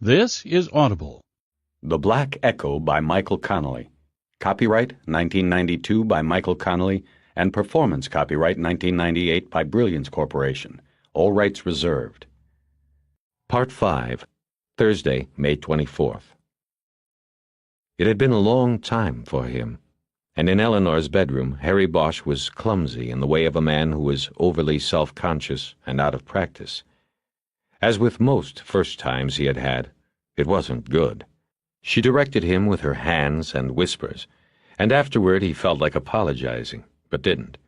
This is Audible. The Black Echo by Michael Connelly. Copyright 1992 by Michael Connelly and performance copyright 1998 by Brilliance Corporation. All rights reserved. Part 5. Thursday, May 24th. It had been a long time for him, and in Eleanor's bedroom, Harry Bosch was clumsy in the way of a man who was overly self-conscious and out of practice. As with most first times he had had, it wasn't good. She directed him with her hands and whispers, and afterward he felt like apologizing, but didn't.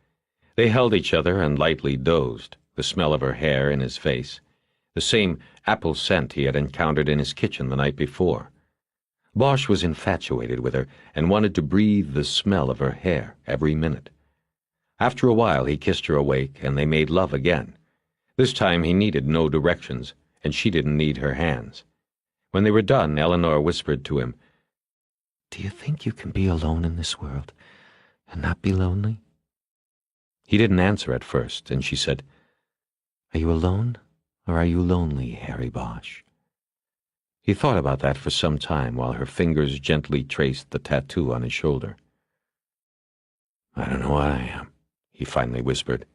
They held each other and lightly dozed, the smell of her hair in his face, the same apple scent he had encountered in his kitchen the night before. Bosch was infatuated with her and wanted to breathe the smell of her hair every minute. After a while he kissed her awake, and they made love again. This time he needed no directions, and she didn't need her hands. When they were done, Eleanor whispered to him, "Do you think you can be alone in this world and not be lonely?" He didn't answer at first, and she said, "Are you alone, or are you lonely, Harry Bosch?" He thought about that for some time while her fingers gently traced the tattoo on his shoulder. "I don't know what I am," he finally whispered.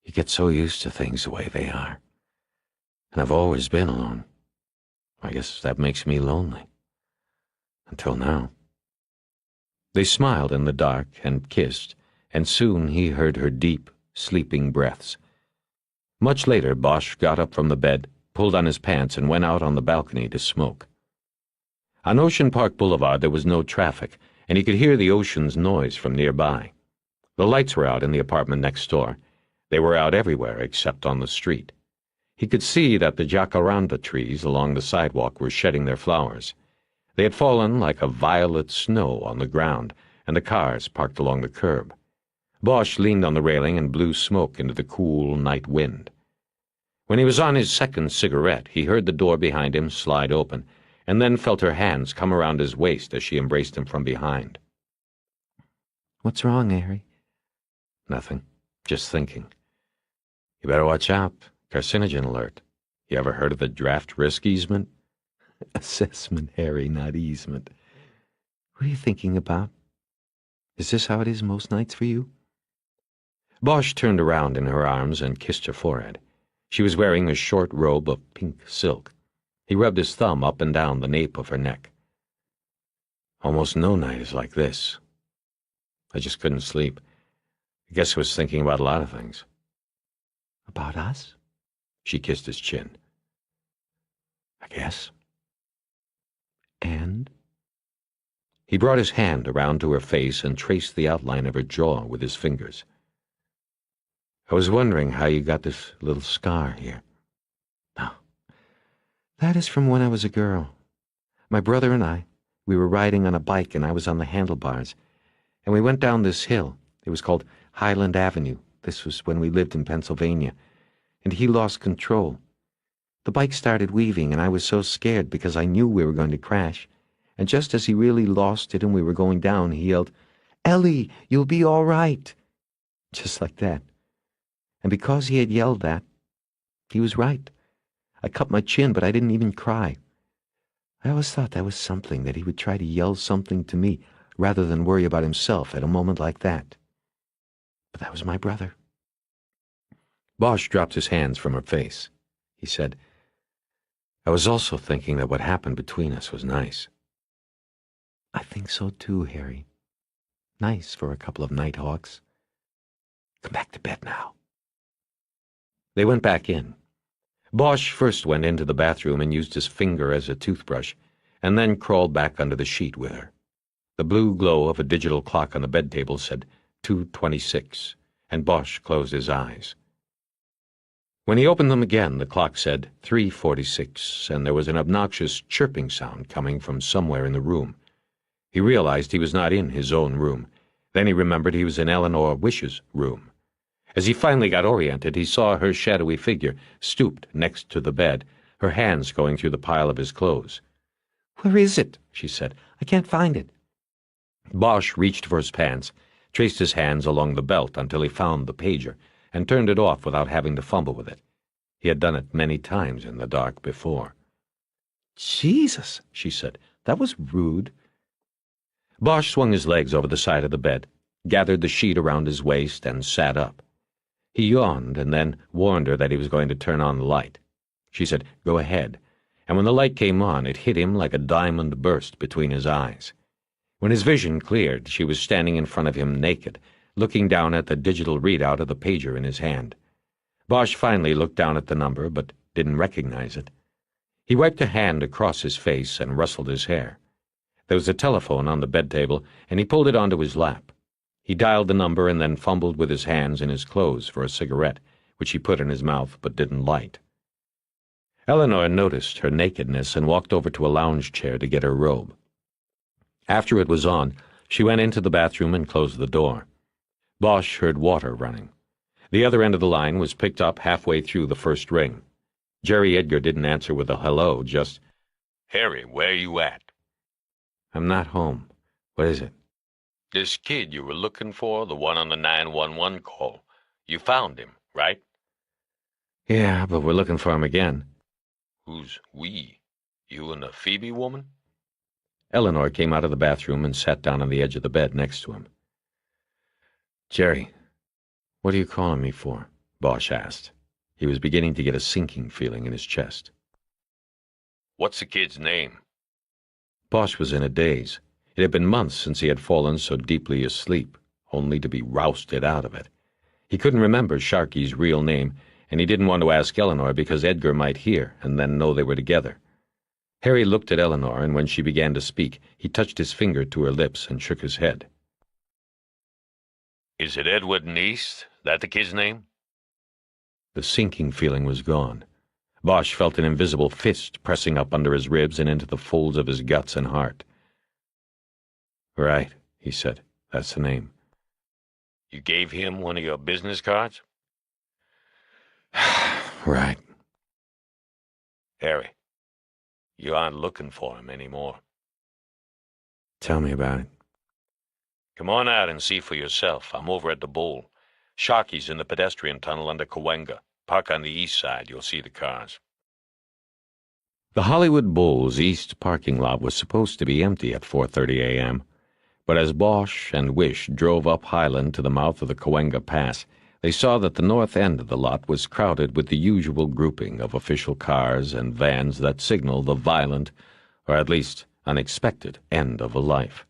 "You get so used to things the way they are. And I've always been alone. I guess that makes me lonely. Until now." They smiled in the dark and kissed, and soon he heard her deep, sleeping breaths. Much later, Bosch got up from the bed, pulled on his pants, and went out on the balcony to smoke. On Ocean Park Boulevard there was no traffic, and he could hear the ocean's noise from nearby. The lights were out in the apartment next door. They were out everywhere except on the street. He could see that the jacaranda trees along the sidewalk were shedding their flowers. They had fallen like a violet snow on the ground, and the cars parked along the curb. Bosch leaned on the railing and blew smoke into the cool night wind. When he was on his second cigarette, he heard the door behind him slide open, and then felt her hands come around his waist as she embraced him from behind. "What's wrong, Harry?" "Nothing. Just thinking. You better watch out. Carcinogen alert. You ever heard of the draft risk easement?" "Assessment, Harry, not easement. What are you thinking about? Is this how it is most nights for you?" Bosch turned around in her arms and kissed her forehead. She was wearing a short robe of pink silk. He rubbed his thumb up and down the nape of her neck. "Almost no night is like this. I just couldn't sleep. I guess I was thinking about a lot of things." "About us?" She kissed his chin. "I guess." "And?" He brought his hand around to her face and traced the outline of her jaw with his fingers. "I was wondering how you got this little scar here." "Oh, that is from when I was a girl. My brother and we were riding on a bike, and I was on the handlebars, and we went down this hill. It was called Highland Avenue. This was when we lived in Pennsylvania, and he lost control. The bike started weaving, and I was so scared because I knew we were going to crash, and just as he really lost it and we were going down, he yelled, 'Ellie, you'll be all right.' Just like that. And because he had yelled that, he was right. I cut my chin, but I didn't even cry. I always thought that was something, that he would try to yell something to me rather than worry about himself at a moment like that. But that was my brother." Bosch dropped his hands from her face. He said, "I was also thinking that what happened between us was nice." "I think so too, Harry. Nice for a couple of nighthawks. Come back to bed now." They went back in. Bosch first went into the bathroom and used his finger as a toothbrush, and then crawled back under the sheet with her. The blue glow of a digital clock on the bed table said 2:26, and Bosch closed his eyes. When he opened them again, the clock said 3:46, and there was an obnoxious chirping sound coming from somewhere in the room. He realized he was not in his own room. Then he remembered he was in Eleanor Wish's room. As he finally got oriented, he saw her shadowy figure stooped next to the bed, her hands going through the pile of his clothes. "Where is it?" she said. "I can't find it." Bosch reached for his pants, traced his hands along the belt until he found the pager, and turned it off without having to fumble with it. He had done it many times in the dark before. Jesus, she said. That was rude. Bosch swung his legs over the side of the bed, gathered the sheet around his waist, and sat up. He yawned and then warned her that he was going to turn on the light. She said, "Go ahead," and when the light came on, it hit him like a diamond burst between his eyes. When his vision cleared, she was standing in front of him naked, looking down at the digital readout of the pager in his hand. Bosch finally looked down at the number, but didn't recognize it. He wiped a hand across his face and rustled his hair. There was a telephone on the bed table, and he pulled it onto his lap. He dialed the number and then fumbled with his hands in his clothes for a cigarette, which he put in his mouth but didn't light. Eleanor noticed her nakedness and walked over to a lounge chair to get her robe. After it was on, she went into the bathroom and closed the door. Bosch heard water running. The other end of the line was picked up halfway through the first ring. Jerry Edgar didn't answer with a hello, just, "Harry, where you at?" "I'm not home. What is it?" "This kid you were looking for, the one on the 911 call. You found him, right?" "Yeah, but we're looking for him again." "Who's we? You and the Phoebe woman?" Eleanor came out of the bathroom and sat down on the edge of the bed next to him. "Jerry, what are you calling me for?" Bosch asked. He was beginning to get a sinking feeling in his chest. "What's the kid's name?" Bosch was in a daze. It had been months since he had fallen so deeply asleep, only to be rousted out of it. He couldn't remember Sharky's real name, and he didn't want to ask Eleanor because Edgar might hear and then know they were together. Harry looked at Eleanor, and when she began to speak, he touched his finger to her lips and shook his head. "Is it Edward Neast? That the kid's name?" The sinking feeling was gone. Bosch felt an invisible fist pressing up under his ribs and into the folds of his guts and heart. "Right," he said. "That's the name." "You gave him one of your business cards?" "Right." "Harry, you aren't looking for him anymore." "Tell me about it." "Come on out and see for yourself. I'm over at the Bowl. Sharky's in the pedestrian tunnel under Cahuenga. Park on the east side. You'll see the cars." The Hollywood Bowl's east parking lot was supposed to be empty at 4:30 a.m., but as Bosch and Wish drove up Highland to the mouth of the Cahuenga Pass, they saw that the north end of the lot was crowded with the usual grouping of official cars and vans that signal the violent, or at least unexpected, end of a life.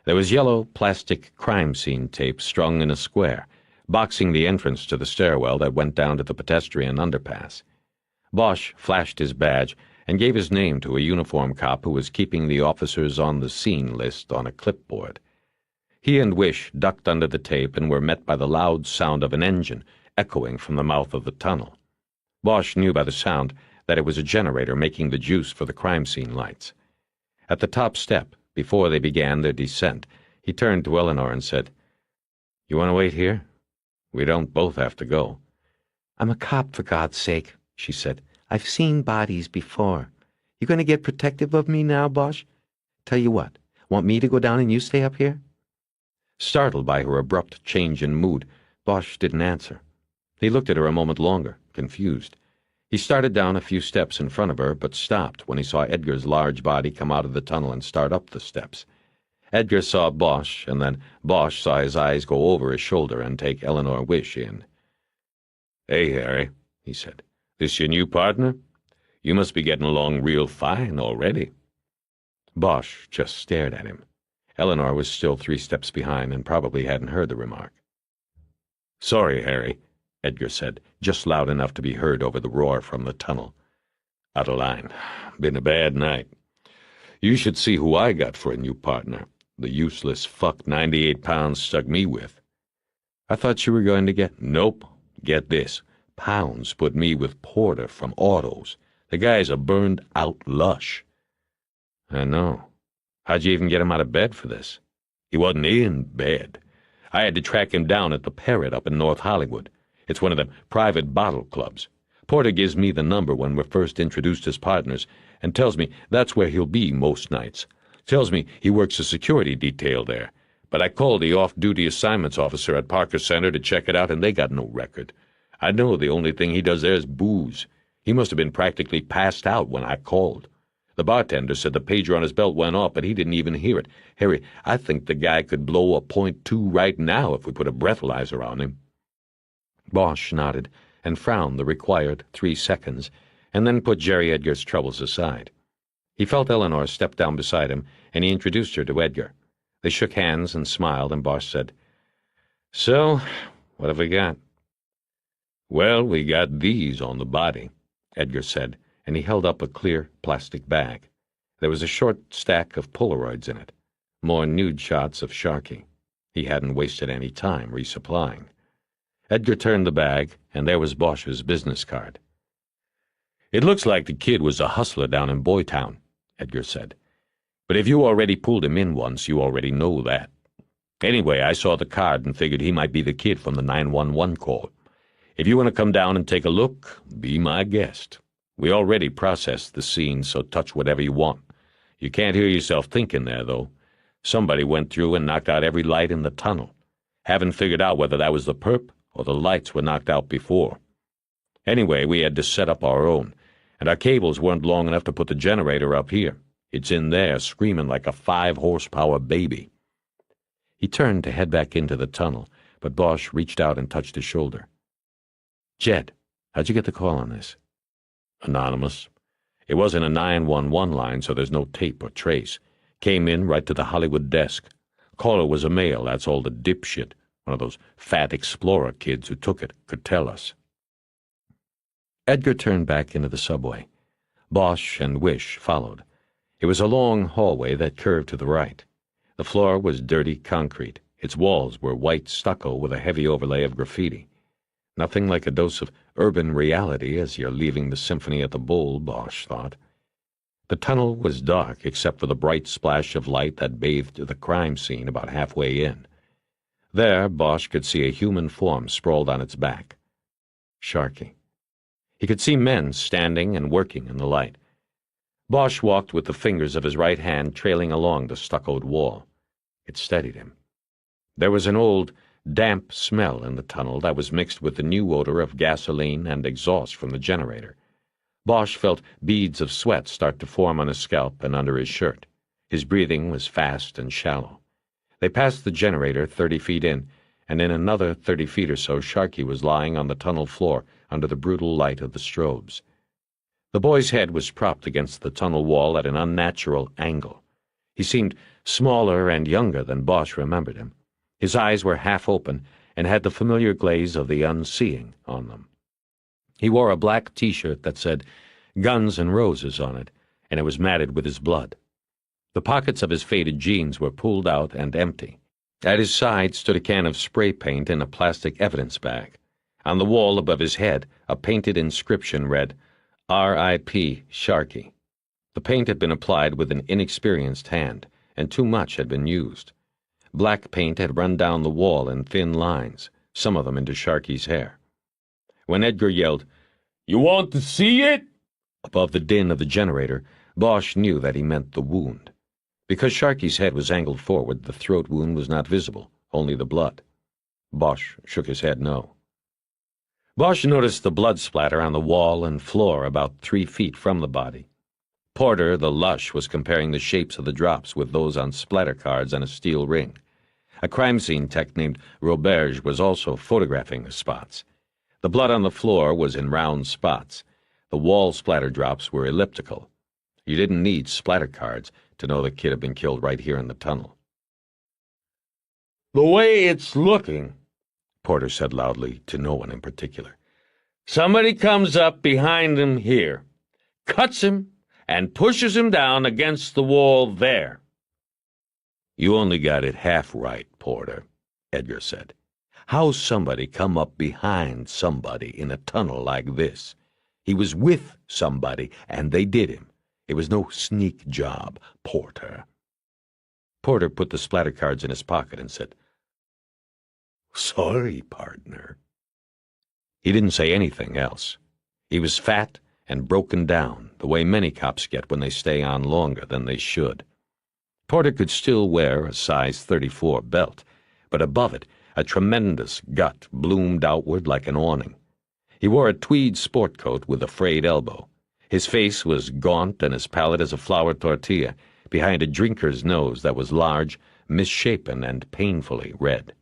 There was yellow plastic crime scene tape strung in a square, boxing the entrance to the stairwell that went down to the pedestrian underpass. Bosch flashed his badge and gave his name to a uniformed cop who was keeping the officers on the scene list on a clipboard. He and Wish ducked under the tape and were met by the loud sound of an engine echoing from the mouth of the tunnel. Bosch knew by the sound that it was a generator making the juice for the crime scene lights. At the top step, before they began their descent, he turned to Eleanor and said, "You want to wait here? We don't both have to go." "I'm a cop, for God's sake," she said. "I've seen bodies before. You going to get protective of me now, Bosch? Tell you what, want me to go down and you stay up here?" Startled by her abrupt change in mood, Bosch didn't answer. He looked at her a moment longer, confused. He started down a few steps in front of her, but stopped when he saw Edgar's large body come out of the tunnel and start up the steps. Edgar saw Bosch, and then Bosch saw his eyes go over his shoulder and take Eleanor Wish in. "Hey, Harry," he said. "This your new partner? You must be getting along real fine already." Bosch just stared at him. Eleanor was still 3 steps behind and probably hadn't heard the remark. "Sorry, Harry," Edgar said, just loud enough to be heard over the roar from the tunnel. "Out of line. Been a bad night. You should see who I got for a new partner. The useless fuck 98 pounds stuck me with." "I thought you were going to get—" "Nope. Get this. Pounds put me with Porter from Autos. The guy's a burned-out lush." "I know. How'd you even get him out of bed for this?" "He wasn't in bed. I had to track him down at the Parrot up in North Hollywood. It's one of them private bottle clubs. Porter gives me the number when we're first introduced as partners and tells me that's where he'll be most nights. Tells me he works a security detail there. But I called the off-duty assignments officer at Parker Center to check it out, and they got no record. I know the only thing he does there is booze. He must have been practically passed out when I called. The bartender said the pager on his belt went off, but he didn't even hear it. Harry, I think the guy could blow a .2 right now if we put a breathalyzer on him." Bosch nodded and frowned the required 3 seconds, and then put Jerry Edgar's troubles aside. He felt Eleanor step down beside him, and he introduced her to Edgar. They shook hands and smiled, and Bosch said, "So, what have we got?" "Well, we got these on the body," Edgar said, and he held up a clear plastic bag. There was a short stack of Polaroids in it, more nude shots of Sharkey. He hadn't wasted any time resupplying. Edgar turned the bag, and there was Bosch's business card. "It looks like the kid was a hustler down in Boytown," Edgar said. "But if you already pulled him in once, you already know that. Anyway, I saw the card and figured he might be the kid from the 911 call. If you want to come down and take a look, be my guest. We already processed the scene, so touch whatever you want. You can't hear yourself thinking there, though. Somebody went through and knocked out every light in the tunnel. Haven't figured out whether that was the perp or the lights were knocked out before. Anyway, we had to set up our own, and our cables weren't long enough to put the generator up here. It's in there, screaming like a 5-horsepower baby." He turned to head back into the tunnel, but Bosch reached out and touched his shoulder. "Jed, how'd you get the call on this?" "Anonymous. It wasn't a 911 line, so there's no tape or trace. Came in right to the Hollywood desk. Caller was a male, that's all the dipshit. One of those fat explorer kids who took it could tell us." Edgar turned back into the subway. Bosch and Wish followed. It was a long hallway that curved to the right. The floor was dirty concrete. Its walls were white stucco with a heavy overlay of graffiti. Nothing like a dose of urban reality as you're leaving the symphony at the Bowl, Bosch thought. The tunnel was dark except for the bright splash of light that bathed the crime scene about halfway in. There, Bosch could see a human form sprawled on its back. Sharkey. He could see men standing and working in the light. Bosch walked with the fingers of his right hand trailing along the stuccoed wall. It steadied him. There was an old, damp smell in the tunnel that was mixed with the new odor of gasoline and exhaust from the generator. Bosch felt beads of sweat start to form on his scalp and under his shirt. His breathing was fast and shallow. They passed the generator 30 feet in, and in another 30 feet or so Sharkey was lying on the tunnel floor under the brutal light of the strobes. The boy's head was propped against the tunnel wall at an unnatural angle. He seemed smaller and younger than Bosch remembered him. His eyes were half open and had the familiar glaze of the unseeing on them. He wore a black T-shirt that said Guns N' Roses on it, and it was matted with his blood. The pockets of his faded jeans were pulled out and empty. At his side stood a can of spray paint in a plastic evidence bag. On the wall above his head, a painted inscription read, R.I.P. Sharkey. The paint had been applied with an inexperienced hand, and too much had been used. Black paint had run down the wall in thin lines, some of them into Sharkey's hair. When Edgar yelled, "You want to see it?" above the din of the generator, Bosch knew that he meant the wound. Because Sharkey's head was angled forward, the throat wound was not visible, only the blood. Bosch shook his head no. Bosch noticed the blood splatter on the wall and floor about 3 feet from the body. Porter, the lush, was comparing the shapes of the drops with those on splatter cards on a steel ring. A crime scene tech named Roberge was also photographing the spots. The blood on the floor was in round spots. The wall splatter drops were elliptical. You didn't need splatter cards to know the kid had been killed right here in the tunnel. "The way it's looking," Porter said loudly to no one in particular, "somebody comes up behind him here, cuts him, and pushes him down against the wall there." "You only got it half right, Porter," Edgar said. "How's somebody come up behind somebody in a tunnel like this? He was with somebody, and they did him. It was no sneak job, Porter." Porter put the splatter cards in his pocket and said, "Sorry, partner." He didn't say anything else. He was fat and broken down, the way many cops get when they stay on longer than they should. Porter could still wear a size 34 belt, but above it, a tremendous gut bloomed outward like an awning. He wore a tweed sport coat with a frayed elbow. His face was gaunt and as pallid as a flour tortilla, behind a drinker's nose that was large, misshapen, and painfully red.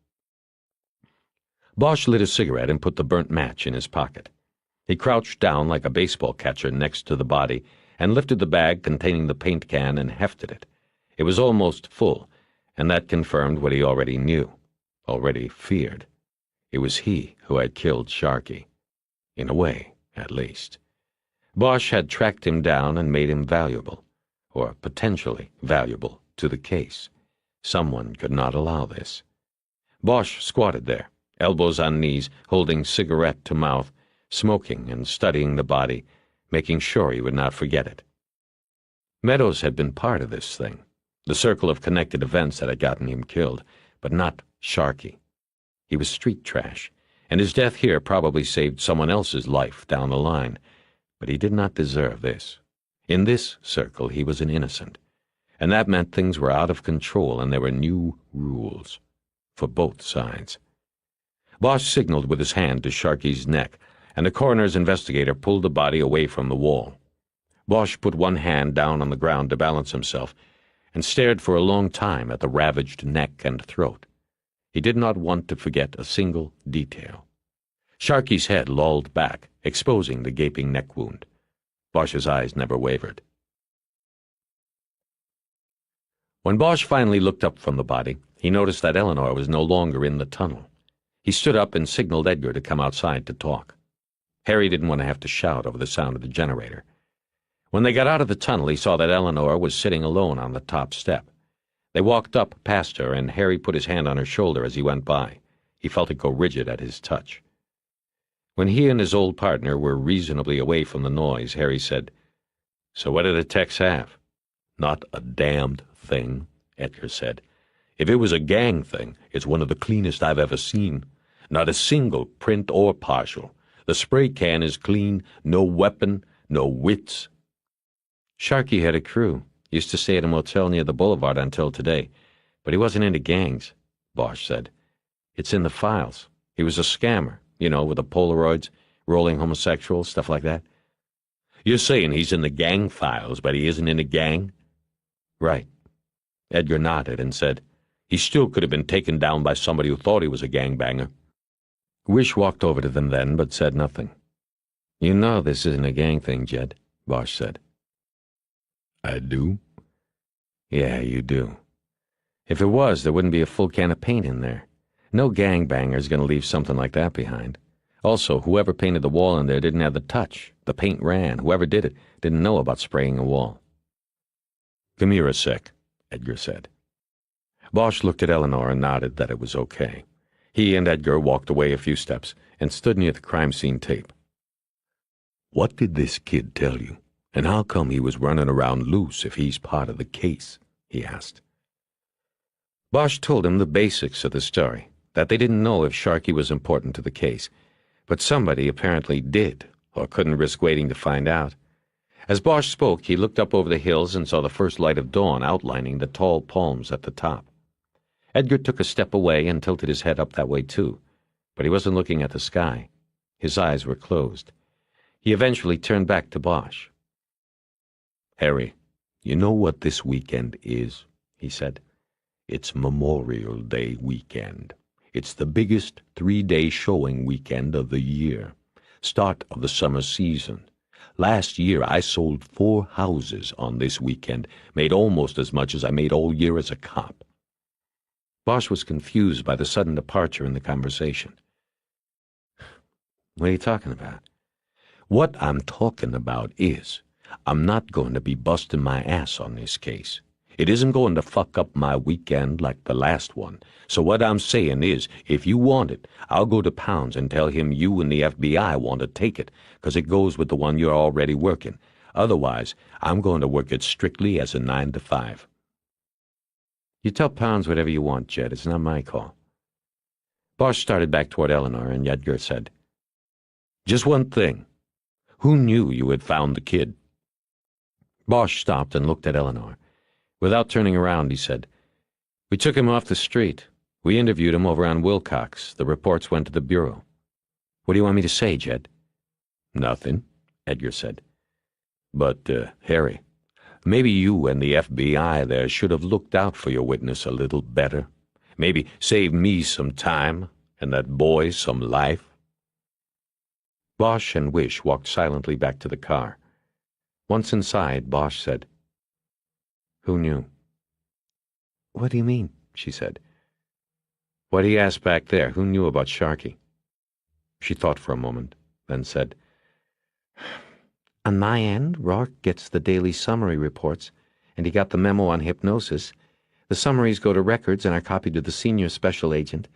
Bosch lit a cigarette and put the burnt match in his pocket. He crouched down like a baseball catcher next to the body and lifted the bag containing the paint can and hefted it. It was almost full, and that confirmed what he already knew, already feared. It was he who had killed Sharkey. In a way, at least. Bosch had tracked him down and made him valuable, or potentially valuable, to the case. Someone could not allow this. Bosch squatted there, elbows on knees, holding cigarette to mouth, smoking and studying the body, making sure he would not forget it. Meadows had been part of this thing, the circle of connected events that had gotten him killed, but not Sharkey. He was street trash, and his death here probably saved someone else's life down the line, but he did not deserve this. In this circle he was an innocent, and that meant things were out of control and there were new rules, for both sides. Bosch signaled with his hand to Sharkey's neck, and the coroner's investigator pulled the body away from the wall. Bosch put one hand down on the ground to balance himself, and stared for a long time at the ravaged neck and throat. He did not want to forget a single detail. Sharkey's head lolled back, exposing the gaping neck wound. Bosch's eyes never wavered. When Bosch finally looked up from the body, he noticed that Eleanor was no longer in the tunnel. He stood up and signaled Edgar to come outside to talk. Harry didn't want to have to shout over the sound of the generator. When they got out of the tunnel, he saw that Eleanor was sitting alone on the top step. They walked up past her, and Harry put his hand on her shoulder as he went by. He felt it go rigid at his touch. When he and his old partner were reasonably away from the noise, Harry said, "So what did the techs have?" "Not a damned thing," Edgar said. "If it was a gang thing, it's one of the cleanest I've ever seen. Not a single print or partial. The spray can is clean, no weapon, no wits." "Sharkey had a crew. Used to stay at a motel near the boulevard until today. But he wasn't into gangs," Bosch said. "It's in the files. He was a scammer, with the Polaroids, rolling homosexuals, stuff like that." "You're saying he's in the gang files, but he isn't in a gang?" "Right." Edgar nodded and said, "He still could have been taken down by somebody who thought he was a gangbanger." Wish walked over to them then, but said nothing. "You know this isn't a gang thing, Jed," Bosch said. "I do?" "Yeah, you do. If it was, there wouldn't be a full can of paint in there. No gangbanger's going to leave something like that behind. Also, whoever painted the wall in there didn't have the touch. The paint ran. Whoever did it didn't know about spraying a wall." "Come here a sec," Edgar said. Bosch looked at Eleanor and nodded that it was okay. He and Edgar walked away a few steps and stood near the crime scene tape. "What did this kid tell you? And how come he was running around loose if he's part of the case?" he asked. Bosch told him the basics of the story, that they didn't know if Sharkey was important to the case, but somebody apparently did, or couldn't risk waiting to find out. As Bosch spoke, he looked up over the hills and saw the first light of dawn outlining the tall palms at the top. Edgar took a step away and tilted his head up that way too, but he wasn't looking at the sky. His eyes were closed. He eventually turned back to Bosch. "Harry, you know what this weekend is?" he said. "It's Memorial Day weekend. It's the biggest 3-day showing weekend of the year, start of the summer season. Last year I sold 4 houses on this weekend, made almost as much as I made all year as a cop." Bosch was confused by the sudden departure in the conversation. "What are you talking about?" "What I'm talking about is, I'm not going to be busting my ass on this case. It isn't going to fuck up my weekend like the last one. So what I'm saying is, if you want it, I'll go to Pounds and tell him you and the FBI want to take it, 'cause it goes with the one you're already working. Otherwise, I'm going to work it strictly as a 9 to 5. "You tell Pounds whatever you want, Jed. It's not my call." Bosch started back toward Eleanor, and Edgar said, "Just one thing. Who knew you had found the kid?" Bosch stopped and looked at Eleanor. Without turning around, he said, "We took him off the street. We interviewed him over on Wilcox. The reports went to the Bureau." "What do you want me to say, Jed?" "Nothing," Edgar said. But, Harry, maybe you and the FBI there should have looked out for your witness a little better. Maybe save me some time and that boy some life." Bosch and Wish walked silently back to the car. Once inside, Bosch said, "Who knew?" "What do you mean?" she said. "What he asked back there, who knew about Sharkey?" She thought for a moment, then said, "On my end, Rourke gets the daily summary reports, and he got the memo on hypnosis. The summaries go to records and are copied to the senior special agent.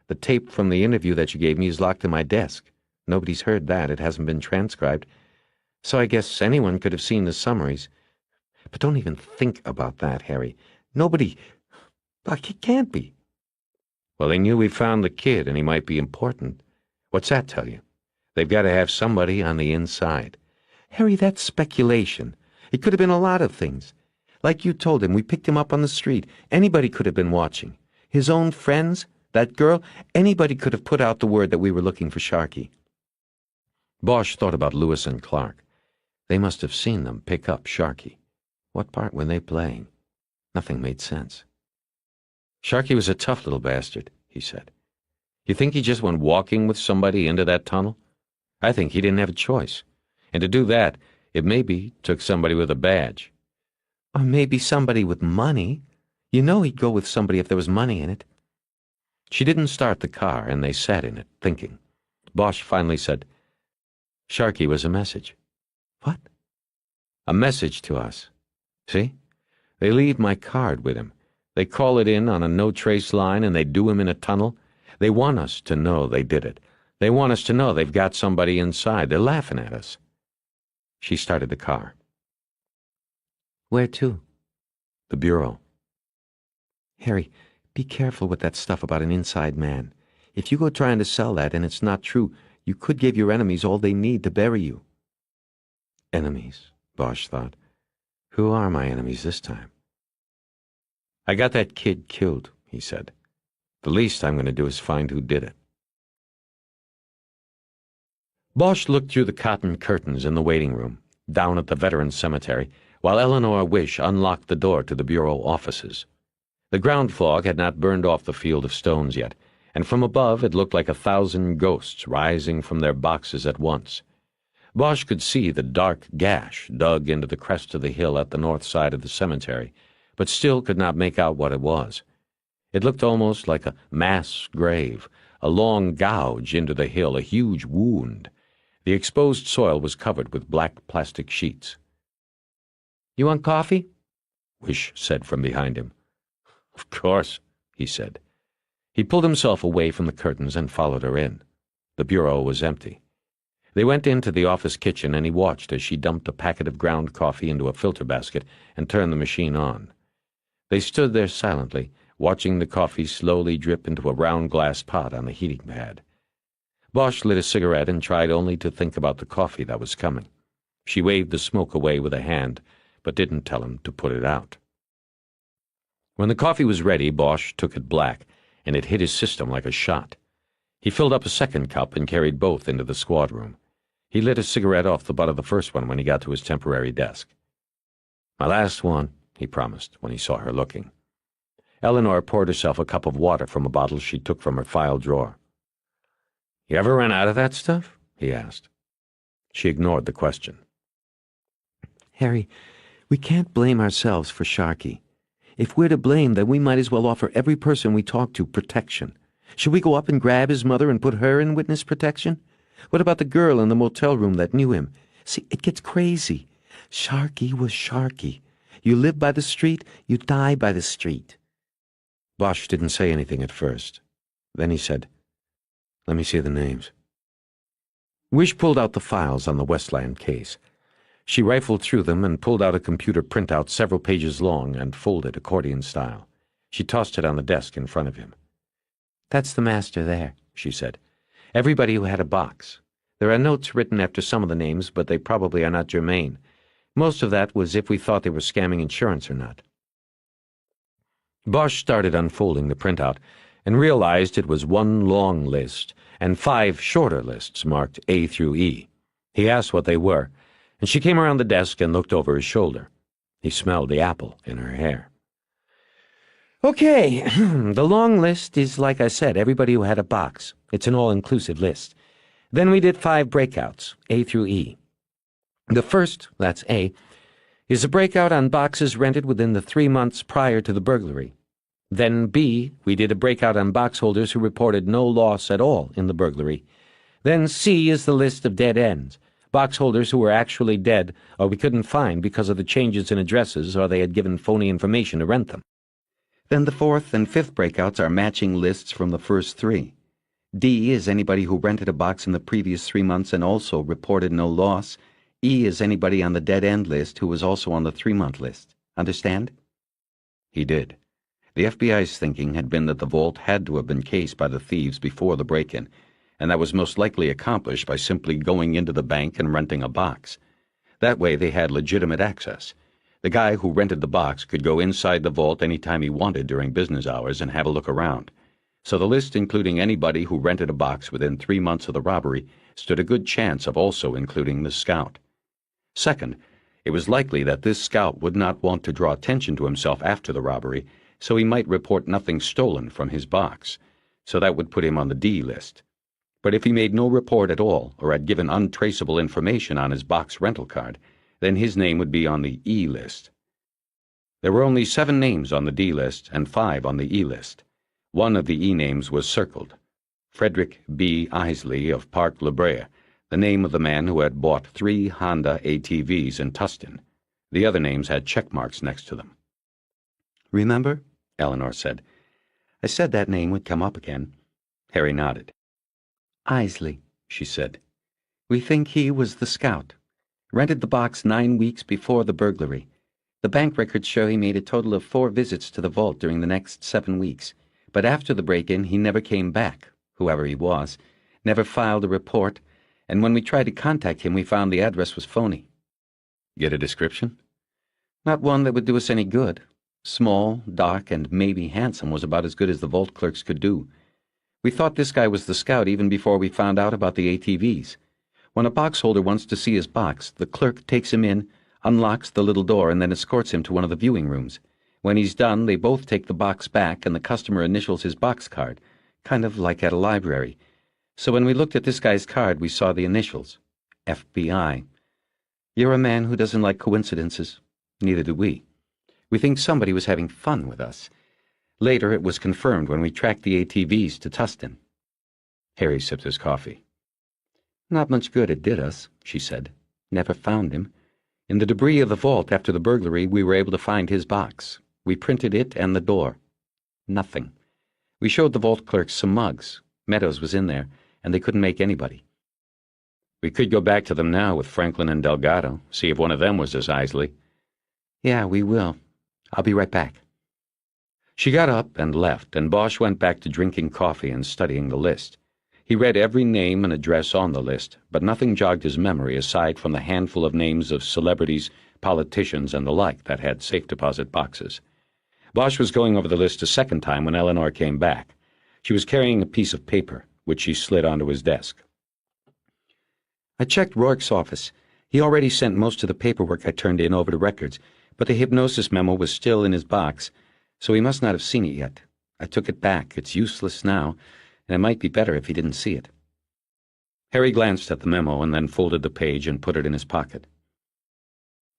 The tape from the interview that you gave me is locked in my desk. Nobody's heard that. It hasn't been transcribed. So I guess anyone could have seen the summaries. But don't even think about that, Harry. Nobody... He can't be." "Well, they knew we found the kid and he might be important. What's that tell you? They've got to have somebody on the inside." "Harry, that's speculation. It could have been a lot of things. Like you told him, we picked him up on the street. Anybody could have been watching. His own friends, that girl, anybody could have put out the word that we were looking for Sharkey." Bosch thought about Lewis and Clark. They must have seen them pick up Sharkey. What part were they playing? Nothing made sense. "Sharkey was a tough little bastard," he said. "You think he just went walking with somebody into that tunnel? I think he didn't have a choice. And to do that, it maybe took somebody with a badge." "Or maybe somebody with money. You know he'd go with somebody if there was money in it." She didn't start the car, and they sat in it, thinking. Bosch finally said, "Sharkey was a message." "What?" "A message to us. See? They leave my card with him. They call it in on a no-trace line, and they do him in a tunnel. They want us to know they did it. They want us to know they've got somebody inside. They're laughing at us." She started the car. "Where to?" "The Bureau." "Harry, be careful with that stuff about an inside man. If you go trying to sell that and it's not true, you could give your enemies all they need to bury you." Enemies, Bosch thought. Who are my enemies this time? "I got that kid killed," he said. "The least I'm going to do is find who did it." Bosch looked through the cotton curtains in the waiting room, down at the Veterans Cemetery, while Eleanor Wish unlocked the door to the Bureau offices. The ground fog had not burned off the field of stones yet, and from above it looked like 1,000 ghosts rising from their boxes at once. Bosch could see the dark gash dug into the crest of the hill at the north side of the cemetery, but still could not make out what it was. It looked almost like a mass grave, a long gouge into the hill, a huge wound. The exposed soil was covered with black plastic sheets. "You want coffee?" Wish said from behind him. "Of course," he said. He pulled himself away from the curtains and followed her in. The bureau was empty. They went into the office kitchen, and he watched as she dumped a packet of ground coffee into a filter basket and turned the machine on. They stood there silently, watching the coffee slowly drip into a round glass pot on the heating pad. Bosch lit a cigarette and tried only to think about the coffee that was coming. She waved the smoke away with a hand, but didn't tell him to put it out. When the coffee was ready, Bosch took it black, and it hit his system like a shot. He filled up a second cup and carried both into the squad room. He lit a cigarette off the butt of the first one when he got to his temporary desk. "My last one," he promised when he saw her looking. Eleanor poured herself a cup of water from a bottle she took from her file drawer. "You ever run out of that stuff?" he asked. She ignored the question. "Harry, we can't blame ourselves for Sharkey. If we're to blame, then we might as well offer every person we talk to protection. Should we go up and grab his mother and put her in witness protection? What about the girl in the motel room that knew him? See, it gets crazy. Sharkey was Sharkey. You live by the street, you die by the street." Bosch didn't say anything at first. Then he said, "Let me see the names." Wish pulled out the files on the Westland case. She rifled through them and pulled out a computer printout several pages long and folded accordion style. She tossed it on the desk in front of him. "That's the master there," she said. "Everybody who had a box. There are notes written after some of the names, but they probably are not germane. Most of that was if we thought they were scamming insurance or not." Bosch started unfolding the printout and realized it was one long list and 5 shorter lists marked A through E. He asked what they were, and she came around the desk and looked over his shoulder. He smelled the apple in her hair. Okay, the long list is, like I said, everybody who had a box. It's an all-inclusive list. Then we did 5 breakouts, A through E. The first, that's A, is a breakout on boxes rented within the 3 months prior to the burglary. Then B, we did a breakout on box holders who reported no loss at all in the burglary. Then C is the list of dead ends, box holders who were actually dead or we couldn't find because of the changes in addresses or they had given phony information to rent them. Then the 4th and 5th breakouts are matching lists from the first 3. D is anybody who rented a box in the previous 3 months and also reported no loss. E is anybody on the dead end list who was also on the 3-month list. Understand? He did. The FBI's thinking had been that the vault had to have been cased by the thieves before the break-in, and that was most likely accomplished by simply going into the bank and renting a box. That way they had legitimate access. The guy who rented the box could go inside the vault any time he wanted during business hours and have a look around. So the list including anybody who rented a box within 3 months of the robbery stood a good chance of also including the scout. Second, it was likely that this scout would not want to draw attention to himself after the robbery, so he might report nothing stolen from his box. So that would put him on the D list. But if he made no report at all or had given untraceable information on his box rental card, then his name would be on the E list. There were only 7 names on the D list and 5 on the E list. One of the E names was circled. Frederick B. Isley of Park La Brea, the name of the man who had bought 3 Honda ATVs in Tustin. The other names had check marks next to them. Remember? Eleanor said. I said that name would come up again. Harry nodded. Isley, she said. We think he was the scout. Rented the box 9 weeks before the burglary. The bank records show he made a total of 4 visits to the vault during the next 7 weeks. But after the break-in, he never came back, whoever he was, never filed a report, and when we tried to contact him, we found the address was phony. Get a description? Not one that would do us any good. Small, dark, and maybe handsome was about as good as the vault clerks could do. We thought this guy was the scout even before we found out about the ATVs. When a box holder wants to see his box, the clerk takes him in, unlocks the little door, and then escorts him to one of the viewing rooms. When he's done, they both take the box back and the customer initials his box card, kind of like at a library. So when we looked at this guy's card, we saw the initials. FBI. You're a man who doesn't like coincidences. Neither do we. We think somebody was having fun with us. Later, it was confirmed when we tracked the ATVs to Tustin. Harry sipped his coffee. Not much good it did us, she said. Never found him. In the debris of the vault after the burglary, we were able to find his box. We printed it and the door. Nothing. We showed the vault clerks some mugs. Meadows was in there, and they couldn't make anybody. We could go back to them now with Franklin and Delgado, see if one of them was as Isley. Yeah, we will. I'll be right back. She got up and left, and Bosch went back to drinking coffee and studying the list. He read every name and address on the list, but nothing jogged his memory aside from the handful of names of celebrities, politicians, and the like that had safe deposit boxes. Bosch was going over the list a second time when Eleanor came back. She was carrying a piece of paper, which she slid onto his desk. I checked Rourke's office. He already sent most of the paperwork I turned in over to records, but the hypnosis memo was still in his box, so he must not have seen it yet. I took it back. It's useless now, and it might be better if he didn't see it. Harry glanced at the memo and then folded the page and put it in his pocket.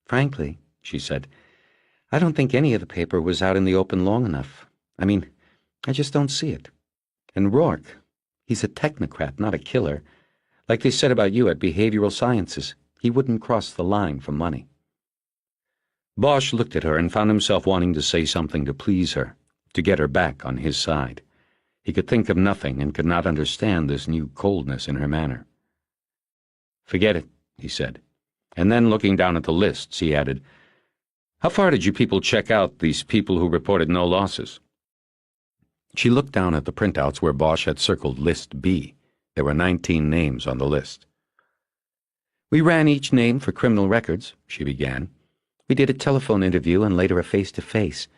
Frankly, she said, I don't think any of the paper was out in the open long enough. I just don't see it. And Rourke, he's a technocrat, not a killer. Like they said about you at Behavioral Sciences, he wouldn't cross the line for money. Bosch looked at her and found himself wanting to say something to please her, to get her back on his side. He could think of nothing and could not understand this new coldness in her manner. Forget it, he said. And then, looking down at the lists, he added, How far did you people check out these people who reported no losses? She looked down at the printouts where Bosch had circled List B. There were 19 names on the list. We ran each name for criminal records, she began. We did a telephone interview and later a face-to-face.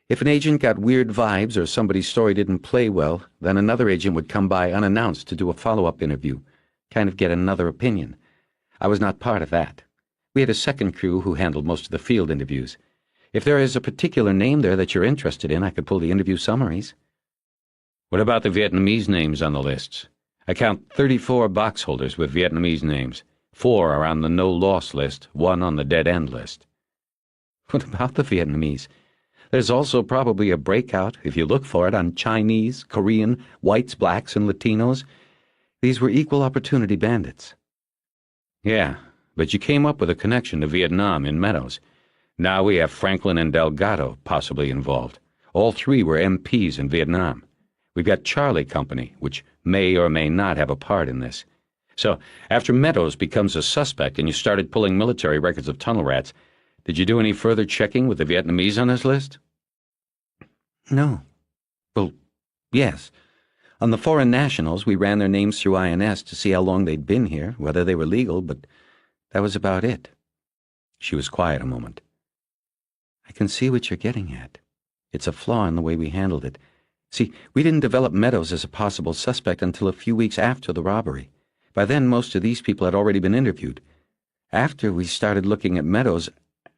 If an agent got weird vibes or somebody's story didn't play well, then another agent would come by unannounced to do a follow-up interview, kind of get another opinion. I was not part of that. We had a second crew who handled most of the field interviews. If there is a particular name there that you're interested in, I could pull the interview summaries. What about the Vietnamese names on the lists? I count 34 box holders with Vietnamese names. 4 are on the no-loss list, 1 on the dead-end list. What about the Vietnamese? There's also probably a breakout, if you look for it, on Chinese, Korean, whites, blacks, and Latinos. These were equal opportunity bandits. Yeah, but you came up with a connection to Vietnam in Meadows. Now we have Franklin and Delgado possibly involved. All 3 were MPs in Vietnam. We've got Charlie Company, which may or may not have a part in this. So, after Meadows becomes a suspect and you started pulling military records of tunnel rats, did you do any further checking with the Vietnamese on this list? No. Well, yes. On the foreign nationals, we ran their names through INS to see how long they'd been here, whether they were legal, but that was about it. She was quiet a moment. I can see what you're getting at. It's a flaw in the way we handled it. See, we didn't develop Meadows as a possible suspect until a few weeks after the robbery. By then, most of these people had already been interviewed. After we started looking at Meadows,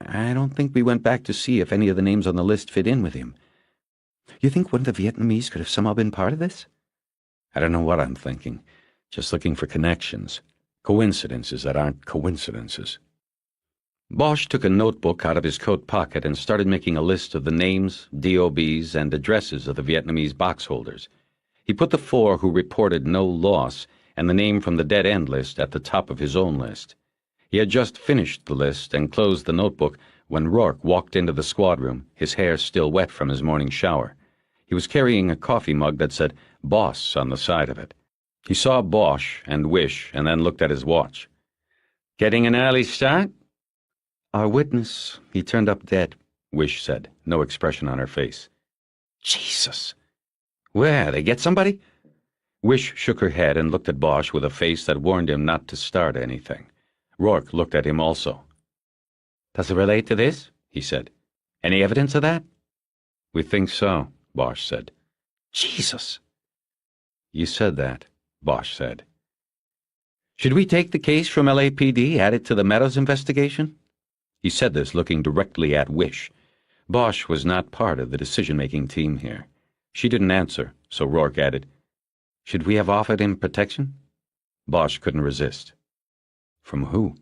I don't think we went back to see if any of the names on the list fit in with him. You think one of the Vietnamese could have somehow been part of this? I don't know what I'm thinking. Just looking for connections. Coincidences that aren't coincidences. Bosch took a notebook out of his coat pocket and started making a list of the names, DOBs, and addresses of the Vietnamese box holders. He put the 4 who reported no loss and the name from the dead-end list at the top of his own list. He had just finished the list and closed the notebook when Rourke walked into the squad room, his hair still wet from his morning shower. He was carrying a coffee mug that said Boss on the side of it. He saw Bosch and Wish and then looked at his watch. Getting an early start? Our witness, he turned up dead, Wish said, no expression on her face. Jesus. Where, they get somebody? Wish shook her head and looked at Bosch with a face that warned him not to start anything. Rourke looked at him also. Does it relate to this? He said. Any evidence of that? We think so, Bosch said. Jesus. You said that, Bosch said. Should we take the case from LAPD, add it to the Meadows investigation? He said this looking directly at Wish. Bosch was not part of the decision-making team here. She didn't answer, so Rourke added, Should we have offered him protection? Bosch couldn't resist. From who?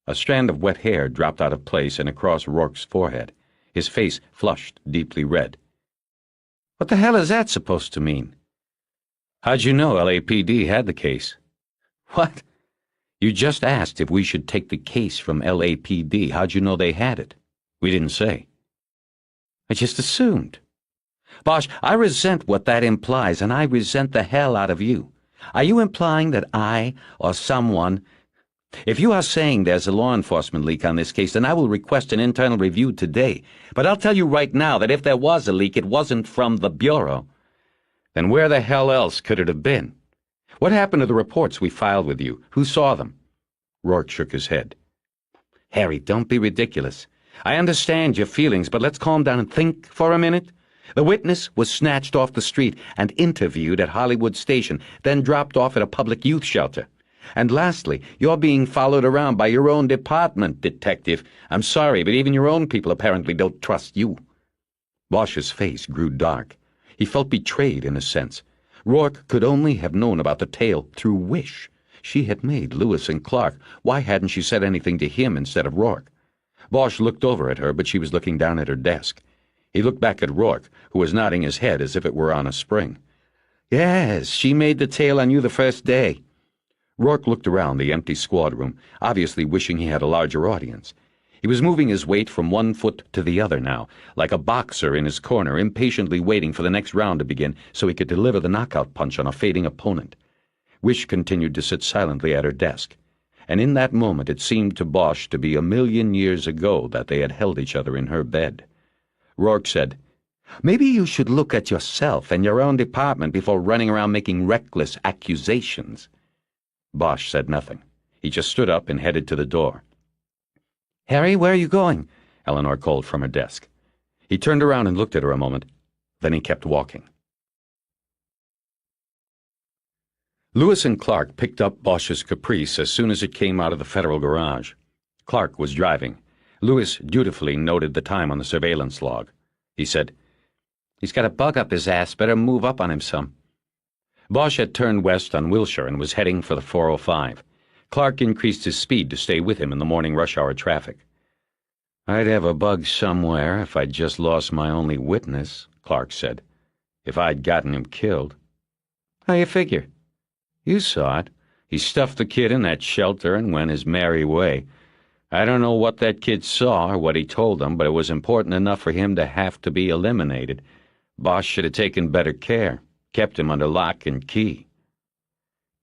A strand of wet hair dropped out of place and across Rourke's forehead. His face flushed deeply red. What the hell is that supposed to mean? How'd you know LAPD had the case? What? You just asked if we should take the case from LAPD. How'd you know they had it? We didn't say. I just assumed. Bosch, I resent what that implies, and I resent the hell out of you. Are you implying that I, or someone... If you are saying there's a law enforcement leak on this case, then I will request an internal review today. But I'll tell you right now that if there was a leak, it wasn't from the Bureau. Then where the hell else could it have been? What happened to the reports we filed with you? Who saw them? Rourke shook his head. Harry, don't be ridiculous. I understand your feelings, but let's calm down and think for a minute. The witness was snatched off the street and interviewed at Hollywood Station, then dropped off at a public youth shelter. And lastly, you're being followed around by your own department, detective. I'm sorry, but even your own people apparently don't trust you. Bosch's face grew dark. He felt betrayed in a sense. Rourke could only have known about the tale through Wish. She had made Lewis and Clark. Why hadn't she said anything to him instead of Rourke? Bosch looked over at her, but she was looking down at her desk. He looked back at Rourke, who was nodding his head as if it were on a spring. Yes, she made the tale on you the first day. Rourke looked around the empty squad room, obviously wishing he had a larger audience. He was moving his weight from one foot to the other now, like a boxer in his corner, impatiently waiting for the next round to begin so he could deliver the knockout punch on a fading opponent. Wish continued to sit silently at her desk, and in that moment it seemed to Bosch to be 1,000,000 years ago that they had held each other in her bed. Rourke said, Maybe you should look at yourself and your own department before running around making reckless accusations. Bosch said nothing. He just stood up and headed to the door. Harry, where are you going? Eleanor called from her desk. He turned around and looked at her a moment. Then he kept walking. Lewis and Clark picked up Bosch's Caprice as soon as it came out of the federal garage. Clark was driving. Lewis dutifully noted the time on the surveillance log. He said, "He's got a bug up his ass. Better move up on him some." Bosch had turned west on Wilshire and was heading for the 405. Clark increased his speed to stay with him in the morning rush hour traffic. "I'd have a bug somewhere if I'd just lost my only witness," Clark said. "If I'd gotten him killed." "How you figure?" "You saw it. He stuffed the kid in that shelter and went his merry way. I don't know what that kid saw or what he told them, but it was important enough for him to have to be eliminated. Bosch should have taken better care, kept him under lock and key."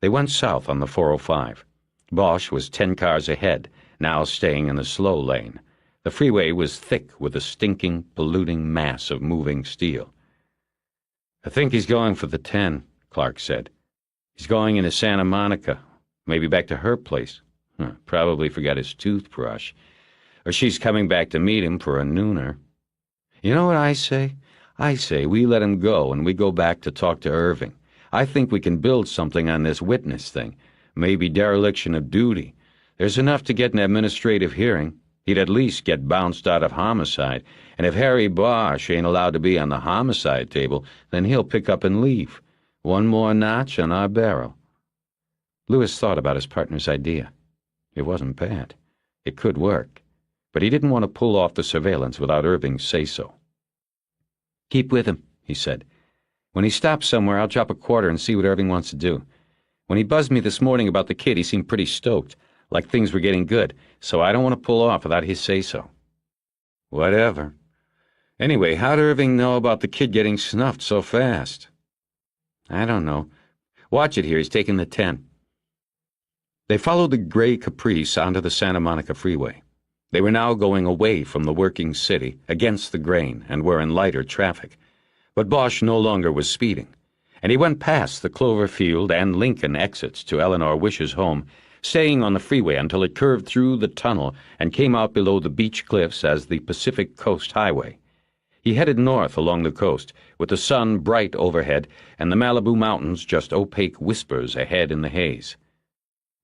They went south on the 405. Bosch was 10 cars ahead, now staying in the slow lane. The freeway was thick with a stinking, polluting mass of moving steel. "I think he's going for the 10, Clark said. "He's going into Santa Monica, maybe back to her place. Probably forgot his toothbrush. Or she's coming back to meet him for a nooner. You know what I say? I say we let him go and we go back to talk to Irving. I think we can build something on this witness thing. Maybe dereliction of duty. There's enough to get an administrative hearing. He'd at least get bounced out of homicide, and if Harry Bosch ain't allowed to be on the homicide table, then he'll pick up and leave. One more notch on our barrel." Lewis thought about his partner's idea. It wasn't bad. It could work. But he didn't want to pull off the surveillance without Irving's say-so. "Keep with him," he said. "When he stops somewhere, I'll drop a quarter and see what Irving wants to do. When he buzzed me this morning about the kid, he seemed pretty stoked, like things were getting good, so I don't want to pull off without his say-so." "Whatever. Anyway, how'd Irving know about the kid getting snuffed so fast?" "I don't know. Watch it here. He's taking the 10. They followed the gray Caprice onto the Santa Monica freeway. They were now going away from the working city, against the grain, and were in lighter traffic. But Bosch no longer was speeding, and he went past the Cloverfield and Lincoln exits to Eleanor Wish's home, staying on the freeway until it curved through the tunnel and came out below the beach cliffs as the Pacific Coast Highway. He headed north along the coast, with the sun bright overhead and the Malibu Mountains just opaque whispers ahead in the haze.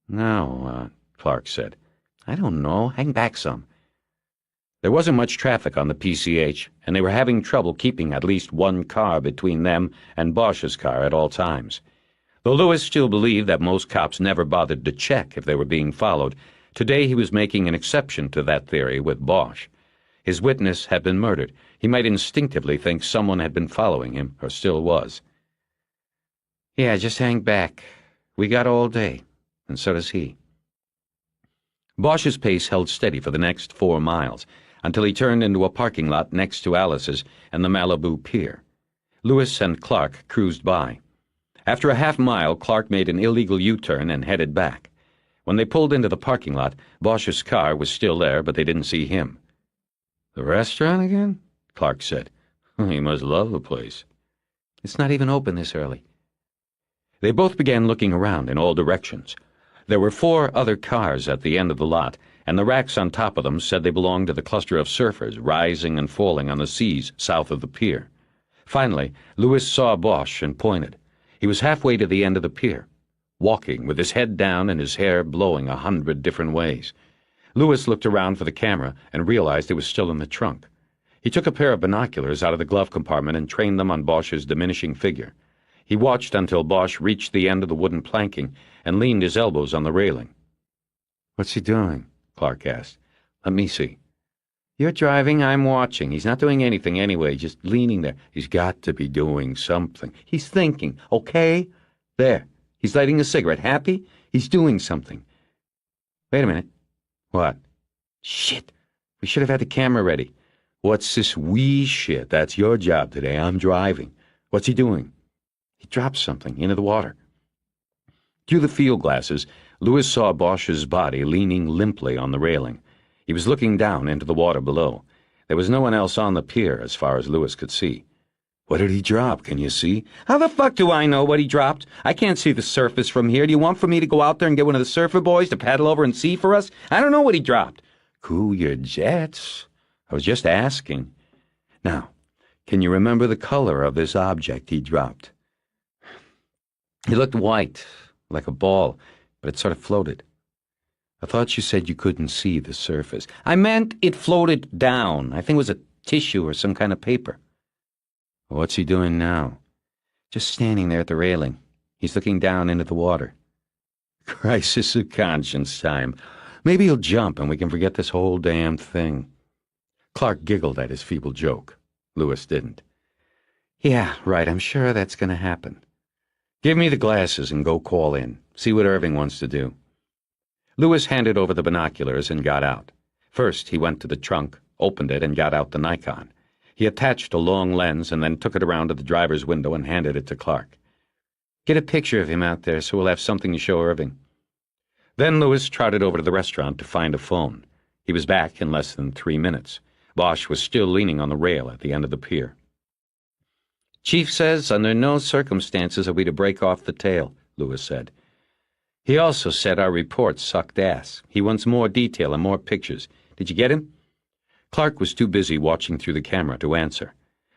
"Now," Clark said, "I don't know. Hang back some." There wasn't much traffic on the PCH, and they were having trouble keeping at least one car between them and Bosch's car at all times. Though Lewis still believed that most cops never bothered to check if they were being followed, today he was making an exception to that theory with Bosch. His witness had been murdered. He might instinctively think someone had been following him, or still was. "Yeah, just hang back. We got all day, and so does he." Bosch's pace held steady for the next 4 miles, until he turned into a parking lot next to Alice's and the Malibu Pier. Lewis and Clark cruised by. After a half-mile, Clark made an illegal U-turn and headed back. When they pulled into the parking lot, Bosch's car was still there, but they didn't see him. "The restaurant again?" Clark said. "He must love the place." "It's not even open this early." They both began looking around in all directions. There were 4 other cars at the end of the lot, and the racks on top of them said they belonged to the cluster of surfers rising and falling on the seas south of the pier. Finally, Lewis saw Bosch and pointed. He was halfway to the end of the pier, walking with his head down and his hair blowing 100 different ways. Lewis looked around for the camera and realized it was still in the trunk. He took a pair of binoculars out of the glove compartment and trained them on Bosch's diminishing figure. He watched until Bosch reached the end of the wooden planking and leaned his elbows on the railing. "What's he doing?" Clark asked. "Let me see." "You're driving, I'm watching. He's not doing anything anyway, just leaning there. He's got to be doing something. He's thinking, okay? There. He's lighting a cigarette. Happy? He's doing something." "Wait a minute." "What?" "Shit. We should have had the camera ready." "What's this wee shit? That's your job today. I'm driving. What's he doing?" "He dropped something into the water." Through the field glasses, Lewis saw Bosch's body leaning limply on the railing. He was looking down into the water below. There was no one else on the pier as far as Lewis could see. "What did he drop? Can you see?" "How the fuck do I know what he dropped? I can't see the surface from here. Do you want for me to go out there and get one of the surfer boys to paddle over and see for us? I don't know what he dropped." "Cool your jets. I was just asking. Now, can you remember the color of this object he dropped?" "It looked white, like a ball, but it sort of floated." I thought you said you couldn't see the surface. I meant it floated down. I think it was a tissue or some kind of paper. What's he doing now? Just standing there at the railing. He's looking down into the water. Crisis of conscience time. Maybe he'll jump and we can forget this whole damn thing. Clark giggled at his feeble joke. Lewis didn't. Yeah, right, I'm sure that's going to happen. Give me the glasses and go call in. See what Irving wants to do. Lewis handed over the binoculars and got out. First, he went to the trunk, opened it, and got out the Nikon. He attached a long lens and then took it around to the driver's window and handed it to Clark. Get a picture of him out there so we'll have something to show Irving. Then Lewis trotted over to the restaurant to find a phone. He was back in less than 3 minutes. Bosch was still leaning on the rail at the end of the pier. Chief says under no circumstances are we to break off the tail, Lewis said. He also said our report sucked ass. He wants more detail and more pictures. Did you get him? Clark was too busy watching through the camera to answer.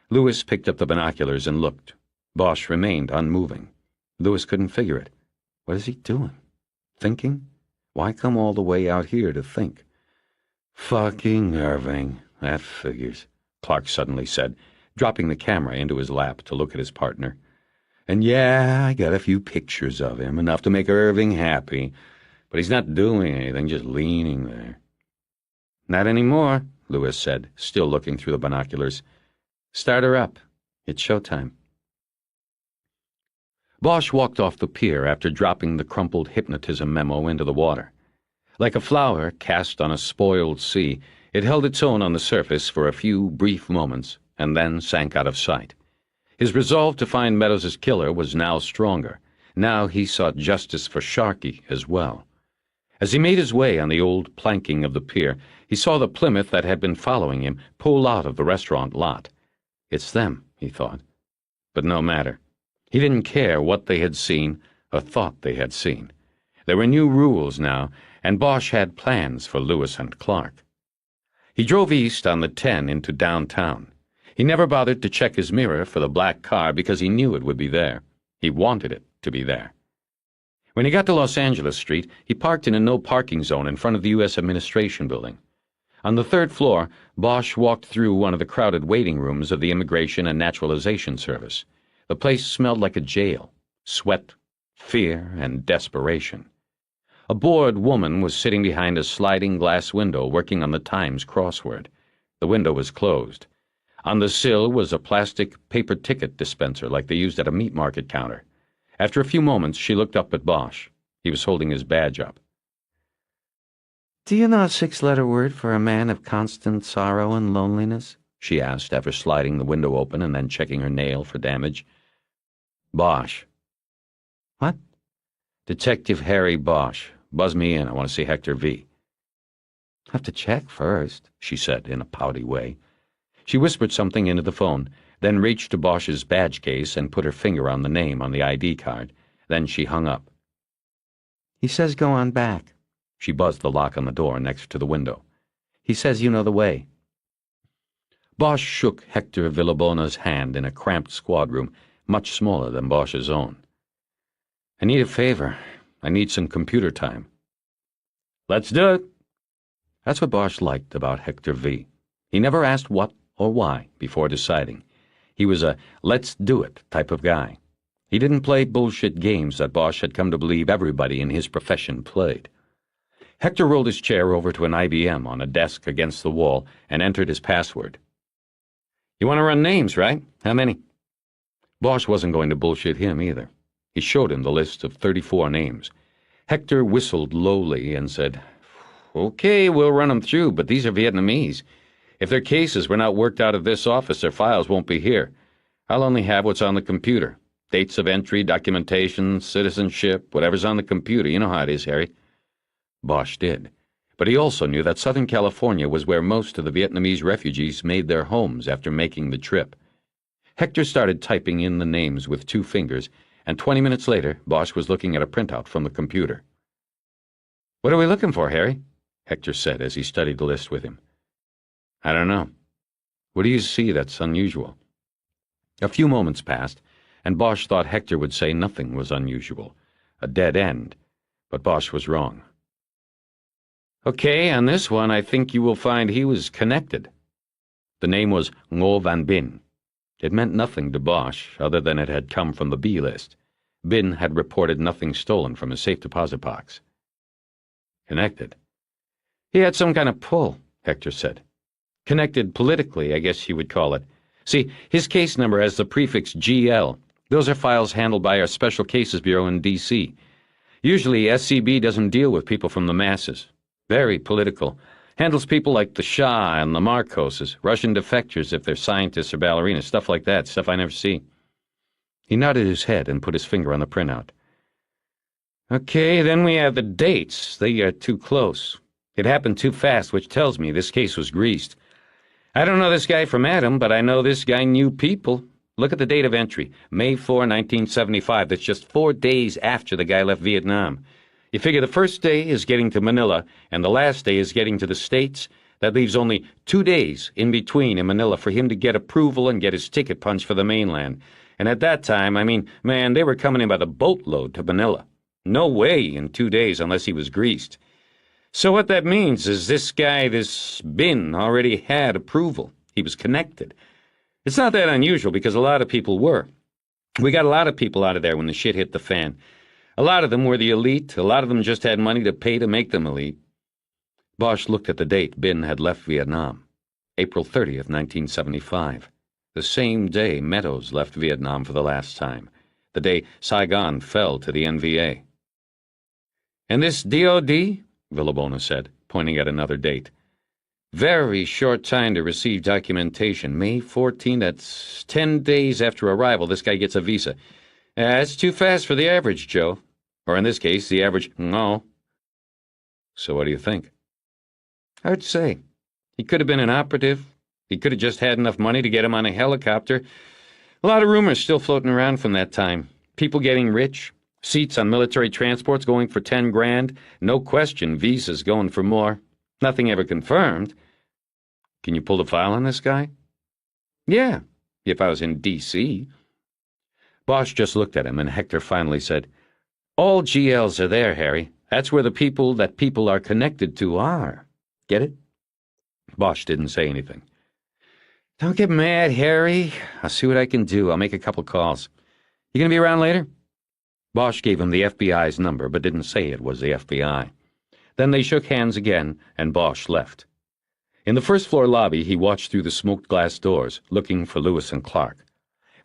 Lewis picked up the binoculars and looked. Bosch remained unmoving. Lewis couldn't figure it. What is he doing? Thinking? Why come all the way out here to think? Fucking Irving. That figures, Clark suddenly said, dropping the camera into his lap to look at his partner. And yeah, I got a few pictures of him, enough to make Irving happy, but he's not doing anything, just leaning there. Not anymore, Lewis said, still looking through the binoculars. Start her up. It's showtime. Bosch walked off the pier after dropping the crumpled hypnotism memo into the water. Like a flower cast on a spoiled sea, it held its own on the surface for a few brief moments and then sank out of sight. His resolve to find Meadows' killer was now stronger. Now he sought justice for Sharkey as well. As he made his way on the old planking of the pier, he saw the Plymouth that had been following him pull out of the restaurant lot. It's them, he thought. But no matter. He didn't care what they had seen or thought they had seen. There were new rules now, and Bosch had plans for Lewis and Clark. He drove east on the 10 into downtown. He never bothered to check his mirror for the black car because he knew it would be there. He wanted it to be there. When he got to Los Angeles Street, he parked in a no-parking zone in front of the U.S. Administration Building. On the 3rd floor, Bosch walked through one of the crowded waiting rooms of the Immigration and Naturalization Service. The place smelled like a jail. Sweat, fear, and desperation. A bored woman was sitting behind a sliding glass window working on the Times crossword. The window was closed. On the sill was a plastic paper ticket dispenser like they used at a meat market counter. After a few moments, she looked up at Bosch. He was holding his badge up. Do you know a 6-letter word for a man of constant sorrow and loneliness? She asked after sliding the window open and then checking her nail for damage. Bosch. What? Detective Harry Bosch. Buzz me in. I want to see Hector V. Have to check first, she said in a pouty way. She whispered something into the phone, then reached to Bosch's badge case and put her finger on the name on the ID card. Then she hung up. He says go on back. She buzzed the lock on the door next to the window. He says you know the way. Bosch shook Hector Villabona's hand in a cramped squad room, much smaller than Bosch's own. I need a favor. I need some computer time. Let's do it. That's what Bosch liked about Hector V. He never asked what or why before deciding. He was a let's-do-it type of guy. He didn't play bullshit games that Bosch had come to believe everybody in his profession played. Hector rolled his chair over to an IBM on a desk against the wall and entered his password. You want to run names, right? How many? Bosch wasn't going to bullshit him either. He showed him the list of 34 names. Hector whistled lowly and said, Okay, we'll run them through, but these are Vietnamese. If their cases were not worked out of this office, their files won't be here. I'll only have what's on the computer. Dates of entry, documentation, citizenship, whatever's on the computer. You know how it is, Harry. Bosch did. But he also knew that Southern California was where most of the Vietnamese refugees made their homes after making the trip. Hector started typing in the names with 2 fingers, and 20 minutes later, Bosch was looking at a printout from the computer. What are we looking for, Harry? Hector said as he studied the list with him. I don't know. What do you see that's unusual? A few moments passed, and Bosch thought Hector would say nothing was unusual, a dead end, but Bosch was wrong. Okay, on this one, I think you will find he was connected. The name was Ngo Van Bin. It meant nothing to Bosch, other than it had come from the B list. Bin had reported nothing stolen from his safe deposit box. Connected? He had some kind of pull, Hector said. Connected politically, I guess you would call it. See, his case number has the prefix GL. Those are files handled by our Special Cases Bureau in D.C. Usually, SCB doesn't deal with people from the masses. Very political. Handles people like the Shah and the Marcoses, Russian defectors if they're scientists or ballerinas, stuff like that, stuff I never see. He nodded his head and put his finger on the printout. Okay, then we have the dates. They are too close. It happened too fast, which tells me this case was greased. I don't know this guy from Adam, but I know this guy knew people. Look at the date of entry, May 4, 1975. That's just 4 days after the guy left Vietnam. You figure the first day is getting to Manila, and the last day is getting to the States. That leaves only 2 days in between in Manila for him to get approval and get his ticket punched for the mainland. And at that time, I mean, man, they were coming in by the boatload to Manila. No way in 2 days unless he was greased. So what that means is this guy, this Bin, already had approval. He was connected. It's not that unusual because a lot of people were. We got a lot of people out of there when the shit hit the fan. A lot of them were the elite. A lot of them just had money to pay to make them elite. Bosch looked at the date Bin had left Vietnam. April 30th, 1975. The same day Meadows left Vietnam for the last time. The day Saigon fell to the NVA. And this DOD? Villabona said, pointing at another date. Very short time to receive documentation. May 14, that's 10 days after arrival, this guy gets a visa. That's too fast for the average Joe. Or in this case, the average no. So what do you think? I'd say he could have been an operative. He could have just had enough money to get him on a helicopter. A lot of rumors still floating around from that time. People getting rich. Seats on military transports going for 10 grand. No question, visas going for more. Nothing ever confirmed. Can you pull the file on this guy? Yeah, if I was in D.C. Bosch just looked at him, and Hector finally said, All GLs are there, Harry. That's where the people that people are connected to are. Get it? Bosch didn't say anything. Don't get mad, Harry. I'll see what I can do. I'll make a couple calls. You gonna be around later? Bosch gave him the FBI's number, but didn't say it was the FBI. Then they shook hands again, and Bosch left. In the first-floor lobby, he watched through the smoked glass doors, looking for Lewis and Clark.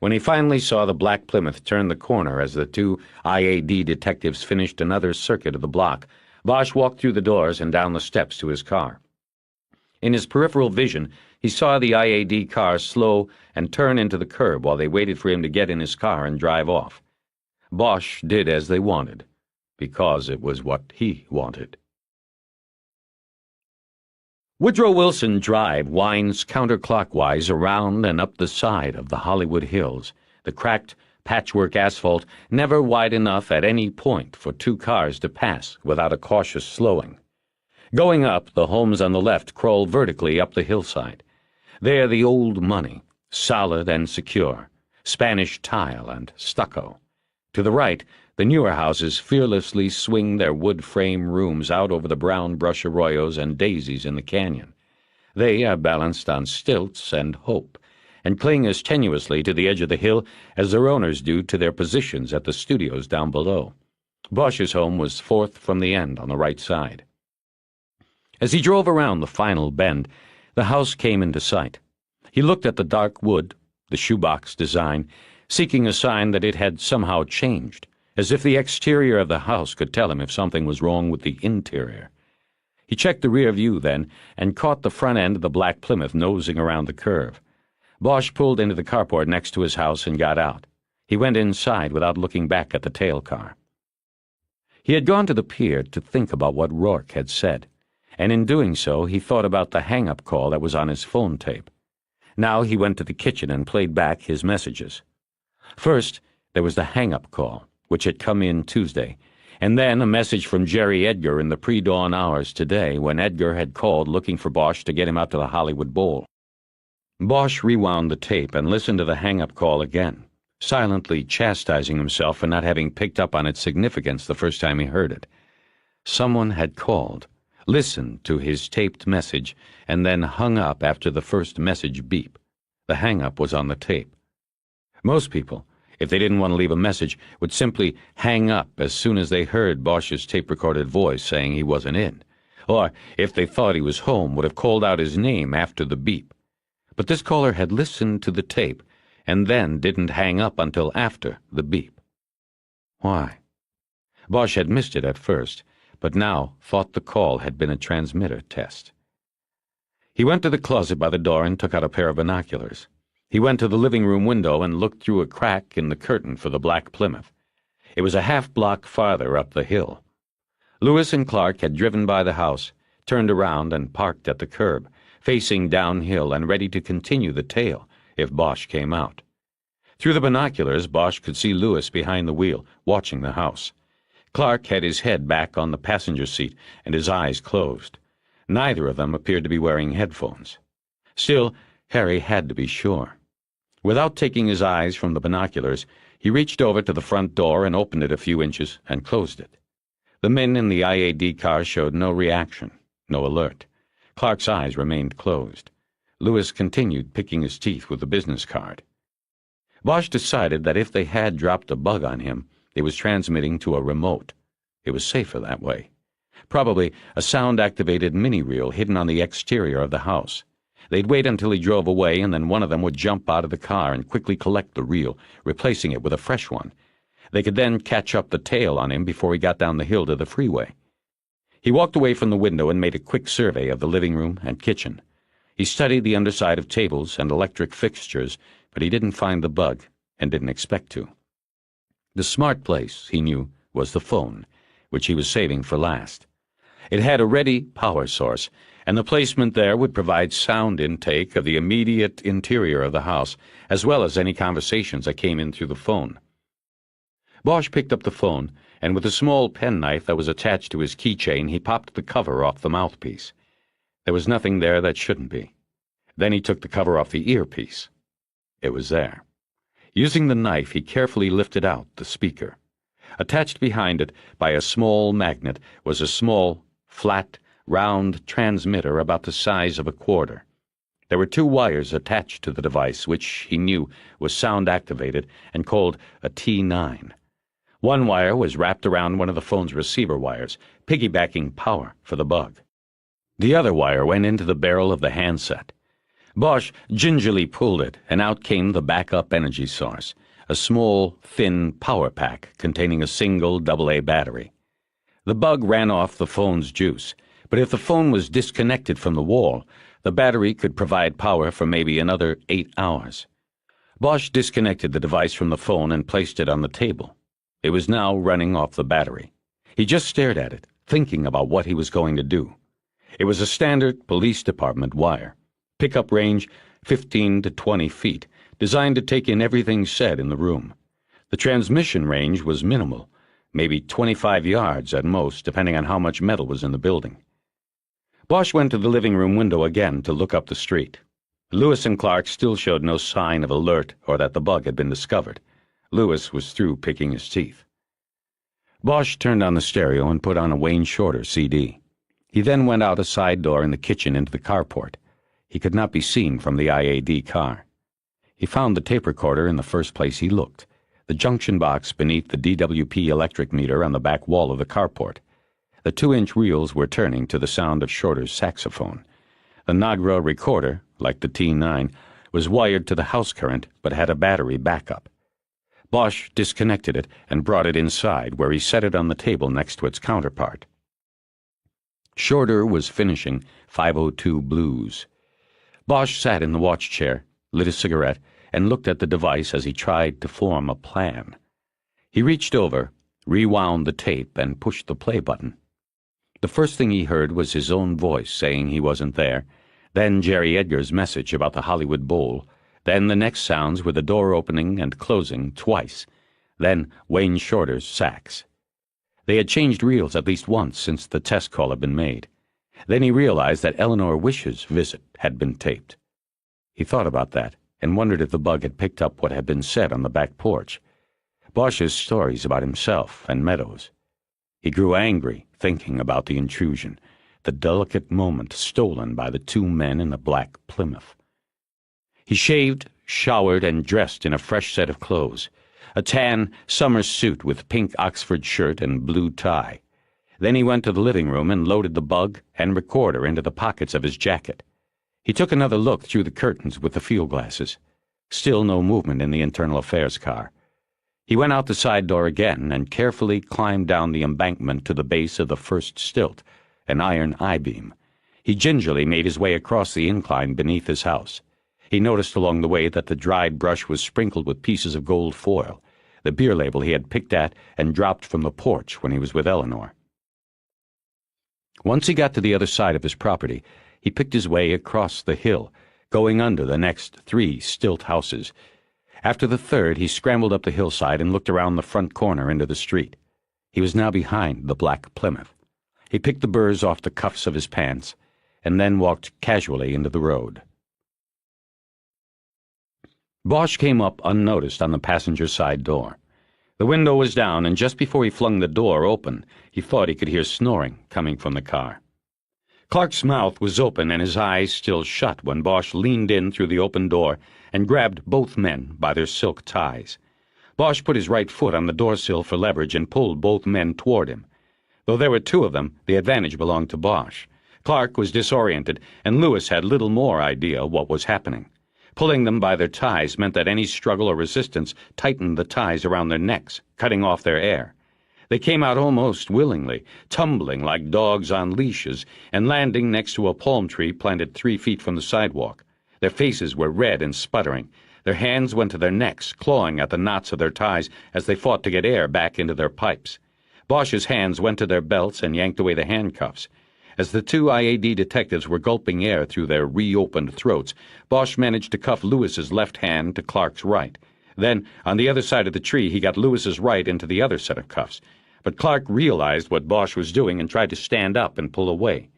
When he finally saw the black Plymouth turn the corner as the 2 IAD detectives finished another circuit of the block, Bosch walked through the doors and down the steps to his car. In his peripheral vision, he saw the IAD car slow and turn into the curb while they waited for him to get in his car and drive off. Bosch did as they wanted, because it was what he wanted. Woodrow Wilson Drive winds counterclockwise around and up the side of the Hollywood Hills, the cracked, patchwork asphalt never wide enough at any point for 2 cars to pass without a cautious slowing. Going up, the homes on the left crawl vertically up the hillside. They're the old money, solid and secure, Spanish tile and stucco. To the right, the newer houses fearlessly swing their wood-frame rooms out over the brown brush arroyos and daisies in the canyon. They are balanced on stilts and hope, and cling as tenuously to the edge of the hill as their owners do to their positions at the studios down below. Bosch's home was 4th from the end on the right side. As he drove around the final bend, the house came into sight. He looked at the dark wood, the shoebox design, seeking a sign that it had somehow changed, as if the exterior of the house could tell him if something was wrong with the interior. He checked the rear view then, and caught the front end of the black Plymouth nosing around the curve. Bosch pulled into the carport next to his house and got out. He went inside without looking back at the tail car. He had gone to the pier to think about what Rourke had said, and in doing so he thought about the hang-up call that was on his phone tape. Now he went to the kitchen and played back his messages. First, there was the hang-up call, which had come in Tuesday, and then a message from Jerry Edgar in the pre-dawn hours today when Edgar had called looking for Bosch to get him out to the Hollywood Bowl. Bosch rewound the tape and listened to the hang-up call again, silently chastising himself for not having picked up on its significance the first time he heard it. Someone had called, listened to his taped message, and then hung up after the first message beep. The hang-up was on the tape. Most people, if they didn't want to leave a message, would simply hang up as soon as they heard Bosch's tape-recorded voice saying he wasn't in, or, if they thought he was home, would have called out his name after the beep. But this caller had listened to the tape and then didn't hang up until after the beep. Why? Bosch had missed it at first, but now thought the call had been a transmitter test. He went to the closet by the door and took out a pair of binoculars. He went to the living room window and looked through a crack in the curtain for the black Plymouth. It was a half-block farther up the hill. Lewis and Clark had driven by the house, turned around and parked at the curb, facing downhill and ready to continue the tale if Bosch came out. Through the binoculars, Bosch could see Lewis behind the wheel, watching the house. Clark had his head back on the passenger seat and his eyes closed. Neither of them appeared to be wearing headphones. Still, Harry had to be sure. Without taking his eyes from the binoculars, he reached over to the front door and opened it a few inches and closed it. The men in the IAD car showed no reaction, no alert. Clark's eyes remained closed. Lewis continued picking his teeth with the business card. Bosch decided that if they had dropped a bug on him, it was transmitting to a remote. It was safer that way. Probably a sound-activated mini-reel hidden on the exterior of the house. They'd wait until he drove away, and then one of them would jump out of the car and quickly collect the reel, replacing it with a fresh one. They could then catch up the tail on him before he got down the hill to the freeway. He walked away from the window and made a quick survey of the living room and kitchen. He studied the underside of tables and electric fixtures, but he didn't find the bug, and didn't expect to. The smart place, he knew, was the phone, which he was saving for last. It had a ready power source, and the placement there would provide sound intake of the immediate interior of the house, as well as any conversations that came in through the phone. Bosch picked up the phone, and with a small penknife that was attached to his keychain, he popped the cover off the mouthpiece. There was nothing there that shouldn't be. Then he took the cover off the earpiece. It was there. Using the knife, he carefully lifted out the speaker. Attached behind it by a small magnet was a small, flat, round transmitter about the size of a quarter. There were 2 wires attached to the device, which he knew was sound-activated and called a T9. One wire was wrapped around one of the phone's receiver wires, piggybacking power for the bug. The other wire went into the barrel of the handset. Bosch gingerly pulled it, and out came the backup energy source, a small, thin power pack containing a single AA battery. The bug ran off the phone's juice, but if the phone was disconnected from the wall, the battery could provide power for maybe another 8 hours. Bosch disconnected the device from the phone and placed it on the table. It was now running off the battery. He just stared at it, thinking about what he was going to do. It was a standard police department wire. Pickup range 15 to 20 feet, designed to take in everything said in the room. The transmission range was minimal, maybe 25 yards at most, depending on how much metal was in the building. Bosch went to the living room window again to look up the street. Lewis and Clark still showed no sign of alert or that the bug had been discovered. Lewis was through picking his teeth. Bosch turned on the stereo and put on a Wayne Shorter CD. He then went out a side door in the kitchen into the carport. He could not be seen from the IAD car. He found the tape recorder in the first place he looked, the junction box beneath the DWP electric meter on the back wall of the carport. The 2-inch reels were turning to the sound of Shorter's saxophone. The Nagra recorder, like the T9, was wired to the house current but had a battery backup. Bosch disconnected it and brought it inside, where he set it on the table next to its counterpart. Shorter was finishing 502 Blues. Bosch sat in the watch chair, lit a cigarette, and looked at the device as he tried to form a plan. He reached over, rewound the tape, and pushed the play button. The first thing he heard was his own voice saying he wasn't there, then Jerry Edgar's message about the Hollywood Bowl, then the next sounds were the door opening and closing twice, then Wayne Shorter's sax. They had changed reels at least once since the test call had been made. Then he realized that Eleanor Wish's visit had been taped. He thought about that and wondered if the bug had picked up what had been said on the back porch. Bosch's stories about himself and Meadows. He grew angry thinking about the intrusion, the delicate moment stolen by the two men in the black Plymouth. He shaved, showered, and dressed in a fresh set of clothes, a tan summer suit with pink Oxford shirt and blue tie. Then he went to the living room and loaded the bug and recorder into the pockets of his jacket. He took another look through the curtains with the field glasses. Still no movement in the internal affairs car. He went out the side door again and carefully climbed down the embankment to the base of the first stilt, an iron I-beam. He gingerly made his way across the incline beneath his house. He noticed along the way that the dried brush was sprinkled with pieces of gold foil, the beer label he had picked at and dropped from the porch when he was with Eleanor. Once he got to the other side of his property, he picked his way across the hill, going under the next 3 stilt houses. After the third, he scrambled up the hillside and looked around the front corner into the street. He was now behind the black Plymouth. He picked the burrs off the cuffs of his pants, and then walked casually into the road. Bosch came up unnoticed on the passenger side door. The window was down, and just before he flung the door open, he thought he could hear snoring coming from the car. Clark's mouth was open and his eyes still shut when Bosch leaned in through the open door and grabbed both men by their silk ties. Bosch put his right foot on the doorsill for leverage and pulled both men toward him. Though there were 2 of them, the advantage belonged to Bosch. Clark was disoriented, and Lewis had little more idea what was happening. Pulling them by their ties meant that any struggle or resistance tightened the ties around their necks, cutting off their air. They came out almost willingly, tumbling like dogs on leashes, and landing next to a palm tree planted 3 feet from the sidewalk. Their faces were red and sputtering. Their hands went to their necks, clawing at the knots of their ties as they fought to get air back into their pipes. Bosch's hands went to their belts and yanked away the handcuffs. As the 2 IAD detectives were gulping air through their reopened throats, Bosch managed to cuff Lewis's left hand to Clark's right. Then, on the other side of the tree, he got Lewis's right into the other set of cuffs. But Clark realized what Bosch was doing and tried to stand up and pull away.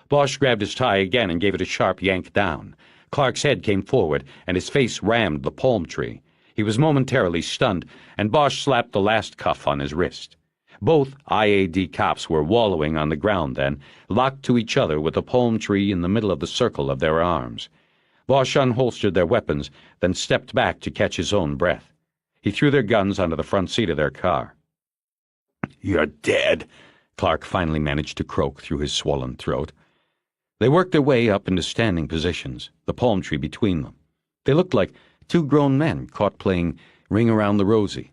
Bosch grabbed his tie again and gave it a sharp yank down. Clark's head came forward, and his face rammed the palm tree. He was momentarily stunned, and Bosch slapped the last cuff on his wrist. Both IAD cops were wallowing on the ground then, locked to each other with the palm tree in the middle of the circle of their arms. Bosch unholstered their weapons, then stepped back to catch his own breath. He threw their guns onto the front seat of their car. "You're dead," Clark finally managed to croak through his swollen throat. They worked their way up into standing positions, the palm tree between them. They looked like 2 grown men caught playing Ring Around the Rosie.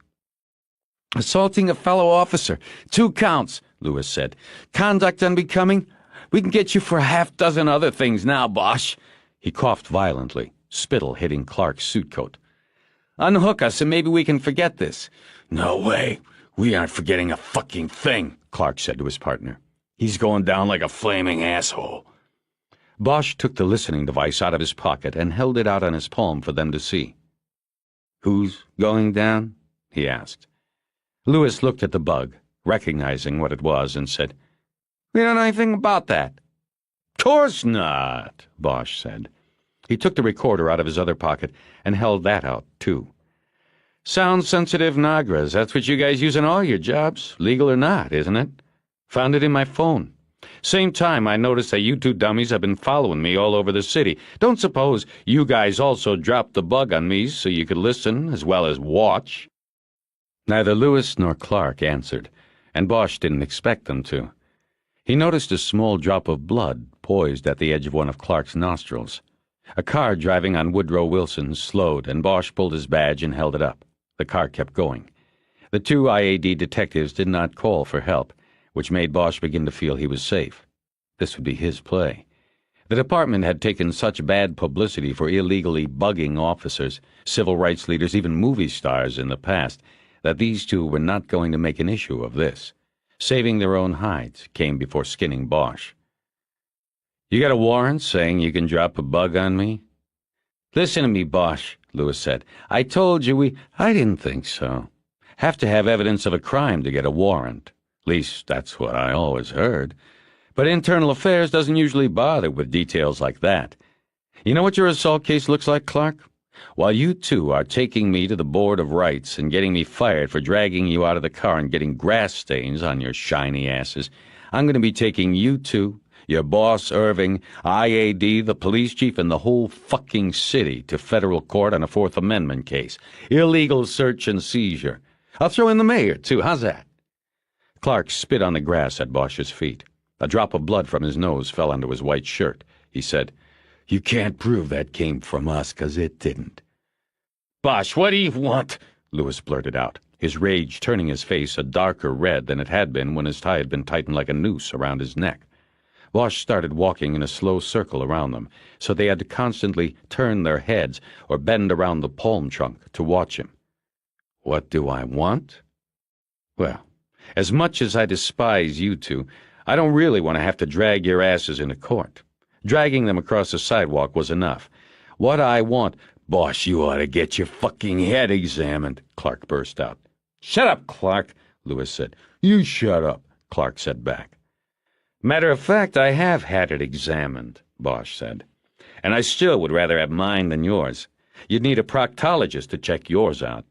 "Assaulting a fellow officer. 2 counts, Lewis said. "Conduct unbecoming. We can get you for a half-dozen other things now, Bosch." He coughed violently, spittle hitting Clark's suit coat. "Unhook us and maybe we can forget this." "No way. We aren't forgetting a fucking thing," Clark said to his partner. "He's going down like a flaming asshole." Bosch took the listening device out of his pocket and held it out on his palm for them to see. "Who's going down?" he asked. Lewis looked at the bug, recognizing what it was, and said, "We don't know anything about that." "Course not," Bosch said. He took the recorder out of his other pocket and held that out, too. "Sound-sensitive Nagras, that's what you guys use in all your jobs, legal or not, isn't it? Found it in my phone. Same time I noticed that you 2 dummies have been following me all over the city. Don't suppose you guys also dropped the bug on me so you could listen as well as watch?" Neither Lewis nor Clark answered, and Bosch didn't expect them to. He noticed a small drop of blood poised at the edge of one of Clark's nostrils. A car driving on Woodrow Wilson slowed, and Bosch pulled his badge and held it up. The car kept going. The 2 IAD detectives did not call for help, which made Bosch begin to feel he was safe. This would be his play. The department had taken such bad publicity for illegally bugging officers, civil rights leaders, even movie stars in the past, that these 2 were not going to make an issue of this. Saving their own hides came before skinning Bosch. "You got a warrant saying you can drop a bug on me?" "Listen to me, Bosch," Lewis said. "I told you I didn't think so. Have to have evidence of a crime to get a warrant. At least that's what I always heard. But Internal Affairs doesn't usually bother with details like that. You know what your assault case looks like, Clark? While you 2 are taking me to the Board of Rights and getting me fired for dragging you out of the car and getting grass stains on your shiny asses, I'm going to be taking you 2, Your boss, Irving, IAD, the police chief, and the whole fucking city to federal court on a Fourth Amendment case. Illegal search and seizure. I'll throw in the mayor, too. How's that? Clark spit on the grass at Bosch's feet. A drop of blood from his nose fell onto his white shirt. He said, "You can't prove that came from us, 'cause it didn't." "Bosch, what do you want?" Lewis blurted out, his rage turning his face a darker red than it had been when his tie had been tightened like a noose around his neck. Bosch started walking in a slow circle around them, so they had to constantly turn their heads or bend around the palm trunk to watch him. "What do I want? Well, as much as I despise you two, I don't really want to have to drag your asses into court. Dragging them across the sidewalk was enough. What I want—" "Bosch, you ought to get your fucking head examined," Clark burst out. "Shut up, Clark," Lewis said. "You shut up," Clark said back. "Matter of fact, I have had it examined," Bosch said. "And I still would rather have mine than yours. You'd need a proctologist to check yours out."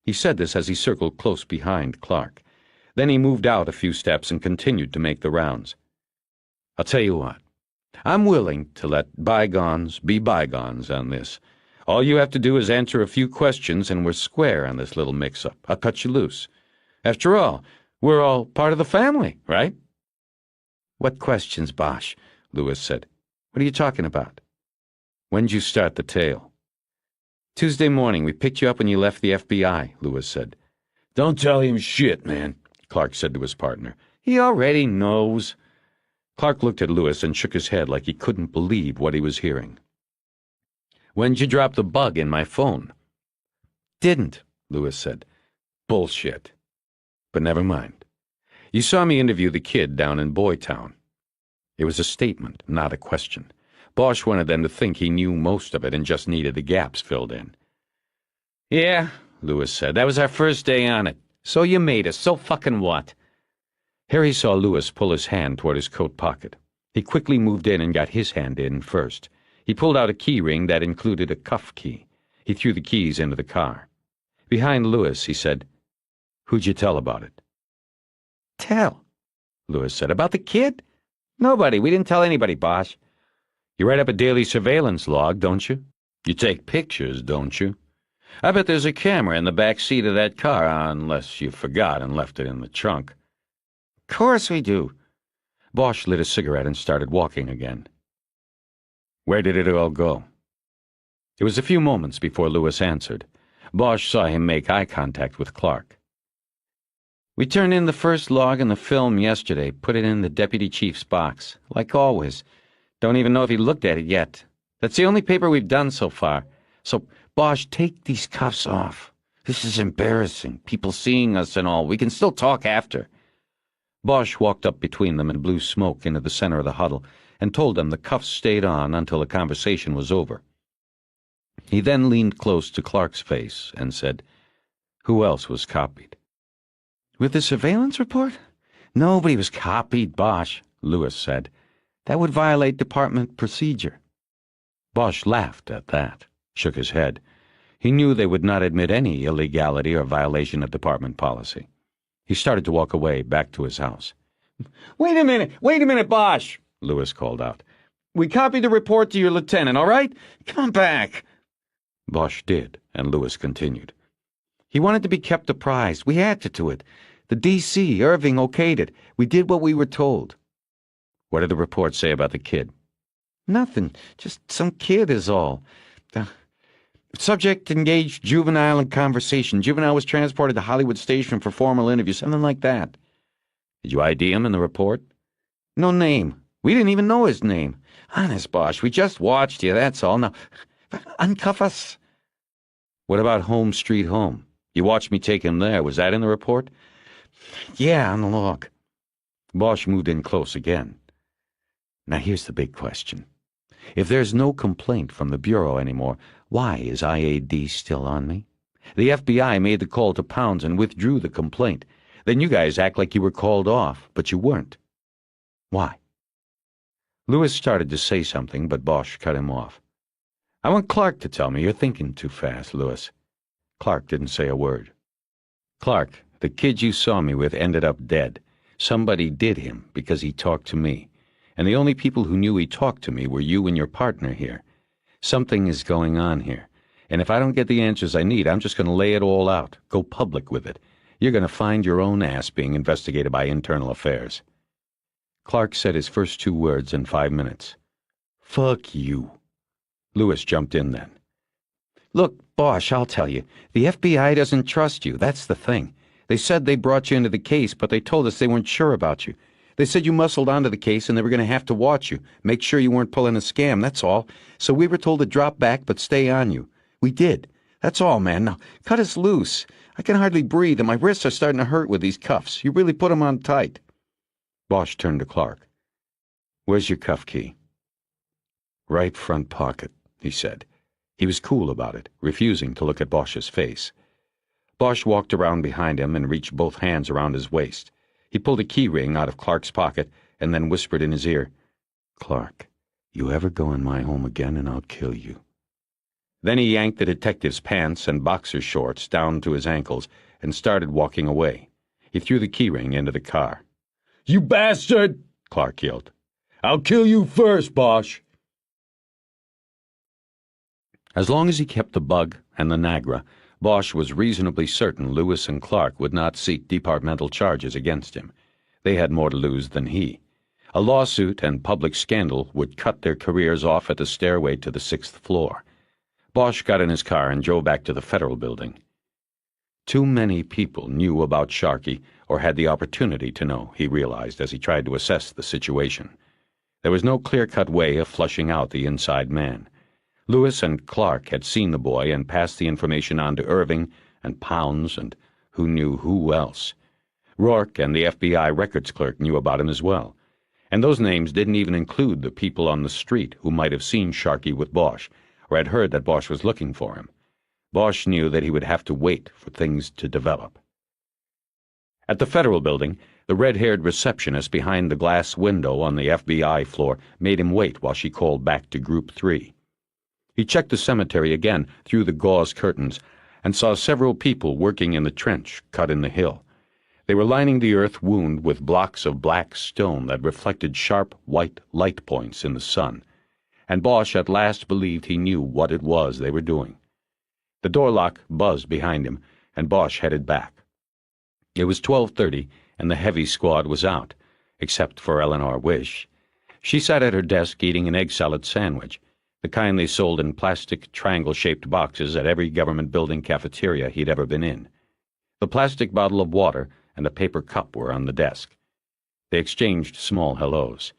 He said this as he circled close behind Clark. Then he moved out a few steps and continued to make the rounds. "I'll tell you what. I'm willing to let bygones be bygones on this. All you have to do is answer a few questions and we're square on this little mix-up. I'll cut you loose. After all, we're all part of the family, right?" "What questions, Bosch?" Lewis said. "What are you talking about?" "When'd you start the tale?" "Tuesday morning. We picked you up when you left the FBI," Lewis said. "Don't tell him shit, man," Clark said to his partner. "He already knows." Clark looked at Lewis and shook his head like he couldn't believe what he was hearing. "When'd you drop the bug in my phone?" "Didn't," Lewis said. "Bullshit. But never mind. You saw me interview the kid down in Boytown." It was a statement, not a question. Bosch wanted them to think he knew most of it and just needed the gaps filled in. "Yeah," Lewis said. "That was our first day on it. So you made us. So fucking what?" Harry saw Lewis pull his hand toward his coat pocket. He quickly moved in and got his hand in first. He pulled out a key ring that included a cuff key. He threw the keys into the car. Behind Lewis, he said, "Who'd you tell about it?" "Tell?" Lewis said. "About the kid? Nobody. We didn't tell anybody, Bosch." "You write up a daily surveillance log, don't you? You take pictures, don't you? I bet there's a camera in the back seat of that car, unless you forgot and left it in the trunk." "Of course we do." Bosch lit a cigarette and started walking again. "Where did it all go?" It was a few moments before Lewis answered. Bosch saw him make eye contact with Clark. "We turned in the first log and the film yesterday, put it in the deputy chief's box, like always. Don't even know if he looked at it yet. That's the only paper we've done so far. So, Bosch, take these cuffs off. This is embarrassing, people seeing us and all. We can still talk after." Bosch walked up between them and blew smoke into the center of the huddle and told them the cuffs stayed on until the conversation was over. He then leaned close to Clark's face and said, "Who else was copied?" "With the surveillance report? Nobody was copied, Bosch," Lewis said. "That would violate department procedure." Bosch laughed at that, shook his head. He knew they would not admit any illegality or violation of department policy. He started to walk away, back to his house. Wait a minute, Bosch," Lewis called out. "We copied the report to your lieutenant, all right? Come back." Bosch did, and Lewis continued. "He wanted to be kept apprised. We had to do it. The D.C., Irving, okayed it. We did what we were told." "What did the report say about the kid?" "Nothing. Just some kid is all. The subject engaged juvenile in conversation. Juvenile was transported to Hollywood Station for formal interview, something like that." "Did you ID him in the report?" "No name. We didn't even know his name. Honest, Bosch, we just watched you, that's all. Now, uncuff us." "What about Home Street Home? You watched me take him there. Was that in the report?" "Yeah, on the log." Bosch moved in close again. "Now here's the big question. If there's no complaint from the Bureau anymore, why is IAD still on me? The FBI made the call to Pounds and withdrew the complaint. Then you guys act like you were called off, but you weren't. Why?" Lewis started to say something, but Bosch cut him off. "I want Clark to tell me. You're thinking too fast, Lewis." Clark didn't say a word. "Clark, the kid you saw me with ended up dead. Somebody did him because he talked to me. and the only people who knew he talked to me were you and your partner here. Something is going on here, and if I don't get the answers I need, I'm just going to lay it all out, go public with it. You're going to find your own ass being investigated by Internal Affairs." Clark said his first 2 words in 5 minutes. "Fuck you." Lewis jumped in then. "Look, Bosch, I'll tell you. The FBI doesn't trust you, that's the thing. They said they brought you into the case, but they told us they weren't sure about you. They said you muscled onto the case and they were going to have to watch you, make sure you weren't pulling a scam, that's all. So we were told to drop back but stay on you. We did. That's all, man. Now, cut us loose. I can hardly breathe and my wrists are starting to hurt with these cuffs. You really put them on tight." Bosch turned to Clark. "Where's your cuff key?" "Right front pocket," he said. He was cool about it, refusing to look at Bosch's face. Bosch walked around behind him and reached both hands around his waist. He pulled a key ring out of Clark's pocket and then whispered in his ear, "Clark, you ever go in my home again and I'll kill you." Then he yanked the detective's pants and boxer shorts down to his ankles and started walking away. He threw the key ring into the car. "You bastard!" Clark yelled. "I'll kill you first, Bosch." As long as he kept the bug and the Nagra, Bosch was reasonably certain Lewis and Clark would not seek departmental charges against him. They had more to lose than he. A lawsuit and public scandal would cut their careers off at the stairway to the 6th floor. Bosch got in his car and drove back to the Federal Building. Too many people knew about Sharkey, or had the opportunity to know, he realized as he tried to assess the situation. There was no clear-cut way of flushing out the inside man. Lewis and Clark had seen the boy and passed the information on to Irving and Pounds and who knew who else. Rourke and the FBI records clerk knew about him as well. And those names didn't even include the people on the street who might have seen Sharkey with Bosch, or had heard that Bosch was looking for him. Bosch knew that he would have to wait for things to develop. At the Federal Building, the red-haired receptionist behind the glass window on the FBI floor made him wait while she called back to Group 3. He checked the cemetery again through the gauze curtains and saw several people working in the trench cut in the hill. They were lining the earth wound with blocks of black stone that reflected sharp white light points in the sun, and Bosch at last believed he knew what it was they were doing. The door lock buzzed behind him, and Bosch headed back. It was 12:30, and the heavy squad was out, except for Eleanor Wish. She sat at her desk eating an egg salad sandwich, the kind they sold in plastic triangle-shaped boxes at every government building cafeteria he'd ever been in. The plastic bottle of water and a paper cup were on the desk. They exchanged small hellos.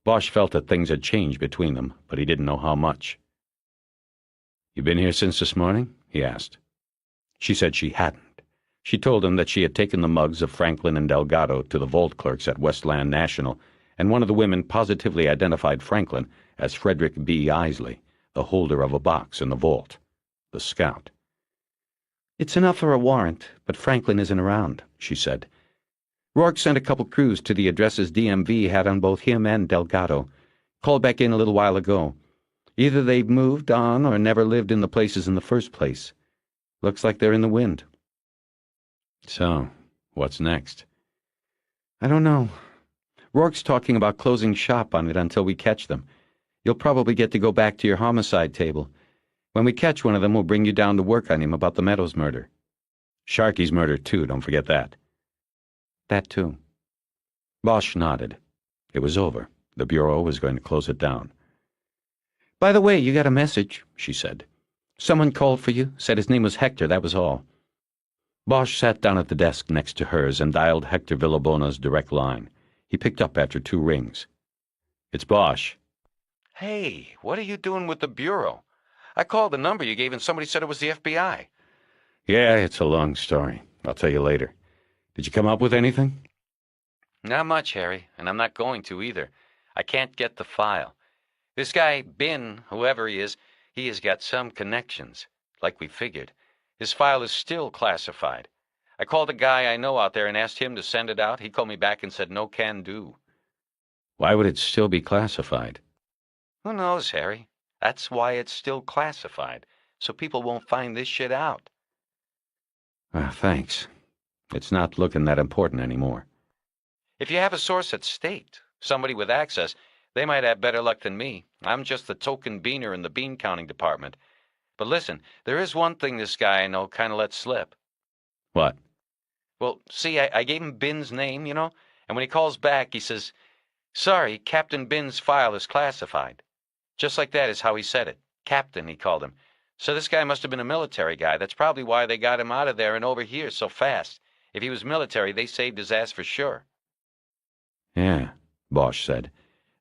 Bosch felt that things had changed between them, but he didn't know how much. "You been here since this morning?" he asked. She said she hadn't. She told him that she had taken the mugs of Franklin and Delgado to the vault clerks at Westland National, and one of the women positively identified Franklin as Frederick B. Isley, the holder of a box in the vault, the scout. "It's enough for a warrant, but Franklin isn't around," she said. "Rourke sent a couple crews to the addresses DMV had on both him and Delgado. Called back in a little while ago. Either they've moved on or never lived in the places in the first place. Looks like they're in the wind." "So, what's next?" "I don't know. Rourke's talking about closing shop on it until we catch them. You'll probably get to go back to your homicide table. When we catch one of them, we'll bring you down to work on him about the Meadows murder." "Sharkey's murder, too, don't forget that." "That, too." Bosch nodded. It was over. The Bureau was going to close it down. "By the way, you got a message," she said. "Someone called for you, said his name was Hector, that was all." Bosch sat down at the desk next to hers and dialed Hector Villabona's direct line. He picked up after 2 rings. "It's Bosch." "Hey, what are you doing with the Bureau? I called the number you gave and somebody said it was the FBI. "Yeah, it's a long story. I'll tell you later. Did you come up with anything?" "Not much, Harry, and I'm not going to either. I can't get the file. This guy, Bin, whoever he has got some connections, like we figured. His file is still classified. I called a guy I know out there and asked him to send it out. He called me back and said no can do." "Why would it still be classified?" "Who knows, Harry? That's why it's still classified, so people won't find this shit out." Thanks. It's not looking that important anymore." "If you have a source at State, somebody with access, They might have better luck than me. I'm just the token beaner in the bean counting department. But listen, there is one thing this guy I know kind of let slip. What? Well, see, I gave him Bin's name, and when he calls back, he says, "Sorry, Captain Bin's file is classified." Just like that is how he said it. Captain, he called him. So this guy must have been a military guy. That's probably why they got him out of there and over here so fast. If he was military, they saved his ass for sure. Yeah, Bosch said.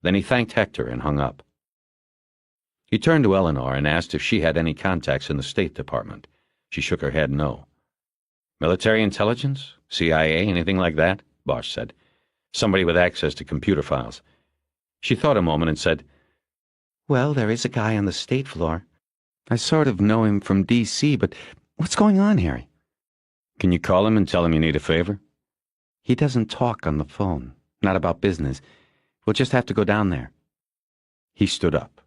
Then he thanked Hector and hung up. He turned to Eleanor and asked if she had any contacts in the State Department. She shook her head no. Military intelligence? CIA? Anything like that? Bosch said. Somebody with access to computer files. She thought a moment and said, Well, there is a guy on the state floor. I sort of know him from D.C., but what's going on, Harry? Can you call him and tell him you need a favor? He doesn't talk on the phone, not about business. We'll just have to go down there. He stood up.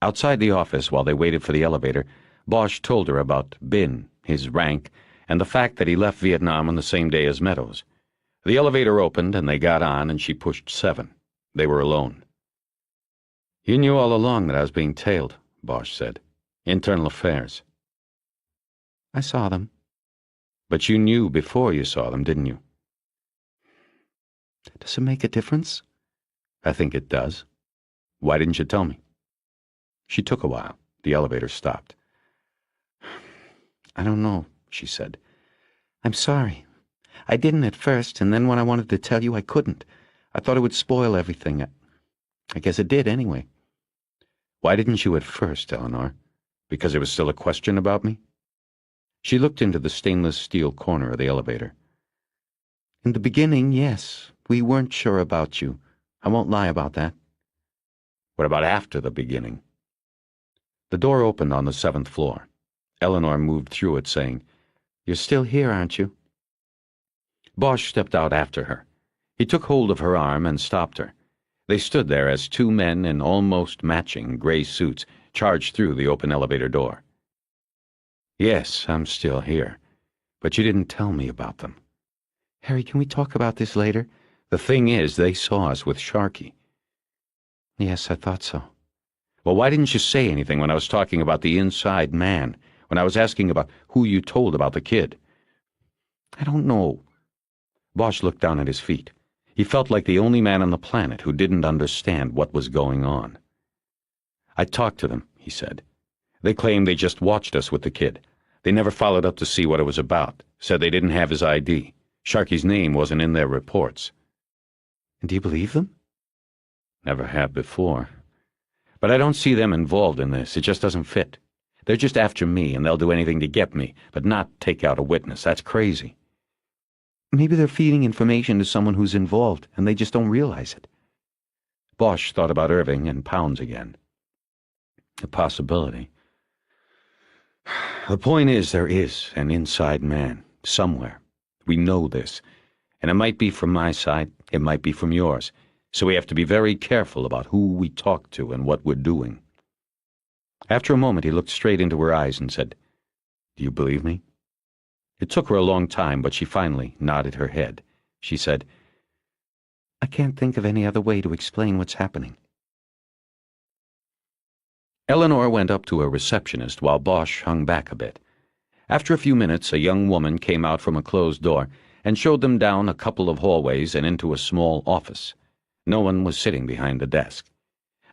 Outside the office, while they waited for the elevator, Bosch told her about Bin, his rank, and the fact that he left Vietnam on the same day as Meadows. The elevator opened, and they got on, and she pushed 7. They were alone. You knew all along that I was being tailed, Bosch said. Internal affairs. I saw them. But you knew before you saw them, didn't you? Does it make a difference? I think it does. Why didn't you tell me? She took a while. The elevator stopped. I don't know, she said. I'm sorry. I didn't at first, and then when I wanted to tell you, I couldn't. I thought it would spoil everything. I guess it did anyway. Why didn't you at first, Eleanor? Because there was still a question about me? She looked into the stainless steel corner of the elevator. In the beginning, yes. We weren't sure about you. I won't lie about that. What about after the beginning? The door opened on the 7th floor. Eleanor moved through it, saying, You're still here, aren't you? Bosch stepped out after her. He took hold of her arm and stopped her. They stood there as 2 men in almost matching gray suits charged through the open elevator door. Yes, I'm still here, but you didn't tell me about them. Harry, can we talk about this later? The thing is, they saw us with Sharky. Yes, I thought so. Well, why didn't you say anything when I was talking about the inside man, when I was asking about who you told about the kid? I don't know. Bosch looked down at his feet. He felt like the only man on the planet who didn't understand what was going on. I talked to them, he said. They claimed they just watched us with the kid. They never followed up to see what it was about, said they didn't have his ID. Sharky's name wasn't in their reports. And do you believe them? Never have before. But I don't see them involved in this. It just doesn't fit. They're just after me, and they'll do anything to get me, but not take out a witness. That's crazy. Maybe they're feeding information to someone who's involved, and they just don't realize it. Bosch thought about Irving and Pounds again. A possibility. The point is, there is an inside man, somewhere. We know this, and it might be from my side, it might be from yours, so we have to be very careful about who we talk to and what we're doing. After a moment, he looked straight into her eyes and said, Do you believe me? It took her a long time, but she finally nodded her head. She said, I can't think of any other way to explain what's happening. Eleanor went up to a receptionist while Bosch hung back a bit. After a few minutes, a young woman came out from a closed door and showed them down a couple of hallways and into a small office. No one was sitting behind the desk.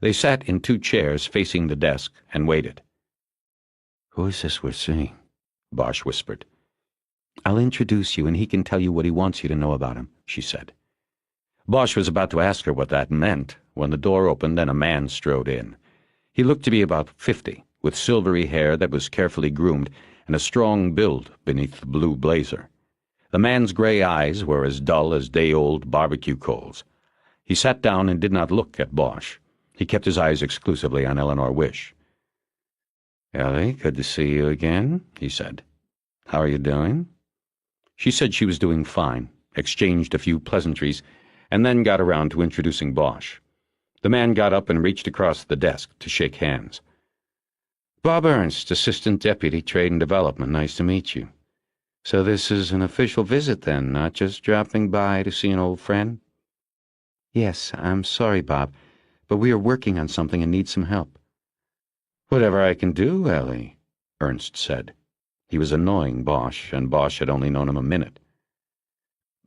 They sat in 2 chairs facing the desk and waited. Who is this we're seeing? Bosch whispered. I'll introduce you, and he can tell you what he wants you to know about him, she said. Bosch was about to ask her what that meant when the door opened and a man strode in. He looked to be about 50, with silvery hair that was carefully groomed and a strong build beneath the blue blazer. The man's gray eyes were as dull as day-old barbecue coals. He sat down and did not look at Bosch. He kept his eyes exclusively on Eleanor Wish. Ellie, good to see you again, he said. How are you doing? She said she was doing fine, exchanged a few pleasantries, and then got around to introducing Bosch. The man got up and reached across the desk to shake hands. Bob Ernst, Assistant Deputy Trade and Development. Nice to meet you. So this is an official visit then, not just dropping by to see an old friend? Yes, I'm sorry, Bob, but we are working on something and need some help." "Whatever I can do, Ellie," Ernst said. He was annoying Bosch, and Bosch had only known him a minute.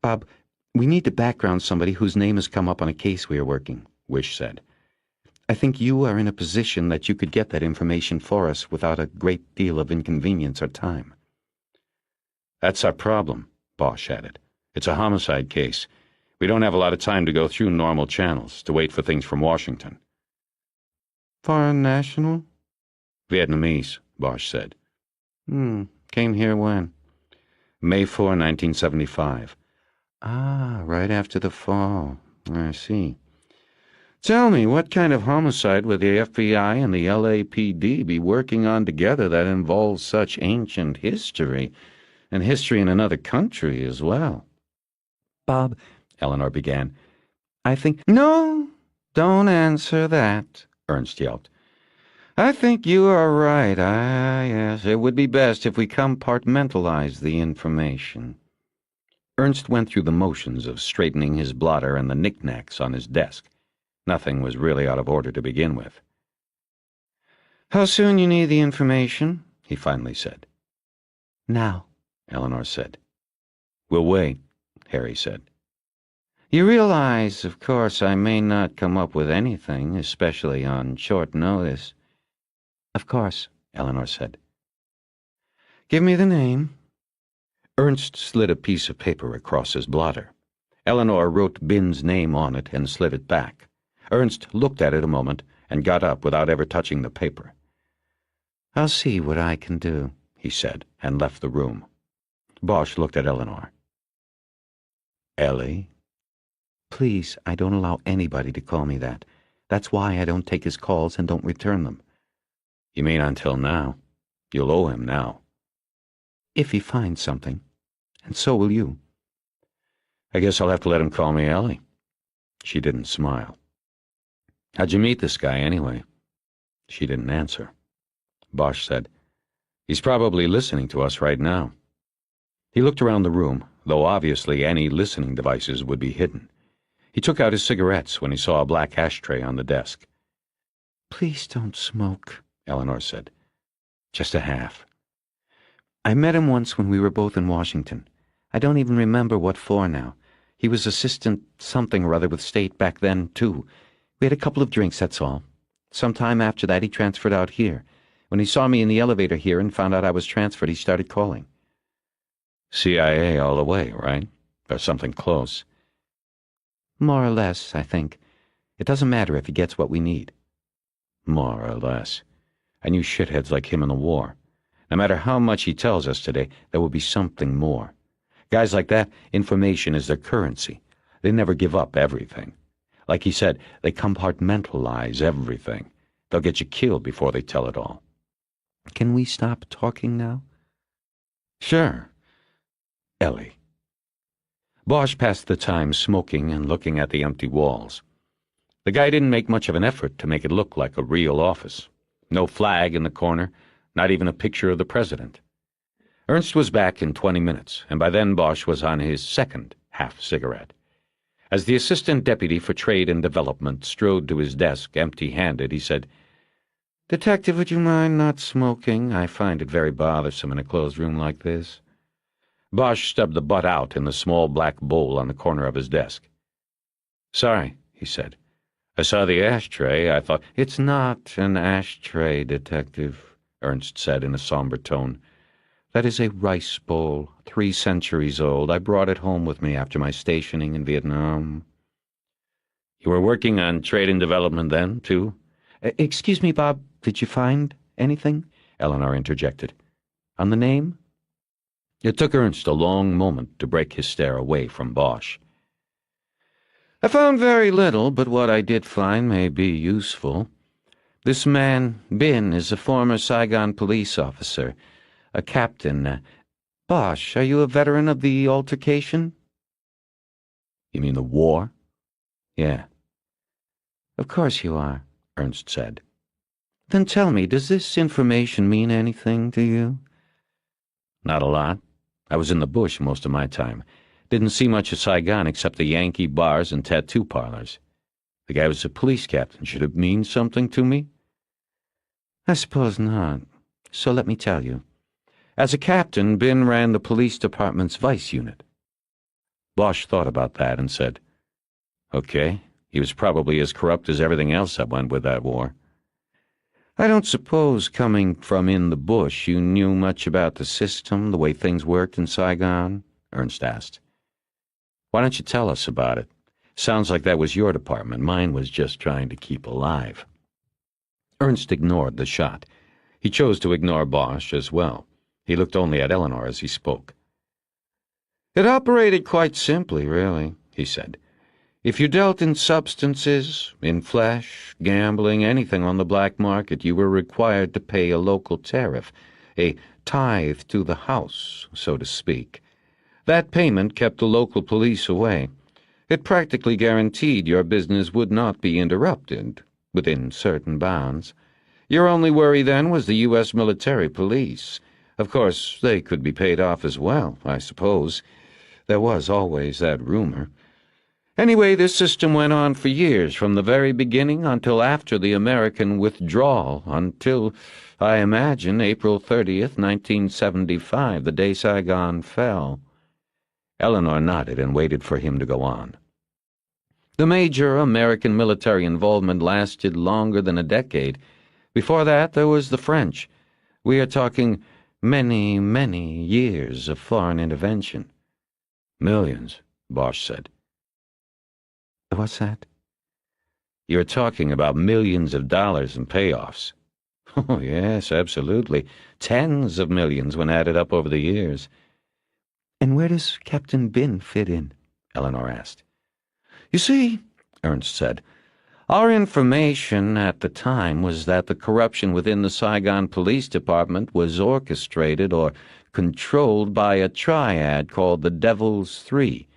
"Bob, we need to background somebody whose name has come up on a case we are working," Wish said. "I think you are in a position that you could get that information for us without a great deal of inconvenience or time." "That's our problem," Bosch added. "It's a homicide case. We don't have a lot of time to go through normal channels, to wait for things from Washington." "Foreign national?" "Vietnamese," Bosch said. Came here when?" "May 4, 1975. "Ah, right after the fall. I see. Tell me, what kind of homicide would the FBI and the LAPD be working on together that involves such ancient history, and history in another country as well?" "Bob," Eleanor began. "I think—" "No, don't answer that," Ernst yelped. "I think you are right. Yes, it would be best if we compartmentalize the information." Ernst went through the motions of straightening his blotter and the knickknacks on his desk. Nothing was really out of order to begin with. "How soon you need the information?" he finally said. "Now," Eleanor said. "We'll wait," Harry said. "You realize, of course, I may not come up with anything, especially on short notice." "Of course," Eleanor said. "Give me the name." Ernst slid a piece of paper across his blotter. Eleanor wrote Bin's name on it and slid it back. Ernst looked at it a moment and got up without ever touching the paper. "I'll see what I can do," he said, and left the room. Bosch looked at Eleanor. "Ellie?" "Please, I don't allow anybody to call me that. That's why I don't take his calls and don't return them." "You mean until now? You'll owe him now." "If he finds something. And so will you." "I guess I'll have to let him call me Ellie." She didn't smile. "How'd you meet this guy, anyway?" She didn't answer. Bosch said, "He's probably listening to us right now." He looked around the room, though obviously any listening devices would be hidden. He took out his cigarettes when he saw a black ashtray on the desk. "Please don't smoke," Eleanor said. "Just a half." "I met him once when we were both in Washington. I don't even remember what for now. He was assistant something or other with State back then, too. We had a couple of drinks, that's all. Some time after that, he transferred out here. When he saw me in the elevator here and found out I was transferred, he started calling." CIA all the way, right? Or something close. "More or less, I think. It doesn't matter if he gets what we need." More or less. I knew shitheads like him in the war. No matter how much he tells us today, there will be something more. Guys like that, information is their currency. They never give up everything. Like he said, they compartmentalize everything. They'll get you killed before they tell it all. "Can we stop talking now?" "Sure." Ellie. Bosch passed the time smoking and looking at the empty walls. The guy didn't make much of an effort to make it look like a real office. No flag in the corner, not even a picture of the president. Ernst was back in 20 minutes, and by then Bosch was on his second half-cigarette. As the assistant deputy for trade and development strode to his desk empty-handed, he said, "Detective, would you mind not smoking? I find it very bothersome in a closed room like this." Bosch stubbed the butt out in the small black bowl on the corner of his desk. "Sorry," he said. "I saw the ashtray. I thought—" "It's not an ashtray, Detective," Ernst said in a somber tone. "That is a rice bowl, 3 centuries old. I brought it home with me after my stationing in Vietnam." "You were working on trade and development then, too?" Excuse me, Bob, did you find anything?" Eleanor interjected. "On the name?" It took Ernst a long moment to break his stare away from Bosch. "I found very little, but what I did find may be useful. This man, Bin, is a former Saigon police officer, a captain. Bosch, are you a veteran of the altercation?" "You mean the war?" "Yeah." "Of course you are," Ernst said. "Then tell me, does this information mean anything to you?" "Not a lot. I was in the bush most of my time. Didn't see much of Saigon except the Yankee bars and tattoo parlors." The guy was a police captain. Should it mean something to me? I suppose not. So let me tell you. As a captain, Ben ran the police department's vice unit. Bosch thought about that and said, Okay, he was probably as corrupt as everything else that went with that war. I don't suppose, coming from in the bush, you knew much about the system, the way things worked in Saigon? Ernst asked. Why don't you tell us about it? Sounds like that was your department. Mine was just trying to keep alive. Ernst ignored the shot. He chose to ignore Bosch as well. He looked only at Eleanor as he spoke. It operated quite simply, really, he said. If you dealt in substances, in flesh, gambling, anything on the black market, you were required to pay a local tariff, a tithe to the house, so to speak. That payment kept the local police away. It practically guaranteed your business would not be interrupted, within certain bounds. Your only worry then was the U.S. military police. Of course, they could be paid off as well, I suppose. There was always that rumor. Anyway, this system went on for years, from the very beginning until after the American withdrawal, until, I imagine, April 30th, 1975, the day Saigon fell. Eleanor nodded and waited for him to go on. The major American military involvement lasted longer than a decade. Before that, there was the French. We are talking many, many years of foreign intervention. Millions, Bosch said. What's that? You're talking about millions of dollars in payoffs. Oh, yes, absolutely. Tens of millions when added up over the years. And where does Captain Ben fit in? Eleanor asked. You see, Ernst said, our information at the time was that the corruption within the Saigon Police Department was orchestrated or controlled by a triad called the Devil's Three.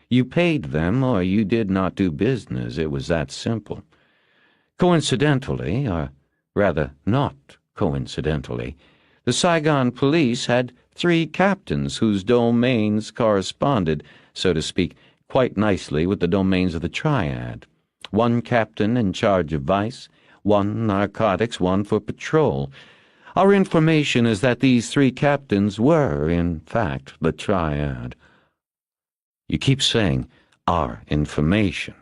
You paid them or you did not do business. It was that simple. Coincidentally, or rather not coincidentally, the Saigon police had 3 captains whose domains corresponded, so to speak, quite nicely with the domains of the triad. 1 captain in charge of vice, 1 narcotics, 1 for patrol. Our information is that these 3 captains were, in fact, the triad. You keep saying, our information.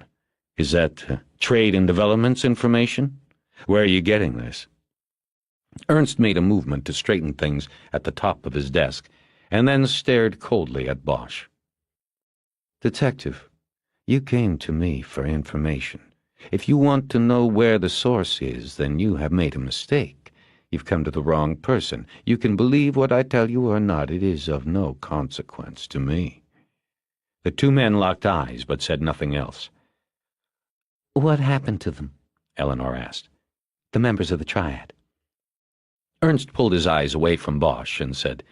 Is that trade and development's information? Where are you getting this? Ernst made a movement to straighten things at the top of his desk, and then stared coldly at Bosch. Detective, you came to me for information. If you want to know where the source is, then you have made a mistake. You've come to the wrong person. You can believe what I tell you or not. It is of no consequence to me. The 2 men locked eyes, but said nothing else. What happened to them? Eleanor asked. The members of the triad. Ernst pulled his eyes away from Bosch and said,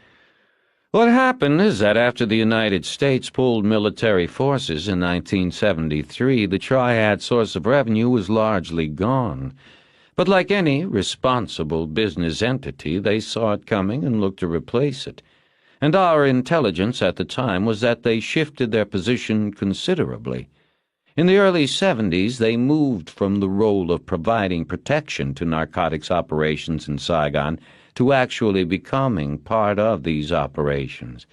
What happened is that after the United States pulled military forces in 1973, the triad's source of revenue was largely gone. But like any responsible business entity, they saw it coming and looked to replace it. And our intelligence at the time was that they shifted their position considerably. In the early 70s, they moved from the role of providing protection to narcotics operations in Saigon to actually becoming part of these operations.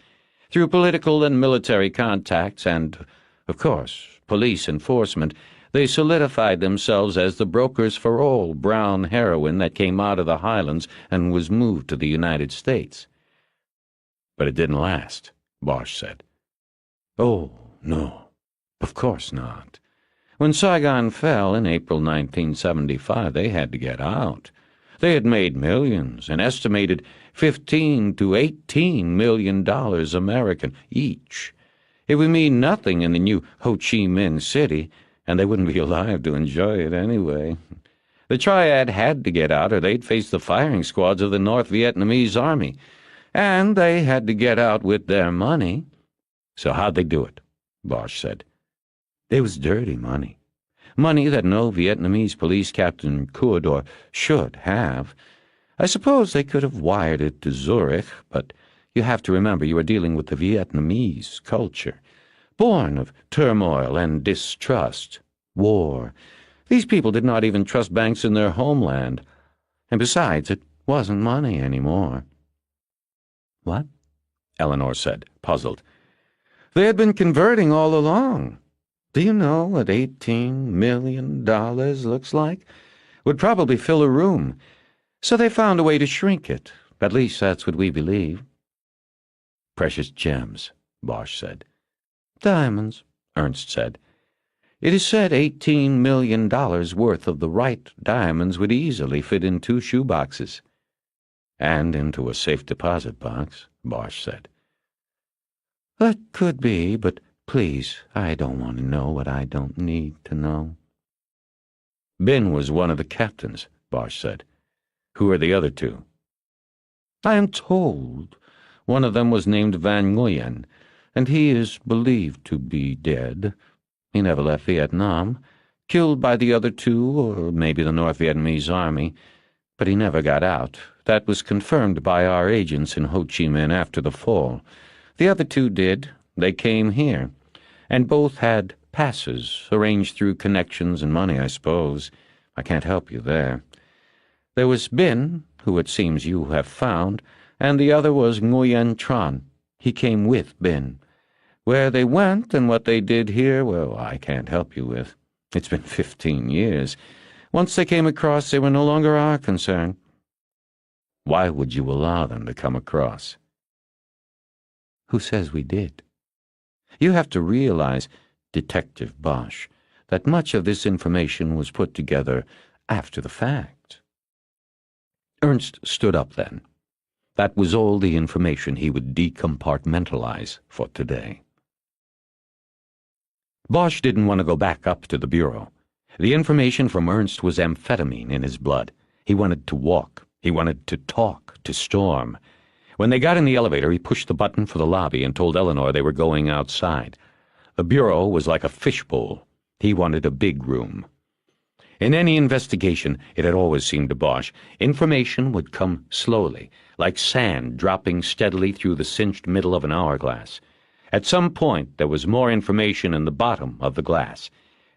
Through political and military contacts and, of course, police enforcement, they solidified themselves as the brokers for all brown heroin that came out of the highlands and was moved to the United States. But it didn't last, Bosch said. Oh, no, of course not. When Saigon fell in April 1975, they had to get out. They had made millions, an estimated $15 to $18 million American each. It would mean nothing in the new Ho Chi Minh City, and they wouldn't be alive to enjoy it anyway. The triad had to get out or they'd face the firing squads of the North Vietnamese army. And they had to get out with their money. So how'd they do it? Bosch said. It was dirty money. Money that no Vietnamese police captain could or should have. I suppose they could have wired it to Zurich, but you have to remember you are dealing with the Vietnamese culture, born of turmoil and distrust, war. These people did not even trust banks in their homeland. And besides, it wasn't money anymore. What? Eleanor said, puzzled. They had been converting all along. Do you know what $18 million looks like? Would probably fill a room. So they found a way to shrink it. At least that's what we believe. Precious gems, Bosch said. Diamonds, Ernst said. It is said $18 million worth of the right diamonds would easily fit in 2 shoeboxes. And into a safe deposit box, Bosch said. That could be, but please, I don't want to know what I don't need to know. Ben was one of the captains, Bosch said. Who are the other 2? I am told one of them was named Van Nguyen, and he is believed to be dead. He never left Vietnam, killed by the other 2, or maybe the North Vietnamese army, but he never got out. That was confirmed by our agents in Ho Chi Minh after the fall. The other 2 did. They came here, and both had passes, arranged through connections and money, I suppose. I can't help you there. There was Bin, who it seems you have found, and the other was Nguyen Tran. He came with Bin. Where they went and what they did here, well, I can't help you with. It's been 15 years. Once they came across, they were no longer our concern. Why would you allow them to come across? Who says we did? You have to realize, Detective Bosch, that much of this information was put together after the fact. Ernst stood up then. That was all the information he would decompartmentalize for today. Bosch didn't want to go back up to the bureau. The information from Ernst was amphetamine in his blood. He wanted to walk. He wanted to talk, to storm. When they got in the elevator, he pushed the button for the lobby and told Eleanor they were going outside. The bureau was like a fishbowl. He wanted a big room. In any investigation, it had always seemed to Bosch, information would come slowly, like sand dropping steadily through the cinched middle of an hourglass. At some point, there was more information in the bottom of the glass,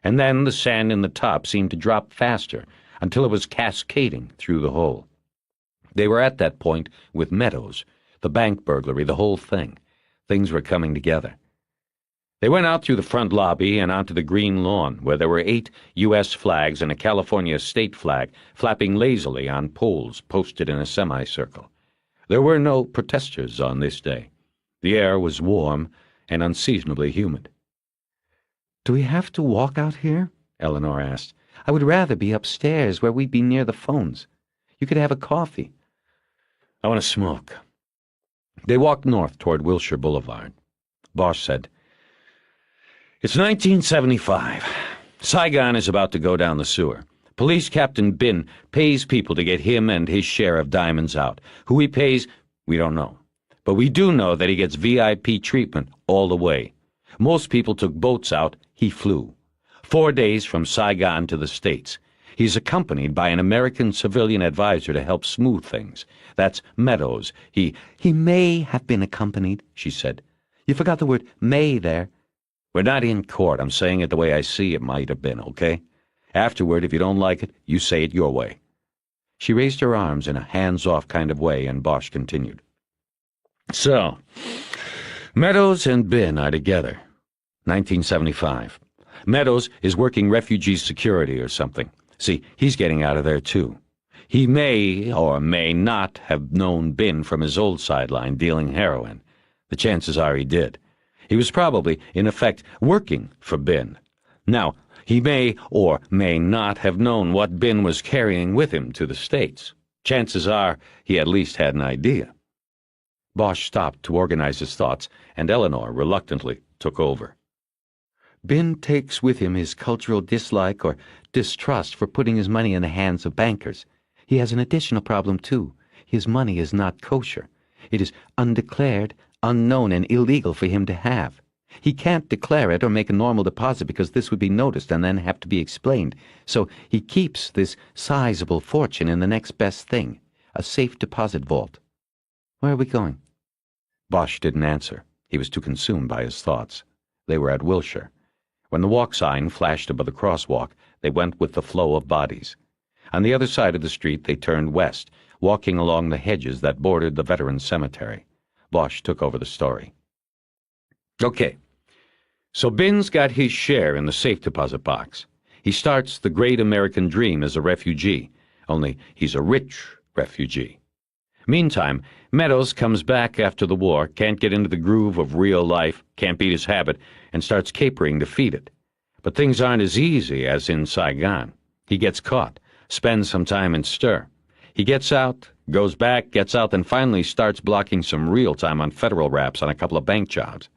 and then the sand in the top seemed to drop faster until it was cascading through the hole. They were at that point with Meadows, the bank burglary, the whole thing. Things were coming together. They went out through the front lobby and onto the green lawn, where there were 8 U.S. flags and a California state flag flapping lazily on poles posted in a semicircle. There were no protesters on this day. The air was warm and unseasonably humid. "Do we have to walk out here?" Eleanor asked. "I would rather be upstairs, where we'd be near the phones. You could have a coffee." "I want to smoke." They walked north toward Wilshire Boulevard. Bosch said, "It's 1975. Saigon is about to go down the sewer. Police Captain Bin pays people to get him and his share of diamonds out. Who he pays, we don't know. But we do know that he gets VIP treatment all the way. Most people took boats out. He flew. 4 days from Saigon to the States. He's accompanied by an American civilian advisor to help smooth things. That's Meadows. He may have been accompanied," she said. "You forgot the word may there." "We're not in court. I'm saying it the way I see it might have been, okay? Afterward, if you don't like it, you say it your way." She raised her arms in a hands-off kind of way, and Bosch continued. "So, Meadows and Bin are together. 1975. Meadows is working refugee security or something. See, he's getting out of there, too. He may or may not have known Bin from his old sideline dealing heroin. The chances are he did. He was probably, in effect, working for Bin. Now, he may or may not have known what Bin was carrying with him to the States. Chances are he at least had an idea." Bosch stopped to organize his thoughts, and Eleanor reluctantly took over. "Bin takes with him his cultural dislike or distrust for putting his money in the hands of bankers. He has an additional problem, too. His money is not kosher. It is undeclared, unknown, and illegal for him to have. He can't declare it or make a normal deposit because this would be noticed and then have to be explained. So he keeps this sizable fortune in the next best thing, a safe deposit vault. Where are we going?" Bosch didn't answer. He was too consumed by his thoughts. They were at Wilshire. When the walk sign flashed above the crosswalk, they went with the flow of bodies. On the other side of the street, they turned west, walking along the hedges that bordered the veterans' cemetery. Bosch took over the story. Okay, so Binns got his share in the safe deposit box. He starts the great American dream as a refugee, only he's a rich refugee. Meantime, Meadows comes back after the war, can't get into the groove of real life, can't beat his habit, and starts capering to feed it. But things aren't as easy as in Saigon. He gets caught, spends some time in stir. He gets out, goes back, gets out, then finally starts blocking some real time on federal raps on a couple of bank jobs.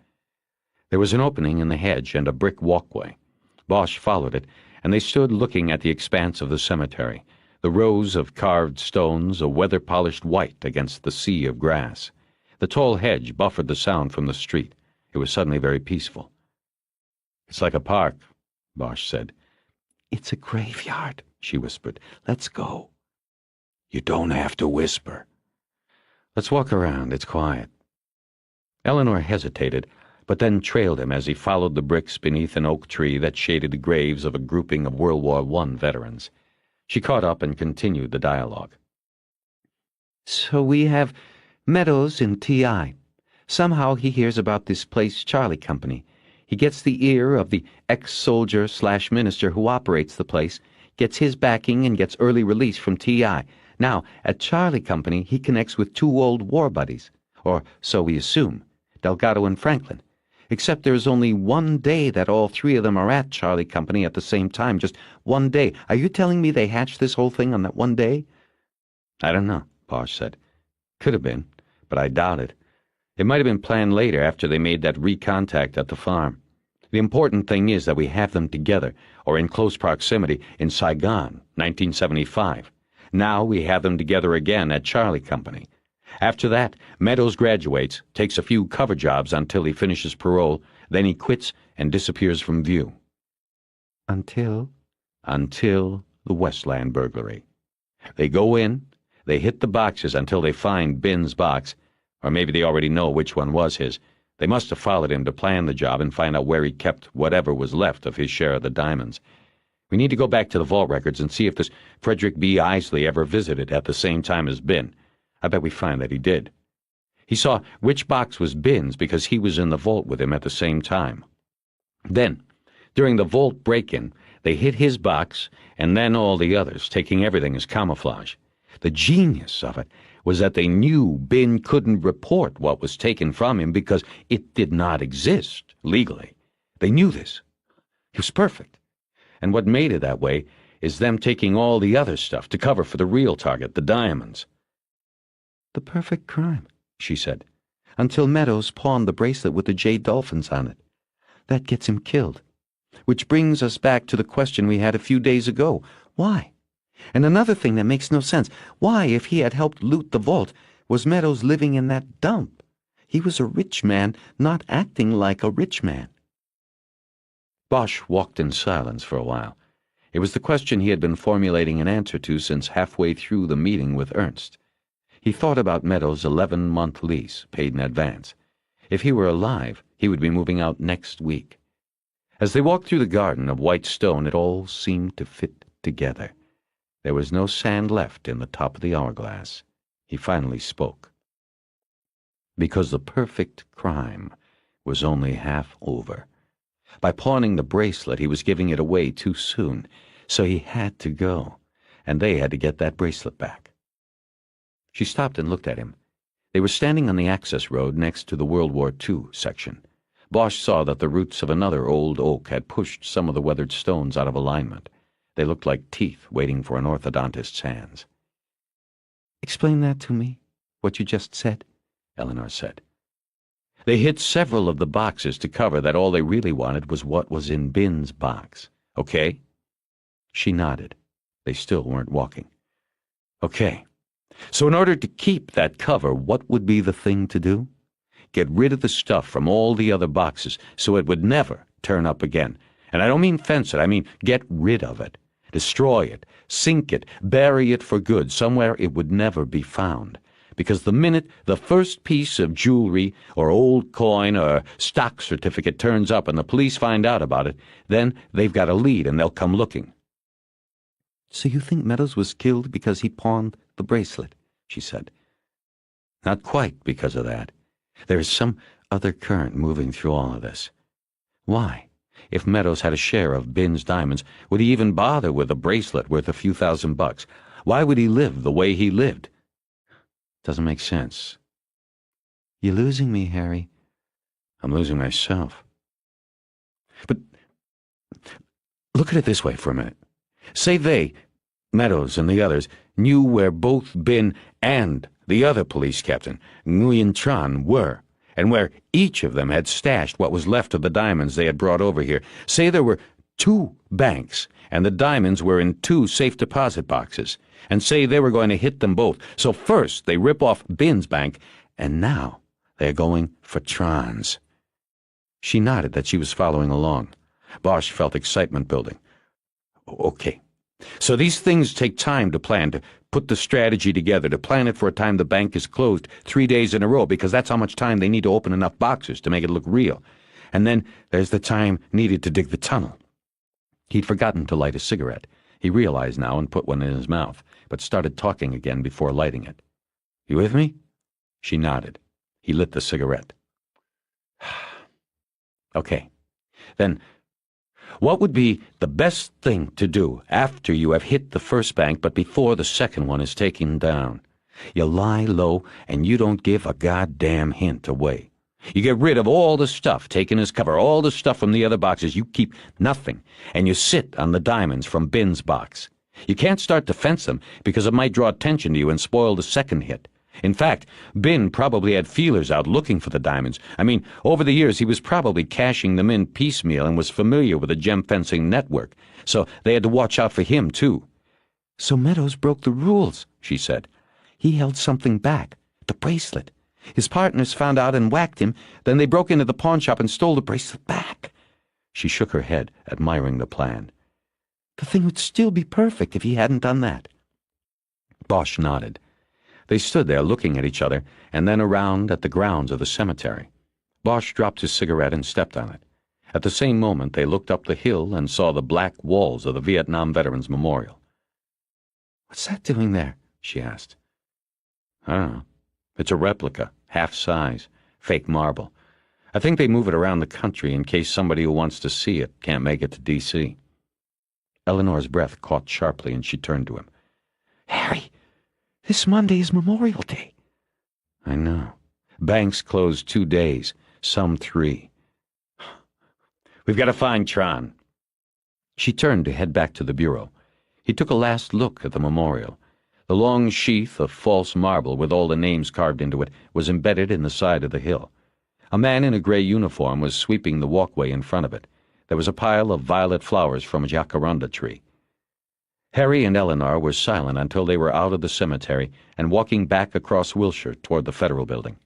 There was an opening in the hedge and a brick walkway. Bosch followed it, and they stood looking at the expanse of the cemetery, the rows of carved stones, a weather-polished white against the sea of grass. The tall hedge buffered the sound from the street. It was suddenly very peaceful. "It's like a park," Bosch said. "It's a graveyard," she whispered. "Let's go." "You don't have to whisper." "Let's walk around. It's quiet." Eleanor hesitated, but then trailed him as he followed the bricks beneath an oak tree that shaded the graves of a grouping of World War I veterans. She caught up and continued the dialogue. "So we have Meadows in T.I. Somehow he hears about this place Charlie Company. He gets the ear of the ex-soldier/minister who operates the place, gets his backing, and gets early release from T.I. Now, at Charlie Company, he connects with two old war buddies, or so we assume, Delgado and Franklin. Except there's only one day that all three of them are at Charlie Company at the same time, just one day. Are you telling me they hatched this whole thing on that one day?" "I don't know," Bosch said. "Could have been, but I doubt it. It might have been planned later after they made that recontact at the farm. The important thing is that we have them together, or in close proximity, in Saigon, 1975. Now we have them together again at Charlie Company. After that, Meadows graduates, takes a few cover jobs until he finishes parole, then he quits and disappears from view." Until the Westland burglary. They go in, they hit the boxes until they find Binns' box, or maybe they already know which one was his. They must have followed him to plan the job and find out where he kept whatever was left of his share of the diamonds. We need to go back to the vault records and see if this Frederick B. Isley ever visited at the same time as Bin. I bet we find that he did. He saw which box was Binns because he was in the vault with him at the same time. Then, during the vault break-in, they hit his box and then all the others, taking everything as camouflage. The genius of it was that they knew Bin couldn't report what was taken from him because it did not exist legally. They knew this. It was perfect. And what made it that way is them taking all the other stuff to cover for the real target, the diamonds. "The perfect crime," she said, "until Meadows pawned the bracelet with the jade dolphins on it. That gets him killed. Which brings us back to the question we had a few days ago. Why? And another thing that makes no sense. Why, if he had helped loot the vault, was Meadows living in that dump? He was a rich man, not acting like a rich man." Bosch walked in silence for a while. It was the question he had been formulating an answer to since halfway through the meeting with Ernst. He thought about Meadows' 11-month lease, paid in advance. If he were alive, he would be moving out next week. As they walked through the garden of white stone, it all seemed to fit together. There was no sand left in the top of the hourglass. He finally spoke. Because the perfect crime was only half over. By pawning the bracelet, he was giving it away too soon, so he had to go, and they had to get that bracelet back. She stopped and looked at him. They were standing on the access road next to the World War II section. Bosch saw that the roots of another old oak had pushed some of the weathered stones out of alignment. They looked like teeth waiting for an orthodontist's hands. "Explain that to me, what you just said," Eleanor said. They hit several of the boxes to cover that all they really wanted was what was in Binns' box. Okay? She nodded. They still weren't walking. Okay. So in order to keep that cover, what would be the thing to do? Get rid of the stuff from all the other boxes so it would never turn up again. And I don't mean fence it, I mean get rid of it. Destroy it, sink it, bury it for good, somewhere it would never be found. Because the minute the first piece of jewelry or old coin or stock certificate turns up and the police find out about it, then they've got a lead and they'll come looking. So you think Meadows was killed because he pawned the bracelet, she said. Not quite because of that. There is some other current moving through all of this. Why, if Meadows had a share of Bin's diamonds, would he even bother with a bracelet worth a few $1,000s? Why would he live the way he lived? Doesn't make sense. You're losing me, Harry. I'm losing myself. But look at it this way for a minute. Say they, Meadows and the others, knew where both Bin and the other police captain, Nguyen Tran, were, and where each of them had stashed what was left of the diamonds they had brought over here. Say there were 2 banks, and the diamonds were in 2 safe deposit boxes, and say they were going to hit them both. So first they rip off Bin's bank, and now they're going for Tran's. She nodded that she was following along. Bosch felt excitement building. Okay. So these things take time to plan, to put the strategy together, to plan it for a time the bank is closed 3 days in a row, because that's how much time they need to open enough boxes to make it look real. And then there's the time needed to dig the tunnel. He'd forgotten to light a cigarette. He realized now and put one in his mouth, but started talking again before lighting it. You with me? She nodded. He lit the cigarette. Okay. Then, what would be the best thing to do after you have hit the first bank but before the second one is taken down? You lie low and you don't give a goddamn hint away. You get rid of all the stuff taken as cover, all the stuff from the other boxes. You keep nothing, and you sit on the diamonds from Bin's box. You can't start to fence them because it might draw attention to you and spoil the second hit. In fact, Bin probably had feelers out looking for the diamonds. I mean, over the years he was probably cashing them in piecemeal and was familiar with the gem fencing network, so they had to watch out for him, too. So Meadows broke the rules, she said. He held something back, the bracelet. His partners found out and whacked him, then they broke into the pawn shop and stole the bracelet back. She shook her head, admiring the plan. The thing would still be perfect if he hadn't done that. Bosch nodded. They stood there looking at each other and then around at the grounds of the cemetery. Bosch dropped his cigarette and stepped on it. At the same moment they looked up the hill and saw the black walls of the Vietnam Veterans Memorial. What's that doing there? She asked. I don't know. It's a replica, half size, fake marble. I think they move it around the country in case somebody who wants to see it can't make it to D.C. Eleanor's breath caught sharply and she turned to him. Harry! This Monday is Memorial Day. I know. Banks close 2 days, some 3. We've got to find Tran. She turned to head back to the bureau. He took a last look at the memorial. The long sheath of false marble with all the names carved into it was embedded in the side of the hill. A man in a gray uniform was sweeping the walkway in front of it. There was a pile of violet flowers from a jacaranda tree. Harry and Eleanor were silent until they were out of the cemetery and walking back across Wilshire toward the Federal Building.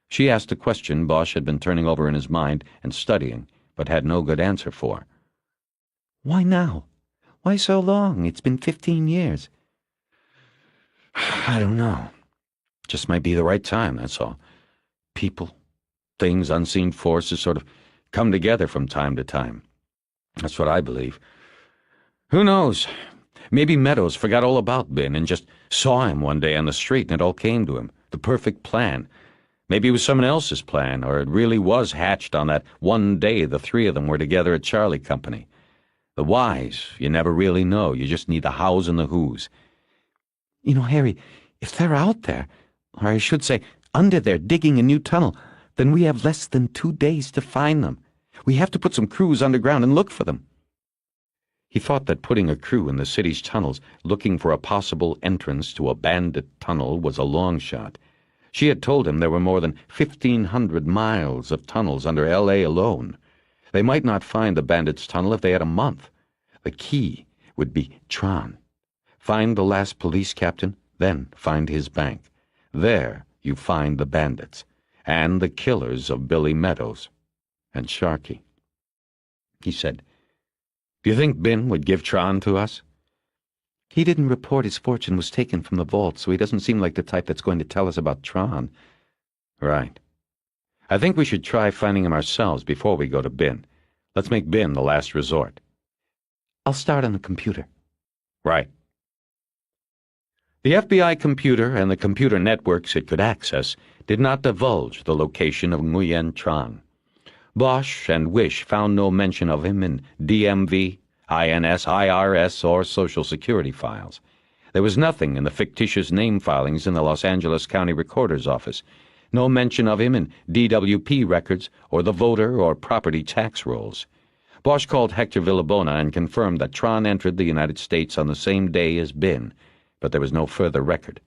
She asked a question Bosch had been turning over in his mind and studying, but had no good answer for. Why now? Why so long? It's been 15 years. I don't know. Just might be the right time, that's all. People, things, unseen forces sort of come together from time to time. That's what I believe. Who knows? Maybe Meadows forgot all about Bin and just saw him one day on the street and it all came to him. The perfect plan. Maybe it was someone else's plan, or it really was hatched on that one day the 3 of them were together at Charlie Company. The whys, you never really know. You just need the hows and the whos. You know, Harry, if they're out there, or I should say, under there digging a new tunnel, then we have less than 2 days to find them. We have to put some crews underground and look for them. He thought that putting a crew in the city's tunnels looking for a possible entrance to a bandit tunnel was a long shot. She had told him there were more than 1,500 miles of tunnels under L.A. alone. They might not find the bandits' tunnel if they had a month. The key would be Tran. Find the last police captain, then find his bank. There you find the bandits, and the killers of Billy Meadows, and Sharkey. He said, Do you think Bin would give Tran to us? He didn't report his fortune was taken from the vault, so he doesn't seem like the type that's going to tell us about Tran. Right. I think we should try finding him ourselves before we go to Bin. Let's make Bin the last resort. I'll start on the computer. Right. The FBI computer and the computer networks it could access did not divulge the location of Nguyen Tran. Bosch and Wish found no mention of him in DMV, INS, IRS, or Social Security files. There was nothing in the fictitious name filings in the Los Angeles County Recorder's Office, no mention of him in DWP records or the voter or property tax rolls. Bosch called Hector Villabona and confirmed that Tran entered the United States on the same day as Bin, but there was no further record.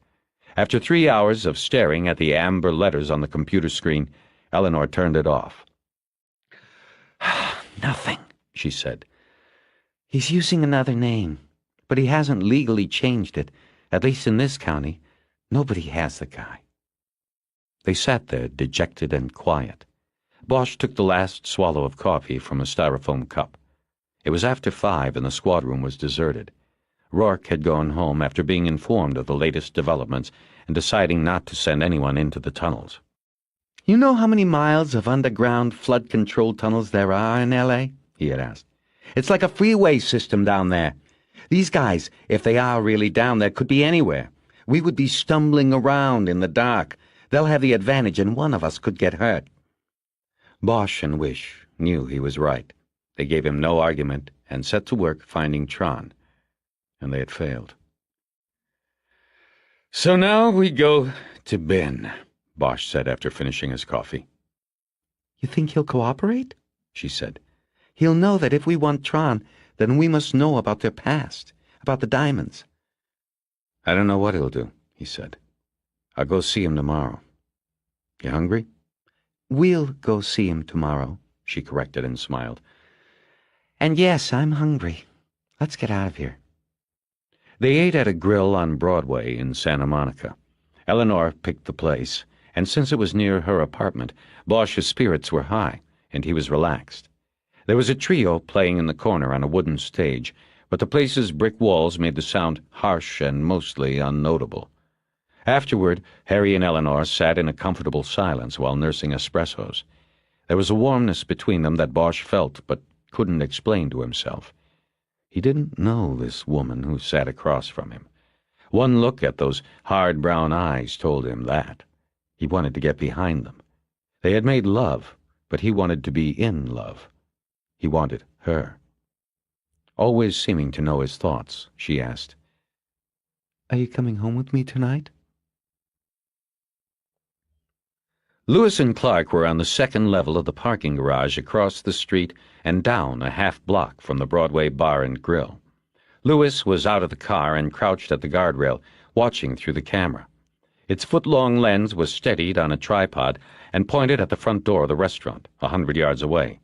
After 3 hours of staring at the amber letters on the computer screen, Eleanor turned it off. Nothing, she said. He's using another name, but he hasn't legally changed it. At least in this county, nobody has the guy. They sat there, dejected and quiet. Bosch took the last swallow of coffee from a styrofoam cup. It was after 5 and the squad room was deserted. Rourke had gone home after being informed of the latest developments and deciding not to send anyone into the tunnels. You know how many miles of underground flood control tunnels there are in L.A.? He had asked. It's like a freeway system down there. These guys, if they are really down there, could be anywhere. We would be stumbling around in the dark. They'll have the advantage and one of us could get hurt. Bosch and Wish knew he was right. They gave him no argument and set to work finding Tran. And they had failed. "So now we go to Ben," Bosch said after finishing his coffee. You think he'll cooperate? She said. He'll know that if we want Tran, then we must know about their past, about the diamonds. "I don't know what he'll do," he said. "I'll go see him tomorrow. You hungry?" We'll go see him tomorrow, she corrected and smiled. And yes, I'm hungry. Let's get out of here. They ate at a grill on Broadway in Santa Monica. Eleanor picked the place, and since it was near her apartment, Bosch's spirits were high, and he was relaxed. There was a trio playing in the corner on a wooden stage, but the place's brick walls made the sound harsh and mostly unnotable. Afterward, Harry and Eleanor sat in a comfortable silence while nursing espressos. There was a warmness between them that Bosch felt but couldn't explain to himself. He didn't know this woman who sat across from him. One look at those hard brown eyes told him that. He wanted to get behind them. They had made love, but he wanted to be in love. He wanted her. Always seeming to know his thoughts, she asked, Are you coming home with me tonight? Lewis and Clark were on the second level of the parking garage across the street and down a half block from the Broadway Bar and Grill. Lewis was out of the car and crouched at the guardrail, watching through the camera. Its foot-long lens was steadied on a tripod and pointed at the front door of the restaurant, 100 yards away.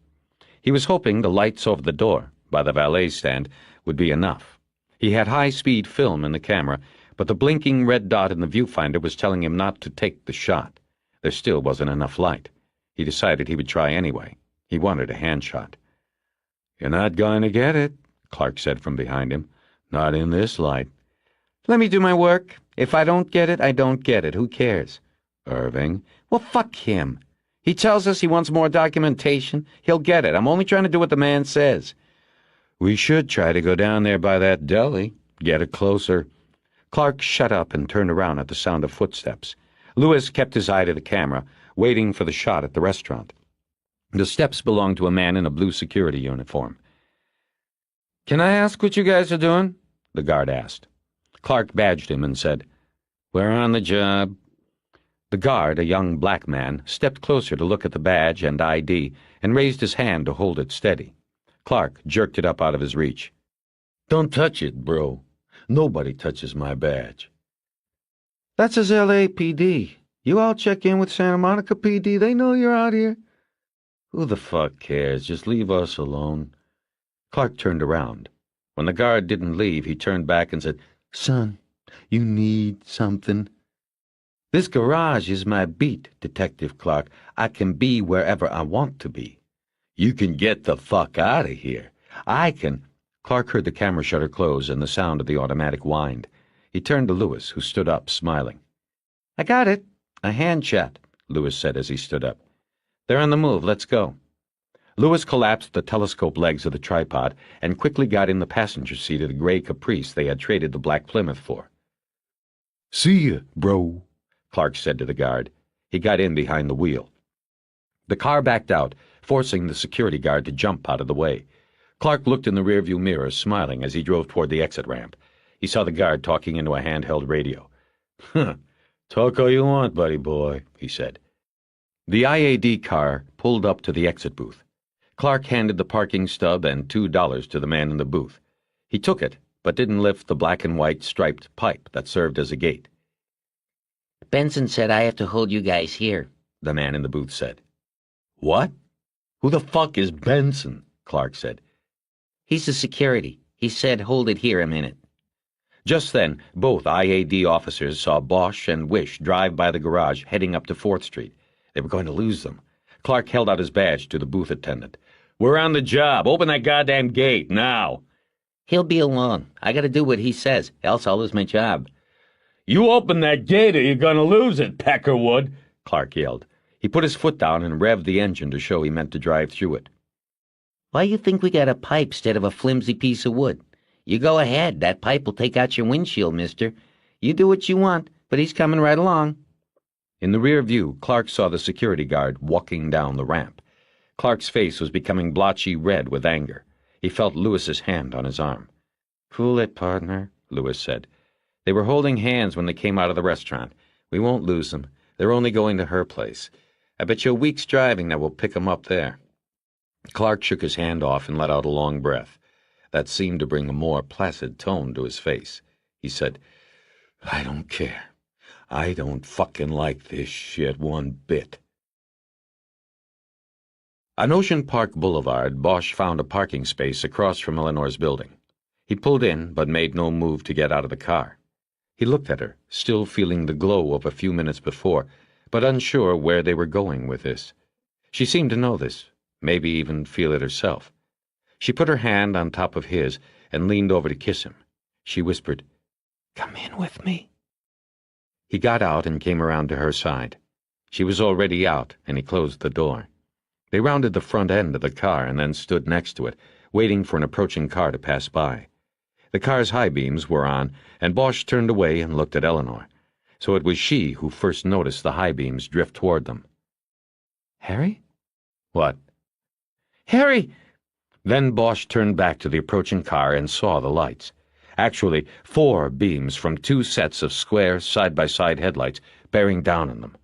He was hoping the lights over the door, by the valet stand, would be enough. He had high-speed film in the camera, but the blinking red dot in the viewfinder was telling him not to take the shot. There still wasn't enough light. He decided he would try anyway. He wanted a hand shot. "You're not going to get it," Clark said from behind him. "Not in this light." Let me do my work. If I don't get it, I don't get it. Who cares? Irving. Well, fuck him. He tells us he wants more documentation. He'll get it. I'm only trying to do what the man says. "We should try to go down there by that deli. Get it closer." Clark shut up and turned around at the sound of footsteps. Lewis kept his eye to the camera, waiting for the shot at the restaurant. The steps belonged to a man in a blue security uniform. "Can I ask what you guys are doing?" the guard asked. Clark badged him and said, "We're on the job." The guard, a young black man, stepped closer to look at the badge and ID and raised his hand to hold it steady. Clark jerked it up out of his reach. "Don't touch it, bro. Nobody touches my badge." That's his LAPD. You all check in with Santa Monica PD. They know you're out here. "Who the fuck cares? Just leave us alone." Clark turned around. When the guard didn't leave, he turned back and said, Son, you need something. "This garage is my beat, Detective Clark. I can be wherever I want to be." "You can get the fuck out of here. I can—" Clark heard the camera shutter close and the sound of the automatic wind. He turned to Lewis, who stood up, smiling. I got it. "A hand shot," Lewis said as he stood up. "They're on the move. Let's go." Lewis collapsed the telescope legs of the tripod and quickly got in the passenger seat of the gray Caprice they had traded the black Plymouth for. "See ya, bro," Clark said to the guard. He got in behind the wheel. The car backed out, forcing the security guard to jump out of the way. Clark looked in the rearview mirror, smiling as he drove toward the exit ramp. He saw the guard talking into a handheld radio. "Huh, talk all you want, buddy boy," he said. The IAD car pulled up to the exit booth. Clark handed the parking stub and $2 to the man in the booth. He took it, but didn't lift the black and white striped pipe that served as a gate. "Benson said I have to hold you guys here," the man in the booth said. "What? Who the fuck is Benson?" Clark said. "He's the security. He said hold it here a minute." Just then, both IAD officers saw Bosch and Wish drive by the garage heading up to 4th Street. They were going to lose them. Clark held out his badge to the booth attendant. "We're on the job. Open that goddamn gate, now." "He'll be along. I gotta do what he says, else I'll lose my job." "You open that gate or you're gonna lose it, Peckerwood," Clark yelled. He put his foot down and revved the engine to show he meant to drive through it. "Why you think we got a pipe instead of a flimsy piece of wood? You go ahead. That pipe will take out your windshield, mister. You do what you want, but he's coming right along." In the rear view, Clark saw the security guard walking down the ramp. Clark's face was becoming blotchy red with anger. He felt Lewis's hand on his arm. "Cool it, partner," Lewis said. "They were holding hands when they came out of the restaurant. We won't lose them. They're only going to her place. I bet you a week's driving that will pick them up there." Clark shook his hand off and let out a long breath. That seemed to bring a more placid tone to his face. He said, "I don't care. I don't fucking like this shit one bit." On Ocean Park Boulevard, Bosch found a parking space across from Eleanor's building. He pulled in, but made no move to get out of the car. He looked at her, still feeling the glow of a few minutes before, but unsure where they were going with this. She seemed to know this, maybe even feel it herself. She put her hand on top of his and leaned over to kiss him. She whispered, "Come in with me." He got out and came around to her side. She was already out, and he closed the door. They rounded the front end of the car and then stood next to it, waiting for an approaching car to pass by. The car's high beams were on, and Bosch turned away and looked at Eleanor. So it was she who first noticed the high beams drift toward them. "Harry?" "What?" "Harry!" Then Bosch turned back to the approaching car and saw the lights. Actually, 4 beams from 2 sets of square, side-by-side headlights bearing down on them.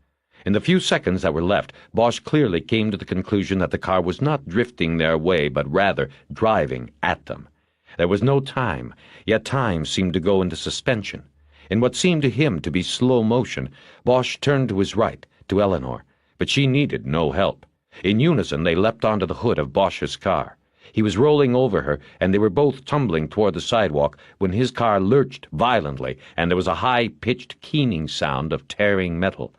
In the few seconds that were left, Bosch clearly came to the conclusion that the car was not drifting their way, but rather driving at them. There was no time, yet time seemed to go into suspension. In what seemed to him to be slow motion, Bosch turned to his right, to Eleanor, but she needed no help. In unison they leapt onto the hood of Bosch's car. He was rolling over her, and they were both tumbling toward the sidewalk when his car lurched violently, and there was a high-pitched keening sound of tearing metal.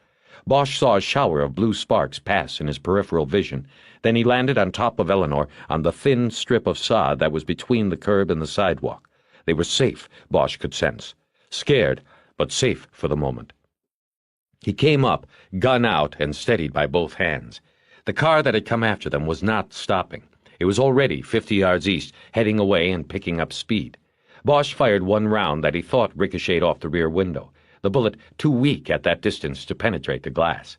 Bosch saw a shower of blue sparks pass in his peripheral vision. Then he landed on top of Eleanor on the thin strip of sod that was between the curb and the sidewalk. They were safe, Bosch could sense. Scared, but safe for the moment. He came up, gun out and steadied by both hands. The car that had come after them was not stopping. It was already 50 yards east, heading away and picking up speed. Bosch fired one round that he thought ricocheted off the rear window, the bullet too weak at that distance to penetrate the glass.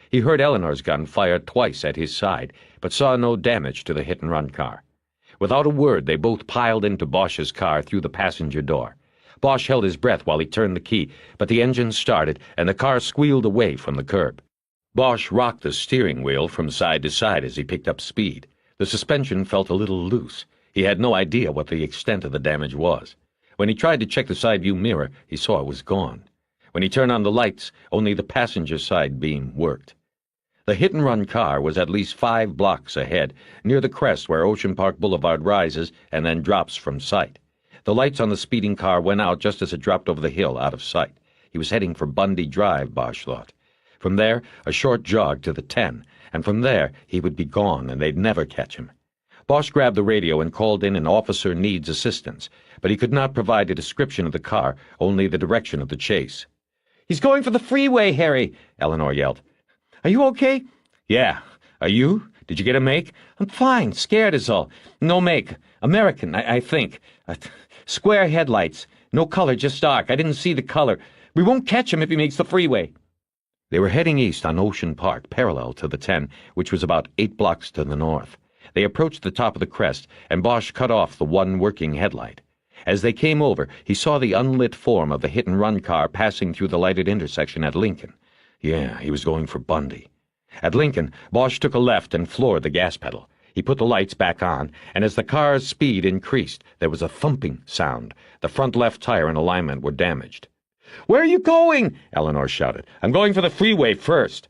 He heard Eleanor's gun fired twice at his side, but saw no damage to the hit-and-run car. Without a word, they both piled into Bosch's car through the passenger door. Bosch held his breath while he turned the key, but the engine started and the car squealed away from the curb. Bosch rocked the steering wheel from side to side as he picked up speed. The suspension felt a little loose. He had no idea what the extent of the damage was. When he tried to check the side view mirror, he saw it was gone. When he turned on the lights, only the passenger side beam worked. The hit-and-run car was at least 5 blocks ahead, near the crest where Ocean Park Boulevard rises and then drops from sight. The lights on the speeding car went out just as it dropped over the hill out of sight. He was heading for Bundy Drive, Bosch thought. From there, a short jog to the 10, and from there he would be gone and they'd never catch him. Bosch grabbed the radio and called in an officer needs assistance, but he could not provide a description of the car, only the direction of the chase. "He's going for the freeway, Harry," Eleanor yelled. "Are you okay?" "Yeah. Are you? Did you get a make?" "I'm fine. Scared is all. No make. American, I think. Square headlights. No color, just dark. I didn't see the color. We won't catch him if he makes the freeway." They were heading east on Ocean Park, parallel to the 10, which was about 8 blocks to the north. They approached the top of the crest, and Bosch cut off the one working headlight. As they came over, he saw the unlit form of the hit-and-run car passing through the lighted intersection at Lincoln. Yeah, he was going for Bundy. At Lincoln, Bosch took a left and floored the gas pedal. He put the lights back on, and as the car's speed increased, there was a thumping sound. The front left tire and alignment were damaged. "Where are you going?" Eleanor shouted. "I'm going for the freeway first."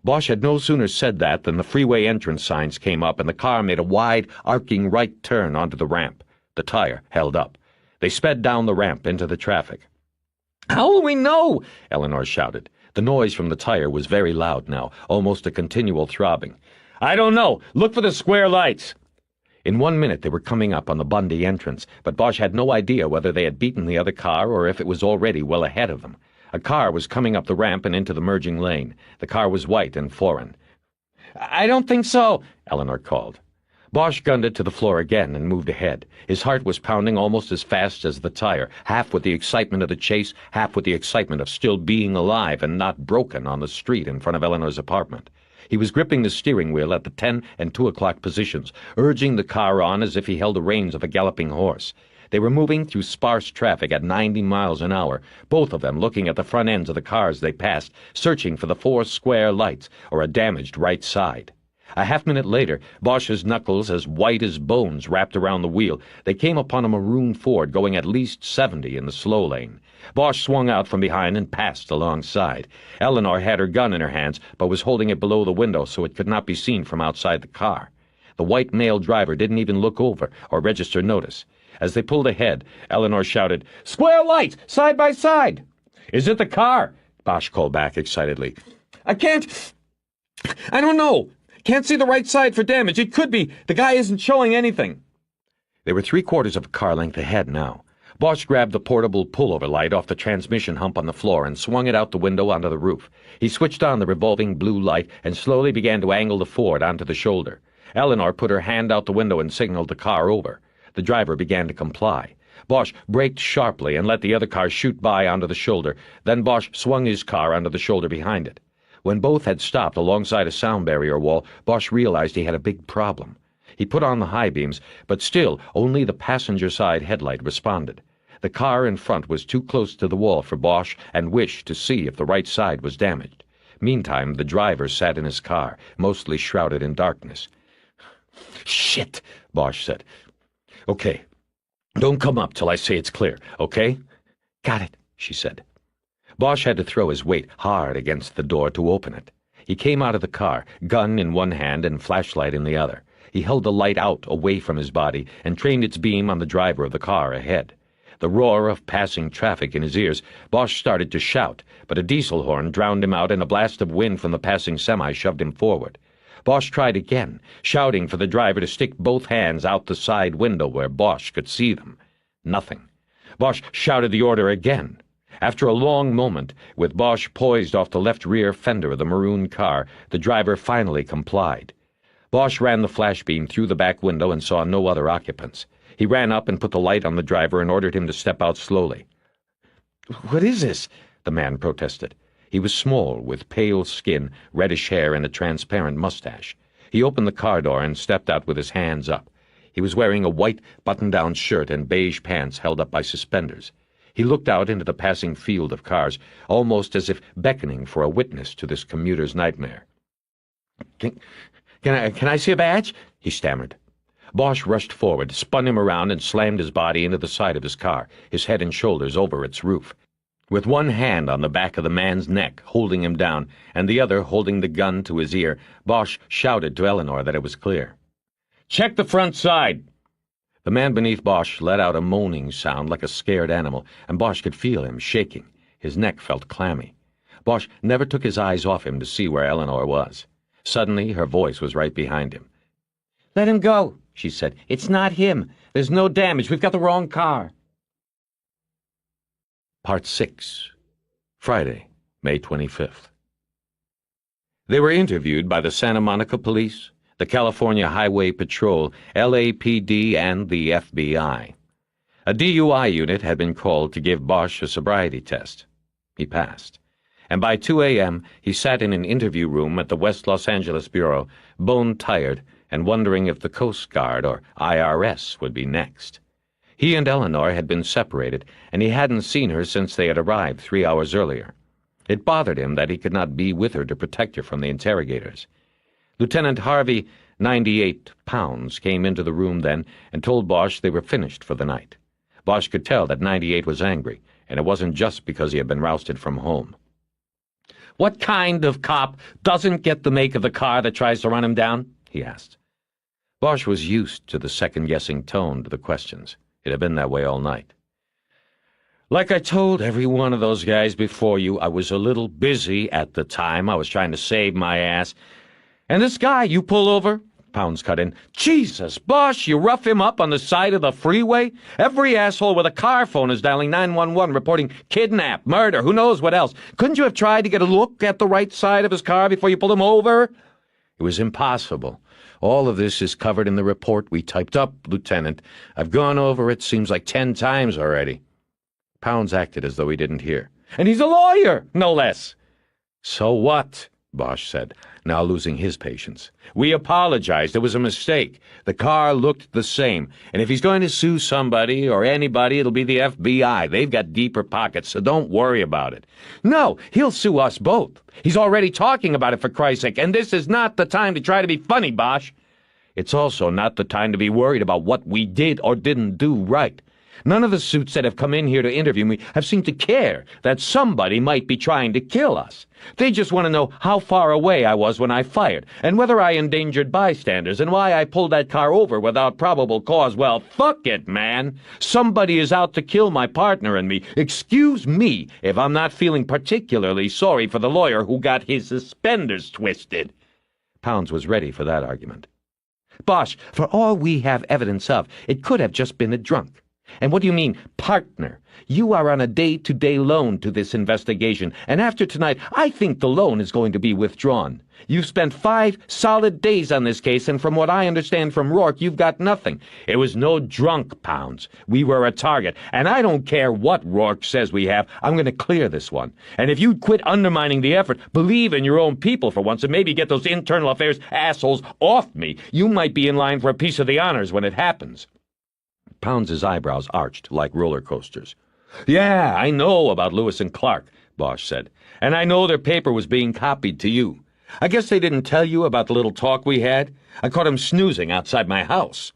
Bosch had no sooner said that than the freeway entrance signs came up and the car made a wide, arcing right turn onto the ramp. The tire held up. They sped down the ramp into the traffic. "How will we know?" Eleanor shouted. The noise from the tire was very loud now, almost a continual throbbing. "I don't know. Look for the square lights." In 1 minute they were coming up on the Bundy entrance, but Bosch had no idea whether they had beaten the other car or if it was already well ahead of them. A car was coming up the ramp and into the merging lane. The car was white and foreign. "I don't think so," Eleanor called. Bosch gunned it to the floor again and moved ahead. His heart was pounding almost as fast as the tire, half with the excitement of the chase, half with the excitement of still being alive and not broken on the street in front of Eleanor's apartment. He was gripping the steering wheel at the 10 and 2 o'clock positions, urging the car on as if he held the reins of a galloping horse. They were moving through sparse traffic at 90 miles an hour, both of them looking at the front ends of the cars they passed, searching for the 4 square lights or a damaged right side. A half-minute later, Bosch's knuckles as white as bones wrapped around the wheel. They came upon a maroon Ford going at least 70 in the slow lane. Bosch swung out from behind and passed alongside. Eleanor had her gun in her hands, but was holding it below the window so it could not be seen from outside the car. The white male driver didn't even look over or register notice. As they pulled ahead, Eleanor shouted, "Square lights, side by side!" "Is it the car?" Bosch called back excitedly. I don't know. Can't see the right side for damage. It could be. The guy isn't showing anything." They were 3/4 of a car length ahead now. Bosch grabbed the portable pullover light off the transmission hump on the floor and swung it out the window onto the roof. He switched on the revolving blue light and slowly began to angle the Ford onto the shoulder. Eleanor put her hand out the window and signaled the car over. The driver began to comply. Bosch braked sharply and let the other car shoot by onto the shoulder. Then Bosch swung his car onto the shoulder behind it. When both had stopped alongside a sound barrier wall, Bosch realized he had a big problem. He put on the high beams, but still only the passenger side headlight responded. The car in front was too close to the wall for Bosch and wished to see if the right side was damaged. Meantime, the driver sat in his car, mostly shrouded in darkness. "Shit," Bosch said. "Okay, don't come up till I say it's clear, okay?" "Got it," she said. Bosch had to throw his weight hard against the door to open it. He came out of the car, gun in one hand and flashlight in the other. He held the light out away from his body and trained its beam on the driver of the car ahead. The roar of passing traffic in his ears, Bosch started to shout, but a diesel horn drowned him out and a blast of wind from the passing semi shoved him forward. Bosch tried again, shouting for the driver to stick both hands out the side window where Bosch could see them. Nothing. Bosch shouted the order again. After a long moment, with Bosch poised off the left rear fender of the maroon car, the driver finally complied. Bosch ran the flashbeam through the back window and saw no other occupants. He ran up and put the light on the driver and ordered him to step out slowly. "What is this?" the man protested. He was small, with pale skin, reddish hair, and a transparent mustache. He opened the car door and stepped out with his hands up. He was wearing a white button-down shirt and beige pants held up by suspenders. He looked out into the passing field of cars, almost as if beckoning for a witness to this commuter's nightmare. Can I see a badge?" he stammered. Bosch rushed forward, spun him around, and slammed his body into the side of his car, his head and shoulders over its roof. With one hand on the back of the man's neck, holding him down, and the other holding the gun to his ear, Bosch shouted to Eleanor that it was clear. "Check the front side." The man beneath Bosch let out a moaning sound like a scared animal, and Bosch could feel him shaking. His neck felt clammy. Bosch never took his eyes off him to see where Eleanor was. Suddenly, her voice was right behind him. "Let him go," she said. "It's not him. There's no damage. We've got the wrong car." Part 6. Friday, May 25th. They were interviewed by the Santa Monica Police, the California Highway Patrol, LAPD, and the FBI. A DUI unit had been called to give Bosch a sobriety test. He passed. And by 2 a.m., he sat in an interview room at the West Los Angeles Bureau, bone-tired and wondering if the Coast Guard or IRS would be next. He and Eleanor had been separated, and he hadn't seen her since they had arrived 3 hours earlier. It bothered him that he could not be with her to protect her from the interrogators. Lieutenant Harvey, 98 pounds, came into the room then and told Bosch they were finished for the night. Bosch could tell that 98 was angry, and it wasn't just because he had been rousted from home. "What kind of cop doesn't get the make of the car that tries to run him down?" he asked. Bosch was used to the second-guessing tone to the questions. It had been that way all night. "Like I told every one of those guys before you, I was a little busy at the time. I was trying to save my ass. And this guy you pull over," Pounds cut in, "Jesus, Bosch, you rough him up on the side of the freeway? Every asshole with a car phone is dialing 911, reporting kidnap, murder, who knows what else. Couldn't you have tried to get a look at the right side of his car before you pulled him over?" "It was impossible. All of this is covered in the report we typed up, Lieutenant. I've gone over it, seems like 10 times already." Pounds acted as though he didn't hear. "And he's a lawyer, no less." "So what?" Bosch said, now losing his patience. "We apologized. It was a mistake. The car looked the same. And if he's going to sue somebody or anybody, it'll be the FBI. They've got deeper pockets, so don't worry about it." "No, he'll sue us both. He's already talking about it, for Christ's sake, and this is not the time to try to be funny, Bosch. It's also not the time to be worried about what we did or didn't do right. None of the suits that have come in here to interview me have seemed to care that somebody might be trying to kill us. They just want to know how far away I was when I fired, and whether I endangered bystanders, and why I pulled that car over without probable cause. Well, fuck it, man. Somebody is out to kill my partner and me. Excuse me if I'm not feeling particularly sorry for the lawyer who got his suspenders twisted." Pounds was ready for that argument. "Bosch, for all we have evidence of, it could have just been a drunk. And what do you mean, partner? You are on a day-to-day loan to this investigation, and after tonight, I think the loan is going to be withdrawn. You've spent 5 solid days on this case, and from what I understand from Rourke, you've got nothing. It was no drunk, Pounds. We were a target, and I don't care what Rourke says we have. I'm going to clear this one. And if you'd quit undermining the effort, believe in your own people for once, and maybe get those internal affairs assholes off me, you might be in line for a piece of the honors when it happens." Pounds's eyebrows arched like roller coasters. "Yeah, I know about Lewis and Clark," Bosch said, "and I know their paper was being copied to you. I guess they didn't tell you about the little talk we had? I caught him snoozing outside my house."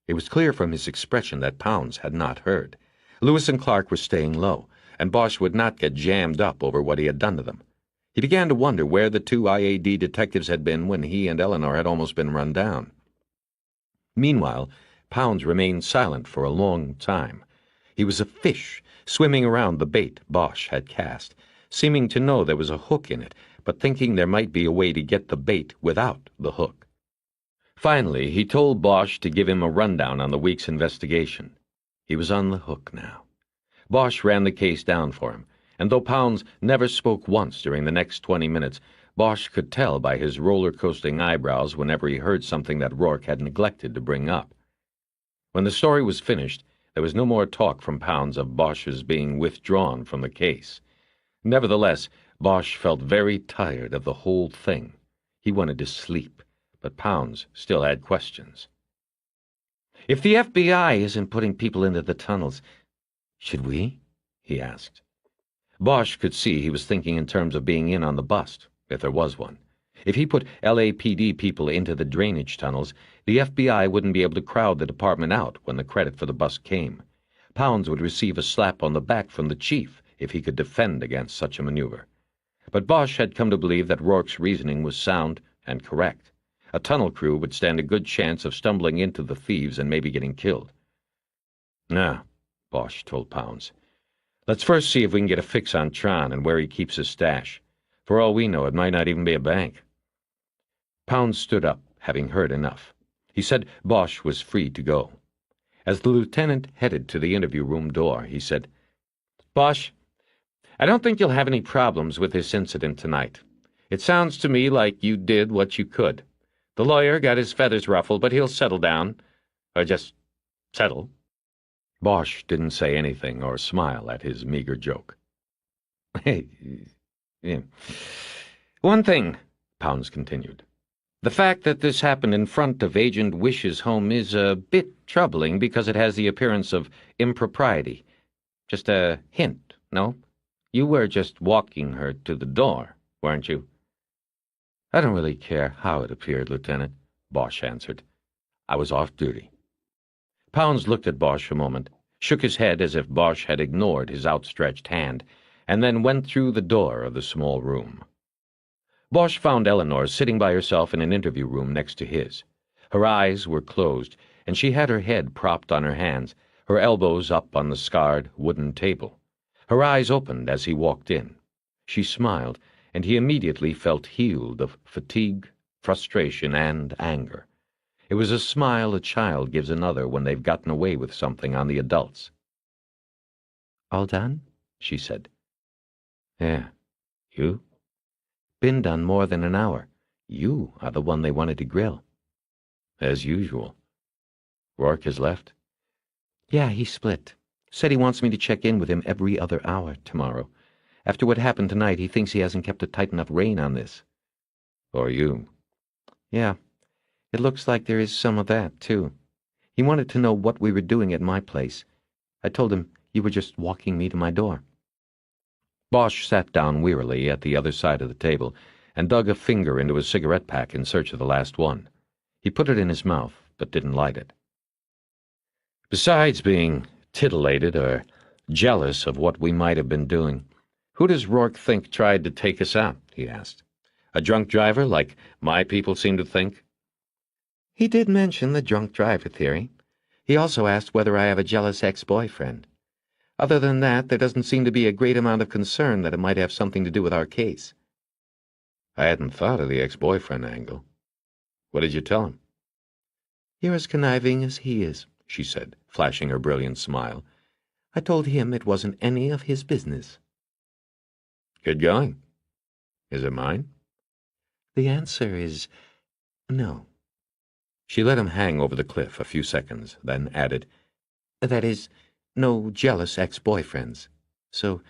It was clear from his expression that Pounds had not heard. Lewis and Clark were staying low, and Bosch would not get jammed up over what he had done to them. He began to wonder where the 2 IAD detectives had been when he and Eleanor had almost been run down. Meanwhile, Pounds remained silent for a long time. He was a fish, swimming around the bait Bosch had cast, seeming to know there was a hook in it, but thinking there might be a way to get the bait without the hook. Finally, he told Bosch to give him a rundown on the week's investigation. He was on the hook now. Bosch ran the case down for him, and though Pounds never spoke once during the next 20 minutes, Bosch could tell by his roller-coasting eyebrows whenever he heard something that Rourke had neglected to bring up. When the story was finished, there was no more talk from Pounds of Bosch's being withdrawn from the case. Nevertheless, Bosch felt very tired of the whole thing. He wanted to sleep, but Pounds still had questions. "If the FBI isn't putting people into the tunnels, should we?" he asked. Bosch could see he was thinking in terms of being in on the bust, if there was one. If he put LAPD people into the drainage tunnels, the FBI wouldn't be able to crowd the department out when the credit for the bust came. Pounds would receive a slap on the back from the chief if he could defend against such a maneuver. But Bosch had come to believe that Rourke's reasoning was sound and correct. A tunnel crew would stand a good chance of stumbling into the thieves and maybe getting killed. "Nah," Bosch told Pounds. "Let's first see if we can get a fix on Tron and where he keeps his stash. For all we know, it might not even be a bank." Pounds stood up, having heard enough. He said Bosch was free to go. As the lieutenant headed to the interview room door, he said, "Bosch, I don't think you'll have any problems with this incident tonight. It sounds to me like you did what you could. The lawyer got his feathers ruffled, but he'll settle down. Or just settle." Bosch didn't say anything or smile at his meager joke. Hey, yeah. One thing, Pounds continued. The fact that this happened in front of Agent Wish's home is a bit troubling because it has the appearance of impropriety. Just a hint, no? You were just walking her to the door, weren't you? I don't really care how it appeared, Lieutenant, Bosch answered. I was off duty. Pounds looked at Bosch a moment, shook his head as if Bosch had ignored his outstretched hand, and then went through the door of the small room. Bosch found Eleanor sitting by herself in an interview room next to his. Her eyes were closed, and she had her head propped on her hands, her elbows up on the scarred wooden table. Her eyes opened as he walked in. She smiled, and he immediately felt healed of fatigue, frustration, and anger. It was a smile a child gives another when they've gotten away with something on the adults. All done? She said. Yeah. You? Been done more than an hour. You are the one they wanted to grill. As usual. Rourke has left? Yeah, he split. Said he wants me to check in with him every other hour tomorrow. After what happened tonight, he thinks he hasn't kept a tight enough rein on this. Or you? Yeah. It looks like there is some of that, too. He wanted to know what we were doing at my place. I told him you were just walking me to my door. Bosch sat down wearily at the other side of the table and dug a finger into his cigarette pack in search of the last one. He put it in his mouth, but didn't light it. Besides being titillated or jealous of what we might have been doing, who does Rourke think tried to take us out? He asked. A drunk driver, like my people seem to think? He did mention the drunk driver theory. He also asked whether I have a jealous ex-boyfriend. Other than that, there doesn't seem to be a great amount of concern that it might have something to do with our case. I hadn't thought of the ex-boyfriend angle. What did you tell him? You're as conniving as he is, she said, flashing her brilliant smile. I told him it wasn't any of his business. Good going. Is it mine? The answer is no. She let him hang over the cliff a few seconds, then added, That is, no jealous ex-boyfriends. So,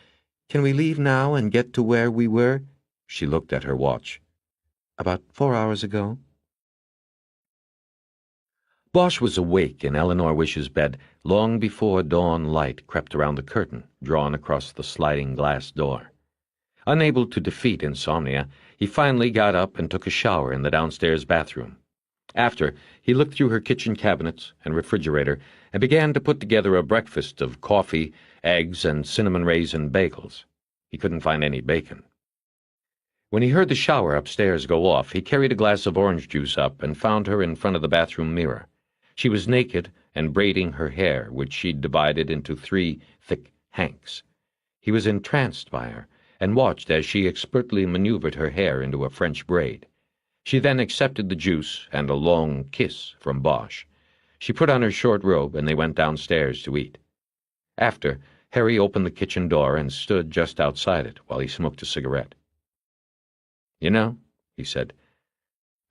can we leave now and get to where we were? She looked at her watch. About 4 hours ago. Bosch was awake in Eleanor Wish's bed long before dawn light crept around the curtain drawn across the sliding glass door. Unable to defeat insomnia, he finally got up and took a shower in the downstairs bathroom. After, he looked through her kitchen cabinets and refrigerator and began to put together a breakfast of coffee, eggs, and cinnamon raisin bagels. He couldn't find any bacon. When he heard the shower upstairs go off, he carried a glass of orange juice up and found her in front of the bathroom mirror. She was naked and braiding her hair, which she'd divided into 3 thick hanks. He was entranced by her and watched as she expertly maneuvered her hair into a French braid. She then accepted the juice and a long kiss from Bosch. She put on her short robe and they went downstairs to eat. After, Harry opened the kitchen door and stood just outside it while he smoked a cigarette. You know, he said,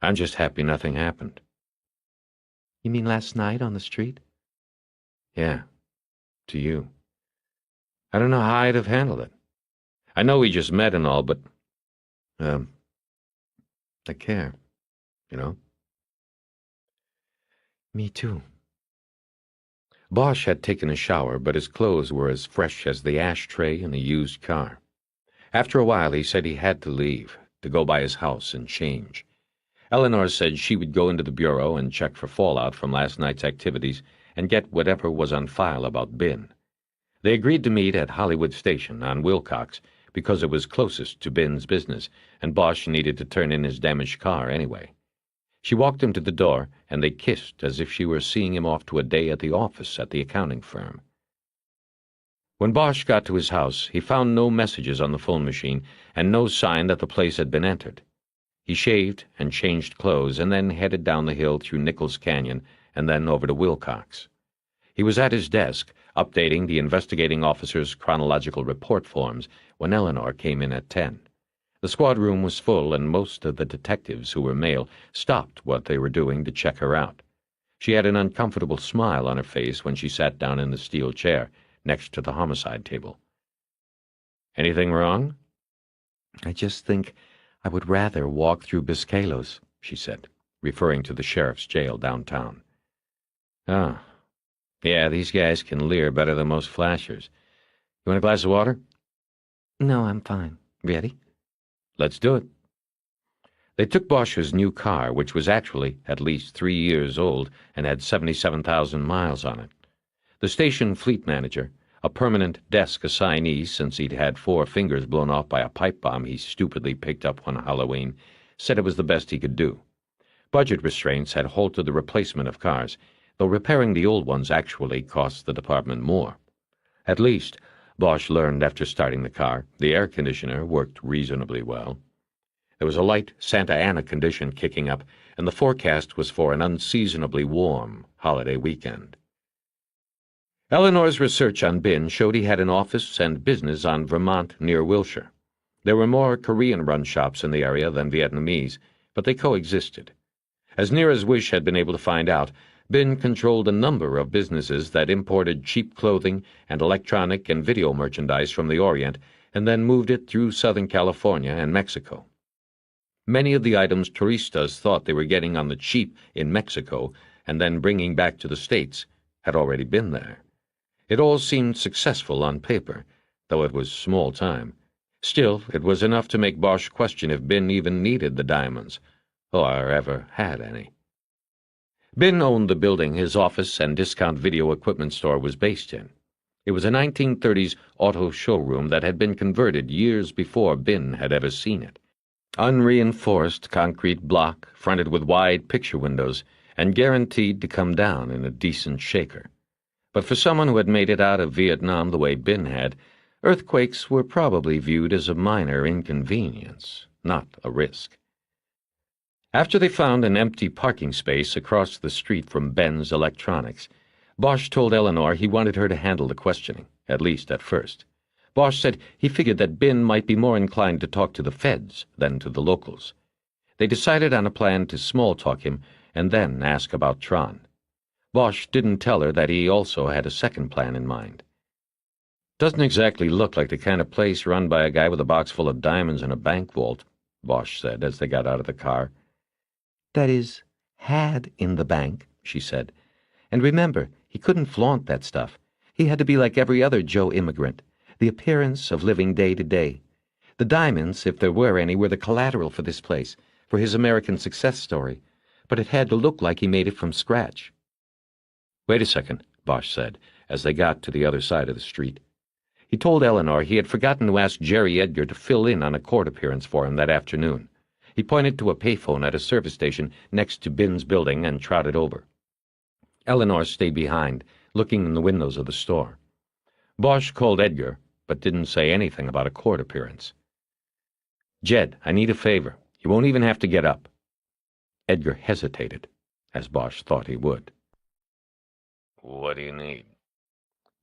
I'm just happy nothing happened. You mean last night on the street? Yeah, to you. I don't know how I'd have handled it. I know we just met and all, but, I care, you know? Me too. Bosch had taken a shower, but his clothes were as fresh as the ashtray in a used car. After a while, he said he had to leave, to go by his house and change. Eleanor said she would go into the bureau and check for fallout from last night's activities and get whatever was on file about Bin. They agreed to meet at Hollywood Station on Wilcox because it was closest to Bin's business, and Bosch needed to turn in his damaged car anyway. She walked him to the door, and they kissed as if she were seeing him off to a day at the office at the accounting firm. When Bosch got to his house, he found no messages on the phone machine and no sign that the place had been entered. He shaved and changed clothes and then headed down the hill through Nichols Canyon and then over to Wilcox. He was at his desk, updating the investigating officer's chronological report forms when Eleanor came in at 10. The squad room was full, and most of the detectives, who were male, stopped what they were doing to check her out. She had an uncomfortable smile on her face when she sat down in the steel chair next to the homicide table. Anything wrong? I just think I would rather walk through Biscaylos, she said, referring to the sheriff's jail downtown. Oh. Yeah, these guys can leer better than most flashers. You want a glass of water? No, I'm fine. Ready? Let's do it. They took Bosch's new car, which was actually at least 3 years old and had 77,000 miles on it. The station fleet manager, a permanent desk assignee since he'd had 4 fingers blown off by a pipe bomb he stupidly picked up one Halloween, said it was the best he could do. Budget restraints had halted the replacement of cars, though repairing the old ones actually cost the department more. At least, Bosch learned after starting the car, the air conditioner worked reasonably well. There was a light Santa Ana condition kicking up, and the forecast was for an unseasonably warm holiday weekend. Eleanor's research on Bin showed he had an office and business on Vermont near Wilshire. There were more Korean-run shops in the area than Vietnamese, but they coexisted. As near as Wish had been able to find out, Bin controlled a number of businesses that imported cheap clothing and electronic and video merchandise from the Orient and then moved it through Southern California and Mexico. Many of the items touristas thought they were getting on the cheap in Mexico and then bringing back to the States had already been there. It all seemed successful on paper, though it was small time. Still, it was enough to make Bosch question if Bin even needed the diamonds, or ever had any. Bin owned the building his office and discount video equipment store was based in. It was a 1930s auto showroom that had been converted years before Bin had ever seen it. Unreinforced concrete block, fronted with wide picture windows, and guaranteed to come down in a decent shaker. But for someone who had made it out of Vietnam the way Bin had, earthquakes were probably viewed as a minor inconvenience, not a risk. After they found an empty parking space across the street from Ben's Electronics, Bosch told Eleanor he wanted her to handle the questioning, at least at first. Bosch said he figured that Bin might be more inclined to talk to the feds than to the locals. They decided on a plan to small-talk him and then ask about Tron. Bosch didn't tell her that he also had a second plan in mind. "Doesn't exactly look like the kind of place run by a guy with a box full of diamonds and a bank vault," Bosch said as they got out of the car. "That is, had in the bank," she said. "And remember, he couldn't flaunt that stuff. He had to be like every other Joe immigrant, the appearance of living day to day. The diamonds, if there were any, were the collateral for this place, for his American success story, but it had to look like he made it from scratch." "Wait a second," Bosch said, as they got to the other side of the street. He told Eleanor he had forgotten to ask Jerry Edgar to fill in on a court appearance for him that afternoon. He pointed to a payphone at a service station next to Bin's building and trotted over. Eleanor stayed behind, looking in the windows of the store. Bosch called Edgar, but didn't say anything about a court appearance. "Jed, I need a favor. You won't even have to get up." Edgar hesitated, as Bosch thought he would. "What do you need?"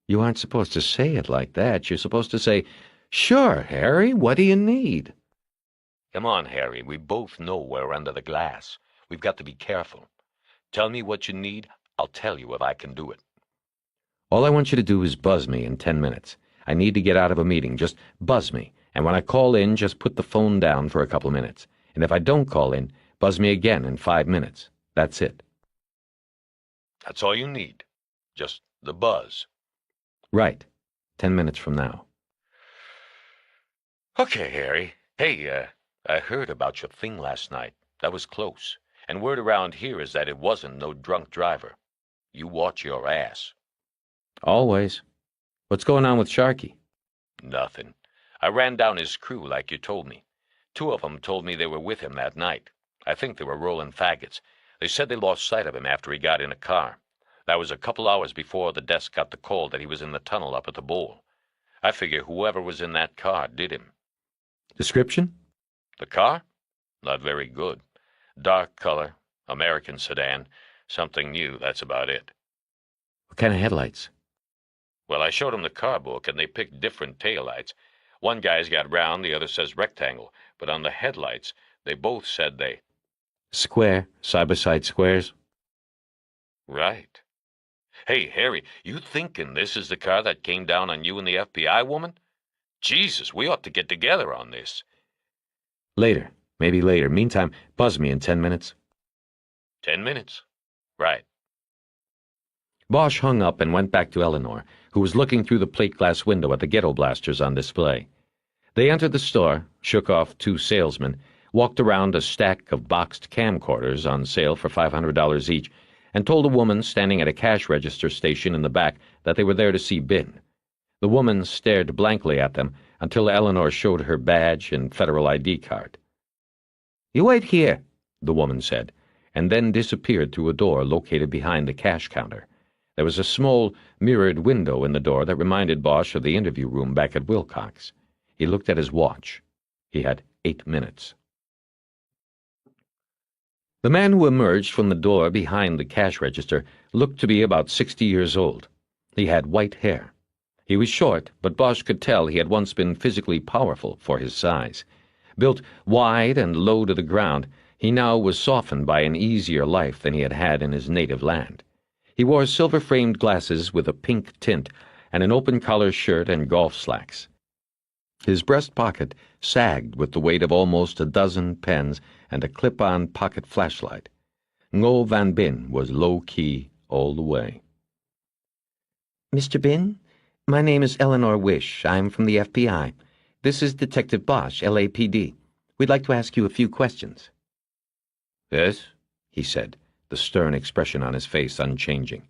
"You aren't supposed to say it like that. You're supposed to say, 'Sure, Harry, what do you need?'" "Come on, Harry. We both know we're under the glass. We've got to be careful. Tell me what you need. I'll tell you if I can do it." "All I want you to do is buzz me in 10 minutes. I need to get out of a meeting. Just buzz me. And when I call in, just put the phone down for a couple minutes. And if I don't call in, buzz me again in 5 minutes. That's it." "That's all you need. Just the buzz." "Right. 10 minutes from now." "Okay, Harry. Hey, I heard about your thing last night. That was close. And word around here is that it wasn't no drunk driver. You watch your ass." "Always. What's going on with Sharky?" "Nothing. I ran down his crew like you told me. 2 of them told me they were with him that night. I think they were rolling faggots. They said they lost sight of him after he got in a car. That was a couple hours before the desk got the call that he was in the tunnel up at the bowl. I figure whoever was in that car did him." "Description?" "The car? Not very good. Dark color, American sedan, something new, that's about it." "What kind of headlights?" "Well, I showed them the car book, and they picked different taillights. One guy's got round, the other says rectangle, but on the headlights, they both said they—" "Square, side-by-side squares?" "Right. Hey, Harry, you thinking this is the car that came down on you and the FBI woman? Jesus, we ought to get together on this. Later. Maybe later. Meantime, buzz me in 10 minutes. 10 minutes. Right. Bosch hung up and went back to Eleanor, who was looking through the plate glass window at the ghetto blasters on display. They entered the store, shook off 2 salesmen, walked around a stack of boxed camcorders on sale for $500 each, and told a woman standing at a cash register station in the back that they were there to see Bin. The woman stared blankly at them until Eleanor showed her badge and federal ID card. "You wait here," the woman said, and then disappeared through a door located behind the cash counter. There was a small, mirrored window in the door that reminded Bosch of the interview room back at Wilcox. He looked at his watch. He had 8 minutes. The man who emerged from the door behind the cash register looked to be about 60 years old. He had white hair. He was short, but Bosch could tell he had once been physically powerful for his size. Built wide and low to the ground, he now was softened by an easier life than he had had in his native land. He wore silver-framed glasses with a pink tint and an open-collar shirt and golf slacks. His breast pocket sagged with the weight of almost a dozen pens and a clip-on pocket flashlight. Ngo Van Bin was low-key all the way. "Mr. Bin, my name is Eleanor Wish. I'm from the FBI. This is Detective Bosch, LAPD. We'd like to ask you a few questions." Yes? He said, the stern expression on his face unchanging.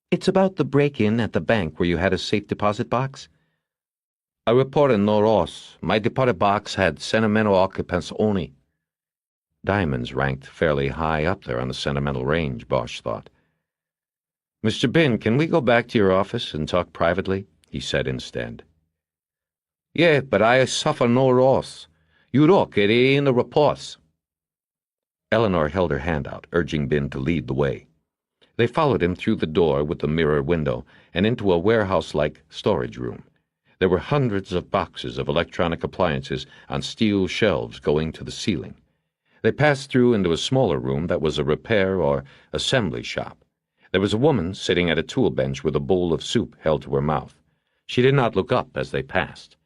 "It's about the break-in at the bank where you had a safe deposit box." "I reported no loss. My deposit box had sentimental occupants only." Diamonds ranked fairly high up there on the sentimental range, Bosch thought. "Mr. Bin, can we go back to your office and talk privately?" he said instead. "Yeah, but I suffer no loss. You look, it in the reports." Eleanor held her hand out, urging Bin to lead the way. They followed him through the door with the mirror window and into a warehouse-like storage room. There were hundreds of boxes of electronic appliances on steel shelves going to the ceiling. They passed through into a smaller room that was a repair or assembly shop. There was a woman sitting at a tool bench with a bowl of soup held to her mouth. She did not look up as they passed.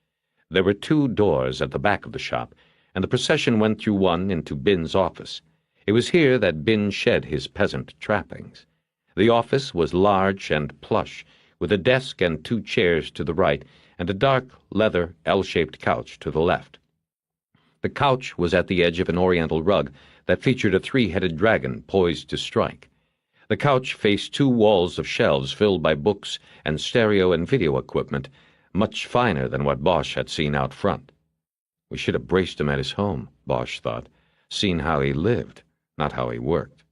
There were 2 doors at the back of the shop, and the procession went through one into Bin's office. It was here that Bin shed his peasant trappings. The office was large and plush, with a desk and 2 chairs to the right, and a dark leather L-shaped couch to the left. The couch was at the edge of an oriental rug that featured a 3-headed dragon poised to strike. The couch faced 2 walls of shelves filled by books and stereo and video equipment, much finer than what Bosch had seen out front. We should have braced him at his home, Bosch thought, seen how he lived, not how he worked.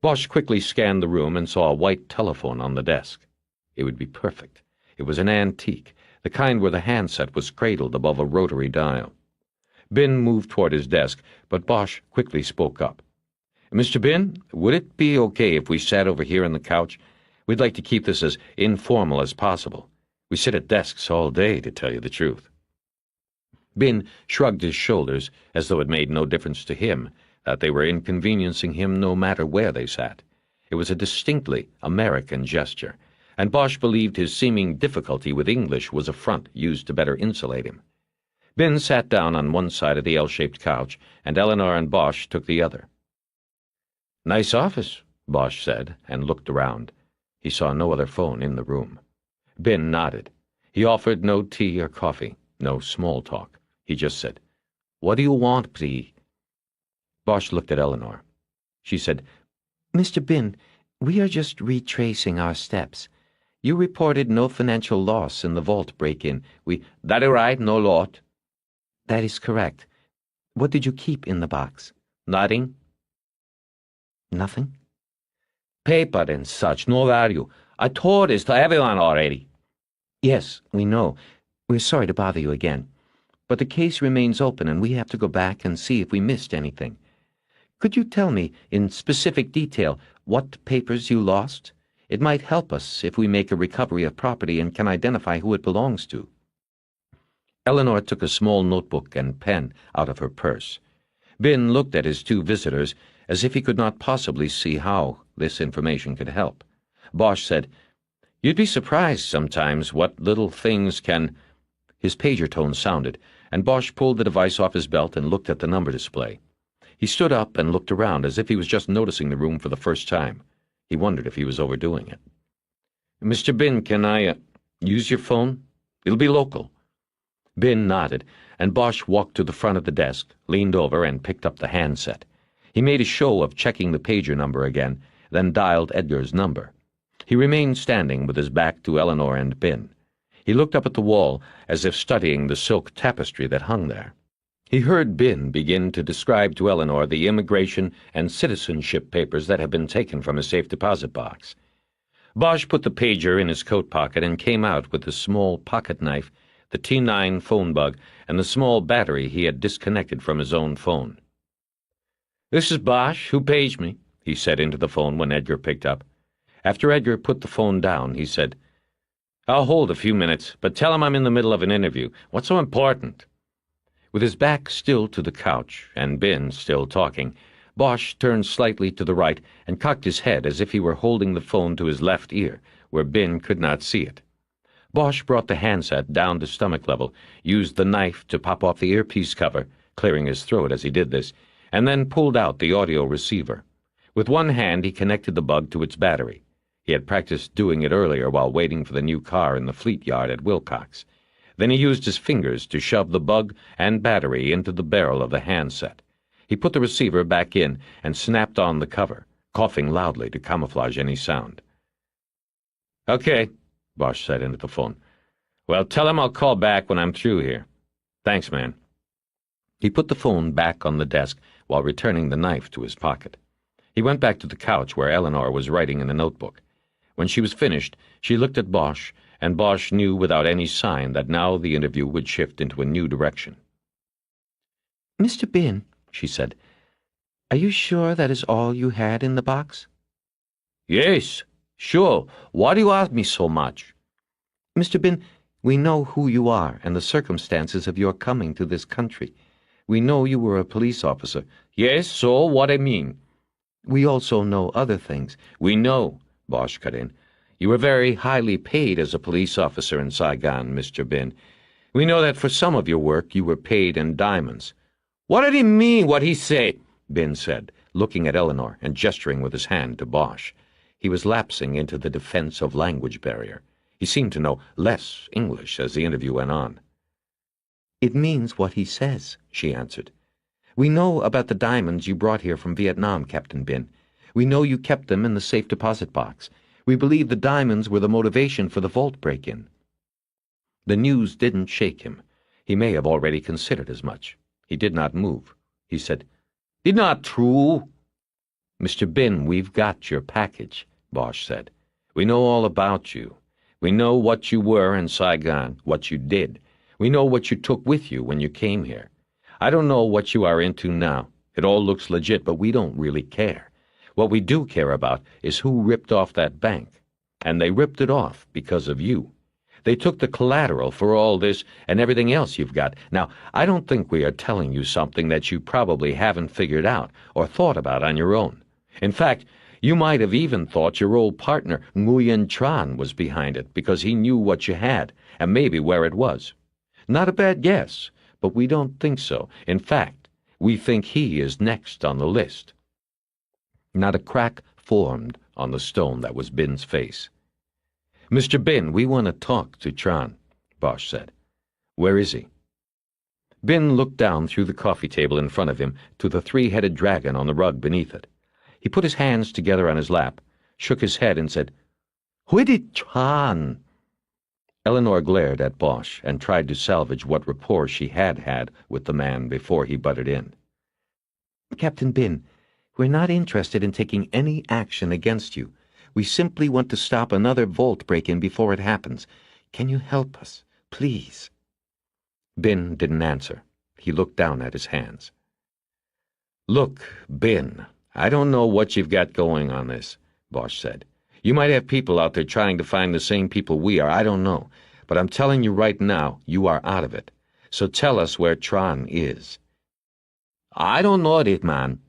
Bosch quickly scanned the room and saw a white telephone on the desk. It would be perfect. It was an antique, the kind where the handset was cradled above a rotary dial. Bin moved toward his desk, but Bosch quickly spoke up. "Mr. Bin, would it be okay if we sat over here on the couch? We'd like to keep this as informal as possible. We sit at desks all day, to tell you the truth." Bin shrugged his shoulders as though it made no difference to him that they were inconveniencing him no matter where they sat. It was a distinctly American gesture, and Bosch believed his seeming difficulty with English was a front used to better insulate him. Bin sat down on one side of the L-shaped couch, and Eleanor and Bosch took the other. "Nice office," Bosch said, and looked around. He saw no other phone in the room. Bin nodded. He offered no tea or coffee, no small talk. He just said, "What do you want, please?" Bosch looked at Eleanor. She said, "Mr. Bin, we are just retracing our steps. You reported no financial loss in the vault break-in. "That is right, no lot." "That is correct. What did you keep in the box?" "Nothing." "Nothing?" "Paper and such, no value. I told this to everyone already." "Yes, we know. We're sorry to bother you again. But the case remains open, and we have to go back and see if we missed anything. Could you tell me, in specific detail, what papers you lost? It might help us if we make a recovery of property and can identify who it belongs to." Eleanor took a small notebook and pen out of her purse. Bin looked at his 2 visitors as if he could not possibly see how this information could help. Bosch said, "You'd be surprised sometimes what little things can—" His pager tone sounded, and Bosch pulled the device off his belt and looked at the number display. He stood up and looked around as if he was just noticing the room for the first time. He wondered if he was overdoing it. "Mr. Bin, can I use your phone? It'll be local." Bin nodded, and Bosch walked to the front of the desk, leaned over, and picked up the handset. He made a show of checking the pager number again, then dialed Edgar's number. He remained standing with his back to Eleanor and Bin. He looked up at the wall as if studying the silk tapestry that hung there. He heard Bin begin to describe to Eleanor the immigration and citizenship papers that had been taken from his safe deposit box. Bosch put the pager in his coat pocket and came out with the small pocket knife, the T9 phone bug, and the small battery he had disconnected from his own phone. "This is Bosch. Who paged me?" he said into the phone when Edgar picked up. After Edgar put the phone down, he said, "I'll hold a few minutes, but tell him I'm in the middle of an interview. What's so important?" With his back still to the couch, and Bin still talking, Bosch turned slightly to the right and cocked his head as if he were holding the phone to his left ear, where Bin could not see it. Bosch brought the handset down to stomach level, used the knife to pop off the earpiece cover, clearing his throat as he did this, and then pulled out the audio receiver. With one hand he connected the bug to its battery. He had practiced doing it earlier while waiting for the new car in the fleet yard at Wilcox. Then he used his fingers to shove the bug and battery into the barrel of the handset. He put the receiver back in and snapped on the cover, coughing loudly to camouflage any sound. "Okay," Bosch said into the phone. "Well, tell him I'll call back when I'm through here. Thanks, man." He put the phone back on the desk while returning the knife to his pocket. He went back to the couch where Eleanor was writing in a notebook. When she was finished, she looked at Bosch, and Bosch knew without any sign that now the interview would shift into a new direction. "Mr. Bin," she said, "are you sure that is all you had in the box?" "Yes, sure. Why do you ask me so much?" "Mr. Bin, we know who you are and the circumstances of your coming to this country. We know you were a police officer." "Yes, so what I mean?" "We also know other things." "We know," Bosch cut in. "You were very highly paid as a police officer in Saigon, Mr. Bin. We know that for some of your work you were paid in diamonds." "What did he mean, what he say?" Bin said, looking at Eleanor and gesturing with his hand to Bosch. He was lapsing into the defense of language barrier. He seemed to know less English as the interview went on. "It means what he says," she answered. "We know about the diamonds you brought here from Vietnam, Captain Bin. We know you kept them in the safe deposit box. We believe the diamonds were the motivation for the vault break-in." The news didn't shake him. He may have already considered as much. He did not move. He said, "Did not true." "Mr. Bin, we've got your package," Bosch said. "We know all about you. We know what you were in Saigon, what you did. We know what you took with you when you came here. I don't know what you are into now. It all looks legit, but we don't really care. What we do care about is who ripped off that bank. And they ripped it off because of you. They took the collateral for all this and everything else you've got. Now, I don't think we are telling you something that you probably haven't figured out or thought about on your own. In fact, you might have even thought your old partner, Nguyen Tran, was behind it because he knew what you had and maybe where it was. Not a bad guess, but we don't think so. In fact, we think he is next on the list." Not a crack formed on the stone that was Bin's face. "Mr. Bin, we want to talk to Tran," Bosch said. "Where is he?" Bin looked down through the coffee table in front of him to the three-headed dragon on the rug beneath it. He put his hands together on his lap, shook his head, and said, "Where did Tran?" Eleanor glared at Bosch and tried to salvage what rapport she had had with the man before he butted in. "Captain Bin, we're not interested in taking any action against you. We simply want to stop another vault break-in before it happens. Can you help us, please?" Bin didn't answer. He looked down at his hands. "Look, Bin, I don't know what you've got going on this," Bosch said. "You might have people out there trying to find the same people we are, I don't know. But I'm telling you right now, you are out of it. So tell us where Tran is." "I don't know it, man."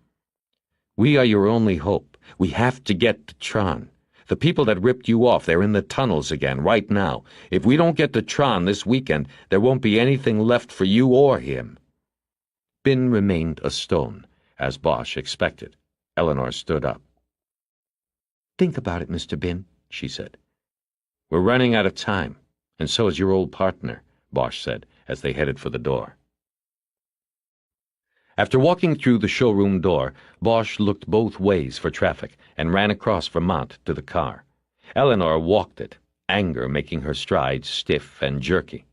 "We are your only hope. We have to get to Tran. The people that ripped you off, they're in the tunnels again, right now. If we don't get to Tron this weekend, there won't be anything left for you or him." Bin remained a stone, as Bosch expected. Eleanor stood up. "Think about it, Mr. Bin," she said. "We're running out of time, and so is your old partner," Bosch said, as they headed for the door. After walking through the showroom door, Bosch looked both ways for traffic and ran across Vermont to the car. Eleanor walked it, anger making her strides stiff and jerky.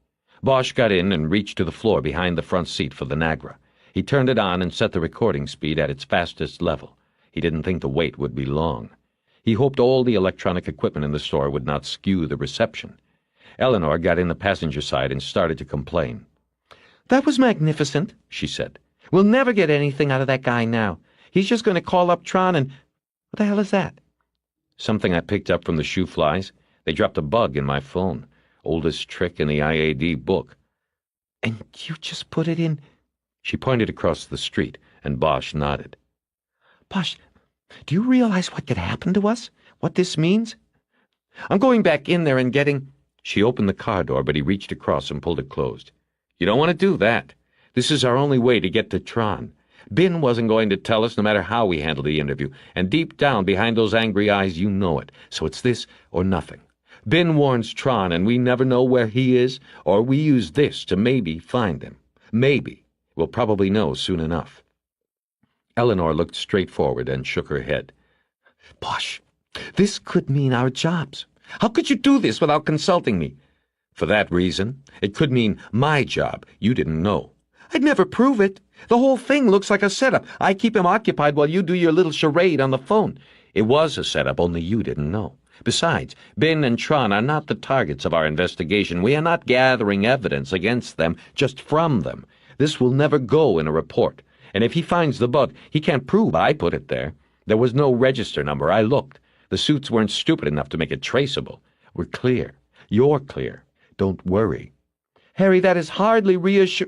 Bosch got in and reached to the floor behind the front seat for the Nagra. He turned it on and set the recording speed at its fastest level. He didn't think the wait would be long. He hoped all the electronic equipment in the store would not skew the reception. Eleanor got in the passenger side and started to complain. "That was magnificent," she said. "We'll never get anything out of that guy now. He's just going to call up Tron and... What the hell is that?" "Something I picked up from the shoe flies. They dropped a bug in my phone. Oldest trick in the IAD book." "And you just put it in..." She pointed across the street, and Bosch nodded. "Bosch, do you realize what could happen to us? What this means? I'm going back in there and getting..." She opened the car door, but he reached across and pulled it closed. "You don't want to do that. This is our only way to get to Tron. Bin wasn't going to tell us no matter how we handled the interview, and deep down behind those angry eyes you know it, so it's this or nothing. Bin warns Tron and we never know where he is, or we use this to maybe find him. Maybe. We'll probably know soon enough." Eleanor looked straight forward and shook her head. "Bosch, this could mean our jobs. How could you do this without consulting me?" "For that reason, it could mean my job. You didn't know." "I'd never prove it. The whole thing looks like a setup. I keep him occupied while you do your little charade on the phone." "It was a setup, only you didn't know. Besides, Bin and Tron are not the targets of our investigation. We are not gathering evidence against them, just from them. This will never go in a report. And if he finds the bug, he can't prove I put it there. There was no register number. I looked. The suits weren't stupid enough to make it traceable. We're clear. You're clear. Don't worry." "Harry, that is hardly reassure..."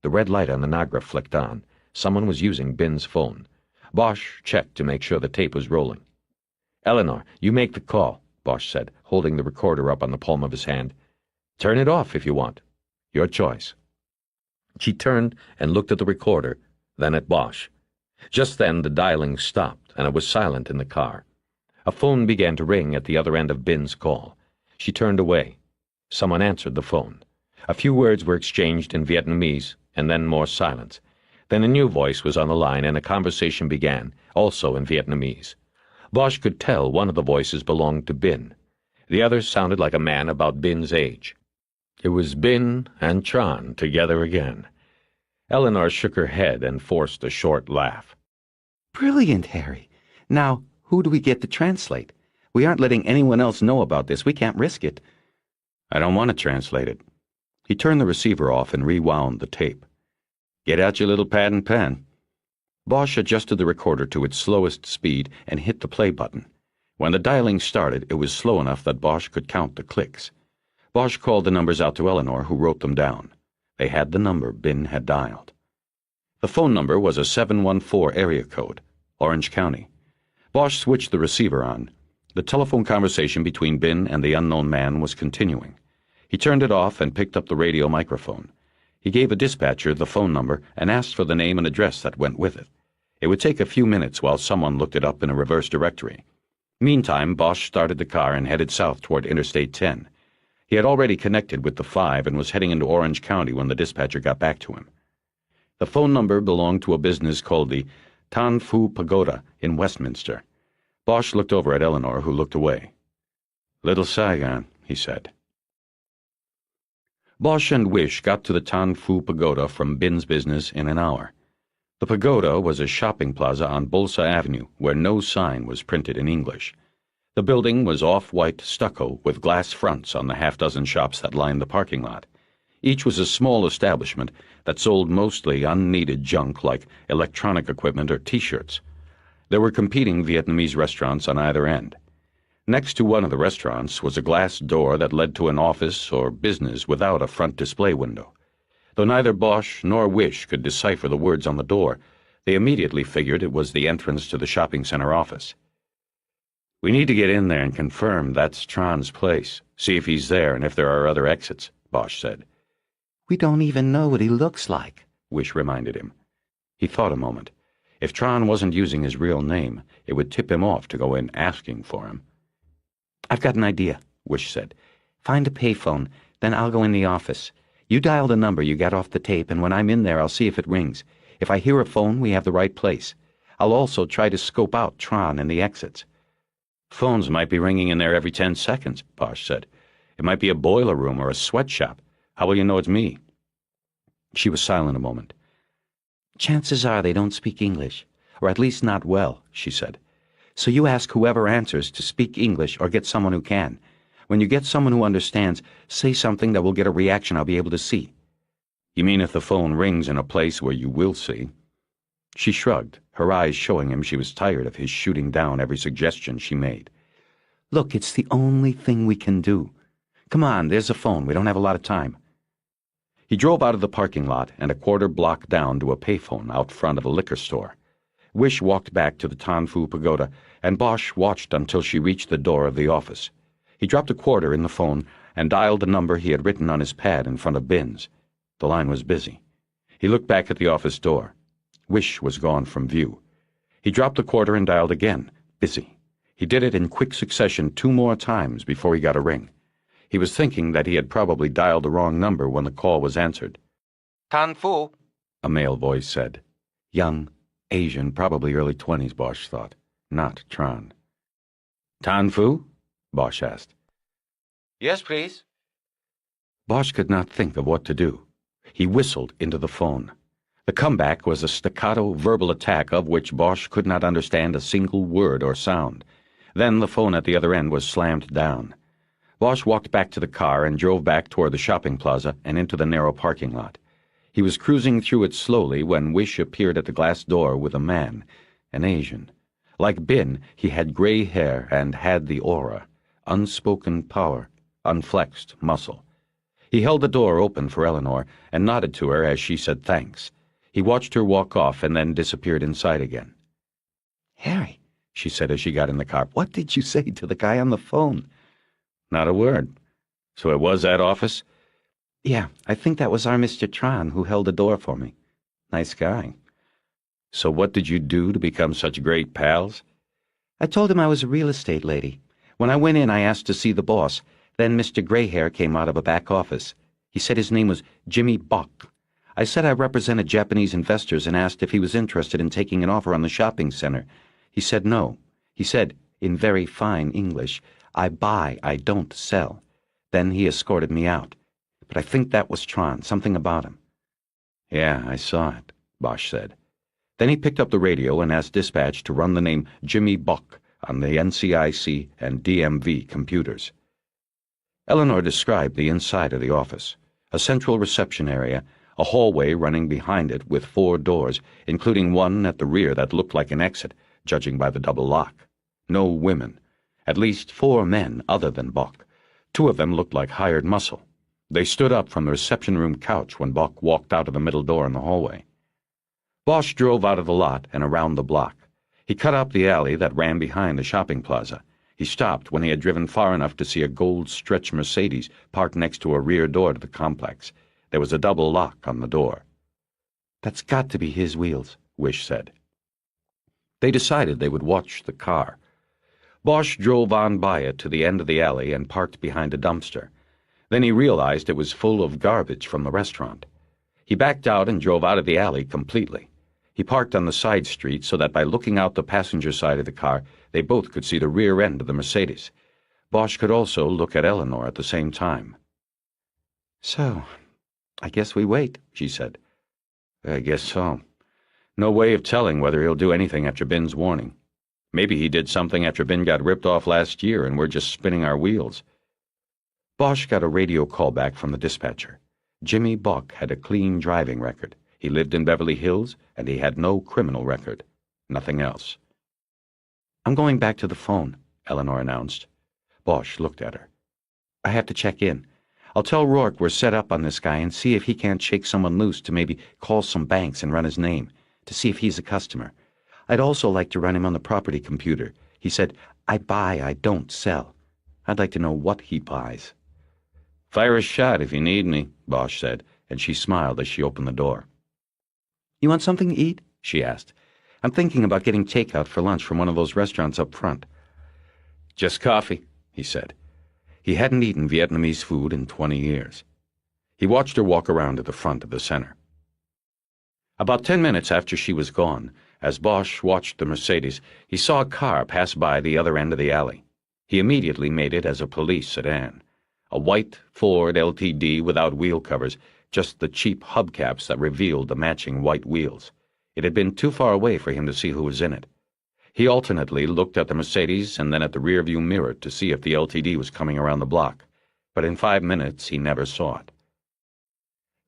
The red light on the Nagra flicked on. Someone was using Bin's phone. Bosch checked to make sure the tape was rolling. "Eleanor, you make the call," Bosch said, holding the recorder up on the palm of his hand. "Turn it off if you want. Your choice." She turned and looked at the recorder, then at Bosch. Just then the dialing stopped, and it was silent in the car. A phone began to ring at the other end of Bin's call. She turned away. Someone answered the phone. A few words were exchanged in Vietnamese, and then more silence. Then a new voice was on the line, and a conversation began, also in Vietnamese. Bosch could tell one of the voices belonged to Bin. The other sounded like a man about Bin's age. It was Bin and Tron together again. Eleanor shook her head and forced a short laugh. "Brilliant, Harry. Now, who do we get to translate? We aren't letting anyone else know about this. We can't risk it." "I don't want to translate it." He turned the receiver off and rewound the tape. "Get out your little pad and pen." Bosch adjusted the recorder to its slowest speed and hit the play button. When the dialing started, it was slow enough that Bosch could count the clicks. Bosch called the numbers out to Eleanor, who wrote them down. They had the number Bin had dialed. The phone number was a 714 area code, Orange County. Bosch switched the receiver on. The telephone conversation between Bin and the unknown man was continuing. He turned it off and picked up the radio microphone. He gave a dispatcher the phone number and asked for the name and address that went with it. It would take a few minutes while someone looked it up in a reverse directory. Meantime, Bosch started the car and headed south toward Interstate 10. He had already connected with the 5 and was heading into Orange County when the dispatcher got back to him. The phone number belonged to a business called the Tan Phu Pagoda in Westminster. Bosch looked over at Eleanor, who looked away. "Little Saigon," he said. Bosch and Wish got to the Tan Phu Pagoda from Bin's business in an hour. The pagoda was a shopping plaza on Bolsa Avenue where no sign was printed in English. The building was off-white stucco with glass fronts on the half-dozen shops that lined the parking lot. Each was a small establishment that sold mostly unneeded junk like electronic equipment or T-shirts. There were competing Vietnamese restaurants on either end. Next to one of the restaurants was a glass door that led to an office or business without a front display window. Though neither Bosch nor Wish could decipher the words on the door, they immediately figured it was the entrance to the shopping center office. We need to get in there and confirm that's Tron's place. See if he's there and if there are other exits, Bosch said. We don't even know what he looks like, Wish reminded him. He thought a moment. If Tron wasn't using his real name, it would tip him off to go in asking for him. I've got an idea, Wish said. Find a payphone, then I'll go in the office. You dial the number you got off the tape, and when I'm in there, I'll see if it rings. If I hear a phone, we have the right place. I'll also try to scope out Tron and the exits. Phones might be ringing in there every 10 seconds, Bosch said. It might be a boiler room or a sweatshop. How will you know it's me? She was silent a moment. Chances are they don't speak English, or at least not well, she said. So you ask whoever answers to speak English or get someone who can. When you get someone who understands, say something that will get a reaction I'll be able to see. You mean if the phone rings in a place where you will see? She shrugged, her eyes showing him she was tired of his shooting down every suggestion she made. Look, it's the only thing we can do. Come on, there's a phone. We don't have a lot of time. He drove out of the parking lot and a quarter block down to a payphone out front of a liquor store. Wish walked back to the Tanfu Pagoda, and Bosch watched until she reached the door of the office. He dropped a quarter in the phone and dialed the number he had written on his pad in front of Bin's. The line was busy. He looked back at the office door. Wish was gone from view. He dropped the quarter and dialed again. Busy. He did it in quick succession 2 more times before he got a ring. He was thinking that he had probably dialed the wrong number when the call was answered. Tanfu, a male voice said. Young, Asian, probably early 20s, Bosch thought. Not Tron. Tanfu? Bosch asked. Yes, please. Bosch could not think of what to do. He whistled into the phone. The comeback was a staccato verbal attack of which Bosch could not understand a single word or sound. Then the phone at the other end was slammed down. Bosch walked back to the car and drove back toward the shopping plaza and into the narrow parking lot. He was cruising through it slowly when Wish appeared at the glass door with a man, an Asian. Like Bin, he had gray hair and had the aura, unspoken power, unflexed muscle. He held the door open for Eleanor and nodded to her as she said thanks. He watched her walk off and then disappeared inside again. Harry, she said as she got in the car, what did you say to the guy on the phone? Not a word. So it was that office? Yeah, I think that was our Mr. Tron who held the door for me. Nice guy. So what did you do to become such great pals? I told him I was a real estate lady. When I went in, I asked to see the boss. Then Mr. Grayhair came out of a back office. He said his name was Jimmy Bock. I said I represented Japanese investors and asked if he was interested in taking an offer on the shopping center. He said no. He said, in very fine English, I buy, I don't sell. Then he escorted me out. But I think that was Tron, something about him. Yeah, I saw it, Bosch said. Then he picked up the radio and asked dispatch to run the name Jimmy Bock on the NCIC and DMV computers. Eleanor described the inside of the office. A central reception area, a hallway running behind it with 4 doors, including one at the rear that looked like an exit, judging by the double lock. No women. At least 4 men other than Bock. 2 of them looked like hired muscle. They stood up from the reception room couch when Bock walked out of the middle door in the hallway. Bosch drove out of the lot and around the block. He cut up the alley that ran behind the shopping plaza. He stopped when he had driven far enough to see a gold stretch Mercedes parked next to a rear door to the complex. There was a double lock on the door. That's got to be his wheels, Wish said. They decided they would watch the car. Bosch drove on by it to the end of the alley and parked behind a dumpster. Then he realized it was full of garbage from the restaurant. He backed out and drove out of the alley completely. He parked on the side street so that by looking out the passenger side of the car, they both could see the rear end of the Mercedes. Bosch could also look at Eleanor at the same time. So, I guess we wait, she said. I guess so. No way of telling whether he'll do anything after Bin's warning. Maybe he did something after Bin got ripped off last year and we're just spinning our wheels. Bosch got a radio call back from the dispatcher. Jimmy Bock had a clean driving record. He lived in Beverly Hills, and he had no criminal record. Nothing else. I'm going back to the phone, Eleanor announced. Bosch looked at her. I have to check in. I'll tell Rourke we're set up on this guy and see if he can't shake someone loose to maybe call some banks and run his name, to see if he's a customer. I'd also like to run him on the property computer, He said, "I buy, I don't sell." I'd like to know what he buys. "Fire a shot if you need me," Bosch said, and she smiled as she opened the door. "You want something to eat?" she asked. "I'm thinking about getting takeout for lunch from one of those restaurants up front." "Just coffee," he said. He hadn't eaten Vietnamese food in 20 years. He watched her walk around to the front of the center. About 10 minutes after she was gone, as Bosch watched the Mercedes, he saw a car pass by the other end of the alley. He immediately made it as a police sedan. A white Ford LTD without wheel covers, just the cheap hubcaps that revealed the matching white wheels. It had been too far away for him to see who was in it. He alternately looked at the Mercedes and then at the rearview mirror to see if the LTD was coming around the block, but in 5 minutes he never saw it.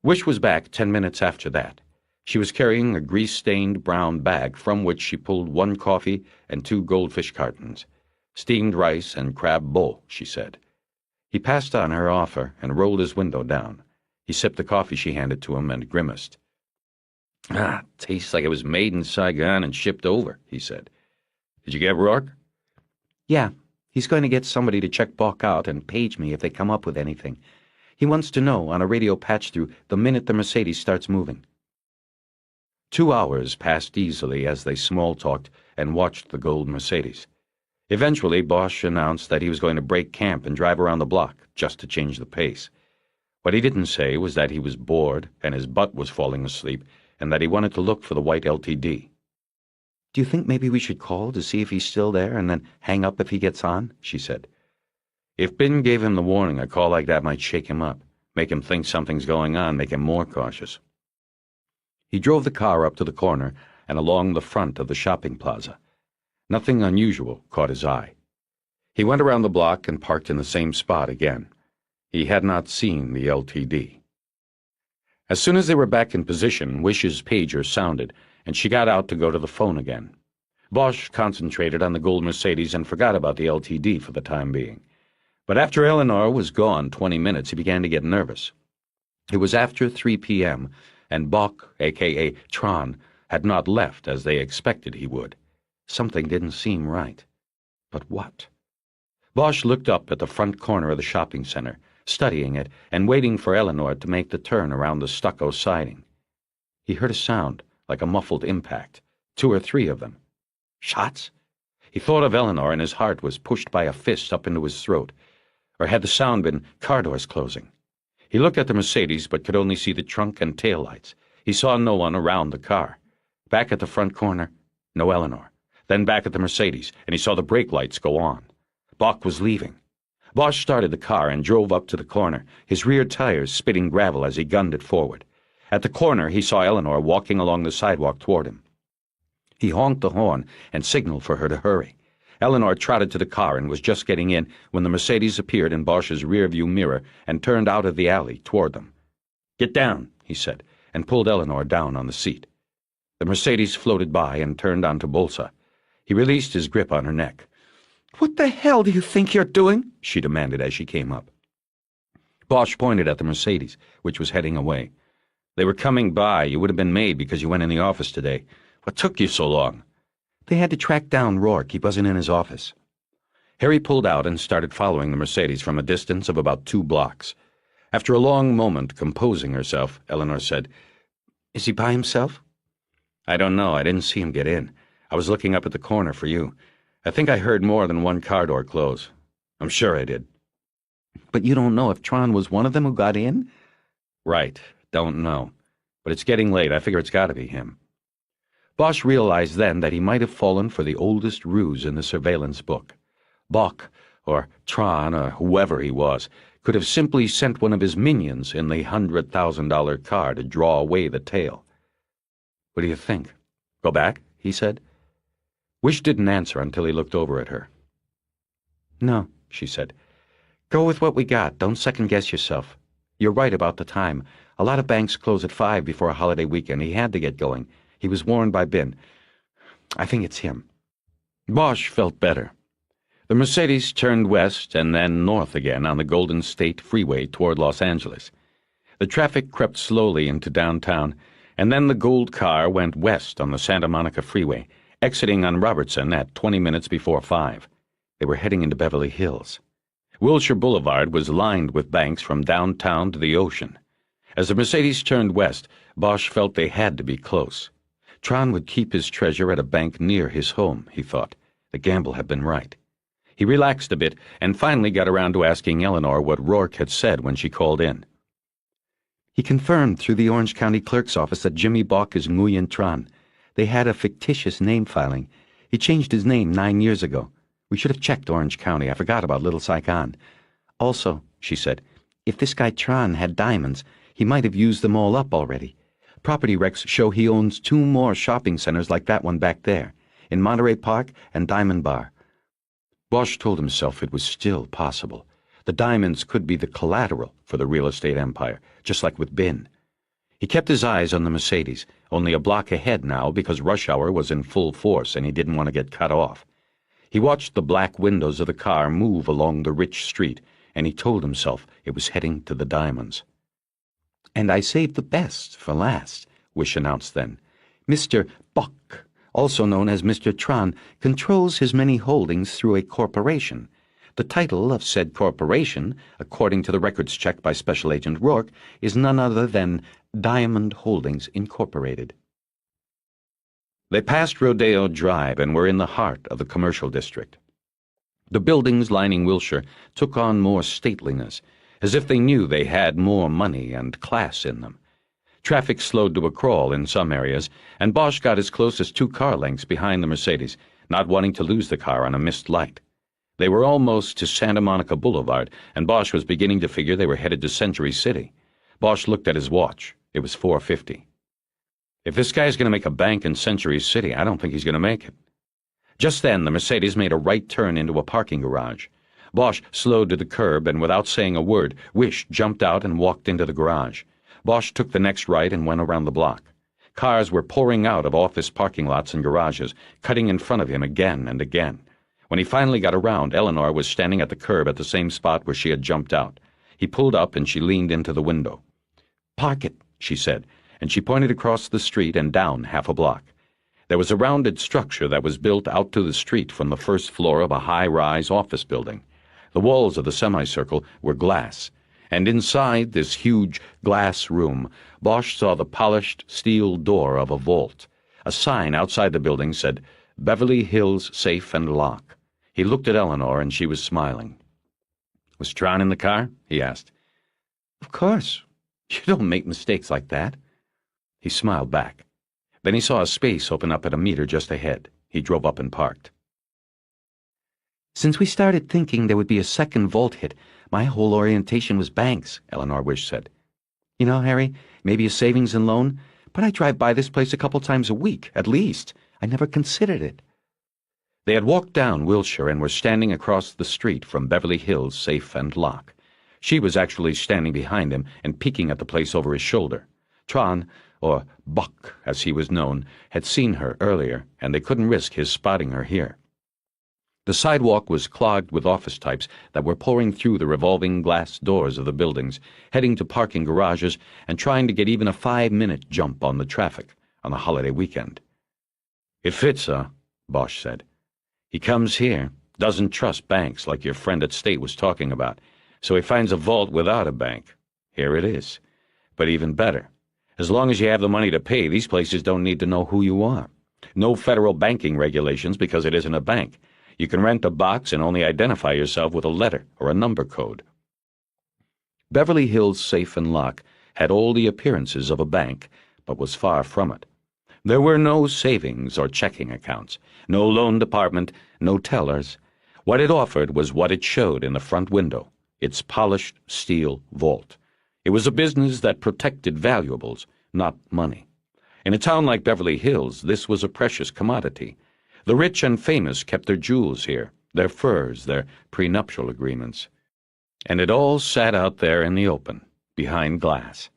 Wish was back 10 minutes after that. She was carrying a grease-stained brown bag from which she pulled 1 coffee and 2 goldfish cartons. "Steamed rice and crab bowl," she said. He passed on her offer and rolled his window down. He sipped the coffee she handed to him and grimaced. "Tastes like it was made in Saigon and shipped over," he said. "Did you get Rourke?" "Yeah, he's going to get somebody to check Buck out and page me if they come up with anything. He wants to know on a radio patch-through the minute the Mercedes starts moving." 2 hours passed easily as they small-talked and watched the gold Mercedes. Eventually, Bosch announced that he was going to break camp and drive around the block, just to change the pace. What he didn't say was that he was bored and his butt was falling asleep, and that he wanted to look for the white LTD. "Do you think maybe we should call to see if he's still there and then hang up if he gets on?" she said. If Ben gave him the warning, a call like that might shake him up, make him think something's going on, make him more cautious. He drove the car up to the corner and along the front of the shopping plaza. Nothing unusual caught his eye. He went around the block and parked in the same spot again. He had not seen the LTD. As soon as they were back in position, Wish's pager sounded, and she got out to go to the phone again. Bosch concentrated on the gold Mercedes and forgot about the LTD for the time being. But after Eleanor was gone 20 minutes, he began to get nervous. It was after 3 p.m., and Bock, a.k.a. Tron, had not left as they expected he would. Something didn't seem right. But what? Bosch looked up at the front corner of the shopping center, studying it and waiting for Eleanor to make the turn around the stucco siding. He heard a sound, like a muffled impact, 2 or 3 of them. Shots? He thought of Eleanor and his heart was pushed by a fist up into his throat. Or had the sound been car doors closing? He looked at the Mercedes but could only see the trunk and taillights. He saw no one around the car. Back at the front corner, no Eleanor. Then back at the Mercedes, and he saw the brake lights go on. Bock was leaving. Bosch started the car and drove up to the corner, his rear tires spitting gravel as he gunned it forward. At the corner, he saw Eleanor walking along the sidewalk toward him. He honked the horn and signaled for her to hurry. Eleanor trotted to the car and was just getting in when the Mercedes appeared in Bosch's rearview mirror and turned out of the alley toward them. "Get down," he said, and pulled Eleanor down on the seat. The Mercedes floated by and turned onto Bolsa. He released his grip on her neck. "What the hell do you think you're doing?" she demanded as she came up. Bosch pointed at the Mercedes, which was heading away. "They were coming by. You would have been made because you went in the office today. What took you so long?" "They had to track down Rourke. He wasn't in his office." Harry pulled out and started following the Mercedes from a distance of about 2 blocks. After a long moment composing herself, Eleanor said, "Is he by himself?" "I don't know. I didn't see him get in. I was looking up at the corner for you. I think I heard more than 1 car door close. I'm sure I did." "But you don't know if Tron was one of them who got in?" "Right. Don't know. But it's getting late. I figure it's got to be him." Bosch realized then that he might have fallen for the oldest ruse in the surveillance book. Bock, or Tron, or whoever he was, could have simply sent one of his minions in the $100,000 car to draw away the tail. "What do you think? Go back?" he said. Wish didn't answer until he looked over at her. "No," she said. "Go with what we got. Don't second-guess yourself. You're right about the time. A lot of banks close at 5 before a holiday weekend. He had to get going. He was warned by Ben. I think it's him." Bosch felt better. The Mercedes turned west and then north again on the Golden State Freeway toward Los Angeles. The traffic crept slowly into downtown, and then the gold car went west on the Santa Monica Freeway, exiting on Robertson at 20 minutes before 5. They were heading into Beverly Hills. Wilshire Boulevard was lined with banks from downtown to the ocean. As the Mercedes turned west, Bosch felt they had to be close. Tron would keep his treasure at a bank near his home, he thought. The gamble had been right. He relaxed a bit and finally got around to asking Eleanor what Rourke had said when she called in. He confirmed through the Orange County Clerk's office that Jimmy Bock is Nguyen Tran. They had a fictitious name filing. He changed his name 9 years ago. We should have checked Orange County. I forgot about Little Saigon. Also, she said, if this guy Tran had diamonds, he might have used them all up already. Property recs show he owns 2 more shopping centers like that one back there, in Monterey Park and Diamond Bar. Bosch told himself it was still possible. The diamonds could be the collateral for the real estate empire, just like with Bin. He kept his eyes on the Mercedes, only a block ahead now because rush hour was in full force and he didn't want to get cut off. He watched the black windows of the car move along the rich street, and he told himself it was heading to the diamonds. And I saved the best for last, Wish announced then. Mr. Bock, also known as Mr. Tran, controls his many holdings through a corporation. The title of said corporation, according to the records checked by Special Agent Rourke, is none other than Diamond Holdings Incorporated. They passed Rodeo Drive and were in the heart of the commercial district. The buildings lining Wilshire took on more stateliness, as if they knew they had more money and class in them. Traffic slowed to a crawl in some areas, and Bosch got as close as 2 car lengths behind the Mercedes, not wanting to lose the car on a missed light. They were almost to Santa Monica Boulevard, and Bosch was beginning to figure they were headed to Century City. Bosch looked at his watch. It was 4:50. If this guy's going to make a bank in Century City, I don't think he's going to make it. Just then, the Mercedes made a right turn into a parking garage. Bosch slowed to the curb, and without saying a word, Wish jumped out and walked into the garage. Bosch took the next right and went around the block. Cars were pouring out of office parking lots and garages, cutting in front of him again and again. When he finally got around, Eleanor was standing at the curb at the same spot where she had jumped out. He pulled up and she leaned into the window. "Park it," she said, and she pointed across the street and down half a block. There was a rounded structure that was built out to the street from the first floor of a high-rise office building. The walls of the semicircle were glass, and inside this huge glass room, Bosch saw the polished steel door of a vault. A sign outside the building said, "Beverly Hills Safe and Lock." He looked at Eleanor, and she was smiling. "Was Tron in the car?" he asked. "Of course. You don't make mistakes like that." He smiled back. Then he saw a space open up at a meter just ahead. He drove up and parked. "Since we started thinking there would be a second vault hit, my whole orientation was banks," Eleanor Wish said. "You know, Harry, maybe a savings and loan, but I drive by this place a couple times a week, at least. I never considered it." They had walked down Wilshire and were standing across the street from Beverly Hills Safe and Lock. She was actually standing behind him and peeking at the place over his shoulder. Tron, or Bock as he was known, had seen her earlier, and they couldn't risk his spotting her here. The sidewalk was clogged with office types that were pouring through the revolving glass doors of the buildings, heading to parking garages and trying to get even a 5-minute jump on the traffic on the holiday weekend. "It fits, huh?" Bosch said. "He comes here, doesn't trust banks like your friend at State was talking about, so he finds a vault without a bank. Here it is. But even better, as long as you have the money to pay, these places don't need to know who you are. No federal banking regulations because it isn't a bank. You can rent a box and only identify yourself with a letter or a number code." Beverly Hills Safe and Lock had all the appearances of a bank, but was far from it. There were no savings or checking accounts, no loan department, no tellers. What it offered was what it showed in the front window, its polished steel vault. It was a business that protected valuables, not money. In a town like Beverly Hills, this was a precious commodity. The rich and famous kept their jewels here, their furs, their prenuptial agreements. And it all sat out there in the open, behind glass.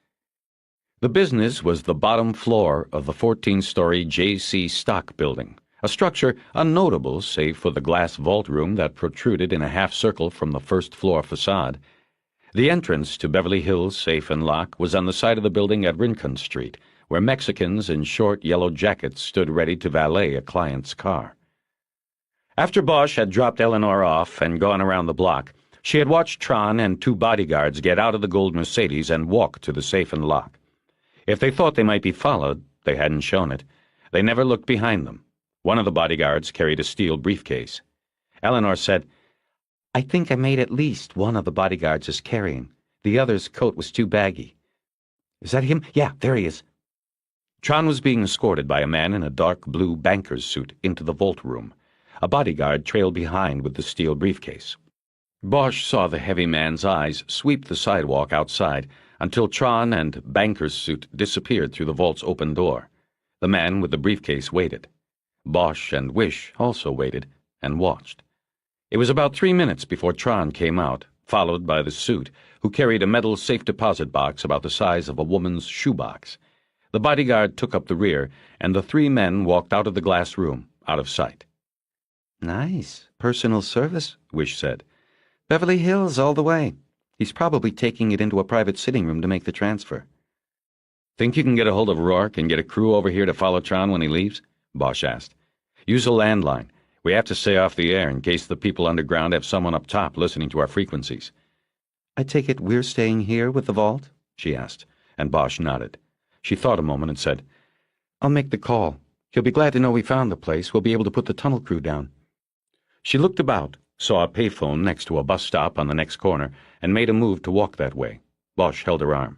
The business was the bottom floor of the 14-story J.C. Stock building, a structure unnotable save for the glass vault room that protruded in a half-circle from the first-floor facade. The entrance to Beverly Hills Safe and Lock was on the side of the building at Rincon Street, where Mexicans in short yellow jackets stood ready to valet a client's car. After Bosch had dropped Eleanor off and gone around the block, she had watched Tron and two bodyguards get out of the gold Mercedes and walk to the safe and lock. If they thought they might be followed, they hadn't shown it. They never looked behind them. One of the bodyguards carried a steel briefcase. Eleanor said, "I think I made at least one of the bodyguards is carrying. The other's coat was too baggy." "Is that him? Yeah, there he is." Tron was being escorted by a man in a dark blue banker's suit into the vault room. A bodyguard trailed behind with the steel briefcase. Bosch saw the heavy man's eyes sweep the sidewalk outside until Tron and banker's suit disappeared through the vault's open door. The man with the briefcase waited. Bosch and Wish also waited and watched. It was about 3 minutes before Tron came out, followed by the suit, who carried a metal safe deposit box about the size of a woman's shoebox. The bodyguard took up the rear, and the three men walked out of the glass room, out of sight. "Nice. Personal service," Wish said. "Beverly Hills all the way. He's probably taking it into a private sitting room to make the transfer." "Think you can get a hold of Rourke and get a crew over here to follow Tron when he leaves?" Bosch asked. "Use a landline. We have to stay off the air in case the people underground have someone up top listening to our frequencies." "I take it we're staying here with the vault?" she asked, and Bosch nodded. She thought a moment and said, "I'll make the call. He'll be glad to know we found the place. We'll be able to put the tunnel crew down." She looked about, saw a payphone next to a bus stop on the next corner, and made a move to walk that way. Bosch held her arm.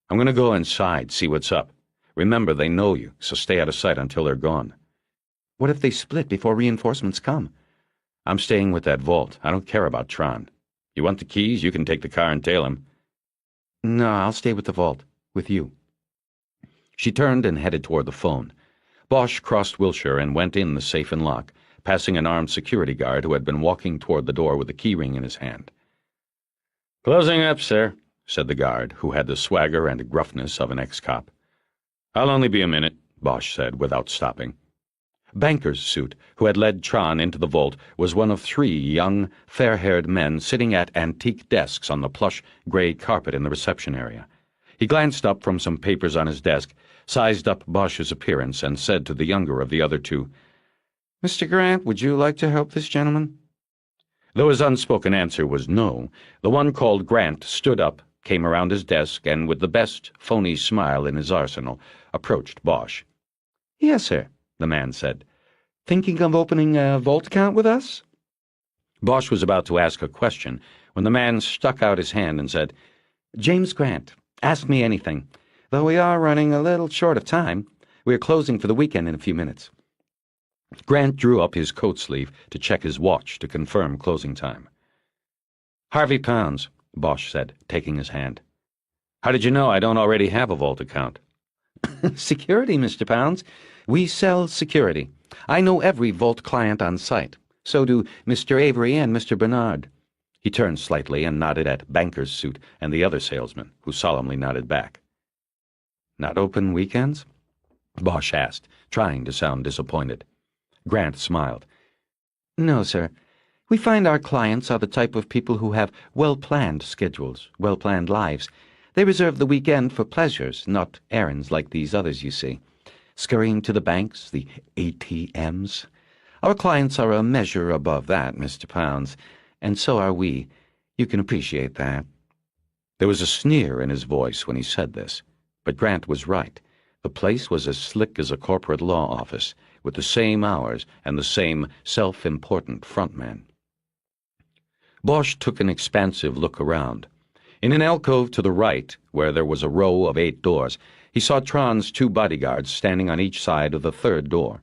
"I'm going to go inside, see what's up. Remember, they know you, so stay out of sight until they're gone." "What if they split before reinforcements come?" "I'm staying with that vault. I don't care about Tron. You want the keys? You can take the car and tail him." "No, I'll stay with the vault. With you." She turned and headed toward the phone. Bosch crossed Wilshire and went in the safe and lock, passing an armed security guard who had been walking toward the door with a keyring in his hand. "Closing up, sir," said the guard, who had the swagger and gruffness of an ex-cop. "I'll only be a minute," Bosch said, without stopping. Banker's suit, who had led Tron into the vault, was one of 3 young, fair-haired men sitting at antique desks on the plush gray carpet in the reception area. He glanced up from some papers on his desk, sized up Bosch's appearance, and said to the younger of the other 2, "Mr. Grant, would you like to help this gentleman?" Though his unspoken answer was no, the one called Grant stood up, came around his desk, and with the best phony smile in his arsenal, approached Bosch. "Yes, sir," the man said. "Thinking of opening a vault account with us?" Bosch was about to ask a question when the man stuck out his hand and said, "James Grant. Ask me anything. Though we are running a little short of time. We are closing for the weekend in a few minutes." Grant drew up his coat sleeve to check his watch to confirm closing time. "Harvey Pounds," Bosch said, taking his hand. "How did you know I don't already have a vault account?" "Security, Mr. Pounds. We sell security. I know every vault client on site. So do Mr. Avery and Mr. Bernard." He turned slightly and nodded at Banker's suit and the other salesman, who solemnly nodded back. "Not open weekends?" Bosch asked, trying to sound disappointed. Grant smiled. "No, sir. We find our clients are the type of people who have well-planned schedules, well-planned lives. They reserve the weekend for pleasures, not errands like these others you see. Scurrying to the banks, the ATMs. Our clients are a measure above that, Mr. Pounds, and so are we. You can appreciate that." There was a sneer in his voice when he said this, but Grant was right. The place was as slick as a corporate law office, with the same hours and the same self-important frontman. Bosch took an expansive look around. In an alcove to the right, where there was a row of 8 doors, he saw Tron's 2 bodyguards standing on each side of the 3rd door.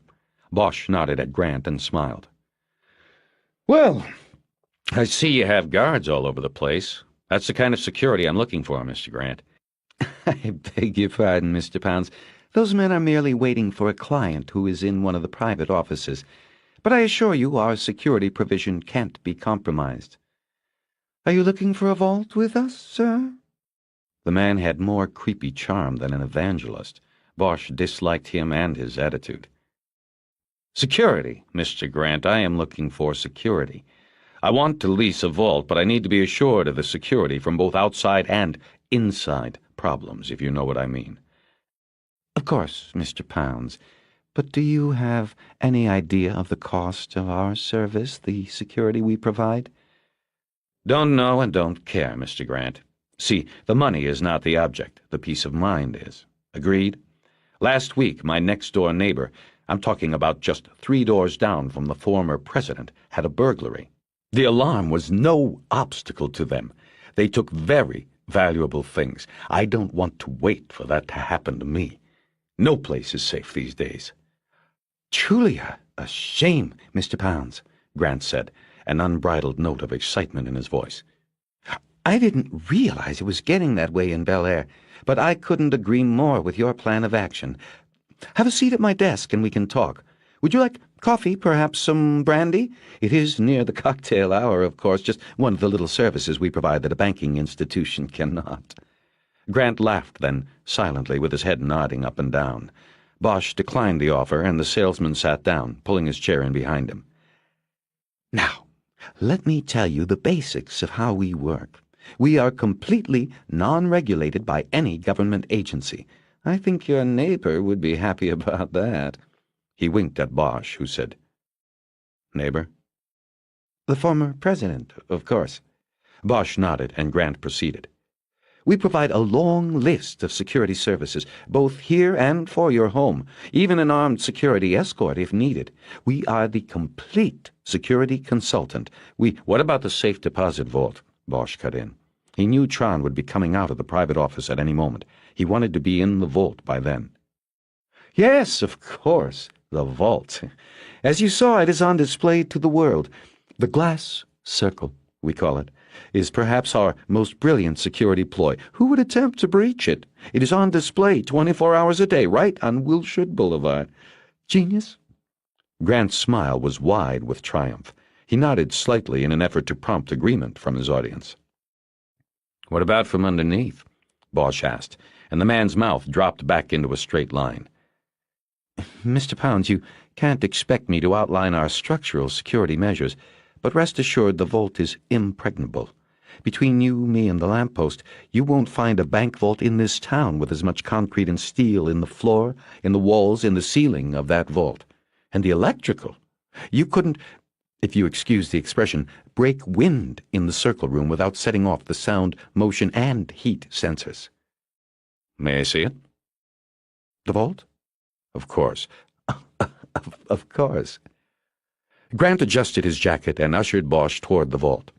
Bosch nodded at Grant and smiled. "Well, I see you have guards all over the place. That's the kind of security I'm looking for, Mr. Grant." "I beg your pardon, Mr. Pounds. Those men are merely waiting for a client who is in one of the private offices. But I assure you our security provision can't be compromised. Are you looking for a vault with us, sir?" The man had more creepy charm than an evangelist. Bosch disliked him and his attitude. "Security, Mr. Grant. I am looking for security. I want to lease a vault, but I need to be assured of the security from both outside and inside problems, if you know what I mean." Of course, Mr. Pounds. But do you have any idea of the cost of our service, the security we provide? Don't know and don't care, Mr. Grant. See, the money is not the object. The peace of mind is. Agreed? Last week, my next-door neighbor, I'm talking about just 3 doors down from the former president, had a burglary. The alarm was no obstacle to them. They took very valuable things. I don't want to wait for that to happen to me. No place is safe these days. Truly a shame, Mr. Pounds, Grant said, an unbridled note of excitement in his voice. I didn't realize it was getting that way in Bel Air, but I couldn't agree more with your plan of action. Have a seat at my desk and we can talk. Would you like coffee, perhaps some brandy? It is near the cocktail hour, of course, just one of the little services we provide that a banking institution cannot. Grant laughed then, silently, with his head nodding up and down. Bosch declined the offer, and the salesman sat down, pulling his chair in behind him. Now, let me tell you the basics of how we work. We are completely non-regulated by any government agency. I think your neighbor would be happy about that. He winked at Bosch, who said, "Neighbor?" The former president, of course. Bosch nodded, and Grant proceeded. We provide a long list of security services, both here and for your home, even an armed security escort if needed. We are the complete security consultant. What about the safe deposit vault? Bosch cut in. He knew Tron would be coming out of the private office at any moment. He wanted to be in the vault by then. Yes, of course, the vault. As you saw, it is on display to the world. The glass circle, we call it, is perhaps our most brilliant security ploy. Who would attempt to breach it? It is on display 24 hours a day, right on Wilshire Boulevard. Genius? Grant's smile was wide with triumph. He nodded slightly in an effort to prompt agreement from his audience. "What about from underneath?" Bosch asked, and the man's mouth dropped back into a straight line. Mr. Pounds, you can't expect me to outline our structural security measures, but rest assured the vault is impregnable. Between you, me, and the lamppost, you won't find a bank vault in this town with as much concrete and steel in the floor, in the walls, in the ceiling of that vault. And the electrical. You couldn't, if you excuse the expression, break wind in the circle room without setting off the sound, motion, and heat sensors. May I see it? The vault? Of course. Of course. Grant adjusted his jacket and ushered Bosch toward the vault.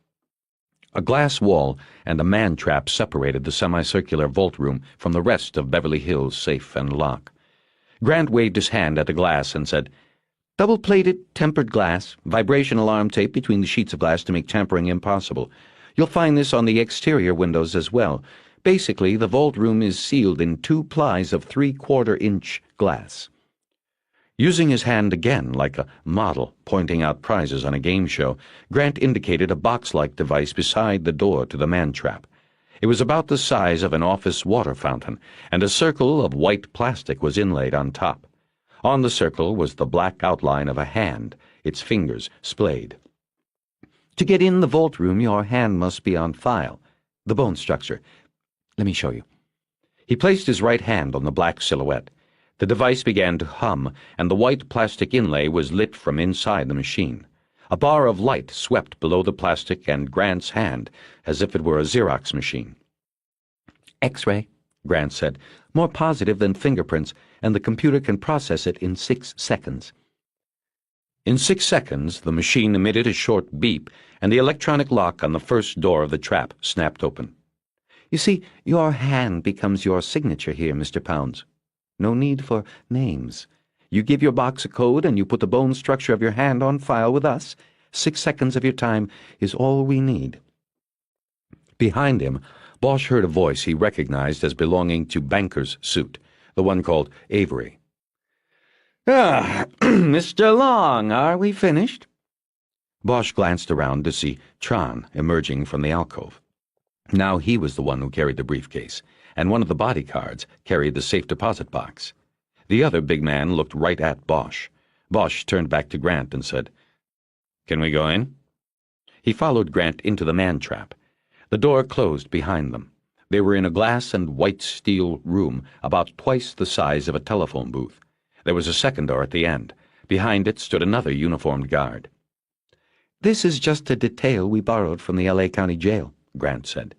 A glass wall and a man-trap separated the semicircular vault room from the rest of Beverly Hills' safe and lock. Grant waved his hand at the glass and said, "Double-plated, tempered glass, vibration alarm tape between the sheets of glass to make tampering impossible. You'll find this on the exterior windows as well. Basically, the vault room is sealed in 2 plies of 3/4-inch glass." Using his hand again like a model pointing out prizes on a game show, Grant indicated a box-like device beside the door to the man-trap. It was about the size of an office water fountain, and a circle of white plastic was inlaid on top. On the circle was the black outline of a hand, its fingers splayed. To get in the vault room, your hand must be on file, the bone structure. Let me show you. He placed his right hand on the black silhouette. The device began to hum, and the white plastic inlay was lit from inside the machine. A bar of light swept below the plastic and Grant's hand, as if it were a Xerox machine. "X-ray," Grant said, "more positive than fingerprints, and the computer can process it in 6 seconds." In 6 seconds, the machine emitted a short beep, and the electronic lock on the first door of the trap snapped open. "You see, your hand becomes your signature here, Mr. Pounds. No need for names. You give your box a code and you put the bone structure of your hand on file with us. 6 seconds of your time is all we need." Behind him, Bosch heard a voice he recognized as belonging to banker's suit, the one called Avery. "Ah, Mr. Long, are we finished?" Bosch glanced around to see Tron emerging from the alcove. Now he was the one who carried the briefcase, and one of the bodyguards carried the safe deposit box. The other big man looked right at Bosch. Bosch turned back to Grant and said, "Can we go in?" He followed Grant into the man-trap. The door closed behind them. They were in a glass and white steel room about twice the size of a telephone booth. There was a second door at the end. Behind it stood another uniformed guard. "This is just a detail we borrowed from the L.A. County Jail," Grant said.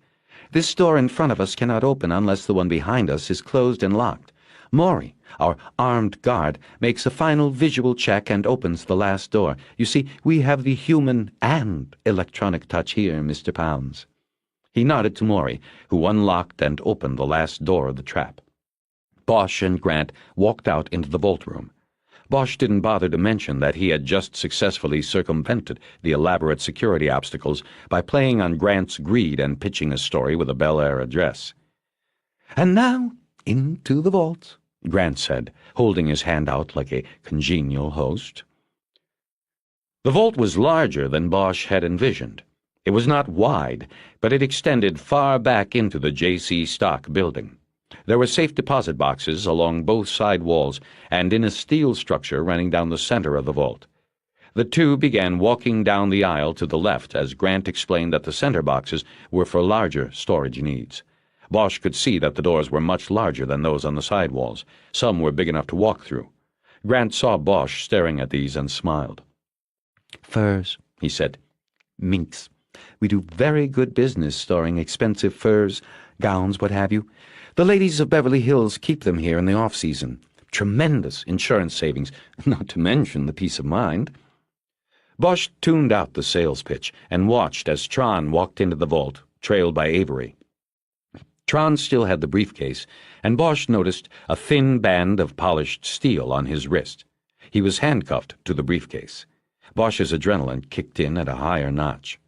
"This door in front of us cannot open unless the one behind us is closed and locked. Maury, our armed guard, makes a final visual check and opens the last door. You see, we have the human and electronic touch here, Mr. Pounds." He nodded to Maury, who unlocked and opened the last door of the trap. Bosch and Grant walked out into the vault room. Bosch didn't bother to mention that he had just successfully circumvented the elaborate security obstacles by playing on Grant's greed and pitching a story with a Bel Air address. "And now, into the vault," Grant said, holding his hand out like a congenial host. The vault was larger than Bosch had envisioned. It was not wide, but it extended far back into the J.C. Stock building. There were safe deposit boxes along both side walls and in a steel structure running down the center of the vault. The two began walking down the aisle to the left as Grant explained that the center boxes were for larger storage needs. Bosch could see that the doors were much larger than those on the side walls. Some were big enough to walk through. Grant saw Bosch staring at these and smiled. "Furs," he said. "Minks. We do very good business storing expensive furs, gowns, what have you. The ladies of Beverly Hills keep them here in the off-season. Tremendous insurance savings, not to mention the peace of mind." Bosch tuned out the sales pitch and watched as Tron walked into the vault, trailed by Avery. Tron still had the briefcase, and Bosch noticed a thin band of polished steel on his wrist. He was handcuffed to the briefcase. Bosch's adrenaline kicked in at a higher notch.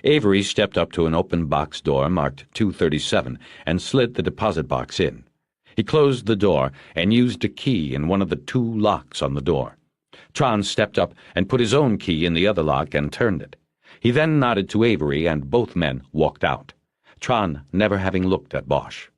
Avery stepped up to an open box door marked 237 and slid the deposit box in. He closed the door and used a key in one of the two locks on the door. Tron stepped up and put his own key in the other lock and turned it. He then nodded to Avery and both men walked out, Tron never having looked at Bosch.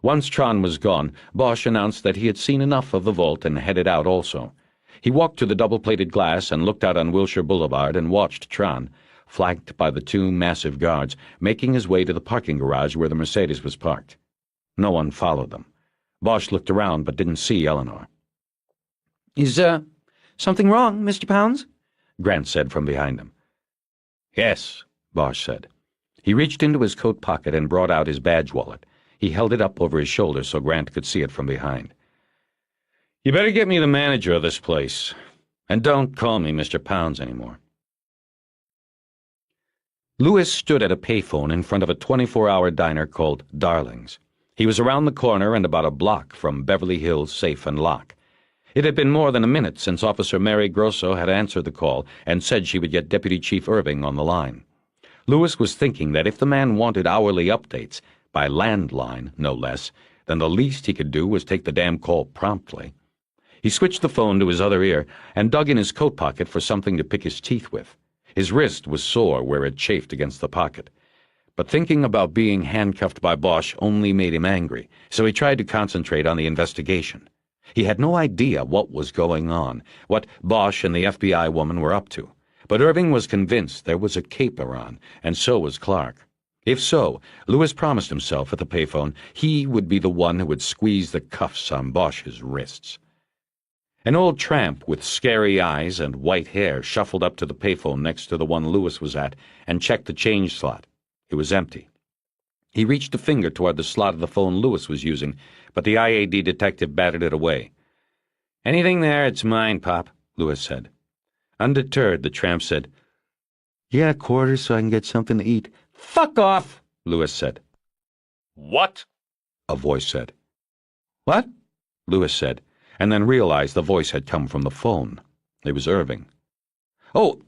Once Tron was gone, Bosch announced that he had seen enough of the vault and headed out also. He walked to the double-plated glass and looked out on Wilshire Boulevard and watched Tron, flanked by the two massive guards, making his way to the parking garage where the Mercedes was parked. No one followed them. Bosch looked around but didn't see Eleanor. "Is, something wrong, Mr. Pounds?" Grant said from behind him. "Yes," Bosch said. He reached into his coat pocket and brought out his badge wallet. He held it up over his shoulder so Grant could see it from behind. "You better get me the manager of this place. And don't call me Mr. Pounds anymore." Lewis stood at a payphone in front of a 24-hour diner called Darling's. He was around the corner and about a block from Beverly Hills Safe and Lock. It had been more than a minute since Officer Mary Grosso had answered the call and said she would get Deputy Chief Irving on the line. Lewis was thinking that if the man wanted hourly updates, by landline, no less, then the least he could do was take the damn call promptly. He switched the phone to his other ear and dug in his coat pocket for something to pick his teeth with. His wrist was sore where it chafed against the pocket. But thinking about being handcuffed by Bosch only made him angry, so he tried to concentrate on the investigation. He had no idea what was going on, what Bosch and the FBI woman were up to. But Irving was convinced there was a caper on, and so was Clark. If so, Lewis promised himself at the payphone he would be the one who would squeeze the cuffs on Bosch's wrists. An old tramp with scary eyes and white hair shuffled up to the payphone next to the one Lewis was at and checked the change slot. It was empty. He reached a finger toward the slot of the phone Lewis was using, but the IAD detective batted it away. "Anything there, it's mine, Pop," Lewis said. Undeterred, the tramp said, "You got a quarter so I can get something to eat?" "Fuck off," Lewis said. "What?" a voice said. "What?" Lewis said, and then realized the voice had come from the phone. It was Irving. "Oh,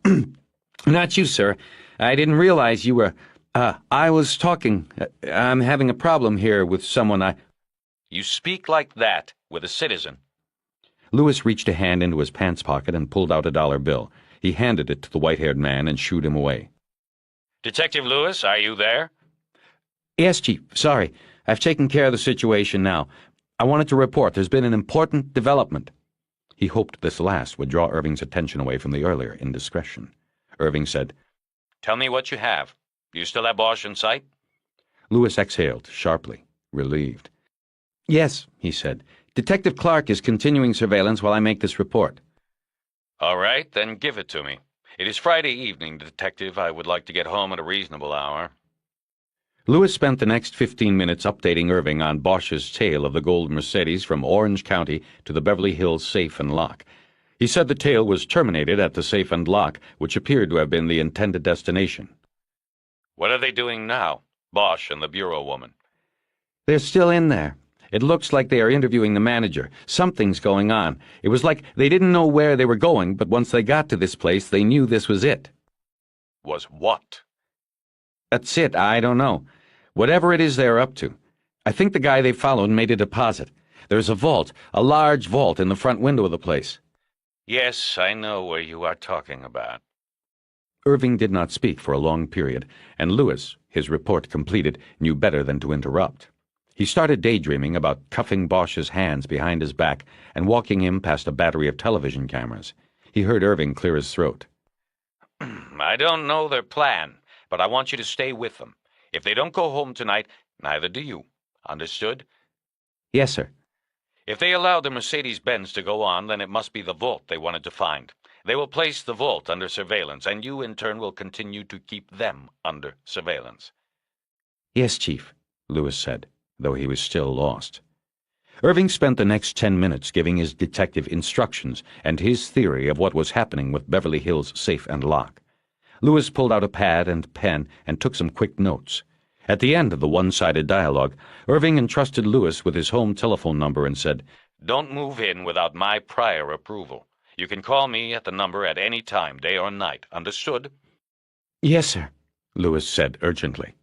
not you, sir. I didn't realize you were, I was talking. I'm having a problem here with someone "You speak like that with a citizen." Lewis reached a hand into his pants pocket and pulled out a dollar bill. He handed it to the white-haired man and shooed him away. "Detective Lewis, are you there?" "Yes, Chief. Sorry. I've taken care of the situation now. I wanted to report there's been an important development." He hoped this last would draw Irving's attention away from the earlier indiscretion. Irving said, "Tell me what you have. Do you still have Bosch in sight?" Lewis exhaled sharply, relieved. "Yes," he said. "Detective Clark is continuing surveillance while I make this report." All right, then give it to me. It is Friday evening, Detective. I would like to get home at a reasonable hour. Lewis spent the next 15 minutes updating Irving on Bosch's tale of the gold Mercedes from Orange County to the Beverly Hills safe and lock. He said the tale was terminated at the safe and lock, which appeared to have been the intended destination. What are they doing now, Bosch and the bureau woman? "They're still in there. It looks like they are interviewing the manager. Something's going on. It was like they didn't know where they were going, but once they got to this place, they knew this was it." Was what? "That's it. I don't know. Whatever it is they're up to. I think the guy they followed made a deposit. There's a vault, a large vault in the front window of the place." Yes, I know where you are talking about. Irving did not speak for a long period, and Lewis, his report completed, knew better than to interrupt. He started daydreaming about cuffing Bosch's hands behind his back and walking him past a battery of television cameras. He heard Irving clear his throat. I don't know their plan, but I want you to stay with them. If they don't go home tonight, neither do you. Understood? "Yes, sir." If they allow the Mercedes-Benz to go on, then it must be the vault they wanted to find. They will place the vault under surveillance, and you, in turn, will continue to keep them under surveillance. "Yes, Chief," Lewis said, though he was still lost. Irving spent the next 10 minutes giving his detective instructions and his theory of what was happening with Beverly Hills safe and lock. Lewis pulled out a pad and pen and took some quick notes. At the end of the one-sided dialogue, Irving entrusted Lewis with his home telephone number and said, Don't move in without my prior approval. You can call me at the number at any time, day or night. Understood? "Yes, sir," Lewis said urgently.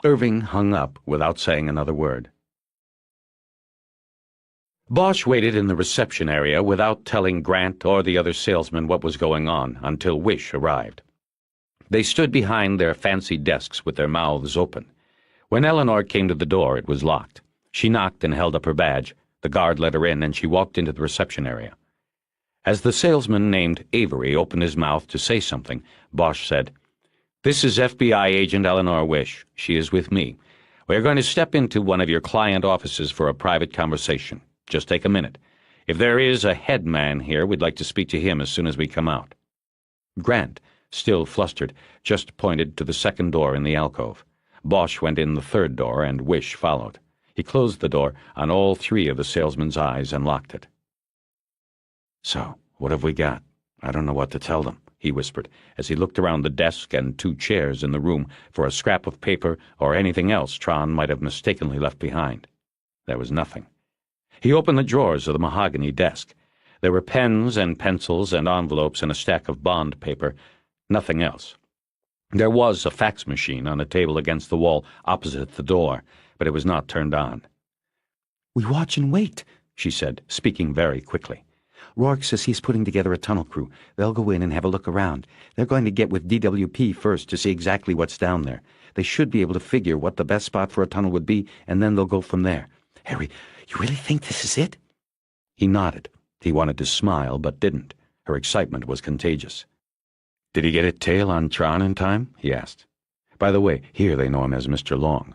Irving hung up without saying another word. Bosch waited in the reception area without telling Grant or the other salesman what was going on until Wish arrived. They stood behind their fancy desks with their mouths open. When Eleanor came to the door, it was locked. She knocked and held up her badge. The guard let her in, and she walked into the reception area. As the salesman named Avery opened his mouth to say something, Bosch said, "This is FBI agent Eleanor Wish. She is with me. We are going to step into one of your client offices for a private conversation. Just take a minute. If there is a head man here, we'd like to speak to him as soon as we come out." Grant, still flustered, just pointed to the second door in the alcove. Bosch went in the third door, and Wish followed. He closed the door on all three of the salesman's eyes and locked it. "So, what have we got? I don't know what to tell them," he whispered, as he looked around the desk and two chairs in the room for a scrap of paper or anything else Tron might have mistakenly left behind. There was nothing. He opened the drawers of the mahogany desk. There were pens and pencils and envelopes and a stack of bond paper. Nothing else. There was a fax machine on a table against the wall opposite the door, but it was not turned on. "We watch and wait," she said, speaking very quickly. "Rourke says he's putting together a tunnel crew. They'll go in and have a look around. They're going to get with DWP first to see exactly what's down there. They should be able to figure what the best spot for a tunnel would be, and then they'll go from there. Harry, you really think this is it?" He nodded. He wanted to smile, but didn't. Her excitement was contagious. "Did he get a tail on Tron in time?" he asked. "By the way, here they know him as Mr. Long."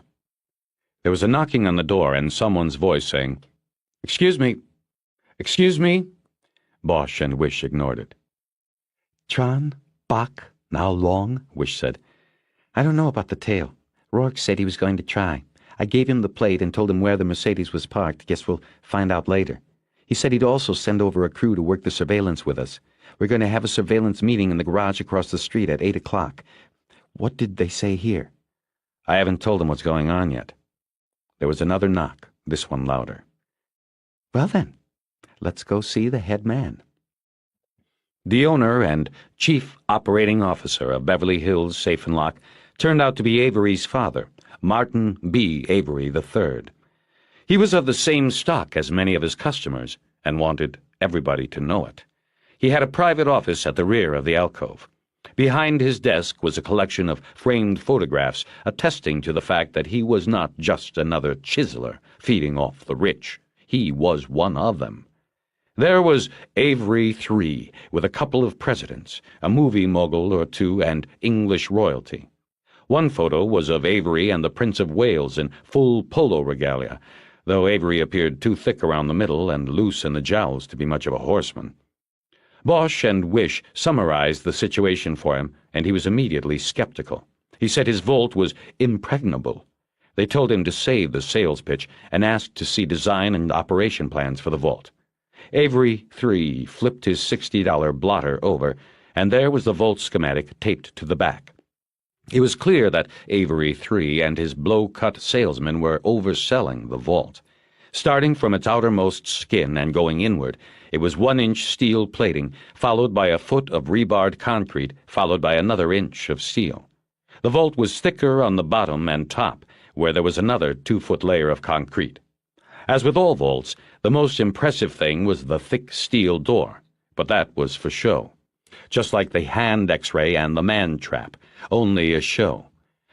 There was a knocking on the door and someone's voice saying, "Excuse me. Excuse me?" Bosch and Wish ignored it. "Tron, Bach, now Long," Wish said. "I don't know about the tail. Rourke said he was going to try. I gave him the plate and told him where the Mercedes was parked. Guess we'll find out later. He said he'd also send over a crew to work the surveillance with us. We're going to have a surveillance meeting in the garage across the street at 8 o'clock. What did they say here?" "I haven't told them what's going on yet." There was another knock, this one louder. "Well then, let's go see the head man." The owner and chief operating officer of Beverly Hills Safe and Lock turned out to be Avery's father, Martin B. Avery III. He was of the same stock as many of his customers and wanted everybody to know it. He had a private office at the rear of the alcove. Behind his desk was a collection of framed photographs attesting to the fact that he was not just another chiseler feeding off the rich. He was one of them. There was Avery III, with a couple of presidents, a movie mogul or two, and English royalty. One photo was of Avery and the Prince of Wales in full polo regalia, though Avery appeared too thick around the middle and loose in the jowls to be much of a horseman. Bosch and Wish summarized the situation for him, and he was immediately skeptical. He said his vault was impregnable. They told him to save the sales pitch and asked to see design and operation plans for the vault. Avery III flipped his $60 blotter over, and there was the vault schematic taped to the back. It was clear that Avery III and his blow-cut salesman were overselling the vault. Starting from its outermost skin and going inward, it was 1-inch steel plating, followed by a foot of rebarred concrete, followed by another inch of steel. The vault was thicker on the bottom and top, where there was another 2-foot layer of concrete. As with all vaults, the most impressive thing was the thick steel door, but that was for show. Just like the hand X-ray and the man trap, only a show.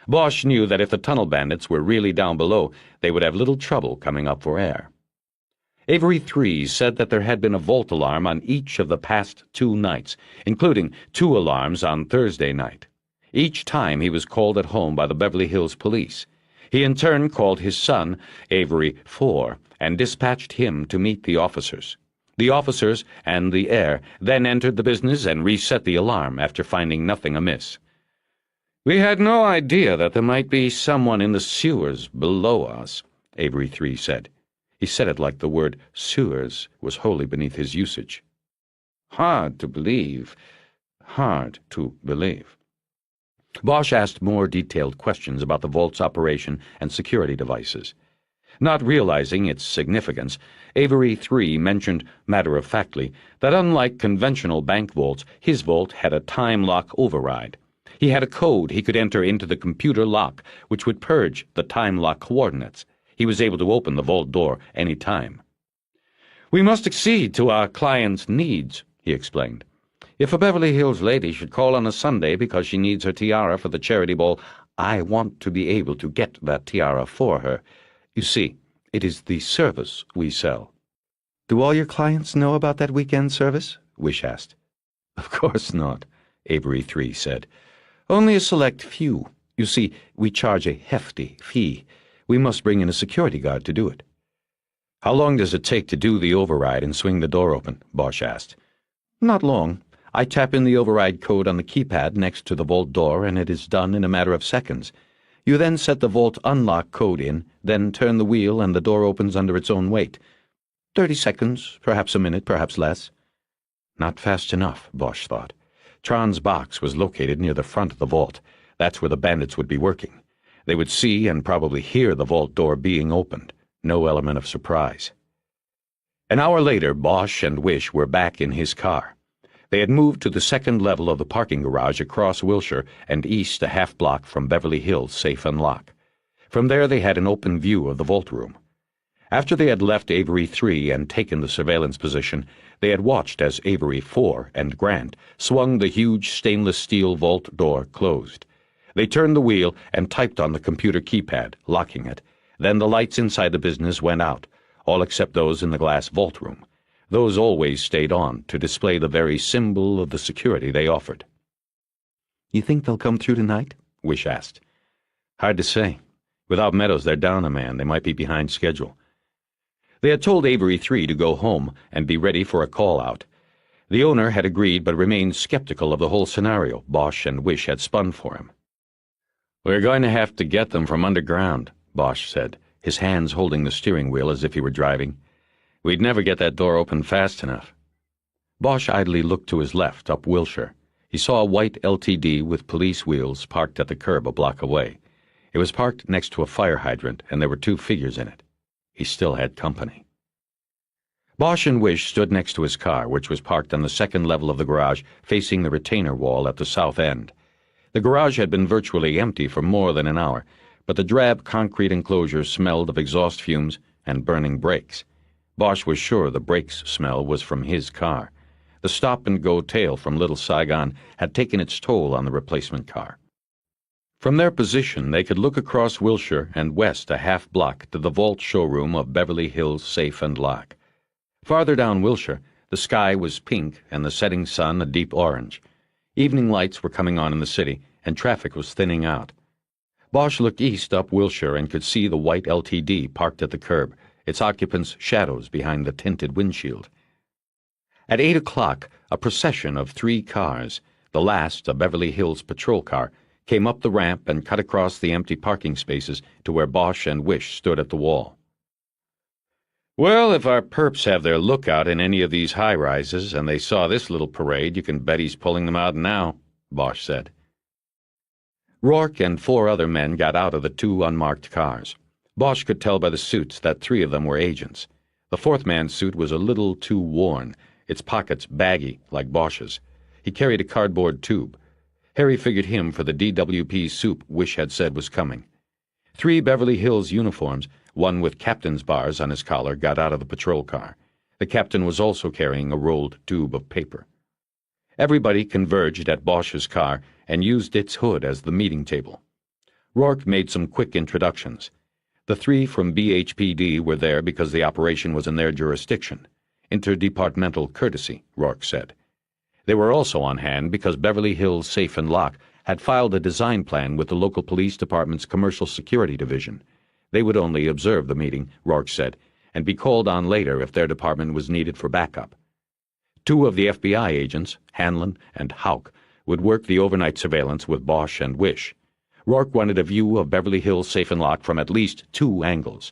Bosch knew that if the tunnel bandits were really down below, they would have little trouble coming up for air. Avery III said that there had been a vault alarm on each of the past 2 nights, including 2 alarms on Thursday night. Each time he was called at home by the Beverly Hills police. He in turn called his son, Avery IV, and dispatched him to meet the officers. The officers and the heir then entered the business and reset the alarm after finding nothing amiss. "We had no idea that there might be someone in the sewers below us," Avery III said. He said it like the word sewers was wholly beneath his usage. Hard to believe. Bosch asked more detailed questions about the vault's operation and security devices. Not realizing its significance, Avery III mentioned matter-of-factly that unlike conventional bank vaults, his vault had a time lock override. He had a code he could enter into the computer lock, which would purge the time lock coordinates. He was able to open the vault door any time. "We must accede to our client's needs," he explained. "If a Beverly Hills lady should call on a Sunday because she needs her tiara for the charity ball, I want to be able to get that tiara for her. You see, it is the service we sell." "Do all your clients know about that weekend service?" Wish asked. "Of course not," Avery III said. "Only a select few. You see, we charge a hefty fee. We must bring in a security guard to do it." "How long does it take to do the override and swing the door open?" Bosch asked. "Not long. I tap in the override code on the keypad next to the vault door, and it is done in a matter of seconds. You then set the vault unlock code in, then turn the wheel, and the door opens under its own weight. 30 seconds, perhaps a minute, perhaps less." Not fast enough, Bosch thought. Tron's box was located near the front of the vault. That's where the bandits would be working. They would see and probably hear the vault door being opened. No element of surprise. An hour later, Bosch and Wish were back in his car. They had moved to the second level of the parking garage across Wilshire and east a half-block from Beverly Hills Safe and Lock. From there they had an open view of the vault room. After they had left Avery III and taken the surveillance position, they had watched as Avery IV and Grant swung the huge stainless steel vault door closed. They turned the wheel and typed on the computer keypad, locking it. Then the lights inside the business went out, all except those in the glass vault room. Those always stayed on to display the very symbol of the security they offered. "You think they'll come through tonight?" Wish asked. "Hard to say. Without Meadows, they're down a man. They might be behind schedule." They had told Avery III to go home and be ready for a call-out. The owner had agreed but remained skeptical of the whole scenario Bosch and Wish had spun for him. "We're going to have to get them from underground," Bosch said, his hands holding the steering wheel as if he were driving. "We'd never get that door open fast enough." Bosch idly looked to his left, up Wilshire. He saw a white LTD with police wheels parked at the curb a block away. It was parked next to a fire hydrant, and there were 2 figures in it. He still had company. Bosch and Wish stood next to his car, which was parked on the second level of the garage, facing the retainer wall at the south end. The garage had been virtually empty for more than an hour, but the drab concrete enclosure smelled of exhaust fumes and burning brakes. Bosch was sure the brakes smell was from his car. The stop-and-go tail from Little Saigon had taken its toll on the replacement car. From their position, they could look across Wilshire and west a half-block to the vault showroom of Beverly Hills Safe and Lock. Farther down Wilshire, the sky was pink and the setting sun a deep orange. Evening lights were coming on in the city, and traffic was thinning out. Bosch looked east up Wilshire and could see the white LTD parked at the curb, its occupants shadows behind the tinted windshield. At 8 o'clock, a procession of 3 cars, the last a Beverly Hills patrol car, came up the ramp and cut across the empty parking spaces to where Bosch and Wish stood at the wall. "Well, if our perps have their lookout in any of these high-rises and they saw this little parade, you can bet he's pulling them out now," Bosch said. Rourke and 4 other men got out of the 2 unmarked cars. Bosch could tell by the suits that 3 of them were agents. The 4th man's suit was a little too worn, its pockets baggy like Bosch's. He carried a cardboard tube. Harry figured him for the DWP soup Wish had said was coming. 3 Beverly Hills uniforms, one with captain's bars on his collar, got out of the patrol car. The captain was also carrying a rolled tube of paper. Everybody converged at Bosch's car and used its hood as the meeting table. Rourke made some quick introductions. The 3 from BHPD were there because the operation was in their jurisdiction. Interdepartmental courtesy, Rourke said. They were also on hand because Beverly Hills Safe and Lock had filed a design plan with the local police department's Commercial Security Division. They would only observe the meeting, Rourke said, and be called on later if their department was needed for backup. 2 of the FBI agents, Hanlon and Houck, would work the overnight surveillance with Bosch and Wish. Rourke wanted a view of Beverly Hills Safe and Lock from at least 2 angles.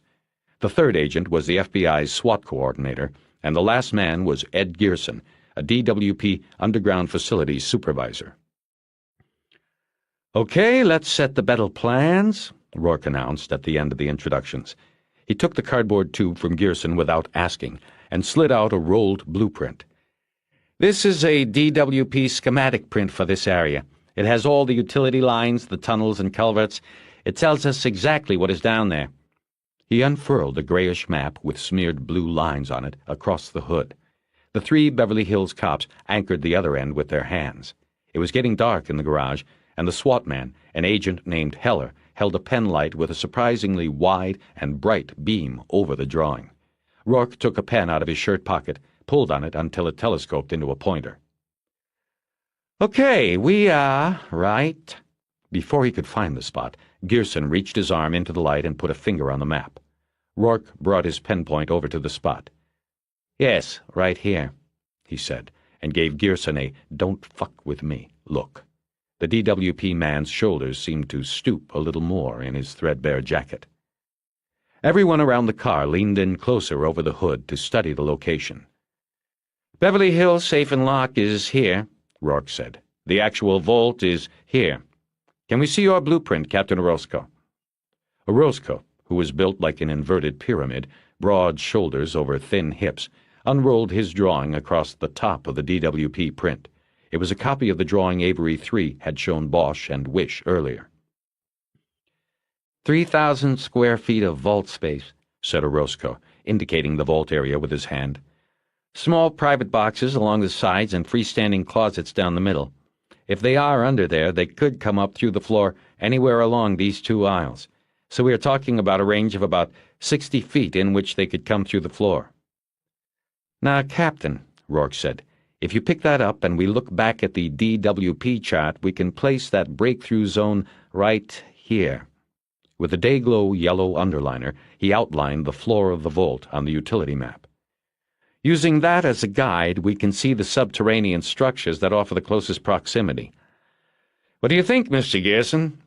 The 3rd agent was the FBI's SWAT coordinator, and the last man was Ed Gearson, a DWP underground facilities supervisor. "Okay, let's set the battle plans," Rourke announced at the end of the introductions. He took the cardboard tube from Gearson without asking and slid out a rolled blueprint. "This is a DWP schematic print for this area. It has all the utility lines, the tunnels and culverts. It tells us exactly what is down there." He unfurled a grayish map with smeared blue lines on it across the hood. The 3 Beverly Hills cops anchored the other end with their hands. It was getting dark in the garage, and the SWAT man, an agent named Heller, held a pen light with a surprisingly wide and bright beam over the drawing. Rourke took a pen out of his shirt pocket, pulled on it until it telescoped into a pointer. "Okay, we are right." Before he could find the spot, Gearson reached his arm into the light and put a finger on the map. Rourke brought his pen point over to the spot. "Yes, right here," he said, and gave Gearson a "don't fuck with me" look. The DWP man's shoulders seemed to stoop a little more in his threadbare jacket. Everyone around the car leaned in closer over the hood to study the location. "Beverly Hills Safe and Lock is here," Rourke said. "The actual vault is here. Can we see your blueprint, Captain Orozco?" Orozco, who was built like an inverted pyramid, broad shoulders over thin hips, unrolled his drawing across the top of the DWP print. It was a copy of the drawing Avery 3 had shown Bosch and Wish earlier. 3,000 square feet of vault space," said Orozco, indicating the vault area with his hand. "Small private boxes along the sides and freestanding closets down the middle. If they are under there, they could come up through the floor anywhere along these 2 aisles. So we are talking about a range of about 60 feet in which they could come through the floor." "Now, Captain," Rourke said, "if you pick that up and we look back at the DWP chart, we can place that breakthrough zone right here." With a day-glow yellow underliner, he outlined the floor of the vault on the utility map. "Using that as a guide, we can see the subterranean structures that offer the closest proximity. What do you think, Mr. Gearson?"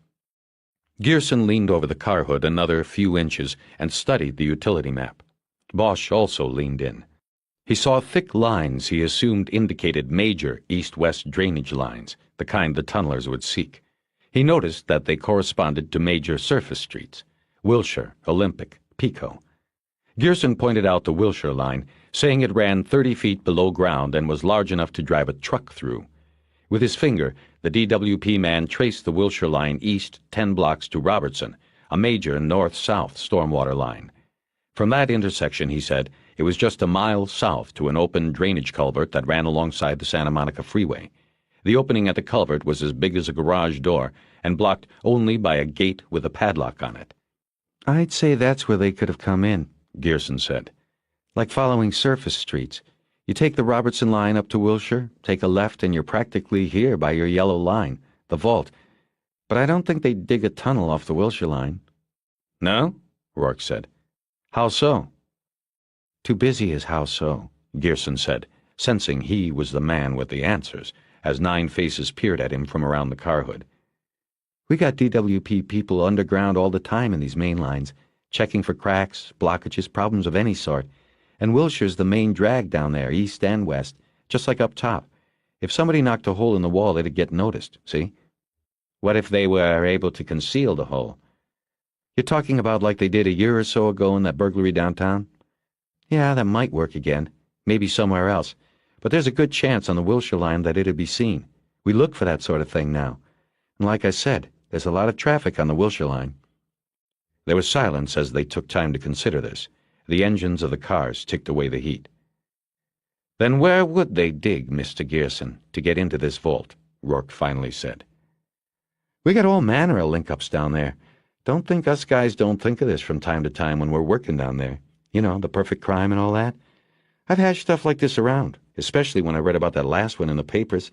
Gearson leaned over the car hood another few inches and studied the utility map. Bosch also leaned in. He saw thick lines he assumed indicated major east-west drainage lines, the kind the tunnelers would seek. He noticed that they corresponded to major surface streets: Wilshire, Olympic, Pico. Gearson pointed out the Wilshire line, saying it ran 30 feet below ground and was large enough to drive a truck through. With his finger, the DWP man traced the Wilshire line east 10 blocks to Robertson, a major north-south stormwater line. From that intersection, he said, it was just a mile south to an open drainage culvert that ran alongside the Santa Monica Freeway. The opening at the culvert was as big as a garage door and blocked only by a gate with a padlock on it. "I'd say that's where they could have come in," Gearson said. "Like following surface streets. You take the Robertson line up to Wilshire, take a left, and you're practically here by your yellow line, the vault. But I don't think they'd dig a tunnel off the Wilshire line. No? Rourke said. How so? Too busy is how so, Gearson said, sensing he was the man with the answers, as 9 faces peered at him from around the car hood. We got DWP people underground all the time in these main lines, checking for cracks, blockages, problems of any sort, and Wilshire's the main drag down there, east and west, just like up top. If somebody knocked a hole in the wall, it'd get noticed, see? What if they were able to conceal the hole? You're talking about like they did a year or so ago in that burglary downtown? Yeah, that might work again, maybe somewhere else, but there's a good chance on the Wilshire line that it'd be seen. We look for that sort of thing now. And like I said, there's a lot of traffic on the Wilshire line. There was silence as they took time to consider this. The engines of the cars ticked away the heat. Then where would they dig, Mr. Gearson, to get into this vault? Rourke finally said. We got all manner of link-ups down there. Don't think us guys don't think of this from time to time when we're working down there. You know, the perfect crime and all that. I've hashed stuff like this around, especially when I read about that last one in the papers.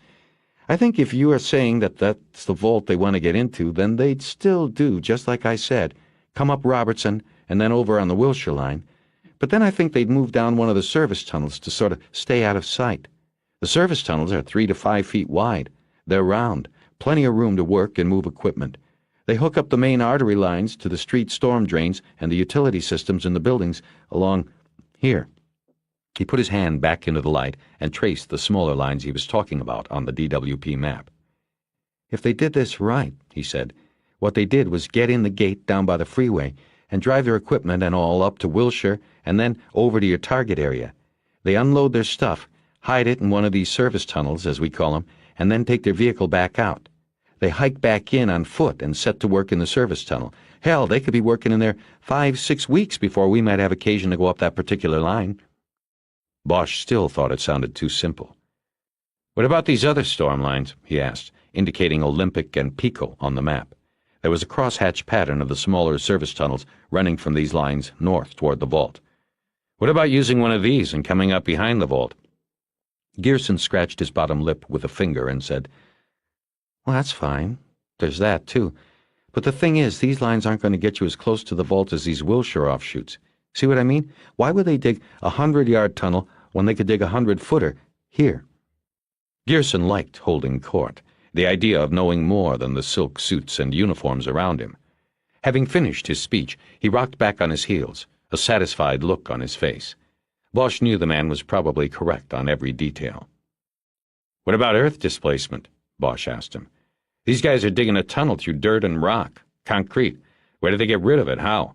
I think if you are saying that that's the vault they want to get into, then they'd still do, just like I said, come up Robertson and then over on the Wilshire line. But then I think they'd move down one of the service tunnels to sort of stay out of sight. The service tunnels are 3 to 5 feet wide. They're round, plenty of room to work and move equipment. They hook up the main artery lines to the street storm drains and the utility systems in the buildings along here. He put his hand back into the light and traced the smaller lines he was talking about on the DWP map. If they did this right, he said, what they did was get in the gate down by the freeway and drive their equipment and all up to Wilshire and then over to your target area. They unload their stuff, hide it in one of these service tunnels, as we call them, and then take their vehicle back out. They hike back in on foot and set to work in the service tunnel. Hell, they could be working in there 5-6 weeks before we might have occasion to go up that particular line. Bosch still thought it sounded too simple. What about these other storm lines? He asked, indicating Olympic and Pico on the map. There was a crosshatch pattern of the smaller service tunnels running from these lines north toward the vault. What about using one of these and coming up behind the vault? Gearson scratched his bottom lip with a finger and said, Well, that's fine. There's that, too. But the thing is, these lines aren't going to get you as close to the vault as these Wilshire offshoots. See what I mean? Why would they dig a 100-yard tunnel when they could dig a 100-footer here? Gearson liked holding court, the idea of knowing more than the silk suits and uniforms around him. Having finished his speech, he rocked back on his heels, a satisfied look on his face. Bosch knew the man was probably correct on every detail. What about earth displacement? Bosch asked him. These guys are digging a tunnel through dirt and rock, concrete. Where do they get rid of it? How?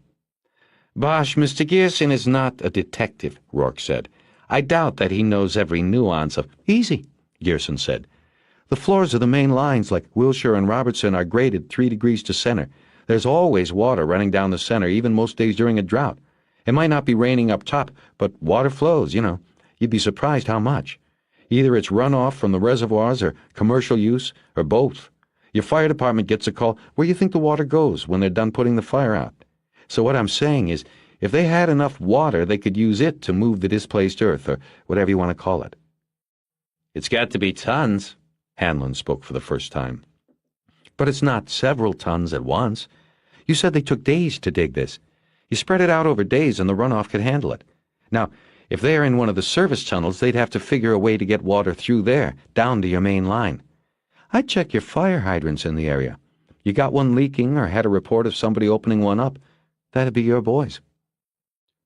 Bosch, Mr. Gearson is not a detective, Rourke said. I doubt that he knows every nuance of— Easy, Gearson said. The floors of the main lines like Wilshire and Robertson are graded 3 degrees to center. There's always water running down the center, even most days during a drought. It might not be raining up top, but water flows, you know. You'd be surprised how much. Either it's runoff from the reservoirs or commercial use, or both. Your fire department gets a call. Where do you think the water goes when they're done putting the fire out? So what I'm saying is, if they had enough water, they could use it to move the displaced earth, or whatever you want to call it. It's got to be tons. Hanlon spoke for the first time. But it's not several tons at once. You said they took days to dig this. You spread it out over days and the runoff could handle it. Now, if they're in one of the service tunnels, they'd have to figure a way to get water through there, down to your main line. I'd check your fire hydrants in the area. You got one leaking or had a report of somebody opening one up, that'd be your boys.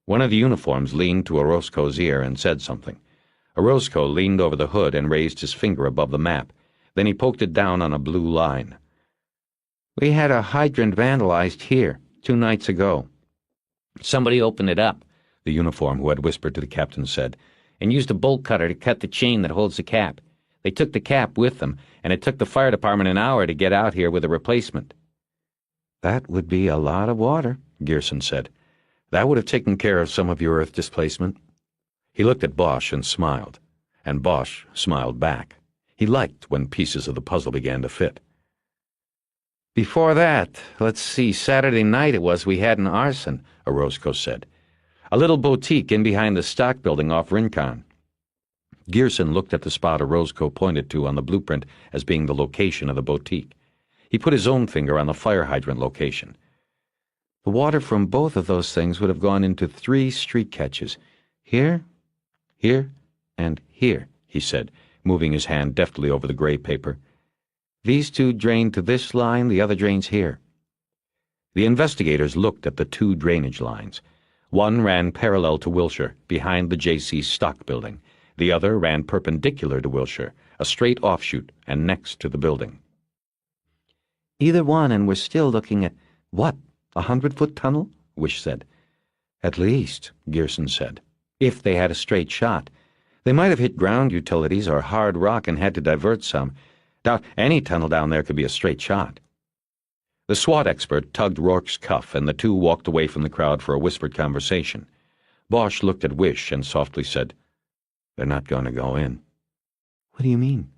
One of the uniforms leaned to Orozco's ear and said something. Orozco leaned over the hood and raised his finger above the map. Then he poked it down on a blue line. We had a hydrant vandalized here 2 nights ago. Somebody opened it up, the uniform who had whispered to the captain said, and used a bolt cutter to cut the chain that holds the cap. They took the cap with them, and it took the fire department an hour to get out here with a replacement. That would be a lot of water, Gearson said. That would have taken care of some of your earth displacement. He looked at Bosch and smiled, and Bosch smiled back. He liked when pieces of the puzzle began to fit. Before that, let's see, Saturday night it was, we had an arson, Orozco said. A little boutique in behind the stock building off Rincon. Gearson looked at the spot Orozco pointed to on the blueprint as being the location of the boutique. He put his own finger on the fire hydrant location. The water from both of those things would have gone into 3 street catches. Here, here, and here, he said, moving his hand deftly over the gray paper. These 2 drain to this line, the other drains here. The investigators looked at the 2 drainage lines. One ran parallel to Wilshire, behind the J.C. Stock Building. The other ran perpendicular to Wilshire, a straight offshoot, and next to the building. Either one, and we're still looking at, what, a 100-foot tunnel? Wish said. At least, Gearson said. If they had a straight shot. They might have hit ground utilities or hard rock and had to divert some. Doubt any tunnel down there could be a straight shot. The SWAT expert tugged Rourke's cuff, and the 2 walked away from the crowd for a whispered conversation. Bosch looked at Wish and softly said, "They're not going to go in." What do you mean?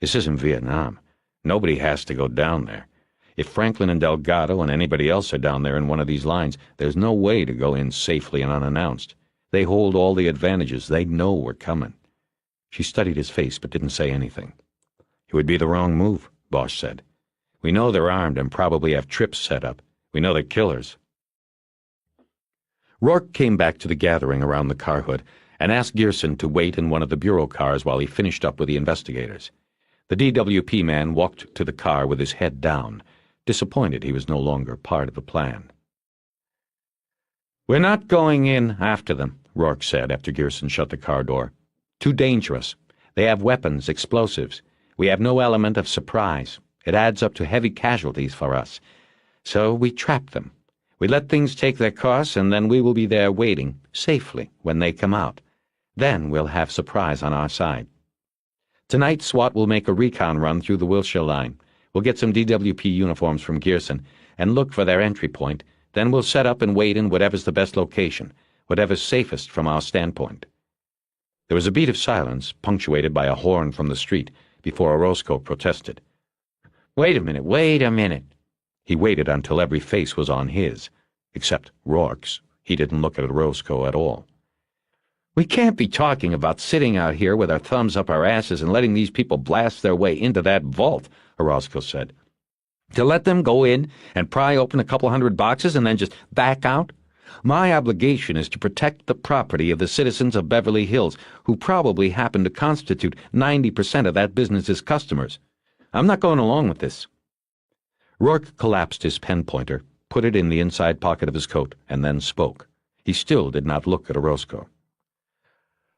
This isn't Vietnam. Nobody has to go down there. If Franklin and Delgado and anybody else are down there in one of these lines, there's no way to go in safely and unannounced. They hold all the advantages. They know we're coming. She studied his face but didn't say anything. "It would be the wrong move," Bosch said. "We know they're armed and probably have trips set up. We know they're killers." Rourke came back to the gathering around the car hood and asked Gearson to wait in one of the bureau cars while he finished up with the investigators. The DWP man walked to the car with his head down, disappointed he was no longer part of the plan. "We're not going in after them," Rourke said after Gearson shut the car door. "Too dangerous. They have weapons, explosives. We have no element of surprise. It adds up to heavy casualties for us. So we trap them. We let things take their course, and then we will be there waiting, safely, when they come out. Then we'll have surprise on our side. Tonight, SWAT will make a recon run through the Wilshire line. We'll get some DWP uniforms from Gearson and look for their entry point. Then we'll set up and wait in whatever's the best location, whatever's safest from our standpoint." There was a beat of silence, punctuated by a horn from the street, before Orozco protested. Wait a minute. He waited until every face was on his, except Rourke's. He didn't look at Orozco at all. "We can't be talking about sitting out here with our thumbs up our asses and letting these people blast their way into that vault," Orozco said. "To let them go in and pry open a couple hundred boxes and then just back out? My obligation is to protect the property of the citizens of Beverly Hills, who probably happen to constitute 90% of that business's customers. I'm not going along with this." Rourke collapsed his pen pointer, put it in the inside pocket of his coat, and then spoke. He still did not look at Orozco.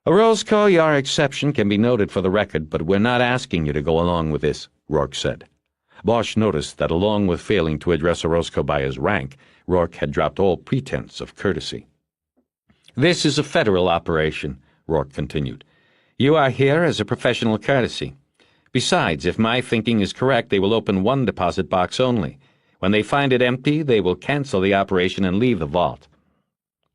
"Orozco, your exception can be noted for the record, but we're not asking you to go along with this," Rourke said. Bosch noticed that along with failing to address Orozco by his rank, Rourke had dropped all pretense of courtesy. "This is a federal operation," Rourke continued. "You are here as a professional courtesy. Besides, if my thinking is correct, they will open one deposit box only. When they find it empty, they will cancel the operation and leave the vault."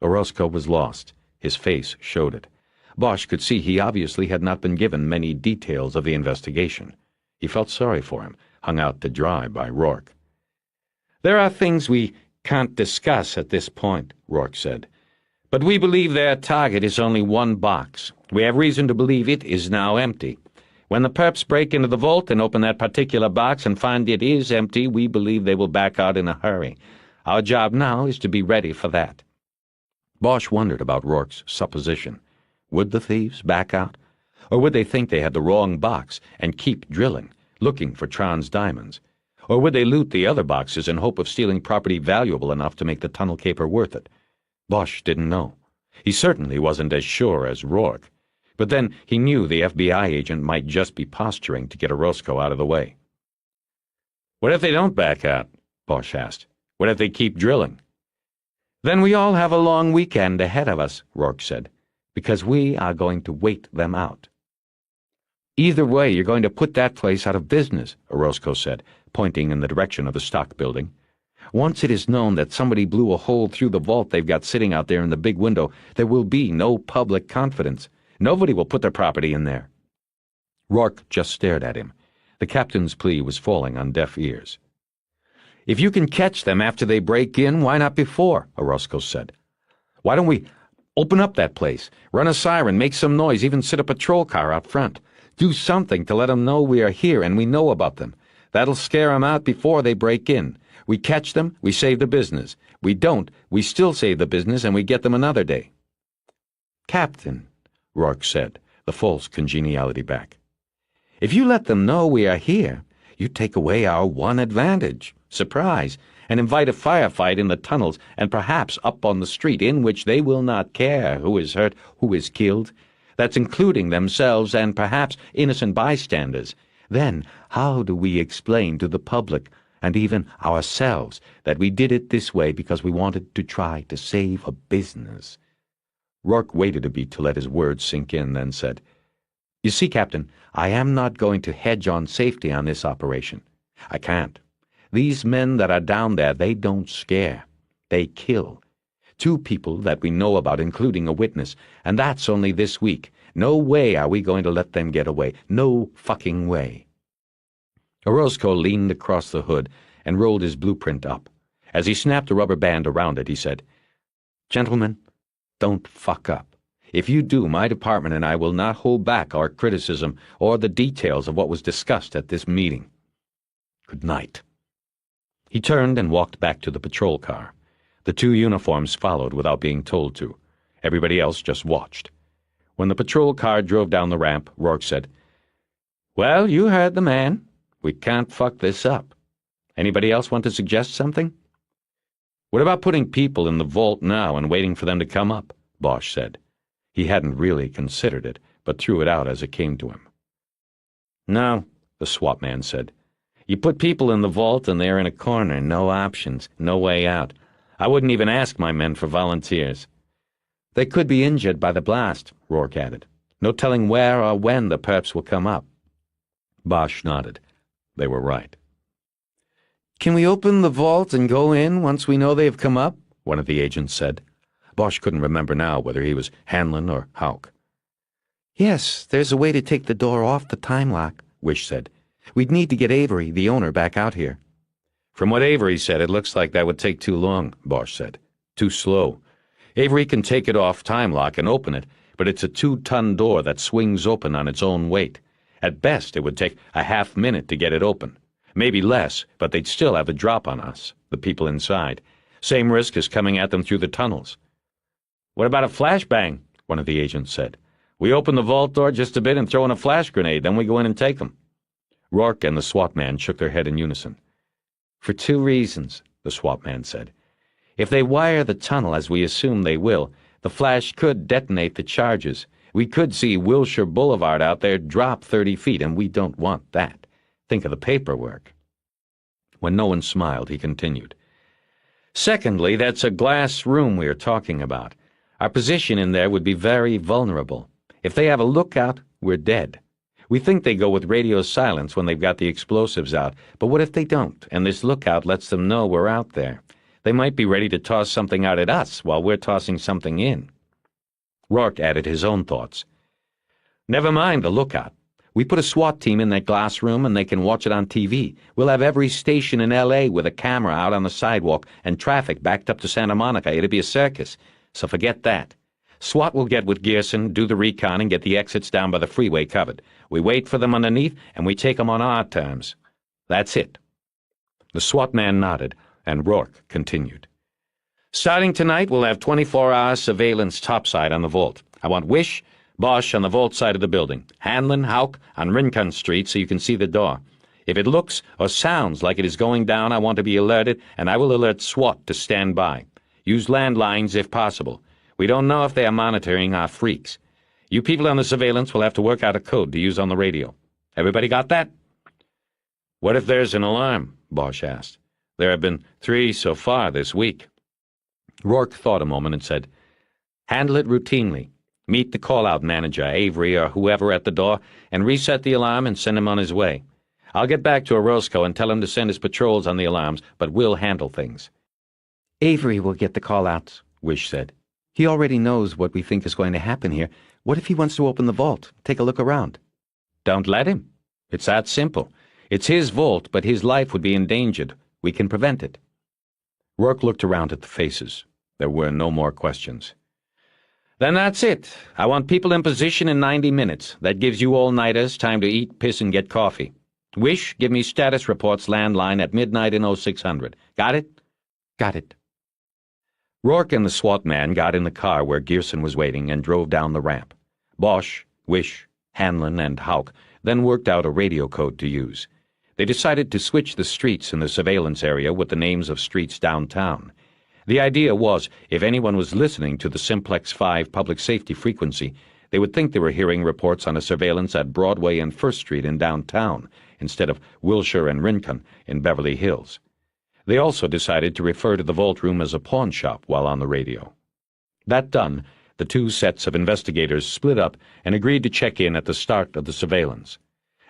Orozco was lost. His face showed it. Bosch could see he obviously had not been given many details of the investigation. He felt sorry for him, hung out to dry by Rourke. "There are things we can't discuss at this point," Rourke said. "But we believe their target is only one box. We have reason to believe it is now empty. When the perps break into the vault and open that particular box and find it is empty, we believe they will back out in a hurry. Our job now is to be ready for that." Bosch wondered about Rourke's supposition. Would the thieves back out? Or would they think they had the wrong box and keep drilling, looking for Tron's diamonds? Or would they loot the other boxes in hope of stealing property valuable enough to make the tunnel caper worth it? Bosch didn't know. He certainly wasn't as sure as Rourke. But then he knew the FBI agent might just be posturing to get Orozco out of the way. "What if they don't back out?" Bosch asked. "What if they keep drilling?" "Then we all have a long weekend ahead of us," Rourke said, "because we are going to wait them out." "Either way, you're going to put that place out of business," Orozco said, pointing in the direction of the stock building. "Once it is known that somebody blew a hole through the vault they've got sitting out there in the big window, there will be no public confidence. Nobody will put their property in there." Rourke just stared at him. The captain's plea was falling on deaf ears. "If you can catch them after they break in, why not before?" Orozco said. "Why don't we open up that place, run a siren, make some noise, even sit a patrol car out front? Do something to let them know we are here and we know about them. That'll scare 'em out before they break in. We catch them, we save the business. We don't, we still save the business and we get them another day." "Captain," Rourke said, the false congeniality back, "if you let them know we are here, you take away our one advantage, surprise, and invite a firefight in the tunnels and perhaps up on the street, in which they will not care who is hurt, who is killed. That's including themselves and perhaps innocent bystanders. Then how do we explain to the public and even ourselves that we did it this way because we wanted to try to save a business?" Rourke waited a beat to let his words sink in, then said, "You see, Captain, I am not going to hedge on safety on this operation. I can't. These men that are down there, they don't scare. They kill. 2 people that we know about, including a witness, and that's only this week. No way are we going to let them get away. No fucking way." Orozco leaned across the hood and rolled his blueprint up. As he snapped a rubber band around it, he said, "Gentlemen, don't fuck up. If you do, my department and I will not hold back our criticism or the details of what was discussed at this meeting. Good night." He turned and walked back to the patrol car. The 2 uniforms followed without being told to. Everybody else just watched. When the patrol car drove down the ramp, Rourke said, "Well, you heard the man. We can't fuck this up. Anybody else want to suggest something?" "What about putting people in the vault now and waiting for them to come up?" Bosch said. He hadn't really considered it, but threw it out as it came to him. "No," the SWAT man said. "You put people in the vault and they're in a corner, no options, no way out. I wouldn't even ask my men for volunteers." "They could be injured by the blast," Rourke added. "No telling where or when the perps will come up." Bosch nodded. They were right. "Can we open the vault and go in once we know they've come up?" one of the agents said. Bosch couldn't remember now whether he was Hanlon or Houck. "Yes, there's a way to take the door off the time lock," Wish said. "We'd need to get Avery, the owner, back out here." "From what Avery said, it looks like that would take too long," Bosch said. "Too slow. Avery can take it off time lock and open it, but it's a 2-ton door that swings open on its own weight. At best, it would take a half-minute to get it open. Maybe less, but they'd still have a drop on us, the people inside. Same risk as coming at them through the tunnels." "What about a flashbang?" one of the agents said. "We open the vault door just a bit and throw in a flash grenade, then we go in and take them." Rourke and the SWAT man shook their head in unison. "For 2 reasons, the SWAT man said. "If they wire the tunnel, as we assume they will, the flash could detonate the charges. We could see Wilshire Boulevard out there drop 30 feet, and we don't want that. Think of the paperwork." When no one smiled, he continued. "Secondly, that's a glass room we are talking about. Our position in there would be very vulnerable. If they have a lookout, we're dead. We think they go with radio silence when they've got the explosives out, but what if they don't, and this lookout lets them know we're out there? They might be ready to toss something out at us while we're tossing something in." Rourke added his own thoughts. "Never mind the lookout. We put a SWAT team in that glass room and they can watch it on TV. We'll have every station in L.A. with a camera out on the sidewalk and traffic backed up to Santa Monica. It'll be a circus. So forget that. SWAT will get with Gearson, do the recon, and get the exits down by the freeway covered. We wait for them underneath, and we take them on our terms. That's it." The SWAT man nodded, and Rourke continued. "Starting tonight, we'll have 24-hour surveillance topside on the vault. I want Wish, Bosch on the vault side of the building, Hanlon, Houck on Rincon Street so you can see the door. If it looks or sounds like it is going down, I want to be alerted, and I will alert SWAT to stand by. Use landlines if possible. We don't know if they are monitoring our freaks. You people on the surveillance will have to work out a code to use on the radio. Everybody got that?" "What if there's an alarm?" Bosch asked. "There have been 3 so far this week." Rourke thought a moment and said, "Handle it routinely. Meet the call-out manager, Avery or whoever at the door, and reset the alarm and send him on his way. I'll get back to Orozco and tell him to send his patrols on the alarms, but we'll handle things." "Avery will get the call-outs," Wish said. "He already knows what we think is going to happen here. What if he wants to open the vault, take a look around?" "Don't let him. It's that simple. It's his vault, but his life would be endangered. We can prevent it." Rourke looked around at the faces. There were no more questions. "Then that's it. I want people in position in 90 minutes. That gives you all-nighters time to eat, piss, and get coffee. Wish, give me status reports landline at midnight in 0600. Got it? Got it. Rourke and the SWAT man got in the car where Gearson was waiting and drove down the ramp. Bosch, Wish, Hanlon, and Houck then worked out a radio code to use. They decided to switch the streets in the surveillance area with the names of streets downtown. The idea was, if anyone was listening to the Simplex 5 public safety frequency, they would think they were hearing reports on a surveillance at Broadway and First Street in downtown, instead of Wilshire and Rincon in Beverly Hills. They also decided to refer to the vault room as a pawn shop while on the radio. That done, the two sets of investigators split up and agreed to check in at the start of the surveillance.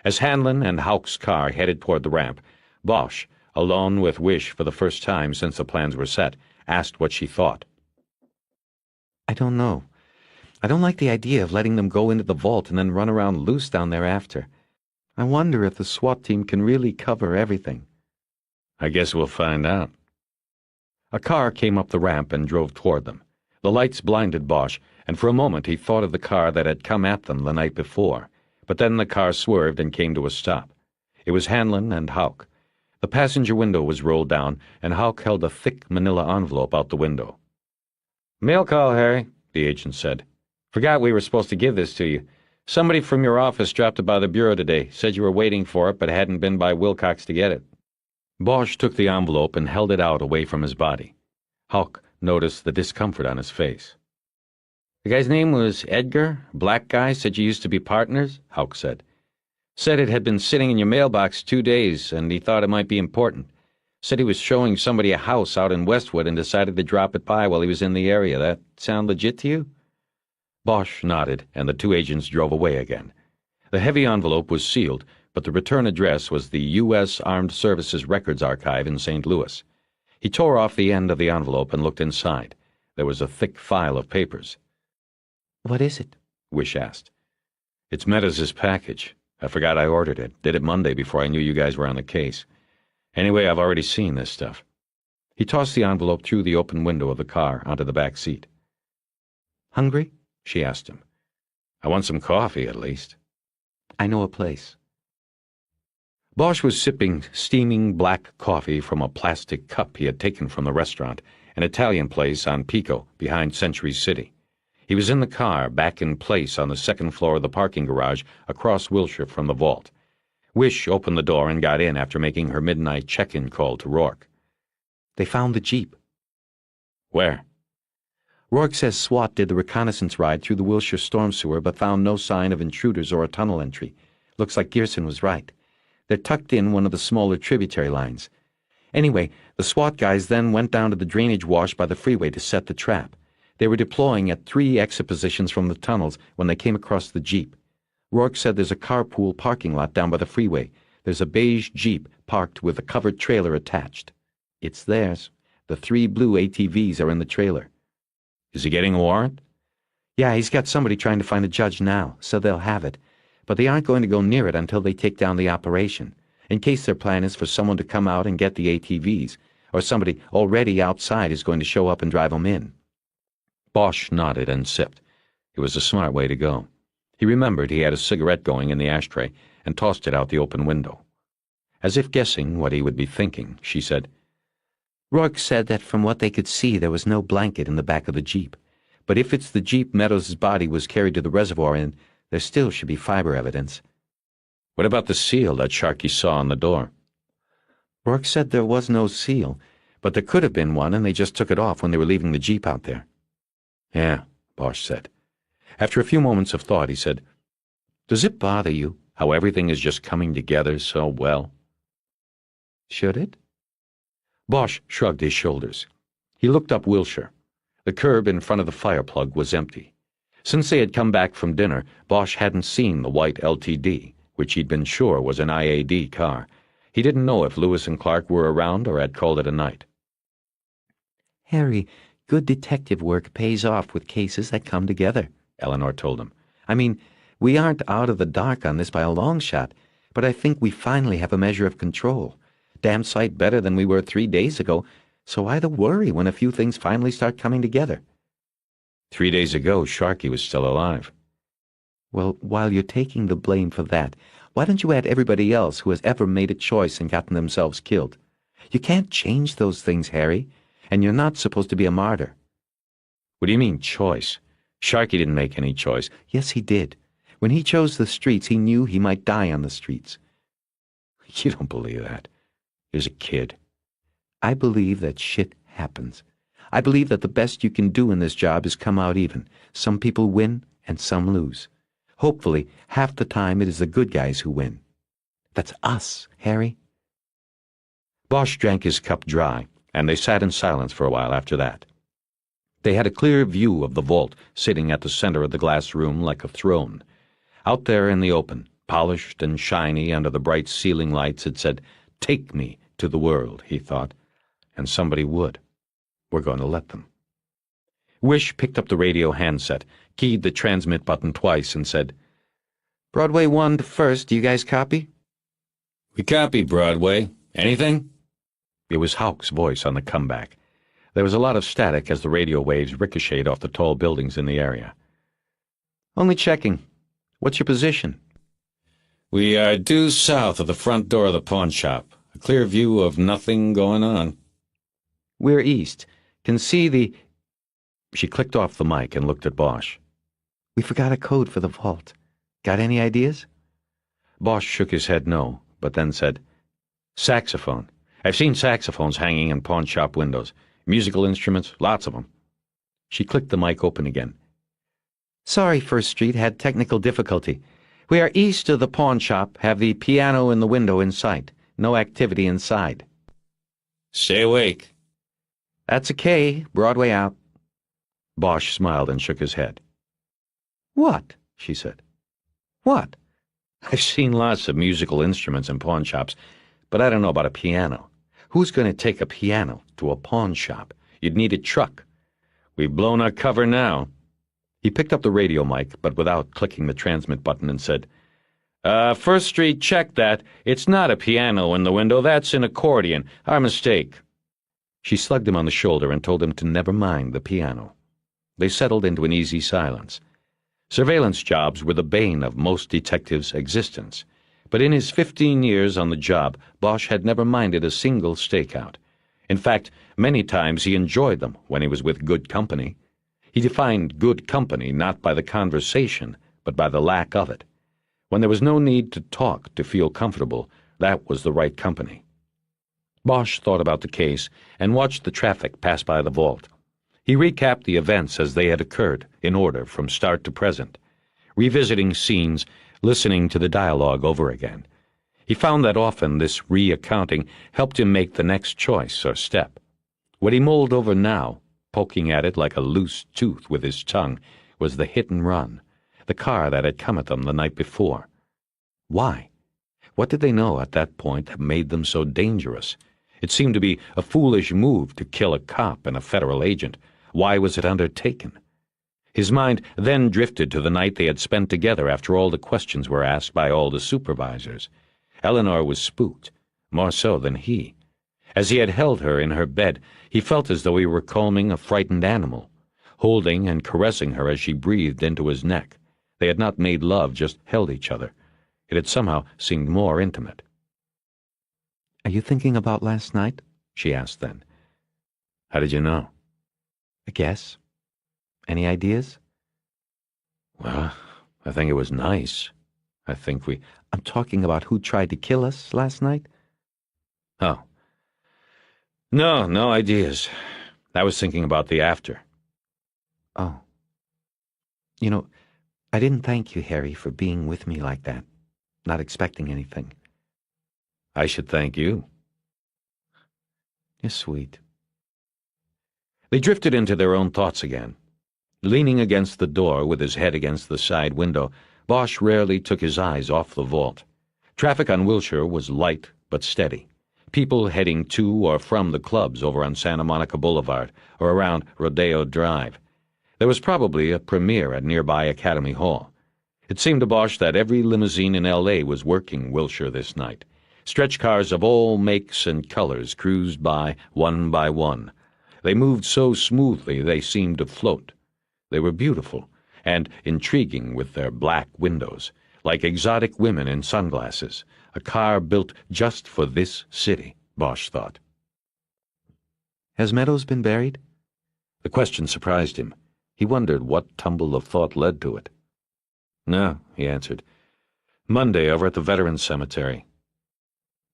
As Hanlon and Houck's car headed toward the ramp, Bosch, alone with Wish for the first time since the plans were set, asked what she thought. I don't know. I don't like the idea of letting them go into the vault and then run around loose down there after. I wonder if the SWAT team can really cover everything. I guess we'll find out. A car came up the ramp and drove toward them. The lights blinded Bosch, and for a moment he thought of the car that had come at them the night before. But then the car swerved and came to a stop. It was Hanlon and Houck. The passenger window was rolled down, and Houck held a thick manila envelope out the window. Mail call, Harry, the agent said. Forgot we were supposed to give this to you. Somebody from your office dropped it by the bureau today, said you were waiting for it but hadn't been by Wilcox to get it. Bosch took the envelope and held it out away from his body. Houck noticed the discomfort on his face. The guy's name was Edgar, black guy, said you used to be partners, Houck said. Said it had been sitting in your mailbox 2 days, and he thought it might be important. Said he was showing somebody a house out in Westwood and decided to drop it by while he was in the area. That sound legit to you? Bosch nodded, and the two agents drove away again. The heavy envelope was sealed, but the return address was the U.S. Armed Services Records Archive in St. Louis. He tore off the end of the envelope and looked inside. There was a thick file of papers. What is it? Wish asked. It's Meadows' package. I forgot I ordered it. Did it Monday before I knew you guys were on the case. Anyway, I've already seen this stuff. He tossed the envelope through the open window of the car onto the back seat. Hungry? She asked him. I want some coffee, at least. I know a place. Bosch was sipping steaming black coffee from a plastic cup he had taken from the restaurant, an Italian place on Pico behind Century City. He was in the car, back in place on the second floor of the parking garage across Wilshire from the vault. Wish opened the door and got in after making her midnight check-in call to Rourke. They found the Jeep. Where? Rourke says SWAT did the reconnaissance ride through the Wilshire storm sewer but found no sign of intruders or a tunnel entry. Looks like Gearson was right. They're tucked in one of the smaller tributary lines. Anyway, the SWAT guys then went down to the drainage wash by the freeway to set the trap. They were deploying at 3 exit positions from the tunnels when they came across the Jeep. Rourke said there's a carpool parking lot down by the freeway. There's a beige Jeep parked with a covered trailer attached. It's theirs. The 3 blue ATVs are in the trailer. Is he getting a warrant? Yeah, he's got somebody trying to find a judge now, so they'll have it. But they aren't going to go near it until they take down the operation, in case their plan is for someone to come out and get the ATVs, or somebody already outside is going to show up and drive them in. Bosch nodded and sipped. It was a smart way to go. He remembered he had a cigarette going in the ashtray and tossed it out the open window. As if guessing what he would be thinking, she said, Rourke said that from what they could see there was no blanket in the back of the Jeep. But if it's the Jeep Meadows' body was carried to the reservoir in, there still should be fiber evidence. What about the seal that Sharkey saw on the door? Rourke said there was no seal, but there could have been one and they just took it off when they were leaving the Jeep out there. Yeah, Bosch said. After a few moments of thought, he said, Does it bother you how everything is just coming together so well? Should it? Bosch shrugged his shoulders. He looked up Wilshire. The curb in front of the fire plug was empty. Since they had come back from dinner, Bosch hadn't seen the white LTD, which he'd been sure was an IAD car. He didn't know if Lewis and Clark were around or had called it a night. Harry, good detective work pays off with cases that come together, Eleanor told him. I mean, we aren't out of the dark on this by a long shot, but I think we finally have a measure of control. Damn sight better than we were 3 days ago, so why the worry when a few things finally start coming together? 3 days ago, Sharkey was still alive. Well, while you're taking the blame for that, Why don't you add everybody else who has ever made a choice and gotten themselves killed? You can't change those things, Harry, and you're not supposed to be a martyr. What do you mean, choice? Sharky didn't make any choice. Yes, he did. When he chose the streets, he knew he might die on the streets. You don't believe that. He was a kid. I believe that shit happens. I believe that the best you can do in this job is come out even. Some people win and some lose. Hopefully, half the time it is the good guys who win. That's us, Harry. Bosch drank his cup dry, and they sat in silence for a while after that. They had a clear view of the vault sitting at the center of the glass room like a throne. Out there in the open, polished and shiny under the bright ceiling lights, it said, "Take me to the world," he thought. And somebody would. We're going to let them. Wish picked up the radio handset, keyed the transmit button twice, and said, Broadway 1 to First, do you guys copy? "We copy, Broadway. Anything?" It was Houck's voice on the comeback. There was a lot of static as the radio waves ricocheted off the tall buildings in the area. Only checking. What's your position? "We are due south of the front door of the pawn shop. A clear view of nothing going on." We're east. Can see the... She clicked off the mic and looked at Bosch. We forgot a code for the vault. Got any ideas? Bosch shook his head no, but then said, "Saxophone. I've seen saxophones hanging in pawn shop windows. Musical instruments, lots of them." She clicked the mic open again. Sorry, First Street had technical difficulty. We are east of the pawn shop, have the piano in the window in sight. No activity inside. "Stay awake." That's a K. Broadway out. Bosch smiled and shook his head. What? She said. What? "I've seen lots of musical instruments in pawn shops, but I don't know about a piano. Who's going to take a piano to a pawn shop? You'd need a truck. We've blown our cover now." He picked up the radio mic, but without clicking the transmit button, and said, First Street, check that. It's not a piano in the window. That's an accordion. Our mistake." She slugged him on the shoulder and told him to never mind the piano. They settled into an easy silence. Surveillance jobs were the bane of most detectives' existence, but in his 15 years on the job, Bosch had never minded a single stakeout. In fact, many times he enjoyed them when he was with good company. He defined good company not by the conversation, but by the lack of it. When there was no need to talk to feel comfortable, that was the right company. Bosch thought about the case and watched the traffic pass by the vault. He recapped the events as they had occurred, in order from start to present, revisiting scenes, listening to the dialogue over again. He found that often this reaccounting helped him make the next choice or step. What he mulled over now, poking at it like a loose tooth with his tongue, was the hit and run, the car that had come at them the night before. Why? What did they know at that point that made them so dangerous? It seemed to be a foolish move to kill a cop and a federal agent. Why was it undertaken? His mind then drifted to the night they had spent together after all the questions were asked by all the supervisors. Eleanor was spooked, more so than he. As he had held her in her bed, he felt as though he were calming a frightened animal, holding and caressing her as she breathed into his neck. They had not made love, just held each other. It had somehow seemed more intimate. Are you thinking about last night? She asked then. How did you know? A guess. Any ideas? Well, I think it was nice. I think we... I'm talking about who tried to kill us last night. Oh. No ideas. I was thinking about the after. Oh. You know, I didn't thank you, Harry, for being with me like that, not expecting anything. I should thank you. You're sweet. They drifted into their own thoughts again. Leaning against the door with his head against the side window, Bosch rarely took his eyes off the vault. Traffic on Wilshire was light but steady. People heading to or from the clubs over on Santa Monica Boulevard or around Rodeo Drive. There was probably a premiere at nearby Academy Hall. It seemed to Bosch that every limousine in L.A. was working Wilshire this night. Stretch cars of all makes and colors cruised by one. They moved so smoothly they seemed to float. They were beautiful and intriguing with their black windows, like exotic women in sunglasses, a car built just for this city, Bosch thought. Has Meadows been buried? The question surprised him. He wondered what tumble of thought led to it. No, he answered. Monday over at the Veterans Cemetery.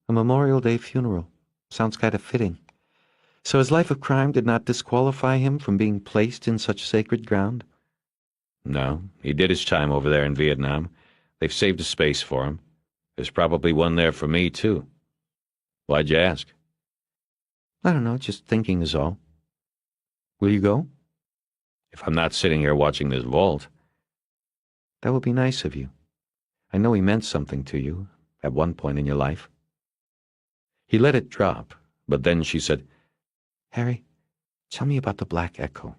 A Memorial Day funeral. Sounds kind of fitting. So his life of crime did not disqualify him from being placed in such sacred ground? No, he did his time over there in Vietnam. They've saved a space for him. There's probably one there for me, too. Why'd you ask? I don't know, just thinking is all. Will you go? If I'm not sitting here watching this vault. That would be nice of you. I know he meant something to you at one point in your life. He let it drop, but then she said, Harry, tell me about the Black Echo.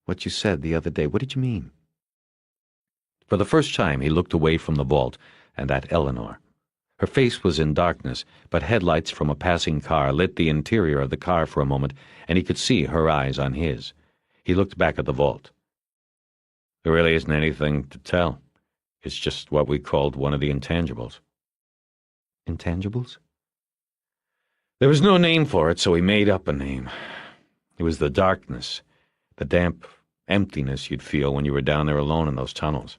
What you said the other day, what did you mean? For the first time, he looked away from the vault and at Eleanor. Her face was in darkness, but headlights from a passing car lit the interior of the car for a moment, and he could see her eyes on his. He looked back at the vault. There really isn't anything to tell. It's just what we called one of the intangibles. Intangibles? There was no name for it, so he made up a name. It was the darkness, the damp emptiness you'd feel when you were down there alone in those tunnels.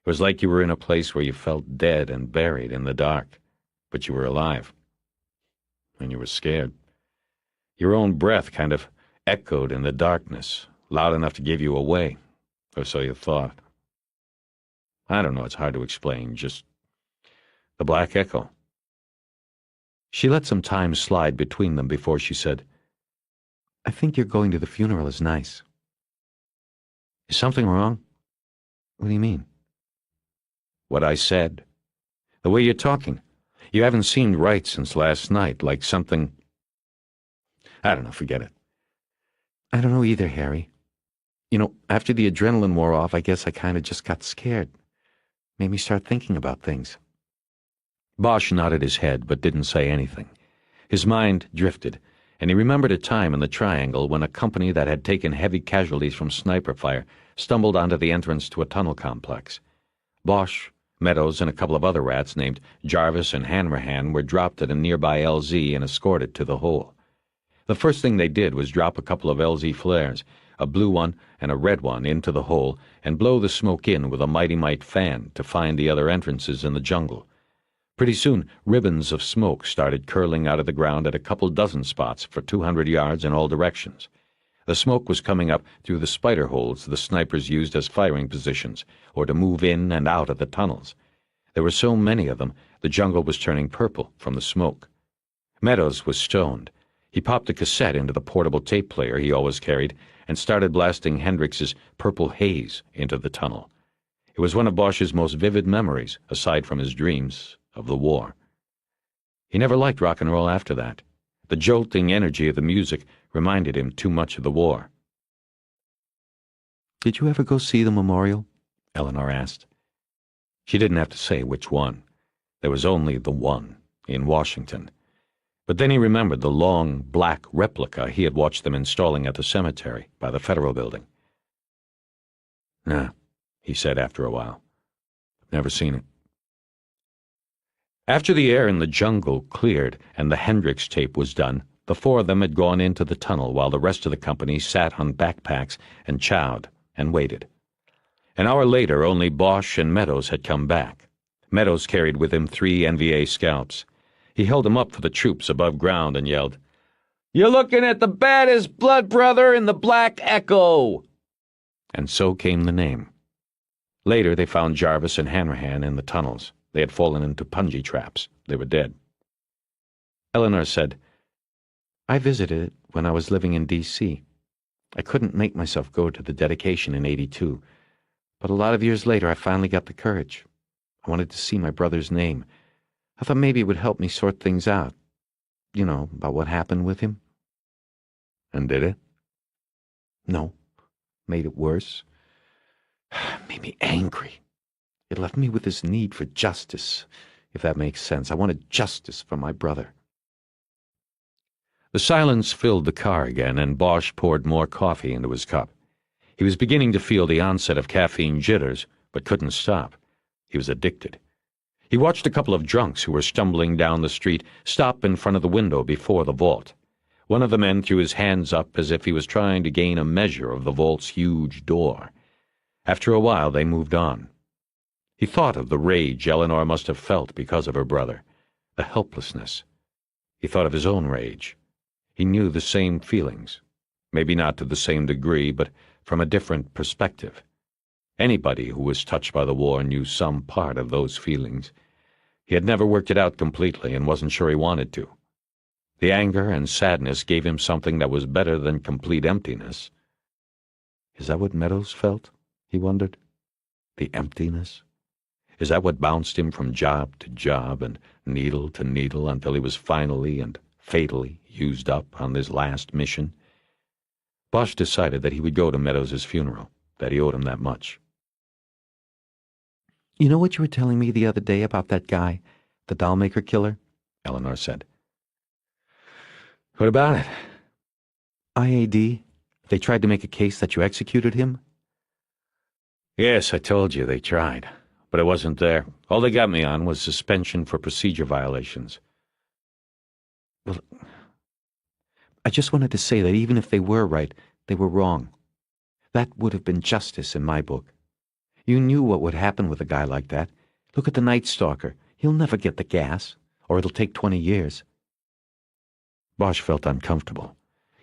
It was like you were in a place where you felt dead and buried in the dark, but you were alive. And you were scared. Your own breath kind of echoed in the darkness, loud enough to give you away, or so you thought. I don't know, it's hard to explain, just the Black Echo. She let some time slide between them before she said, I think your going to the funeral is nice. Is something wrong? What do you mean? What I said. The way you're talking. You haven't seemed right since last night, like something... I don't know, forget it. I don't know either, Harry. You know, after the adrenaline wore off, I guess I kind of just got scared. Made me start thinking about things. Bosch nodded his head, but didn't say anything. His mind drifted, and he remembered a time in the Triangle when a company that had taken heavy casualties from sniper fire stumbled onto the entrance to a tunnel complex. Bosch, Meadows, and a couple of other rats named Jarvis and Hanrahan were dropped at a nearby LZ and escorted to the hole. The first thing they did was drop a couple of LZ flares, a blue one and a red one, into the hole and blow the smoke in with a Mighty Mite fan to find the other entrances in the jungle. Pretty soon, ribbons of smoke started curling out of the ground at a couple dozen spots for 200 yards in all directions. The smoke was coming up through the spider holes the snipers used as firing positions, or to move in and out of the tunnels. There were so many of them, the jungle was turning purple from the smoke. Meadows was stoned. He popped a cassette into the portable tape player he always carried and started blasting Hendrix's Purple Haze into the tunnel. It was one of Bosch's most vivid memories, aside from his dreams, of the war. He never liked rock and roll after that. The jolting energy of the music reminded him too much of the war. Did you ever go see the memorial? Eleanor asked. She didn't have to say which one. There was only the one, in Washington. But then he remembered the long, black replica he had watched them installing at the cemetery by the Federal Building. Nah, he said after a while. Never seen it. After the air in the jungle cleared and the Hendrix tape was done, the four of them had gone into the tunnel while the rest of the company sat on backpacks and chowed and waited. An hour later, only Bosch and Meadows had come back. Meadows carried with him 3 NVA scalps. He held them up for the troops above ground and yelled, "You're looking at the baddest blood brother in the Black Echo!" And so came the name. Later, they found Jarvis and Hanrahan in the tunnels. They had fallen into punji traps. They were dead. Eleanor said, I visited it when I was living in D.C. I couldn't make myself go to the dedication in '82, but a lot of years later I finally got the courage. I wanted to see my brother's name. I thought maybe it would help me sort things out. You know, about what happened with him. And did it? No. Made it worse. Made me angry. It left me with this need for justice, if that makes sense. I wanted justice for my brother. The silence filled the car again, and Bosch poured more coffee into his cup. He was beginning to feel the onset of caffeine jitters, but couldn't stop. He was addicted. He watched a couple of drunks who were stumbling down the street stop in front of the window before the vault. One of the men threw his hands up as if he was trying to gain a measure of the vault's huge door. After a while, they moved on. He thought of the rage Eleanor must have felt because of her brother, the helplessness. He thought of his own rage. He knew the same feelings, maybe not to the same degree, but from a different perspective. Anybody who was touched by the war knew some part of those feelings. He had never worked it out completely and wasn't sure he wanted to. The anger and sadness gave him something that was better than complete emptiness. Is that what Meadows felt? He wondered. The emptiness? Is that what bounced him from job to job and needle to needle until he was finally and fatally used up on this last mission? Bosch decided that he would go to Meadows' funeral, that he owed him that much. You know what you were telling me the other day about that guy, the dollmaker killer? Eleanor said. What about it? IAD? They tried to make a case that you executed him? Yes, I told you they tried, but I wasn't there. All they got me on was suspension for procedure violations. Well, I just wanted to say that even if they were right, they were wrong. That would have been justice in my book. You knew what would happen with a guy like that. Look at the Night Stalker. He'll never get the gas, or it'll take 20 years. Bosch felt uncomfortable.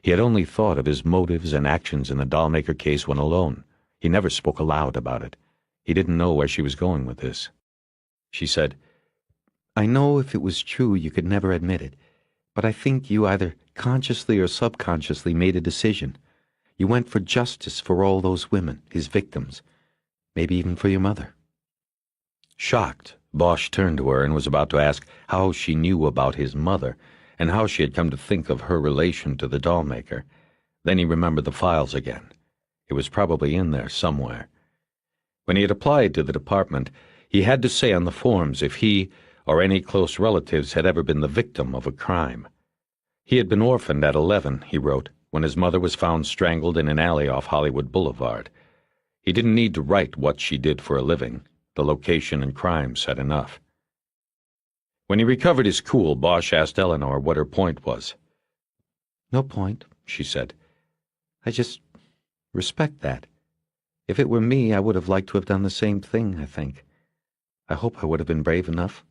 He had only thought of his motives and actions in the dollmaker case when alone. He never spoke aloud about it. He didn't know where she was going with this. She said, I know if it was true you could never admit it, but I think you either consciously or subconsciously made a decision. You went for justice for all those women, his victims, maybe even for your mother. Shocked, Bosch turned to her and was about to ask how she knew about his mother and how she had come to think of her relation to the dollmaker. Then he remembered the files again. It was probably in there somewhere. When he had applied to the department, he had to say on the forms if he or any close relatives had ever been the victim of a crime. He had been orphaned at 11, he wrote, when his mother was found strangled in an alley off Hollywood Boulevard. He didn't need to write what she did for a living. The location and crime said enough. When he recovered his cool, Bosch asked Eleanor what her point was. No point, she said. I just respect that. If it were me, I would have liked to have done the same thing, I think. I hope I would have been brave enough.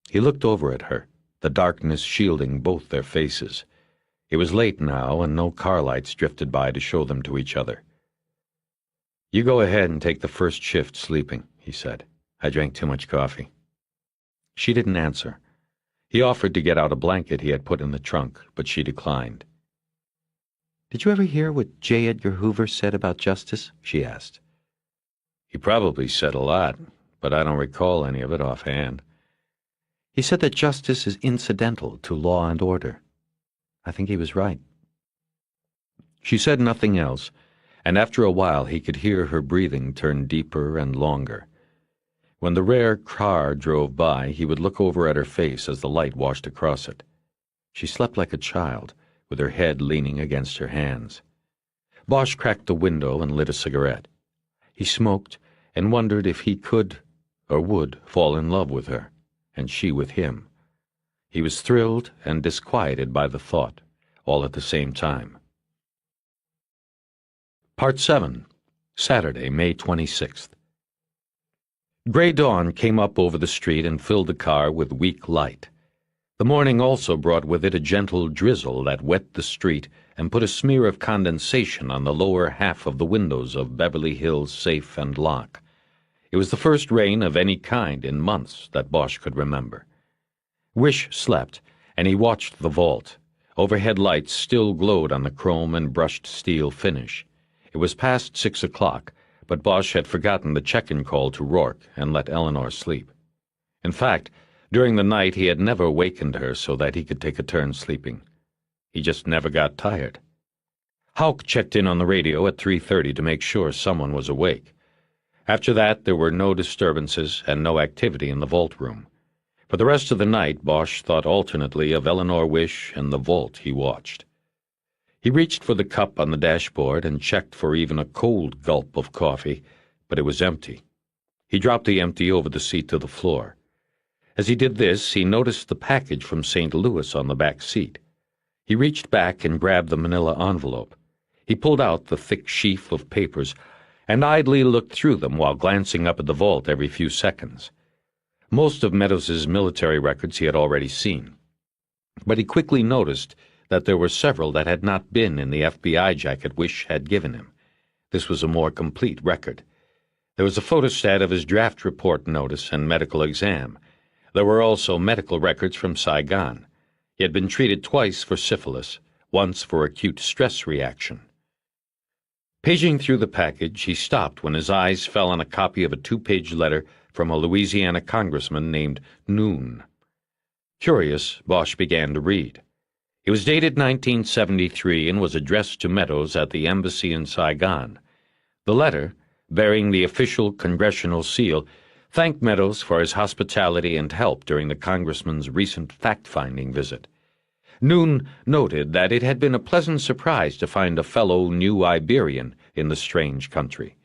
He looked over at her, the darkness shielding both their faces. It was late now, and no car lights drifted by to show them to each other. You go ahead and take the first shift sleeping, he said. I drank too much coffee. She didn't answer. He offered to get out a blanket he had put in the trunk, but she declined. Did you ever hear what J. Edgar Hoover said about justice? She asked. He probably said a lot, but I don't recall any of it offhand. He said that justice is incidental to law and order. I think he was right. She said nothing else, and after a while he could hear her breathing turn deeper and longer. When the rare car drove by, he would look over at her face as the light washed across it. She slept like a child, with her head leaning against her hands. Bosch cracked the window and lit a cigarette. He smoked and wondered if he could or would fall in love with her, and she with him. He was thrilled and disquieted by the thought, all at the same time. Part 7, Saturday, May 26th. Gray dawn came up over the street and filled the car with weak light. The morning also brought with it a gentle drizzle that wet the street and put a smear of condensation on the lower half of the windows of Beverly Hills Safe and Lock. It was the first rain of any kind in months that Bosch could remember. Wish slept, and he watched the vault. Overhead lights still glowed on the chrome and brushed steel finish. It was past 6 o'clock, but Bosch had forgotten the check-in call to Rourke and let Eleanor sleep. In fact, during the night he had never wakened her so that he could take a turn sleeping. He just never got tired. Houck checked in on the radio at 3:30 to make sure someone was awake. After that, there were no disturbances and no activity in the vault room. For the rest of the night, Bosch thought alternately of Eleanor Wish and the vault he watched. He reached for the cup on the dashboard and checked for even a cold gulp of coffee, but it was empty. He dropped the empty over the seat to the floor. As he did this, he noticed the package from St. Louis on the back seat. He reached back and grabbed the manila envelope. He pulled out the thick sheaf of papers and idly looked through them while glancing up at the vault every few seconds. Most of Meadows's military records he had already seen, but he quickly noticed that there were several that had not been in the FBI jacket Wish had given him. This was a more complete record. There was a photostat of his draft report notice and medical exam. There were also medical records from Saigon. He had been treated twice for syphilis, once for acute stress reaction. Paging through the package, he stopped when his eyes fell on a copy of a 2-page letter from a Louisiana congressman named Noon. Curious, Bosch began to read. It was dated 1973 and was addressed to Meadows at the embassy in Saigon. The letter, bearing the official congressional seal, thanked Meadows for his hospitality and help during the congressman's recent fact-finding visit. Noon noted that it had been a pleasant surprise to find a fellow New Iberian in the strange country.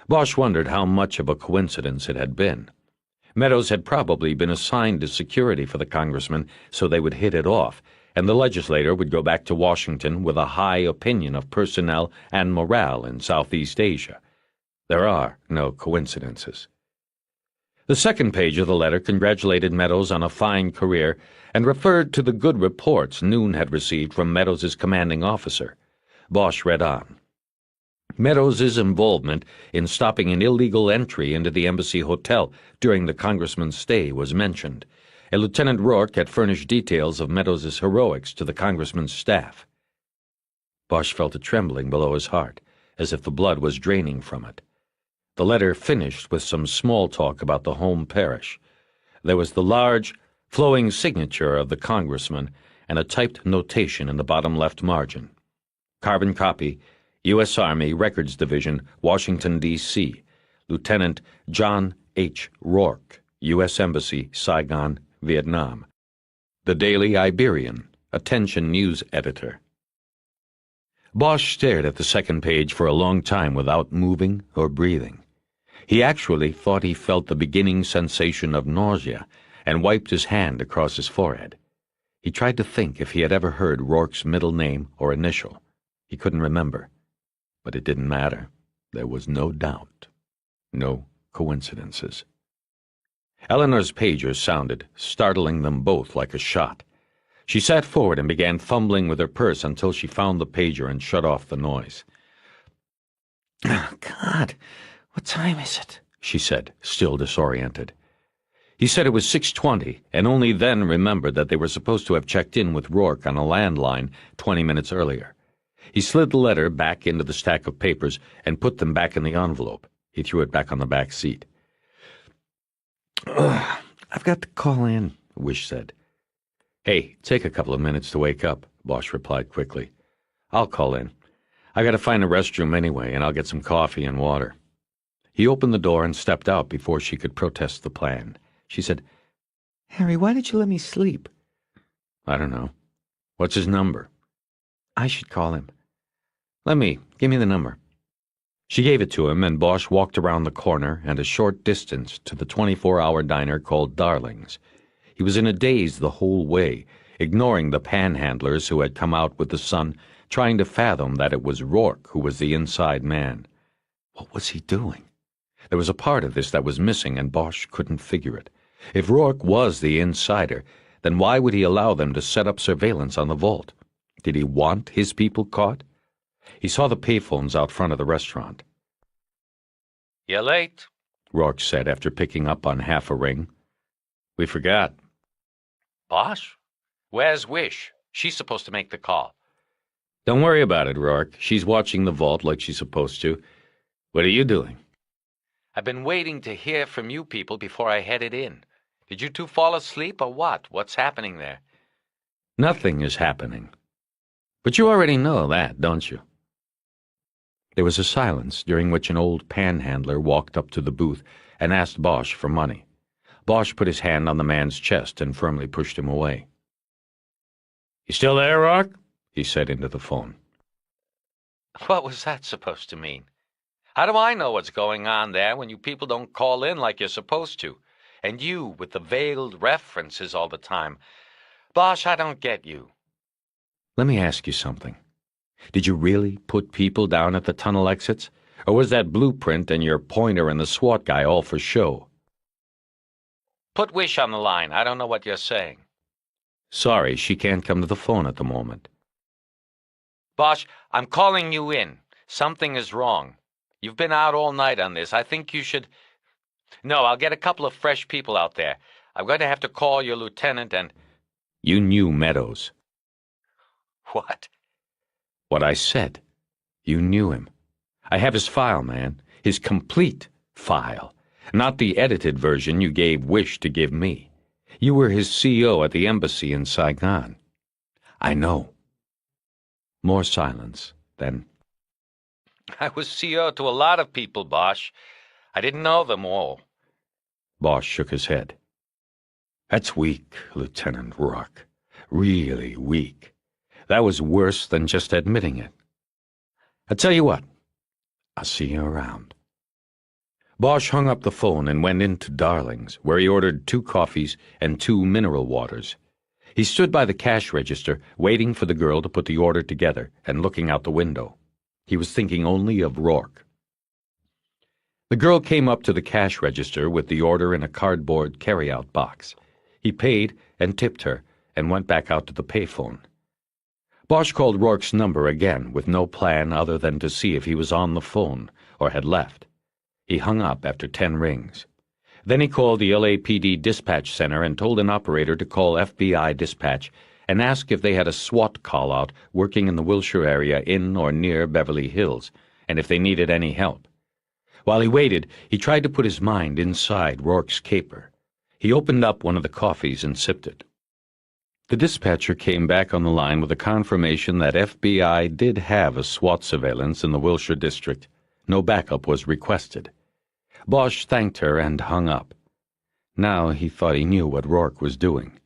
Bosch wondered how much of a coincidence it had been. Meadows had probably been assigned to security for the congressman so they would hit it off, and the legislator would go back to Washington with a high opinion of personnel and morale in Southeast Asia. There are no coincidences. The second page of the letter congratulated Meadows on a fine career and referred to the good reports Noon had received from Meadows's commanding officer. Bosch read on. Meadows's involvement in stopping an illegal entry into the embassy hotel during the congressman's stay was mentioned, and Lieutenant Rourke had furnished details of Meadows's heroics to the congressman's staff. Bosch felt a trembling below his heart, as if the blood was draining from it. The letter finished with some small talk about the home parish. There was the large, flowing signature of the congressman and a typed notation in the bottom left margin. Carbon copy, U.S. Army Records Division, Washington, D.C., Lieutenant John H. Rourke, U.S. Embassy, Saigon, Vietnam. The Daily Iberian, Attention News Editor. Bosch stared at the second page for a long time without moving or breathing. He actually thought he felt the beginning sensation of nausea and wiped his hand across his forehead. He tried to think if he had ever heard Rourke's middle name or initial. He couldn't remember. But it didn't matter. There was no doubt. No coincidences. Eleanor's pager sounded, startling them both like a shot. She sat forward and began fumbling with her purse until she found the pager and shut off the noise. Oh, God, what time is it? She said, still disoriented. He said it was 6:20, and only then remembered that they were supposed to have checked in with Rourke on a landline 20 minutes earlier. He slid the letter back into the stack of papers and put them back in the envelope. He threw it back on the back seat. I've got to call in, Wish said. Hey, take a couple of minutes to wake up, Bosch replied quickly. I'll call in. I gotta find a restroom anyway, and I'll get some coffee and water. He opened the door and stepped out before she could protest the plan. She said, Harry, why did you let me sleep? I don't know. What's his number? I should call him. Give me the number. She gave it to him, and Bosch walked around the corner and a short distance to the 24-hour diner called Darling's. He was in a daze the whole way, ignoring the panhandlers who had come out with the sun, trying to fathom that it was Rourke who was the inside man. What was he doing? There was a part of this that was missing, and Bosch couldn't figure it. If Rourke was the insider, then why would he allow them to set up surveillance on the vault? Did he want his people caught? He saw the payphones out front of the restaurant. "You're late," Rourke said after picking up on half a ring. We forgot. "Bosch? Where's Wish? She's supposed to make the call." Don't worry about it, Rourke. She's watching the vault like she's supposed to. What are you doing? "I've been waiting to hear from you people before I headed in. Did you two fall asleep or what? What's happening there?" Nothing is happening. But you already know that, don't you? There was a silence, during which an old panhandler walked up to the booth and asked Bosch for money. Bosch put his hand on the man's chest and firmly pushed him away. "You still there, Rourke?" he said into the phone. What was that supposed to mean? How do I know what's going on there when you people don't call in like you're supposed to? And you with the veiled references all the time. Bosch, I don't get you. Let me ask you something. Did you really put people down at the tunnel exits? Or was that blueprint and your pointer and the SWAT guy all for show? Put Wish on the line. I don't know what you're saying. Sorry, she can't come to the phone at the moment. Bosch, I'm calling you in. Something is wrong. You've been out all night on this. I think you should... No, I'll get a couple of fresh people out there. I'm going to have to call your lieutenant and... You knew Meadows. What? What I said. You knew him. I have his file, man. His complete file. Not the edited version you gave Wish to give me. You were his CO at the embassy in Saigon. I know. More silence, then... I was CO to a lot of people, Bosch. I didn't know them all. Bosch shook his head. That's weak, Lieutenant Rourke. Really weak. That was worse than just admitting it. I tell you what. I'll see you around. Bosch hung up the phone and went into Darling's, where he ordered 2 coffees and 2 mineral waters. He stood by the cash register, waiting for the girl to put the order together and looking out the window. He was thinking only of Rourke. The girl came up to the cash register with the order in a cardboard carry-out box. He paid and tipped her and went back out to the payphone. Bosch called Rourke's number again with no plan other than to see if he was on the phone or had left. He hung up after 10 rings. Then he called the LAPD dispatch center and told an operator to call FBI dispatch and ask if they had a SWAT call-out working in the Wilshire area in or near Beverly Hills, and if they needed any help. While he waited, he tried to put his mind inside Rourke's caper. He opened up one of the coffees and sipped it. The dispatcher came back on the line with a confirmation that FBI did have a SWAT surveillance in the Wilshire district. No backup was requested. Bosch thanked her and hung up. Now he thought he knew what Rourke was doing.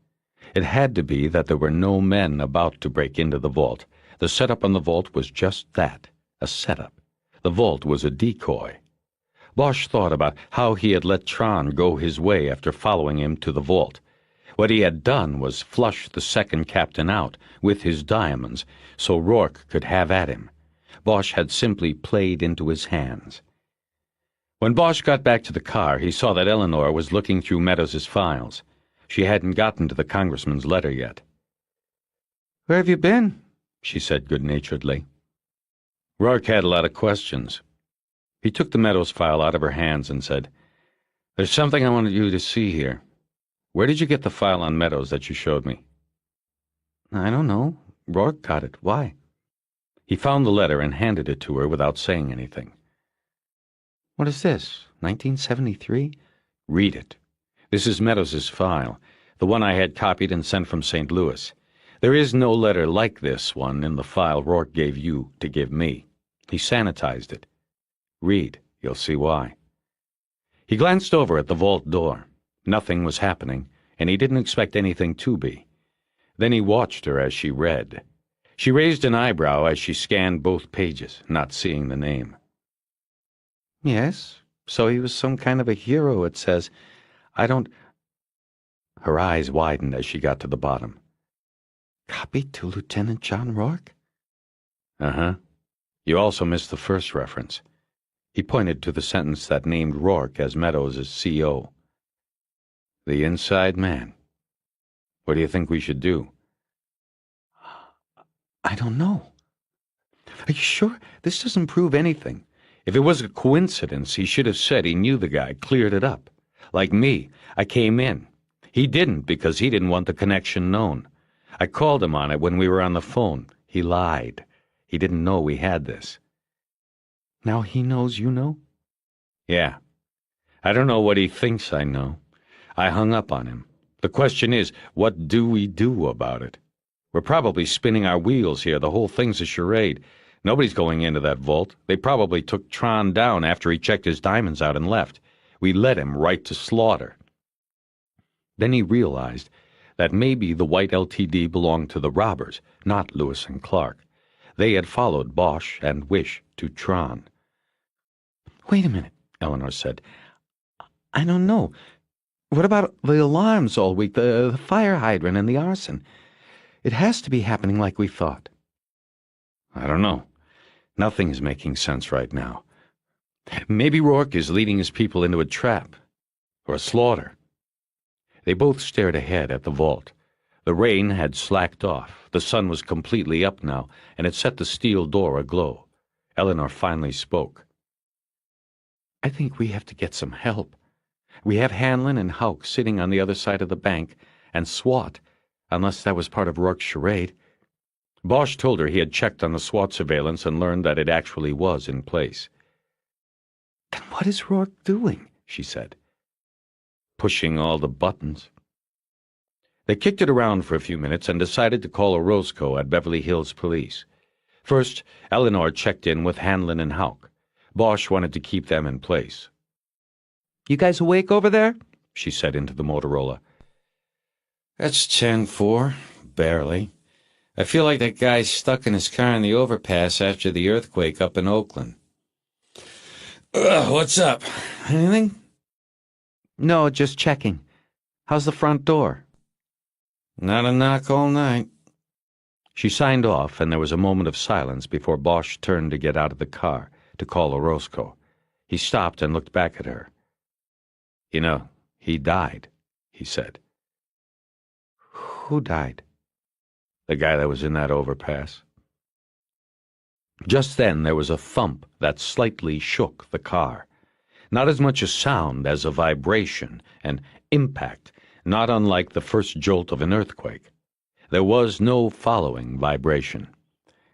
It had to be that there were no men about to break into the vault. The setup on the vault was just that, a setup. The vault was a decoy. Bosch thought about how he had let Tron go his way after following him to the vault. What he had done was flush the second captain out with his diamonds so Rourke could have at him. Bosch had simply played into his hands. When Bosch got back to the car, he saw that Eleanor was looking through Meadows' files. She hadn't gotten to the congressman's letter yet. "Where have you been?" she said good-naturedly. Rourke had a lot of questions. He took the Meadows file out of her hands and said, "There's something I wanted you to see here. Where did you get the file on Meadows that you showed me?" "I don't know. Rourke got it. Why?" He found the letter and handed it to her without saying anything. "What is this, 1973? Read it. This is Meadows' file, the one I had copied and sent from St. Louis. There is no letter like this one in the file Rourke gave you to give me. He sanitized it. Read. You'll see why." He glanced over at the vault door. Nothing was happening, and he didn't expect anything to be. Then he watched her as she read. She raised an eyebrow as she scanned both pages, not seeing the name. "Yes, so he was some kind of a hero, it says. I don't—" Her eyes widened as she got to the bottom. "Copied to Lieutenant John Rourke?" "Uh-huh. You also missed the first reference." He pointed to the sentence that named Rourke as Meadows' CO. "The inside man. What do you think we should do?" "I don't know." "Are you sure? This doesn't prove anything. If it was a coincidence, he should have said he knew the guy, cleared it up. Like me, I came in. He didn't because he didn't want the connection known. I called him on it when we were on the phone. He lied. He didn't know we had this." "Now he knows you know?" "Yeah. I don't know what he thinks I know. I hung up on him. The question is, what do we do about it? We're probably spinning our wheels here. The whole thing's a charade. Nobody's going into that vault. They probably took Tron down after he checked his diamonds out and left. We led him right to slaughter." Then he realized that maybe the white LTD belonged to the robbers, not Lewis and Clark. They had followed Bosch and Wish to Tron. Wait a minute, Eleanor said. I don't know. What about the alarms all week, the fire hydrant and the arson? It has to be happening like we thought. I don't know. Nothing's making sense right now. Maybe Rourke is leading his people into a trap. Or a slaughter. They both stared ahead at the vault. The rain had slacked off. The sun was completely up now, and it set the steel door aglow. Eleanor finally spoke. I think we have to get some help. We have Hanlon and Houck sitting on the other side of the bank, and SWAT, unless that was part of Rourke's charade. Bosch told her he had checked on the SWAT surveillance and learned that it actually was in place. Then what is Rourke doing? She said. Pushing all the buttons. They kicked it around for a few minutes and decided to call Orozco at Beverly Hills Police. First, Eleanor checked in with Hanlon and Houck. Bosch wanted to keep them in place. You guys awake over there? She said into the Motorola. It's 10-4, barely. I feel like that guy's stuck in his car in the overpass after the earthquake up in Oakland. What's up? Anything? No, just checking. How's the front door? Not a knock all night. She signed off, and there was a moment of silence before Bosch turned to get out of the car to call Orozco. He stopped and looked back at her. You know, he died, he said. Who died? The guy that was in that overpass. Just then there was a thump that slightly shook the car. Not as much a sound as a vibration, an impact, not unlike the first jolt of an earthquake. There was no following vibration.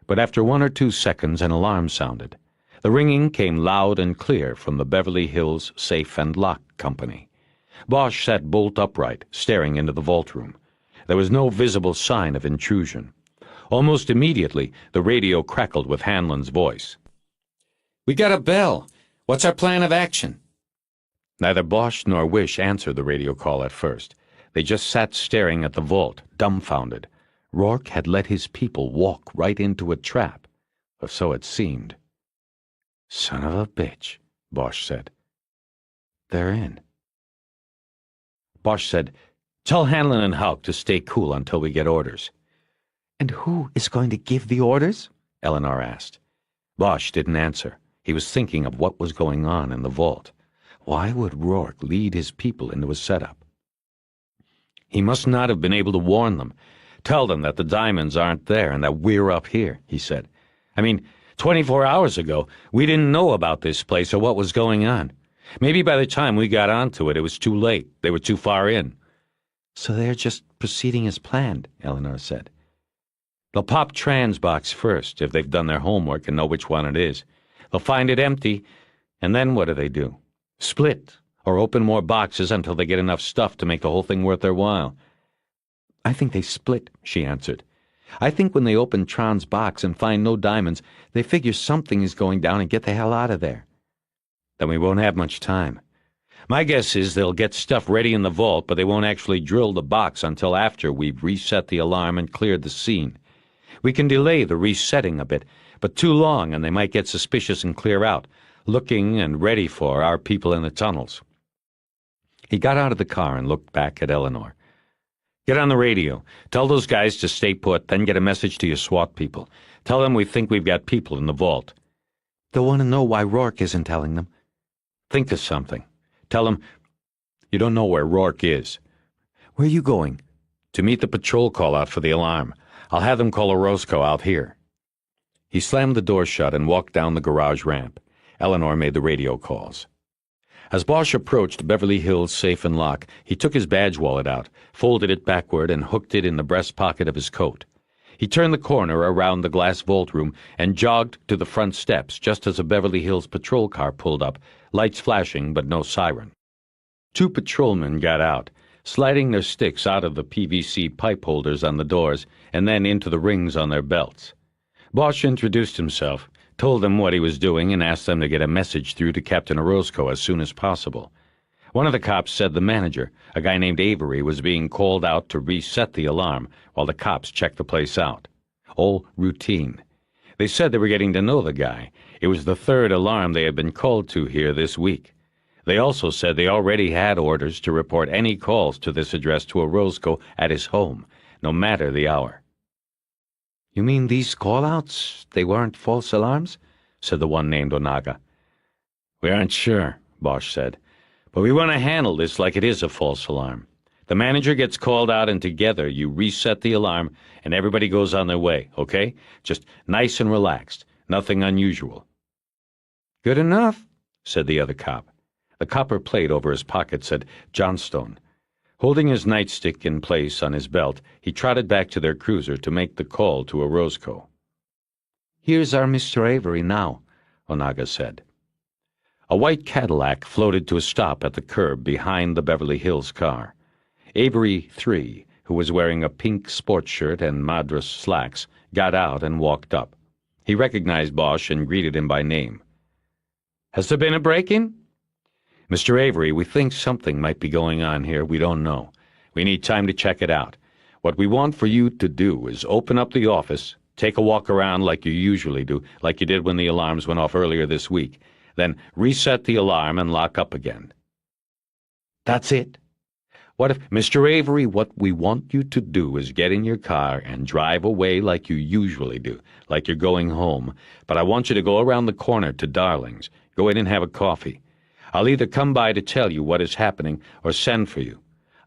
But after 1 or 2 seconds an alarm sounded. The ringing came loud and clear from the Beverly Hills Safe and Lock Company. Bosch sat bolt upright, staring into the vault room. There was no visible sign of intrusion. Almost immediately, the radio crackled with Hanlon's voice. "We got a bell. What's our plan of action?" Neither Bosch nor Wish answered the radio call at first. They just sat staring at the vault, dumbfounded. Rourke had let his people walk right into a trap, or so it seemed. "Son of a bitch," Bosch said. "They're in." Bosch said, "Tell Hanlon and Houck to stay cool until we get orders." And who is going to give the orders? Eleanor asked. Bosch didn't answer. He was thinking of what was going on in the vault. Why would Rourke lead his people into a setup? He must not have been able to warn them. Tell them that the diamonds aren't there and that we're up here, he said. I mean, 24 hours ago, we didn't know about this place or what was going on. Maybe by the time we got onto it, it was too late. They were too far in. So they're just proceeding as planned, Eleanor said. They'll pop Tran's box first, if they've done their homework and know which one it is. They'll find it empty, and then what do? Split, or open more boxes until they get enough stuff to make the whole thing worth their while. I think they split, she answered. I think when they open Tron's box and find no diamonds, they figure something is going down and get the hell out of there. Then we won't have much time. My guess is they'll get stuff ready in the vault, but they won't actually drill the box until after we've reset the alarm and cleared the scene. We can delay the resetting a bit, but too long and they might get suspicious and clear out, looking and ready for our people in the tunnels. He got out of the car and looked back at Eleanor. Get on the radio. Tell those guys to stay put, then get a message to your SWAT people. Tell them we think we've got people in the vault. They'll want to know why Rourke isn't telling them. Think of something. Tell them you don't know where Rourke is. Where are you going? To meet the patrol call-out for the alarm. I'll have them call Orozco out here. He slammed the door shut and walked down the garage ramp. Eleanor made the radio calls. As Bosch approached Beverly Hills Safe and Lock, he took his badge wallet out, folded it backward, and hooked it in the breast pocket of his coat. He turned the corner around the glass vault room and jogged to the front steps just as a Beverly Hills patrol car pulled up, lights flashing but no siren. 2 patrolmen got out, sliding their sticks out of the PVC pipe holders on the doors and then into the rings on their belts. Bosch introduced himself, told them what he was doing, and asked them to get a message through to Captain Orozco as soon as possible. One of the cops said the manager, a guy named Avery, was being called out to reset the alarm while the cops checked the place out. All routine. They said they were getting to know the guy. It was the third alarm they had been called to here this week. They also said they already had orders to report any calls to this address to Orozco at his home, no matter the hour. You mean these call-outs, they weren't false alarms? Said the one named Onaga. We aren't sure, Bosch said, but we want to handle this like it is a false alarm. The manager gets called out and together you reset the alarm and everybody goes on their way, okay? Just nice and relaxed, nothing unusual. Good enough, said the other cop. The copper plate over his pocket said Johnstone. Holding his nightstick in place on his belt, he trotted back to their cruiser to make the call to Orozco. Here's our Mr. Avery now, Onaga said. A white Cadillac floated to a stop at the curb behind the Beverly Hills car. Avery III, who was wearing a pink sports shirt and Madras slacks, got out and walked up. He recognized Bosch and greeted him by name. Has there been a break-in? Mr. Avery, we think something might be going on here. We don't know. We need time to check it out. What we want for you to do is open up the office, take a walk around like you usually do, like you did when the alarms went off earlier this week, then reset the alarm and lock up again. That's it? What if, Mr. Avery, what we want you to do is get in your car and drive away like you usually do, like you're going home, but I want you to go around the corner to Darling's, go in and have a coffee. I'll either come by to tell you what is happening or send for you.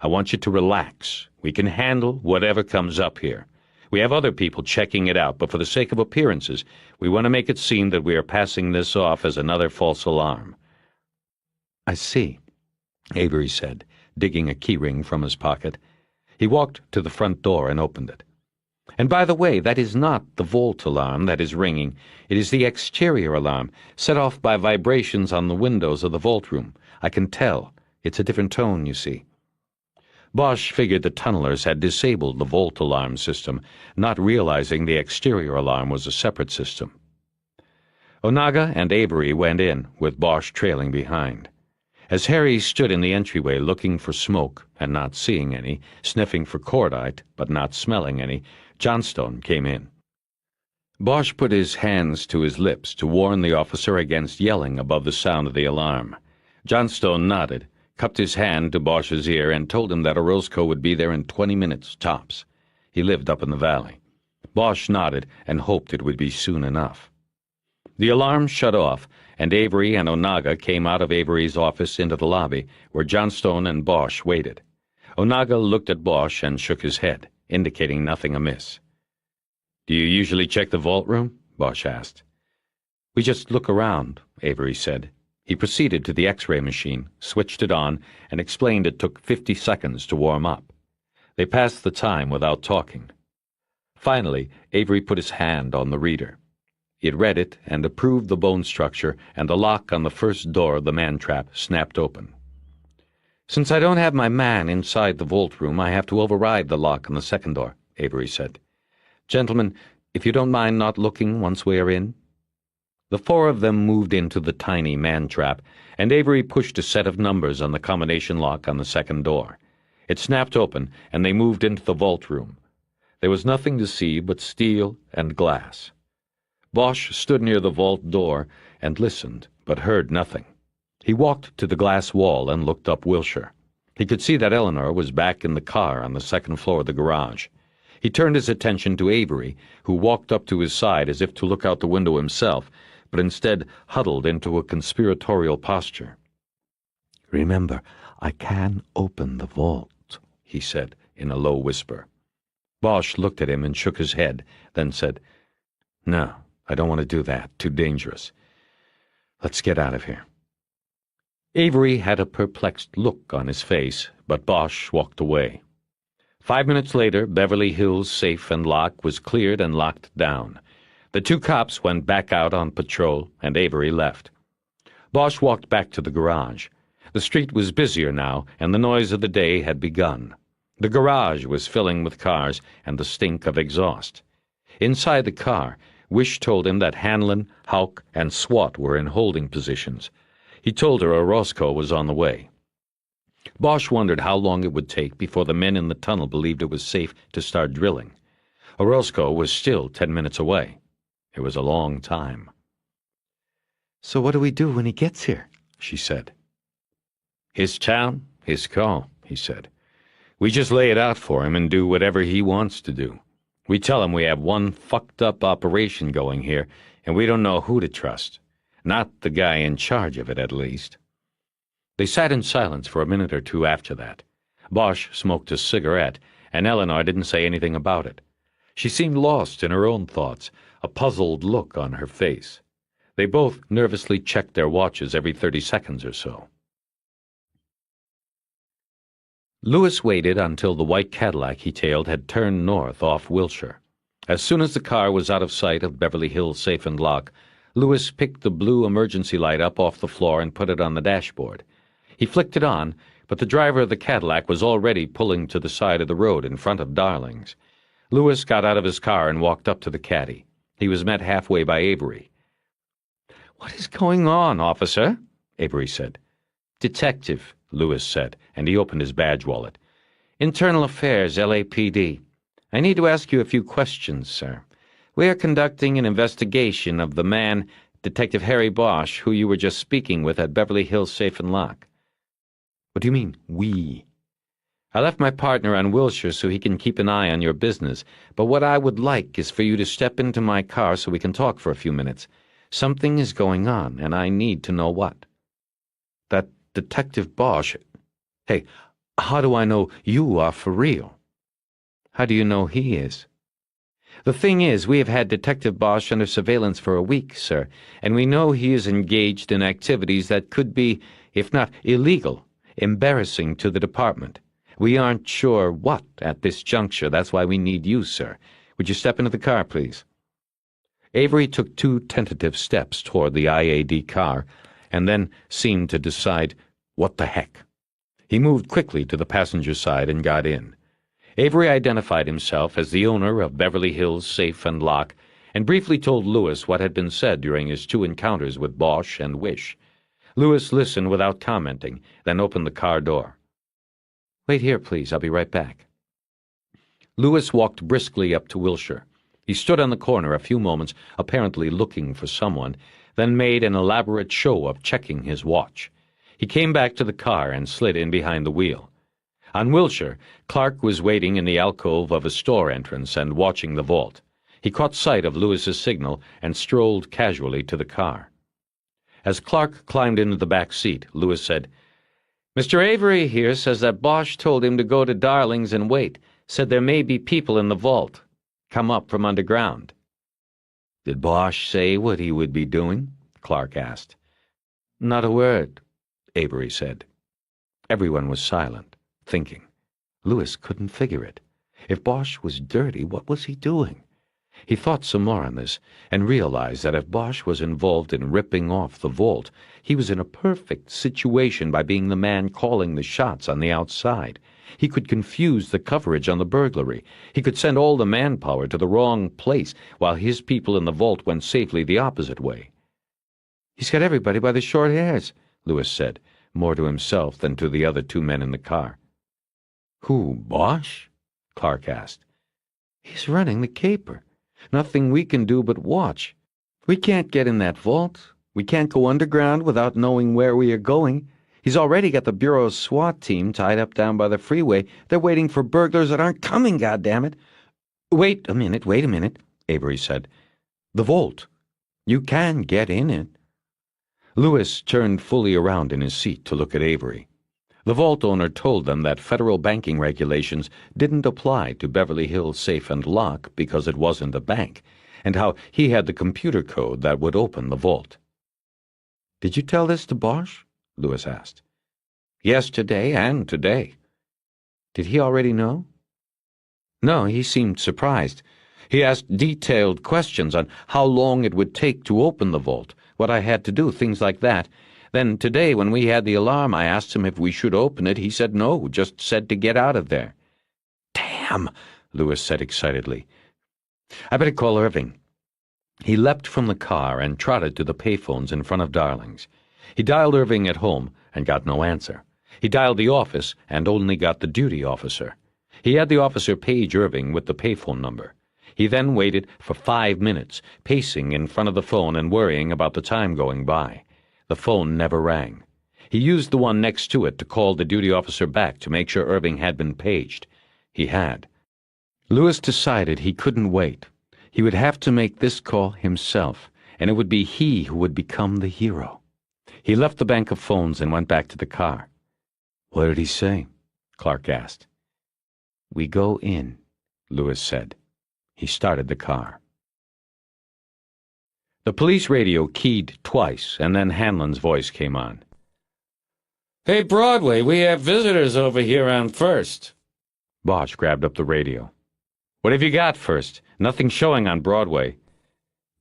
I want you to relax. We can handle whatever comes up here. We have other people checking it out, but for the sake of appearances, we want to make it seem that we are passing this off as another false alarm. I see, Avery said, digging a keyring from his pocket. He walked to the front door and opened it. And by the way, that is not the vault alarm that is ringing. It is the exterior alarm, set off by vibrations on the windows of the vault room. I can tell. It's a different tone, you see. Bosch figured the tunnelers had disabled the vault alarm system, not realizing the exterior alarm was a separate system. Onaga and Avery went in, with Bosch trailing behind. As Harry stood in the entryway looking for smoke and not seeing any, sniffing for cordite but not smelling any, Johnstone came in. Bosch put his hands to his lips to warn the officer against yelling above the sound of the alarm. Johnstone nodded, cupped his hand to Bosch's ear, and told him that Orozco would be there in 20 minutes, tops. He lived up in the valley. Bosch nodded and hoped it would be soon enough. The alarm shut off, and Avery and Onaga came out of Avery's office into the lobby, where Johnstone and Bosch waited. Onaga looked at Bosch and shook his head, indicating nothing amiss. "Do you usually check the vault room?" Bosch asked. "We just look around," Avery said. He proceeded to the X-ray machine, switched it on, and explained it took 50 seconds to warm up. They passed the time without talking. Finally, Avery put his hand on the reader. It read it and approved the bone structure, and the lock on the first door of the man-trap snapped open. "Since I don't have my man inside the vault room, I have to override the lock on the second door," Avery said. "Gentlemen, if you don't mind not looking once we are in." The four of them moved into the tiny man-trap, and Avery pushed a set of numbers on the combination lock on the second door. It snapped open, and they moved into the vault room. There was nothing to see but steel and glass. Bosch stood near the vault door and listened, but heard nothing. He walked to the glass wall and looked up Wilshire. He could see that Eleanor was back in the car on the second floor of the garage. He turned his attention to Avery, who walked up to his side as if to look out the window himself, but instead huddled into a conspiratorial posture. "Remember, I can open the vault," he said in a low whisper. Bosch looked at him and shook his head, then said, "No, I don't want to do that. Too dangerous. Let's get out of here." Avery had a perplexed look on his face, but Bosch walked away. 5 minutes later, Beverly Hills' safe and lock was cleared and locked down. The two cops went back out on patrol, and Avery left. Bosch walked back to the garage. The street was busier now, and the noise of the day had begun. The garage was filling with cars and the stink of exhaust. Inside the car, Wish told him that Hanlon, Houck, and SWAT were in holding positions. He told her Orozco was on the way. Bosch wondered how long it would take before the men in the tunnel believed it was safe to start drilling. Orozco was still 10 minutes away. It was a long time. "So what do we do when he gets here?" she said. "His town, his call," he said. "We just lay it out for him and do whatever he wants to do. We tell him we have one fucked-up operation going here, and we don't know who to trust. Not the guy in charge of it, at least." They sat in silence for a minute or two after that. Bosch smoked a cigarette, and Eleanor didn't say anything about it. She seemed lost in her own thoughts, a puzzled look on her face. They both nervously checked their watches every 30 seconds or so. Lewis waited until the white Cadillac he tailed had turned north off Wilshire. As soon as the car was out of sight of Beverly Hills Safe and Lock, Lewis picked the blue emergency light up off the floor and put it on the dashboard. He flicked it on, but the driver of the Cadillac was already pulling to the side of the road in front of Darling's. Lewis got out of his car and walked up to the caddy. He was met halfway by Avery. "What is going on, officer?" Avery said. "Detective," Lewis said, and he opened his badge wallet. "Internal Affairs, LAPD. I need to ask you a few questions, sir. We are conducting an investigation of the man, Detective Harry Bosch, who you were just speaking with at Beverly Hills Safe and Lock." "What do you mean, we?" "I left my partner on Wilshire so he can keep an eye on your business, but what I would like is for you to step into my car so we can talk for a few minutes. Something is going on, and I need to know what." "That Detective Bosch. Hey, how do I know you are for real?" "How do you know he is?" "The thing is, we have had Detective Bosch under surveillance for a week, sir, and we know he is engaged in activities that could be, if not illegal, embarrassing to the department. We aren't sure what at this juncture. That's why we need you, sir. Would you step into the car, please?" Avery took 2 tentative steps toward the IAD car, and then seemed to decide, what the heck? He moved quickly to the passenger side and got in. Avery identified himself as the owner of Beverly Hills Safe and Lock, and briefly told Lewis what had been said during his 2 encounters with Bosch and Wish. Lewis listened without commenting, then opened the car door. "Wait here, please. I'll be right back." Lewis walked briskly up to Wilshire. He stood on the corner a few moments, apparently looking for someone, then made an elaborate show of checking his watch. He came back to the car and slid in behind the wheel. On Wilshire, Clark was waiting in the alcove of a store entrance and watching the vault. He caught sight of Lewis's signal and strolled casually to the car. As Clark climbed into the back seat, Lewis said, "Mr. Avery here says that Bosch told him to go to Darling's and wait, said there may be people in the vault. Come up from underground." "Did Bosch say what he would be doing?" Clark asked. "Not a word," Avery said. Everyone was silent, thinking. Lewis couldn't figure it. If Bosch was dirty, what was he doing? He thought some more on this, and realized that if Bosch was involved in ripping off the vault, he was in a perfect situation by being the man calling the shots on the outside. He could confuse the coverage on the burglary. He could send all the manpower to the wrong place, while his people in the vault went safely the opposite way. "He's got everybody by the short hairs," Lewis said, more to himself than to the other 2 men in the car. "Who, Bosch?" Clark asked. "He's running the caper. Nothing we can do but watch. We can't get in that vault. We can't go underground without knowing where we are going. He's already got the Bureau's SWAT team tied up down by the freeway. They're waiting for burglars that aren't coming, goddammit." Wait a minute, Avery said. "The vault. You can get in it." Lewis turned fully around in his seat to look at Avery. The vault owner told them that federal banking regulations didn't apply to Beverly Hills Safe and Lock because it wasn't a bank, and how he had the computer code that would open the vault. "Did you tell this to Bosch?" Lewis asked. "Yesterday and today." "Did he already know?" "No, he seemed surprised. He asked detailed questions on how long it would take to open the vault, what I had to do, things like that. Then today, when we had the alarm, I asked him if we should open it. He said no, just said to get out of there." "Damn," Lewis said excitedly. "I better call Irving." He leapt from the car and trotted to the payphones in front of Darling's. He dialed Irving at home and got no answer. He dialed the office and only got the duty officer. He had the officer page Irving with the payphone number. He then waited for 5 minutes, pacing in front of the phone and worrying about the time going by. The phone never rang. He used the one next to it to call the duty officer back to make sure Irving had been paged. He had. Lewis decided he couldn't wait. He would have to make this call himself, and it would be he who would become the hero. He left the bank of phones and went back to the car. "What did he say?" Clark asked. "We go in," Lewis said. He started the car. The police radio keyed twice, and then Hanlon's voice came on. "Hey, Broadway, we have visitors over here on First." Bosch grabbed up the radio. "What have you got, First? Nothing showing on Broadway."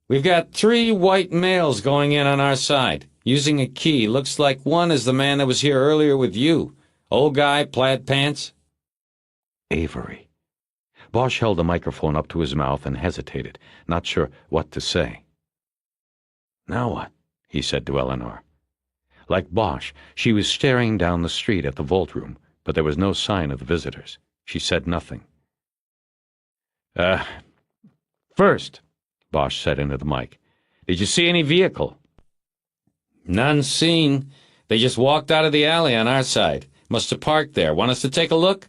"We've got 3 white males going in on our side, using a key. Looks like one is the man that was here earlier with you. Old guy, plaid pants." Avery. Bosch held the microphone up to his mouth and hesitated, not sure what to say. "Now what?" he said to Eleanor. Like Bosch, she was staring down the street at the vault room, but there was no sign of the visitors. She said nothing. First," Bosch said into the mic, "did you see any vehicle?" "None seen. They just walked out of the alley on our side. Must have parked there. Want us to take a look?"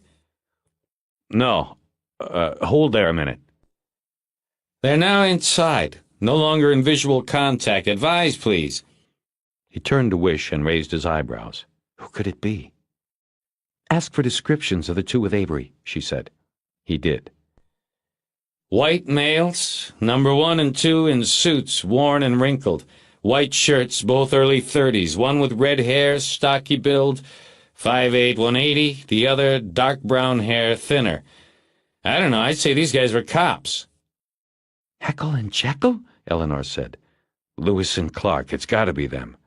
"No. Hold there a minute." "They're now inside. No longer in visual contact. Advise, please." He turned to Wish and raised his eyebrows. Who could it be? "Ask for descriptions of the 2 with Avery," she said. He did. "White males, number 1 and 2 in suits, worn and wrinkled. White shirts, both early 30s. One with red hair, stocky build, 5'8", 180. The other, dark brown hair, thinner. I don't know, I'd say these guys were cops." "Heckle and Jekyll?" Eleanor said. "Lewis and Clark, it's got to be them.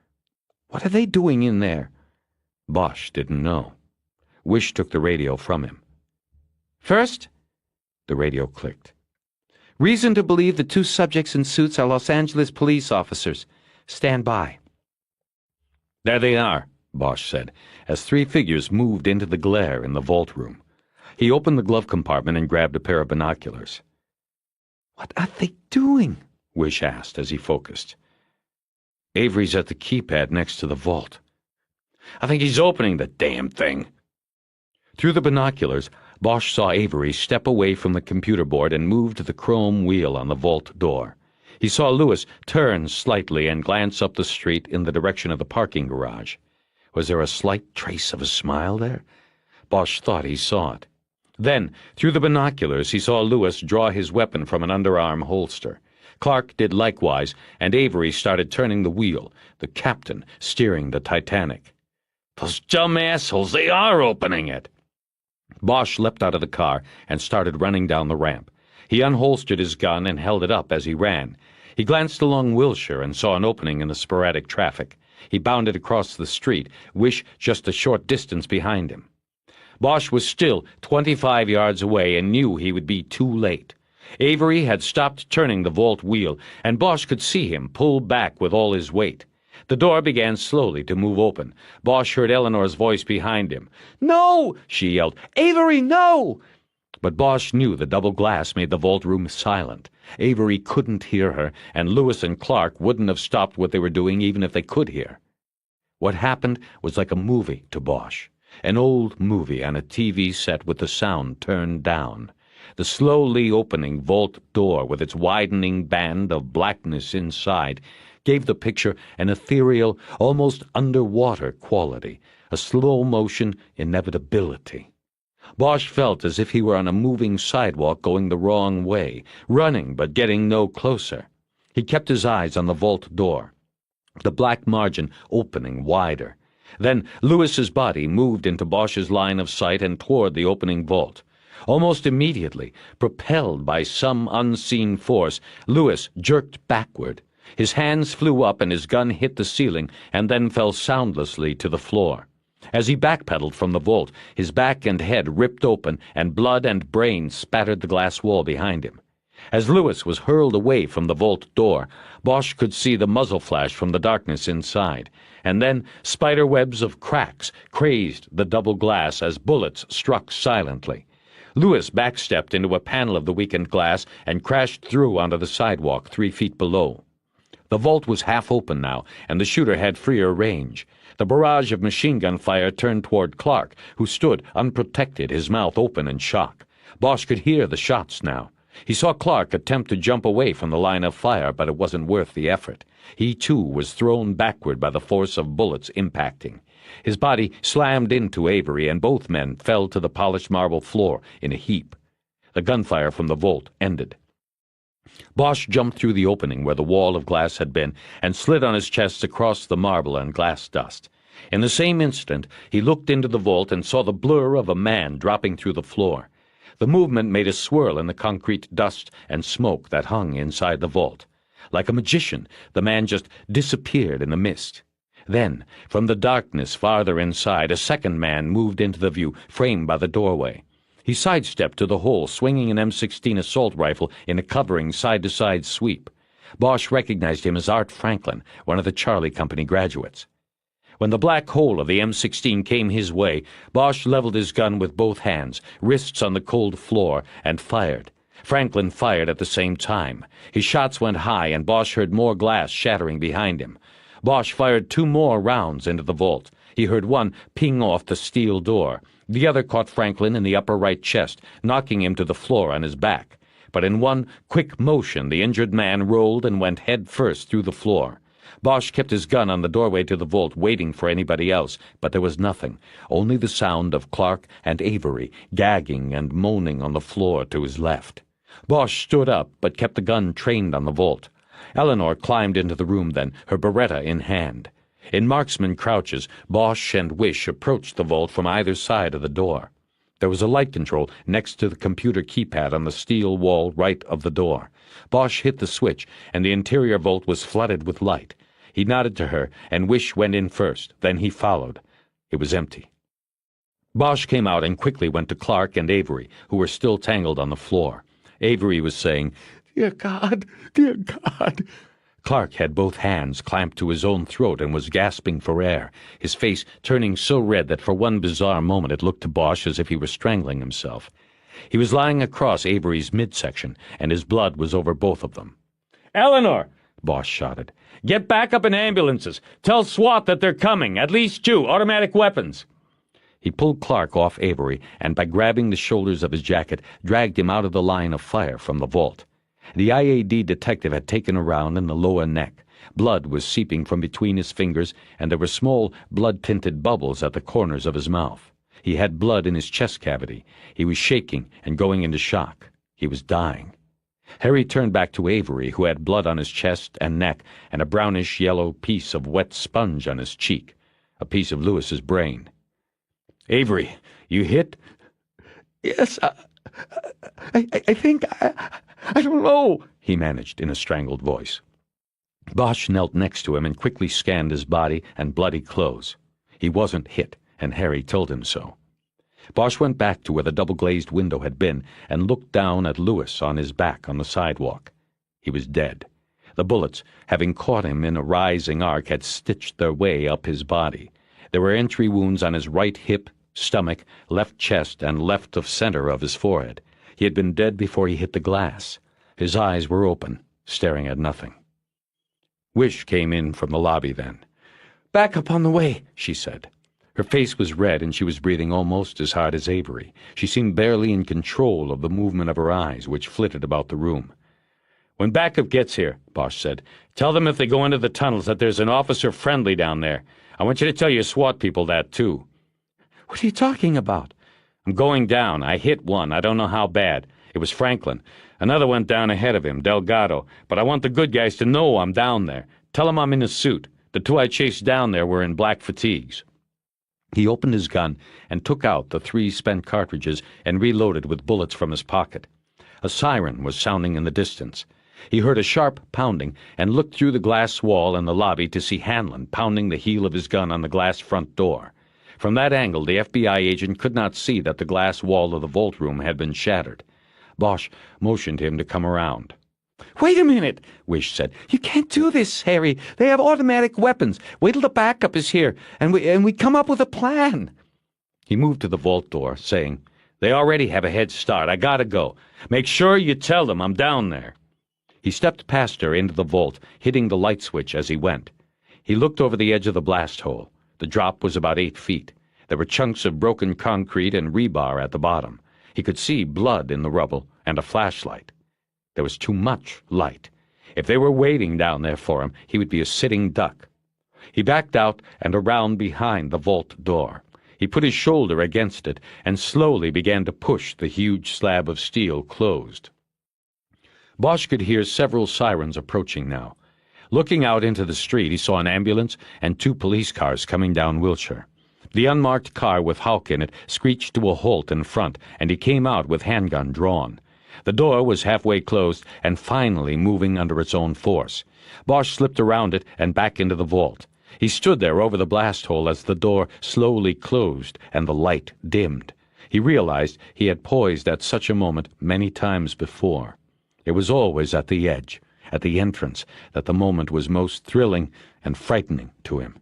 What are they doing in there?" Bosch didn't know. Wish took the radio from him. "First," the radio clicked. "Reason to believe the 2 subjects in suits are Los Angeles police officers. Stand by." "There they are," Bosch said, as 3 figures moved into the glare in the vault room. He opened the glove compartment and grabbed a pair of binoculars. "What are they doing?" Wish asked as he focused. "Avery's at the keypad next to the vault. I think he's opening the damn thing." Through the binoculars, Bosch saw Avery step away from the computer board and move to the chrome wheel on the vault door. He saw Lewis turn slightly and glance up the street in the direction of the parking garage. Was there a slight trace of a smile there? Bosch thought he saw it. Then, through the binoculars, he saw Lewis draw his weapon from an underarm holster. Clark did likewise, and Avery started turning the wheel, the captain steering the Titanic. "Those dumb assholes, they are opening it!" Bosch leapt out of the car and started running down the ramp. He unholstered his gun and held it up as he ran. He glanced along Wilshire and saw an opening in the sporadic traffic. He bounded across the street, Wish just a short distance behind him. Bosch was still 25 yards away and knew he would be too late. Avery had stopped turning the vault wheel, and Bosch could see him pull back with all his weight. The door began slowly to move open. Bosch heard Eleanor's voice behind him. "No!" she yelled. "Avery, no!" But Bosch knew the double glass made the vault room silent. Avery couldn't hear her, and Lewis and Clark wouldn't have stopped what they were doing even if they could hear. What happened was like a movie to Bosch. An old movie on a TV set with the sound turned down. The slowly opening vault door with its widening band of blackness inside gave the picture an ethereal, almost underwater quality, a slow-motion inevitability. Bosch felt as if he were on a moving sidewalk going the wrong way, running but getting no closer. He kept his eyes on the vault door, the black margin opening wider. Then Lewis's body moved into Bosch's line of sight and toward the opening vault. Almost immediately, propelled by some unseen force, Lewis jerked backward. His hands flew up and his gun hit the ceiling and then fell soundlessly to the floor. As he backpedaled from the vault, his back and head ripped open and blood and brains spattered the glass wall behind him. As Lewis was hurled away from the vault door, Bosch could see the muzzle flash from the darkness inside, and then spider webs of cracks crazed the double glass as bullets struck silently. Lewis backstepped into a panel of the weakened glass and crashed through onto the sidewalk 3 feet below. The vault was half open now, and the shooter had freer range. The barrage of machine gun fire turned toward Clark, who stood unprotected, his mouth open in shock. Bosch could hear the shots now. He saw Clark attempt to jump away from the line of fire, but it wasn't worth the effort. He, too, was thrown backward by the force of bullets impacting. His body slammed into Avery, and both men fell to the polished marble floor in a heap. The gunfire from the vault ended. Bosch jumped through the opening where the wall of glass had been and slid on his chest across the marble and glass dust. In the same instant, he looked into the vault and saw the blur of a man dropping through the floor. The movement made a swirl in the concrete dust and smoke that hung inside the vault. Like a magician, the man just disappeared in the mist. Then, from the darkness farther inside, a second man moved into the view, framed by the doorway. He sidestepped to the hole, swinging an M16 assault rifle in a covering side-to-side sweep. Bosch recognized him as Art Franklin, one of the Charlie Company graduates. When the black hole of the M16 came his way, Bosch leveled his gun with both hands, wrists on the cold floor, and fired. Franklin fired at the same time. His shots went high, and Bosch heard more glass shattering behind him. Bosch fired 2 more rounds into the vault. He heard one ping off the steel door. The other caught Franklin in the upper right chest, knocking him to the floor on his back. But in one quick motion, the injured man rolled and went head first through the floor. Bosch kept his gun on the doorway to the vault, waiting for anybody else, but there was nothing, only the sound of Clark and Avery gagging and moaning on the floor to his left. Bosch stood up, but kept the gun trained on the vault. Eleanor climbed into the room then, her Beretta in hand. In marksman crouches, Bosch and Wish approached the vault from either side of the door. There was a light control next to the computer keypad on the steel wall right of the door. Bosch hit the switch, and the interior vault was flooded with light. He nodded to her, and Wish went in first. Then he followed. It was empty. Bosch came out and quickly went to Clark and Avery, who were still tangled on the floor. Avery was saying, "Dear God, dear God." Clark had both hands clamped to his own throat and was gasping for air, his face turning so red that for one bizarre moment it looked to Bosch as if he were strangling himself. He was lying across Avery's midsection, and his blood was over both of them. "Eleanor!" Bosch shouted. "Get back up in ambulances. Tell SWAT that they're coming. At least 2 automatic weapons." He pulled Clark off Avery, and by grabbing the shoulders of his jacket, dragged him out of the line of fire from the vault. The IAD detective had taken a round in the lower neck. Blood was seeping from between his fingers, and there were small, blood-tinted bubbles at the corners of his mouth. He had blood in his chest cavity. He was shaking and going into shock. He was dying. Harry turned back to Avery, who had blood on his chest and neck and a brownish-yellow piece of wet sponge on his cheek, a piece of Lewis's brain. "Avery, you hit?" "Yes, I think, I don't know," he managed in a strangled voice. Bosch knelt next to him and quickly scanned his body and bloody clothes. He wasn't hit, and Harry told him so. Bosch went back to where the double-glazed window had been and looked down at Lewis on his back on the sidewalk. He was dead. The bullets, having caught him in a rising arc, had stitched their way up his body. There were entry wounds on his right hip, stomach, left chest, and left of center of his forehead. He had been dead before he hit the glass. His eyes were open, staring at nothing. Wish came in from the lobby then. "Back up on the way," she said. Her face was red, and she was breathing almost as hard as Avery. She seemed barely in control of the movement of her eyes, which flitted about the room. "When backup gets here," Bosch said, "tell them if they go into the tunnels that there's an officer friendly down there. I want you to tell your SWAT people that, too." "What are you talking about?" "I'm going down. I hit one. I don't know how bad. It was Franklin. Another went down ahead of him, Delgado. But I want the good guys to know I'm down there. Tell them I'm in a suit. The 2 I chased down there were in black fatigues." He opened his gun and took out the 3 spent cartridges and reloaded with bullets from his pocket. A siren was sounding in the distance. He heard a sharp pounding and looked through the glass wall in the lobby to see Hanlon pounding the heel of his gun on the glass front door. From that angle, the FBI agent could not see that the glass wall of the vault room had been shattered. Bosch motioned him to come around. "Wait a minute," Wish said. "You can't do this, Harry. They have automatic weapons. Wait till the backup is here, and we come up with a plan." He moved to the vault door, saying, They already have a head start. I gotta go. Make sure you tell them I'm down there." He stepped past her into the vault, hitting the light switch as he went. He looked over the edge of the blast hole. The drop was about 8 feet. There were chunks of broken concrete and rebar at the bottom. He could see blood in the rubble and a flashlight. There was too much light. If they were waiting down there for him, he would be a sitting duck. He backed out and around behind the vault door. He put his shoulder against it and slowly began to push the huge slab of steel closed. Bosch could hear several sirens approaching now. Looking out into the street, he saw an ambulance and 2 police cars coming down Wilshire. The unmarked car with Houck in it screeched to a halt in front, and he came out with handgun drawn. The door was halfway closed and finally moving under its own force. Bosch slipped around it and back into the vault. He stood there over the blast hole as the door slowly closed and the light dimmed. He realized he had poised at such a moment many times before. It was always at the edge, at the entrance, that the moment was most thrilling and frightening to him.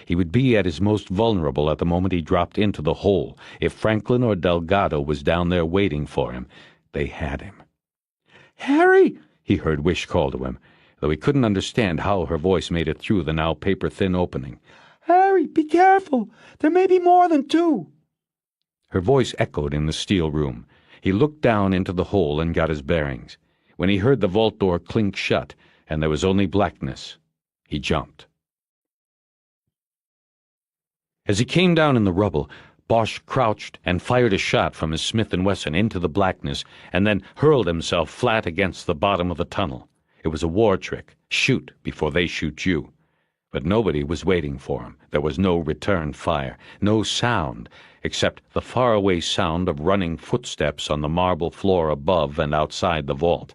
He would be at his most vulnerable at the moment he dropped into the hole. If Franklin or Delgado was down there waiting for him, they had him. "Harry!" he heard Wish call to him, though he couldn't understand how her voice made it through the now paper-thin opening. "Harry, be careful! There may be more than 2. Her voice echoed in the steel room. He looked down into the hole and got his bearings. When he heard the vault door clink shut, and there was only blackness, he jumped. As he came down in the rubble, Bosch crouched and fired a shot from his Smith & Wesson into the blackness and then hurled himself flat against the bottom of the tunnel. It was a war trick. Shoot before they shoot you. But nobody was waiting for him. There was no return fire, no sound, except the faraway sound of running footsteps on the marble floor above and outside the vault.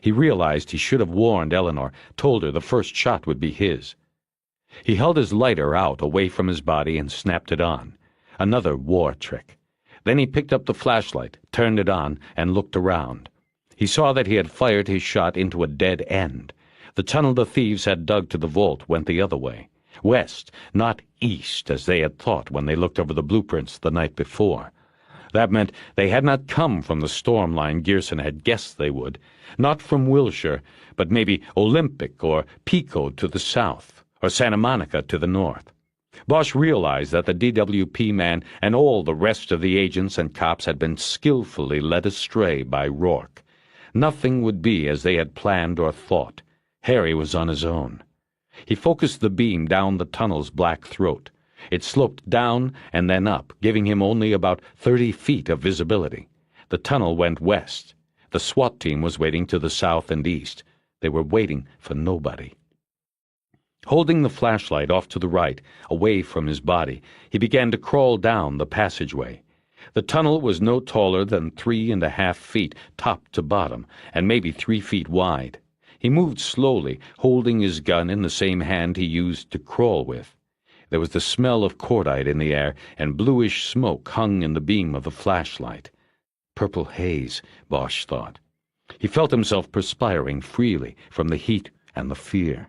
He realized he should have warned Eleanor, told her the first shot would be his. He held his lighter out away from his body and snapped it on. Another war trick. Then he picked up the flashlight, turned it on, and looked around. He saw that he had fired his shot into a dead end. The tunnel the thieves had dug to the vault went the other way. West, not east, as they had thought when they looked over the blueprints the night before. That meant they had not come from the storm line Gearson had guessed they would. Not from Wilshire, but maybe Olympic or Pico to the south, or Santa Monica to the north. Bosch realized that the DWP man and all the rest of the agents and cops had been skillfully led astray by Rourke. Nothing would be as they had planned or thought. Harry was on his own. He focused the beam down the tunnel's black throat. It sloped down and then up, giving him only about 30 feet of visibility. The tunnel went west. The SWAT team was waiting to the south and east. They were waiting for nobody. Holding the flashlight off to the right, away from his body, he began to crawl down the passageway. The tunnel was no taller than 3.5 feet, top to bottom, and maybe 3 feet wide. He moved slowly, holding his gun in the same hand he used to crawl with. There was the smell of cordite in the air, and bluish smoke hung in the beam of the flashlight. Purple haze, Bosch thought. He felt himself perspiring freely from the heat and the fear.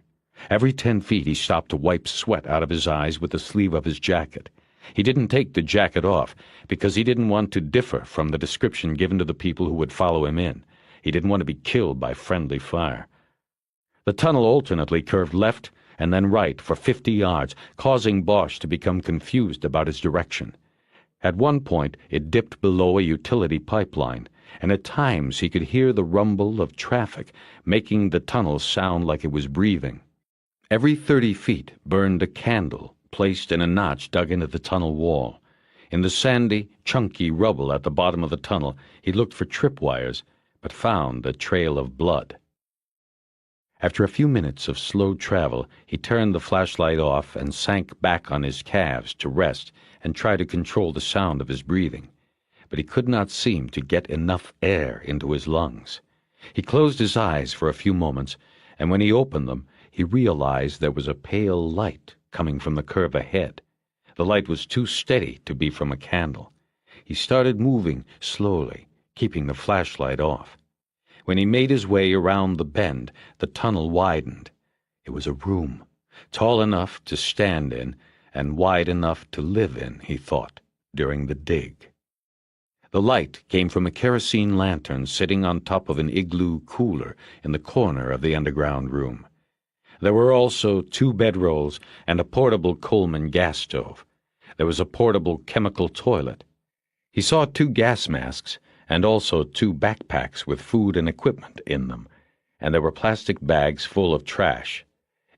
Every 10 feet he stopped to wipe sweat out of his eyes with the sleeve of his jacket. He didn't take the jacket off because he didn't want to differ from the description given to the people who would follow him in. He didn't want to be killed by friendly fire. The tunnel alternately curved left and then right for 50 yards, causing Bosch to become confused about his direction. At one point it dipped below a utility pipeline, and at times he could hear the rumble of traffic, making the tunnel sound like it was breathing. Every 30 feet burned a candle placed in a notch dug into the tunnel wall. In the sandy, chunky rubble at the bottom of the tunnel, he looked for tripwires, but found a trail of blood. After a few minutes of slow travel, he turned the flashlight off and sank back on his calves to rest and try to control the sound of his breathing. But he could not seem to get enough air into his lungs. He closed his eyes for a few moments, and when he opened them, he realized there was a pale light coming from the curve ahead. The light was too steady to be from a candle. He started moving slowly, keeping the flashlight off. When he made his way around the bend, the tunnel widened. It was a room, tall enough to stand in and wide enough to live in, he thought, during the dig. The light came from a kerosene lantern sitting on top of an igloo cooler in the corner of the underground room. There were also 2 bedrolls and a portable Coleman gas stove. There was a portable chemical toilet. He saw 2 gas masks and also 2 backpacks with food and equipment in them, and there were plastic bags full of trash.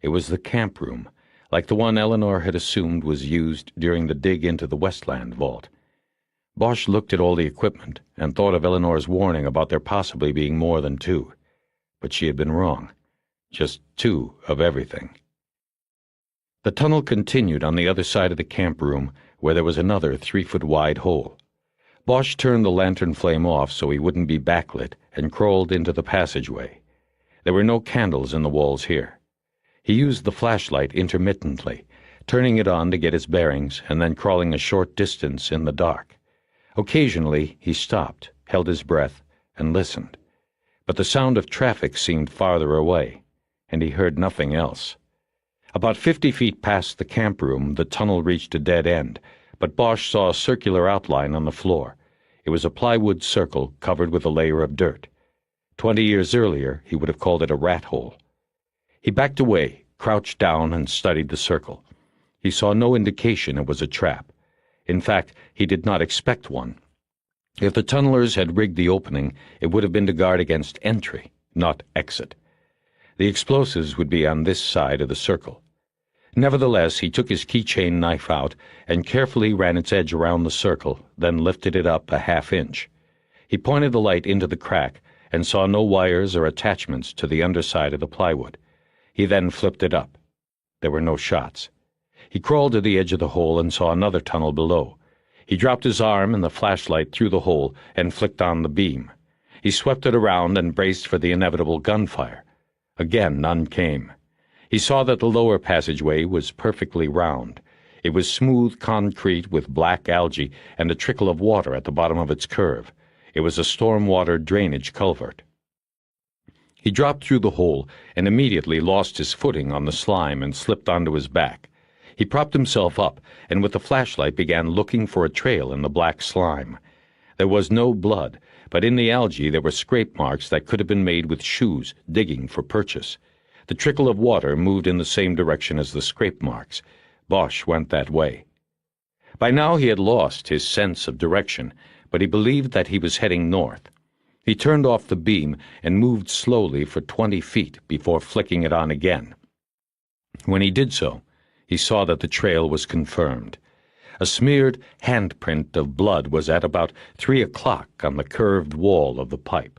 It was the camp room, like the one Eleanor had assumed was used during the dig into the Westland vault. Bosch looked at all the equipment and thought of Eleanor's warning about there possibly being more than 2. But she had been wrong. Just 2 of everything. The tunnel continued on the other side of the camp room, where there was another 3-foot-wide hole. Bosch turned the lantern flame off so he wouldn't be backlit and crawled into the passageway. There were no candles in the walls here. He used the flashlight intermittently, turning it on to get his bearings and then crawling a short distance in the dark. Occasionally he stopped, held his breath, and listened. But the sound of traffic seemed farther away, and he heard nothing else. About 50 feet past the camp room, the tunnel reached a dead end, but Bosch saw a circular outline on the floor. It was a plywood circle covered with a layer of dirt. 20 years earlier, he would have called it a rat hole. He backed away, crouched down, and studied the circle. He saw no indication it was a trap. In fact, he did not expect one. If the tunnelers had rigged the opening, it would have been to guard against entry, not exit. The explosives would be on this side of the circle. Nevertheless, he took his keychain knife out and carefully ran its edge around the circle, then lifted it up a half-inch. He pointed the light into the crack and saw no wires or attachments to the underside of the plywood. He then flipped it up. There were no shots. He crawled to the edge of the hole and saw another tunnel below. He dropped his arm and the flashlight through the hole and flicked on the beam. He swept it around and braced for the inevitable gunfire. Again, none came. He saw that the lower passageway was perfectly round. It was smooth concrete with black algae and a trickle of water at the bottom of its curve. It was a stormwater drainage culvert. He dropped through the hole and immediately lost his footing on the slime and slipped onto his back. He propped himself up and with the flashlight began looking for a trail in the black slime. There was no blood, but in the algae there were scrape marks that could have been made with shoes digging for purchase. The trickle of water moved in the same direction as the scrape marks. Bosch went that way. By now he had lost his sense of direction, but he believed that he was heading north. He turned off the beam and moved slowly for 20 feet before flicking it on again. When he did so, he saw that the trail was confirmed. A smeared handprint of blood was at about 3 o'clock on the curved wall of the pipe.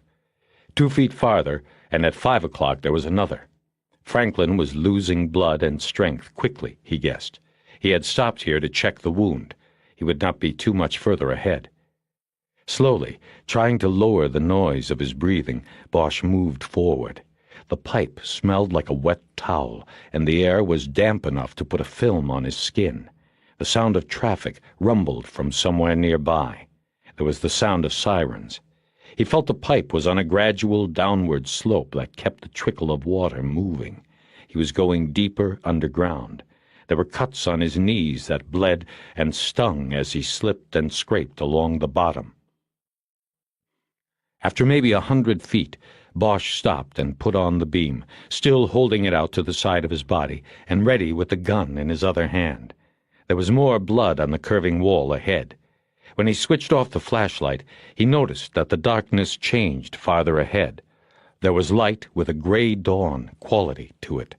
2 feet farther, and at 5 o'clock there was another. Franklin was losing blood and strength quickly, he guessed. He had stopped here to check the wound. He would not be too much further ahead. Slowly, trying to lower the noise of his breathing, Bosch moved forward. The pipe smelled like a wet towel, and the air was damp enough to put a film on his skin. The sound of traffic rumbled from somewhere nearby. There was the sound of sirens. He felt the pipe was on a gradual downward slope that kept the trickle of water moving. He was going deeper underground. There were cuts on his knees that bled and stung as he slipped and scraped along the bottom. After maybe 100 feet, Bosch stopped and put on the beam, still holding it out to the side of his body and ready with the gun in his other hand. There was more blood on the curving wall ahead. When he switched off the flashlight, he noticed that the darkness changed farther ahead. There was light with a gray dawn quality to it.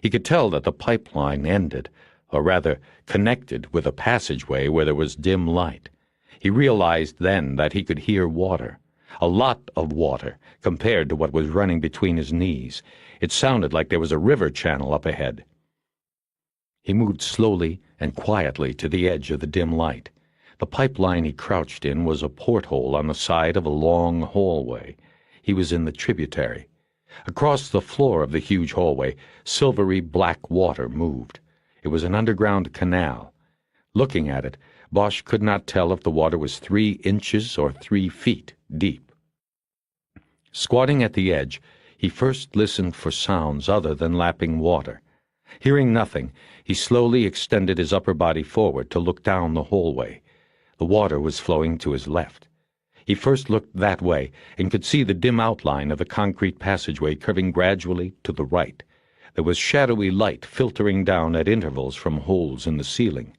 He could tell that the pipeline ended, or rather connected with a passageway where there was dim light. He realized then that he could hear water. A lot of water, compared to what was running between his knees. It sounded like there was a river channel up ahead. He moved slowly and quietly to the edge of the dim light. The pipeline he crouched in was a porthole on the side of a long hallway. He was in the tributary. Across the floor of the huge hallway, silvery black water moved. It was an underground canal. Looking at it, Bosch could not tell if the water was 3 inches or 3 feet deep. Squatting at the edge, he first listened for sounds other than lapping water. Hearing nothing, he slowly extended his upper body forward to look down the hallway. The water was flowing to his left. He first looked that way and could see the dim outline of the concrete passageway curving gradually to the right. There was shadowy light filtering down at intervals from holes in the ceiling.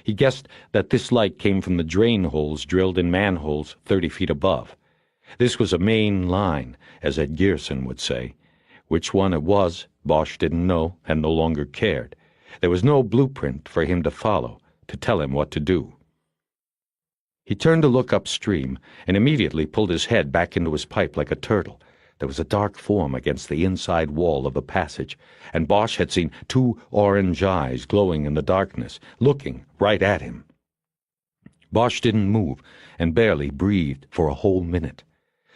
He guessed that this light came from the drain holes drilled in manholes 30 feet above. This was a main line, as Ed Gearson would say. Which one it was, Bosch didn't know and no longer cared. There was no blueprint for him to follow, to tell him what to do. He turned to look upstream and immediately pulled his head back into his pipe like a turtle. There was a dark form against the inside wall of the passage, and Bosch had seen 2 orange eyes glowing in the darkness, looking right at him. Bosch didn't move and barely breathed for a whole minute.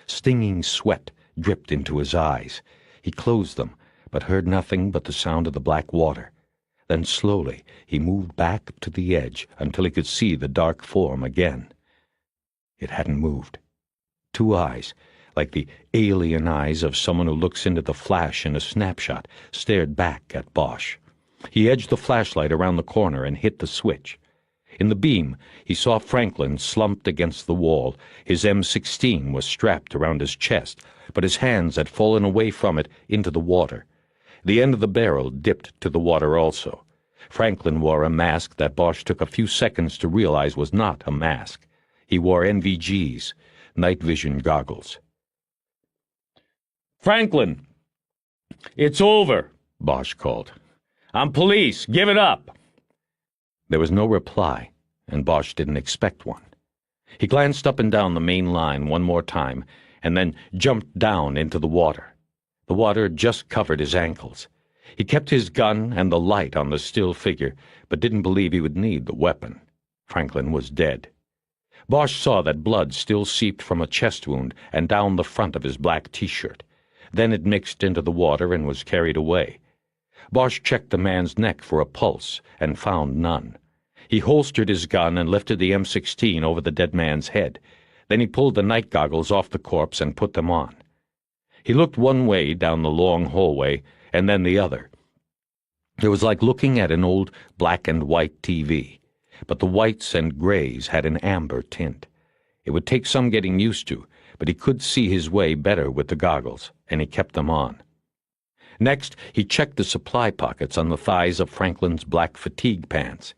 Stinging sweat dripped into his eyes. He closed them, but heard nothing but the sound of the black water. Then slowly he moved back to the edge until he could see the dark form again. It hadn't moved. 2 eyes, like the alien eyes of someone who looks into the flash in a snapshot, stared back at Bosch. He edged the flashlight around the corner and hit the switch. In the beam, he saw Franklin slumped against the wall. His M16 was strapped around his chest, but his hands had fallen away from it into the water. The end of the barrel dipped to the water also. Franklin wore a mask that Bosch took a few seconds to realize was not a mask. He wore NVGs, night vision goggles. "Franklin! It's over," Bosch called. "I'm police. Give it up." There was no reply, and Bosch didn't expect one. He glanced up and down the main line one more time, and then jumped down into the water. The water just covered his ankles. He kept his gun and the light on the still figure, but didn't believe he would need the weapon. Franklin was dead. Bosch saw that blood still seeped from a chest wound and down the front of his black T-shirt. Then it mixed into the water and was carried away. Bosch checked the man's neck for a pulse and found none. He holstered his gun and lifted the M16 over the dead man's head. Then he pulled the night goggles off the corpse and put them on. He looked one way down the long hallway and then the other. It was like looking at an old black and white TV, but the whites and grays had an amber tint. It would take some getting used to, but he could see his way better with the goggles, and he kept them on. Next, he checked the supply pockets on the thighs of Franklin's black fatigue pants.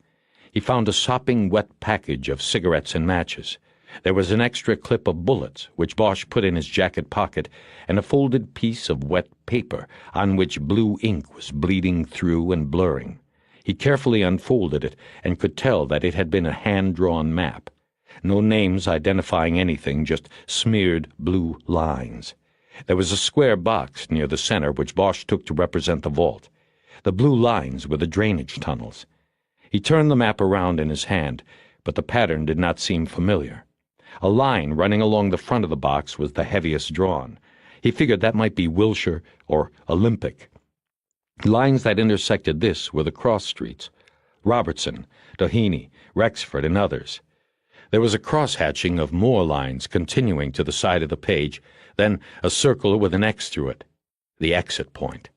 He found a sopping wet package of cigarettes and matches. There was an extra clip of bullets, which Bosch put in his jacket pocket, and a folded piece of wet paper on which blue ink was bleeding through and blurring. He carefully unfolded it and could tell that it had been a hand-drawn map. No names identifying anything, just smeared blue lines. There was a square box near the center which Bosch took to represent the vault. The blue lines were the drainage tunnels. He turned the map around in his hand, but the pattern did not seem familiar. A line running along the front of the box was the heaviest drawn. He figured that might be Wilshire or Olympic. Lines that intersected this were the cross streets: Robertson, Doheny, Rexford, and others. There was a cross-hatching of more lines continuing to the side of the page, then a circle with an X through it, the exit point.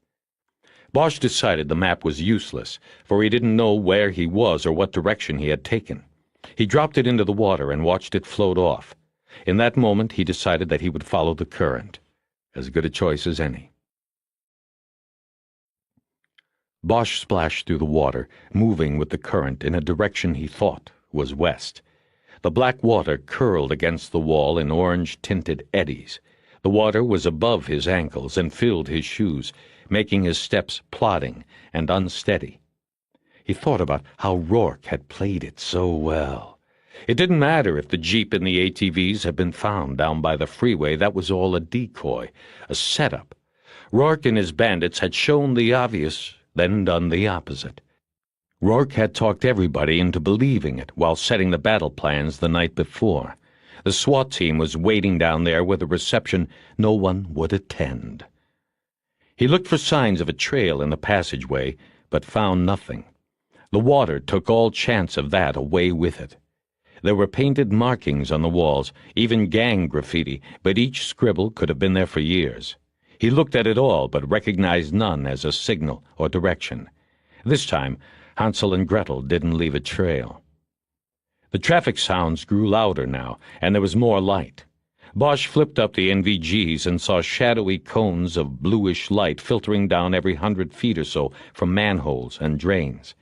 Bosch decided the map was useless, for he didn't know where he was or what direction he had taken. He dropped it into the water and watched it float off. In that moment he decided that he would follow the current. As good a choice as any. Bosch splashed through the water, moving with the current in a direction he thought was west. The black water curled against the wall in orange-tinted eddies. The water was above his ankles and filled his shoes, making his steps plodding and unsteady. He thought about how Rourke had played it so well. It didn't matter if the Jeep and the ATVs had been found down by the freeway. That was all a decoy, a setup. Rourke and his bandits had shown the obvious, then done the opposite. Rourke had talked everybody into believing it while setting the battle plans the night before. The SWAT team was waiting down there with a reception no one would attend. He looked for signs of a trail in the passageway, but found nothing. The water took all chance of that away with it. There were painted markings on the walls, even gang graffiti, but each scribble could have been there for years. He looked at it all, but recognized none as a signal or direction. This time, Hansel and Gretel didn't leave a trail. The traffic sounds grew louder now, and there was more light. Bosch flipped up the NVGs and saw shadowy cones of bluish light filtering down every 100 feet or so from manholes and drains.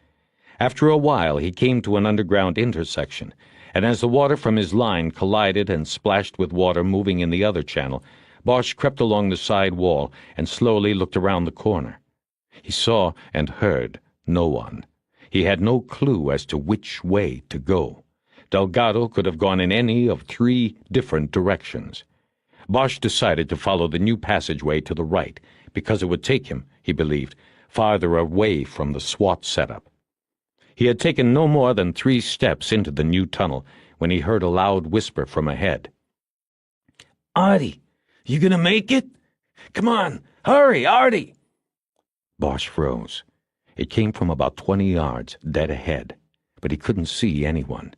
After a while, he came to an underground intersection, and as the water from his line collided and splashed with water moving in the other channel, Bosch crept along the side wall and slowly looked around the corner. He saw and heard no one. He had no clue as to which way to go. Delgado could have gone in any of 3 different directions. Bosch decided to follow the new passageway to the right, because it would take him, he believed, farther away from the SWAT setup. He had taken no more than 3 steps into the new tunnel when he heard a loud whisper from ahead. Artie, you gonna make it? Come on, hurry, Artie! Bosch froze. It came from about 20 yards, dead ahead, but he couldn't see anyone.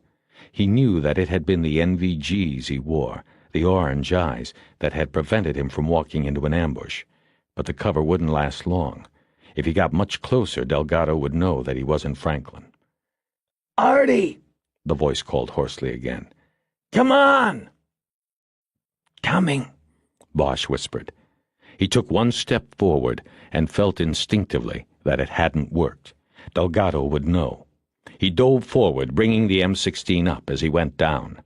He knew that it had been the NVGs he wore, the orange eyes, that had prevented him from walking into an ambush. But the cover wouldn't last long. If he got much closer, Delgado would know that he wasn't Franklin. Artie! The voice called hoarsely again. Come on! Coming, Bosch whispered. He took 1 step forward and felt instinctively that it hadn't worked. Delgado would know. He dove forward, bringing the M16 up as he went down.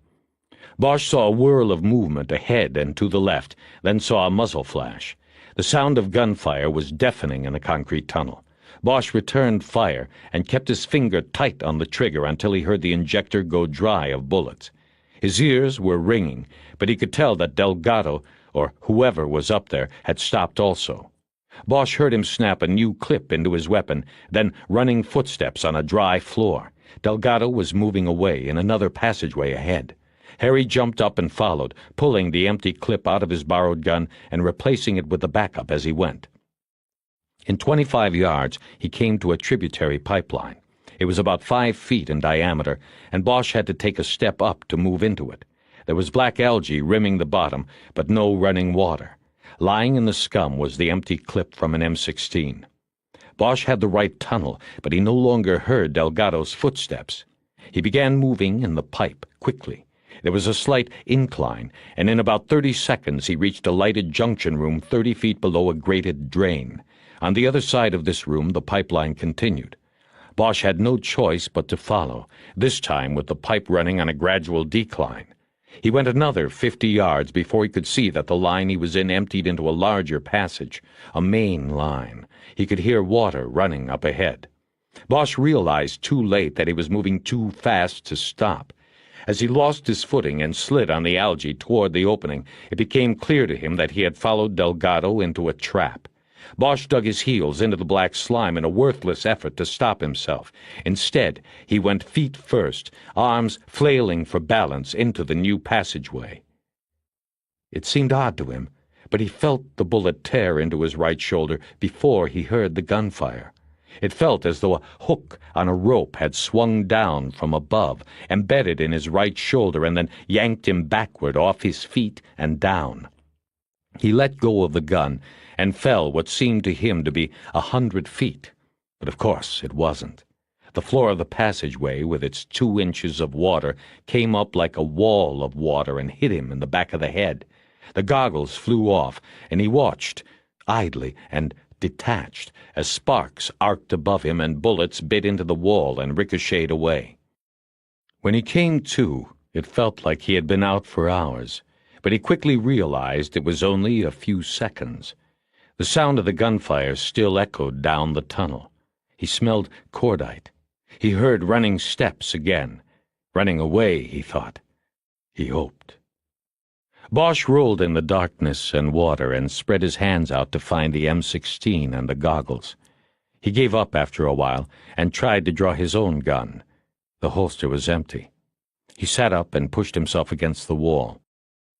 Bosch saw a whirl of movement ahead and to the left, then saw a muzzle flash. The sound of gunfire was deafening in the concrete tunnel. Bosch returned fire and kept his finger tight on the trigger until he heard the injector go dry of bullets. His ears were ringing, but he could tell that Delgado, or whoever was up there, had stopped also. Bosch heard him snap a new clip into his weapon, then running footsteps on a dry floor. Delgado was moving away in another passageway ahead. Harry jumped up and followed, pulling the empty clip out of his borrowed gun and replacing it with the backup as he went. In 25 yards, he came to a tributary pipeline. It was about 5 feet in diameter, and Bosch had to take a step up to move into it. There was black algae rimming the bottom, but no running water. Lying in the scum was the empty clip from an M16. Bosch had the right tunnel, but he no longer heard Delgado's footsteps. He began moving in the pipe quickly. There was a slight incline, and in about 30 seconds he reached a lighted junction room 30 feet below a grated drain. On the other side of this room the pipeline continued. Bosch had no choice but to follow, this time with the pipe running on a gradual decline. He went another 50 yards before he could see that the line he was in emptied into a larger passage, a main line. He could hear water running up ahead. Bosch realized too late that he was moving too fast to stop. As he lost his footing and slid on the algae toward the opening, it became clear to him that he had followed Delgado into a trap. Bosch dug his heels into the black slime in a worthless effort to stop himself. Instead, he went feet first, arms flailing for balance into the new passageway. It seemed odd to him, but he felt the bullet tear into his right shoulder before he heard the gunfire. It felt as though a hook on a rope had swung down from above, embedded in his right shoulder, and then yanked him backward off his feet and down. He let go of the gun and fell what seemed to him to be 100 feet. But of course it wasn't. The floor of the passageway, with its 2 inches of water, came up like a wall of water and hit him in the back of the head. The goggles flew off, and he watched, idly and detached, as sparks arced above him and bullets bit into the wall and ricocheted away. When he came to, it felt like he had been out for hours, but he quickly realized it was only a few seconds. The sound of the gunfire still echoed down the tunnel. He smelled cordite. He heard running steps again. Running away, he thought. He hoped. Bosch rolled in the darkness and water and spread his hands out to find the M16 and the goggles. He gave up after a while and tried to draw his own gun. The holster was empty. He sat up and pushed himself against the wall.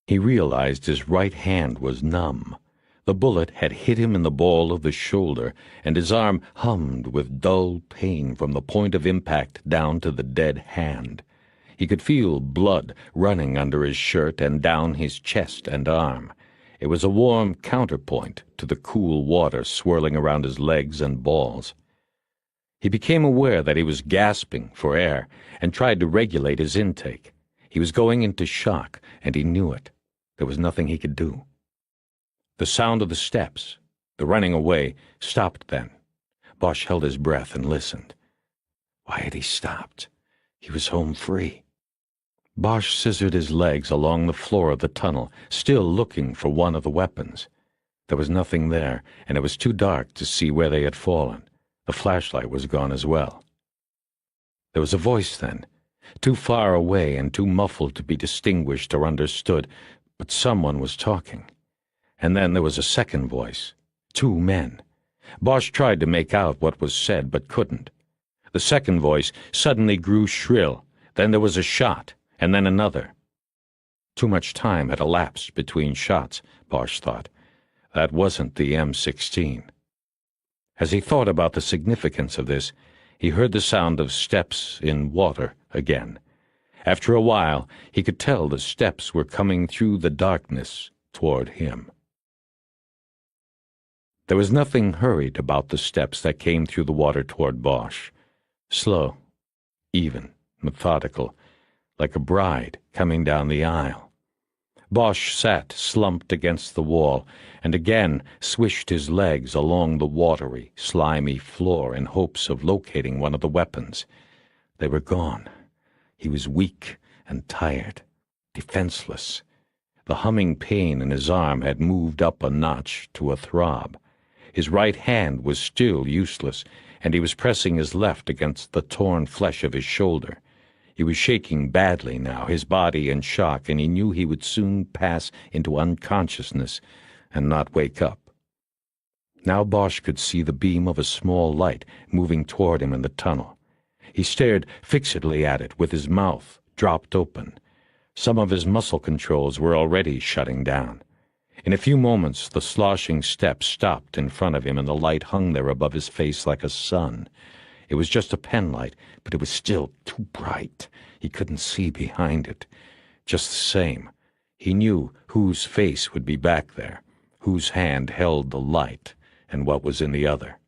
He realized his right hand was numb. The bullet had hit him in the ball of the shoulder, and his arm hummed with dull pain from the point of impact down to the dead hand. He could feel blood running under his shirt and down his chest and arm. It was a warm counterpoint to the cool water swirling around his legs and balls. He became aware that he was gasping for air and tried to regulate his intake. He was going into shock, and he knew it. There was nothing he could do. The sound of the steps, the running away, stopped then. Bosch held his breath and listened. Why had he stopped? He was home free. Bosch scissored his legs along the floor of the tunnel, still looking for one of the weapons. There was nothing there, and it was too dark to see where they had fallen. The flashlight was gone as well. There was a voice then, too far away and too muffled to be distinguished or understood, but someone was talking. And then there was a second voice. 2 men. Bosch tried to make out what was said, but couldn't. The second voice suddenly grew shrill. Then there was a shot, and then another. Too much time had elapsed between shots, Bosch thought. That wasn't the M16. As he thought about the significance of this, he heard the sound of steps in water again. After a while, he could tell the steps were coming through the darkness toward him. There was nothing hurried about the steps that came through the water toward Bosch. Slow, even, methodical, like a bride coming down the aisle. Bosch sat slumped against the wall and again swished his legs along the watery, slimy floor in hopes of locating one of the weapons. They were gone. He was weak and tired, defenseless. The humming pain in his arm had moved up a notch to a throb. His right hand was still useless, and he was pressing his left against the torn flesh of his shoulder. He was shaking badly now, his body in shock, and he knew he would soon pass into unconsciousness and not wake up. Now Bosch could see the beam of a small light moving toward him in the tunnel. He stared fixedly at it with his mouth dropped open. Some of his muscle controls were already shutting down. In a few moments the sloshing steps stopped in front of him, and the light hung there above his face like a sun. It was just a penlight, but it was still too bright. He couldn't see behind it. Just the same, he knew whose face would be back there, whose hand held the light, and what was in the other.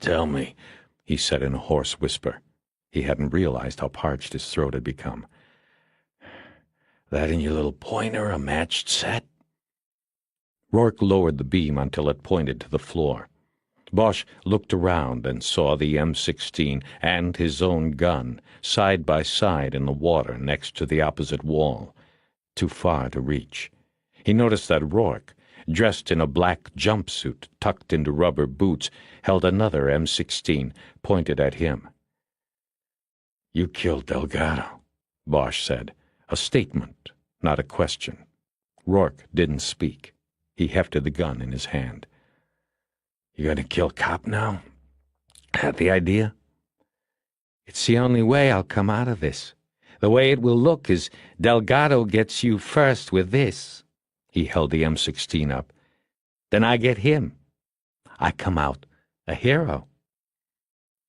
"Tell me," he said in a hoarse whisper. He hadn't realized how parched his throat had become. "That in your little pointer a matched set?" Rourke lowered the beam until it pointed to the floor. Bosch looked around and saw the M16 and his own gun side by side in the water next to the opposite wall, too far to reach. He noticed that Rourke, dressed in a black jumpsuit tucked into rubber boots, held another M16 pointed at him. "You killed Delgado," Bosch said, a statement, not a question. Rourke didn't speak. He hefted the gun in his hand. "You gonna kill cop now? Had the idea?" "It's the only way I'll come out of this. The way it will look is Delgado gets you first with this." He held the M16 up. "Then I get him. I come out a hero."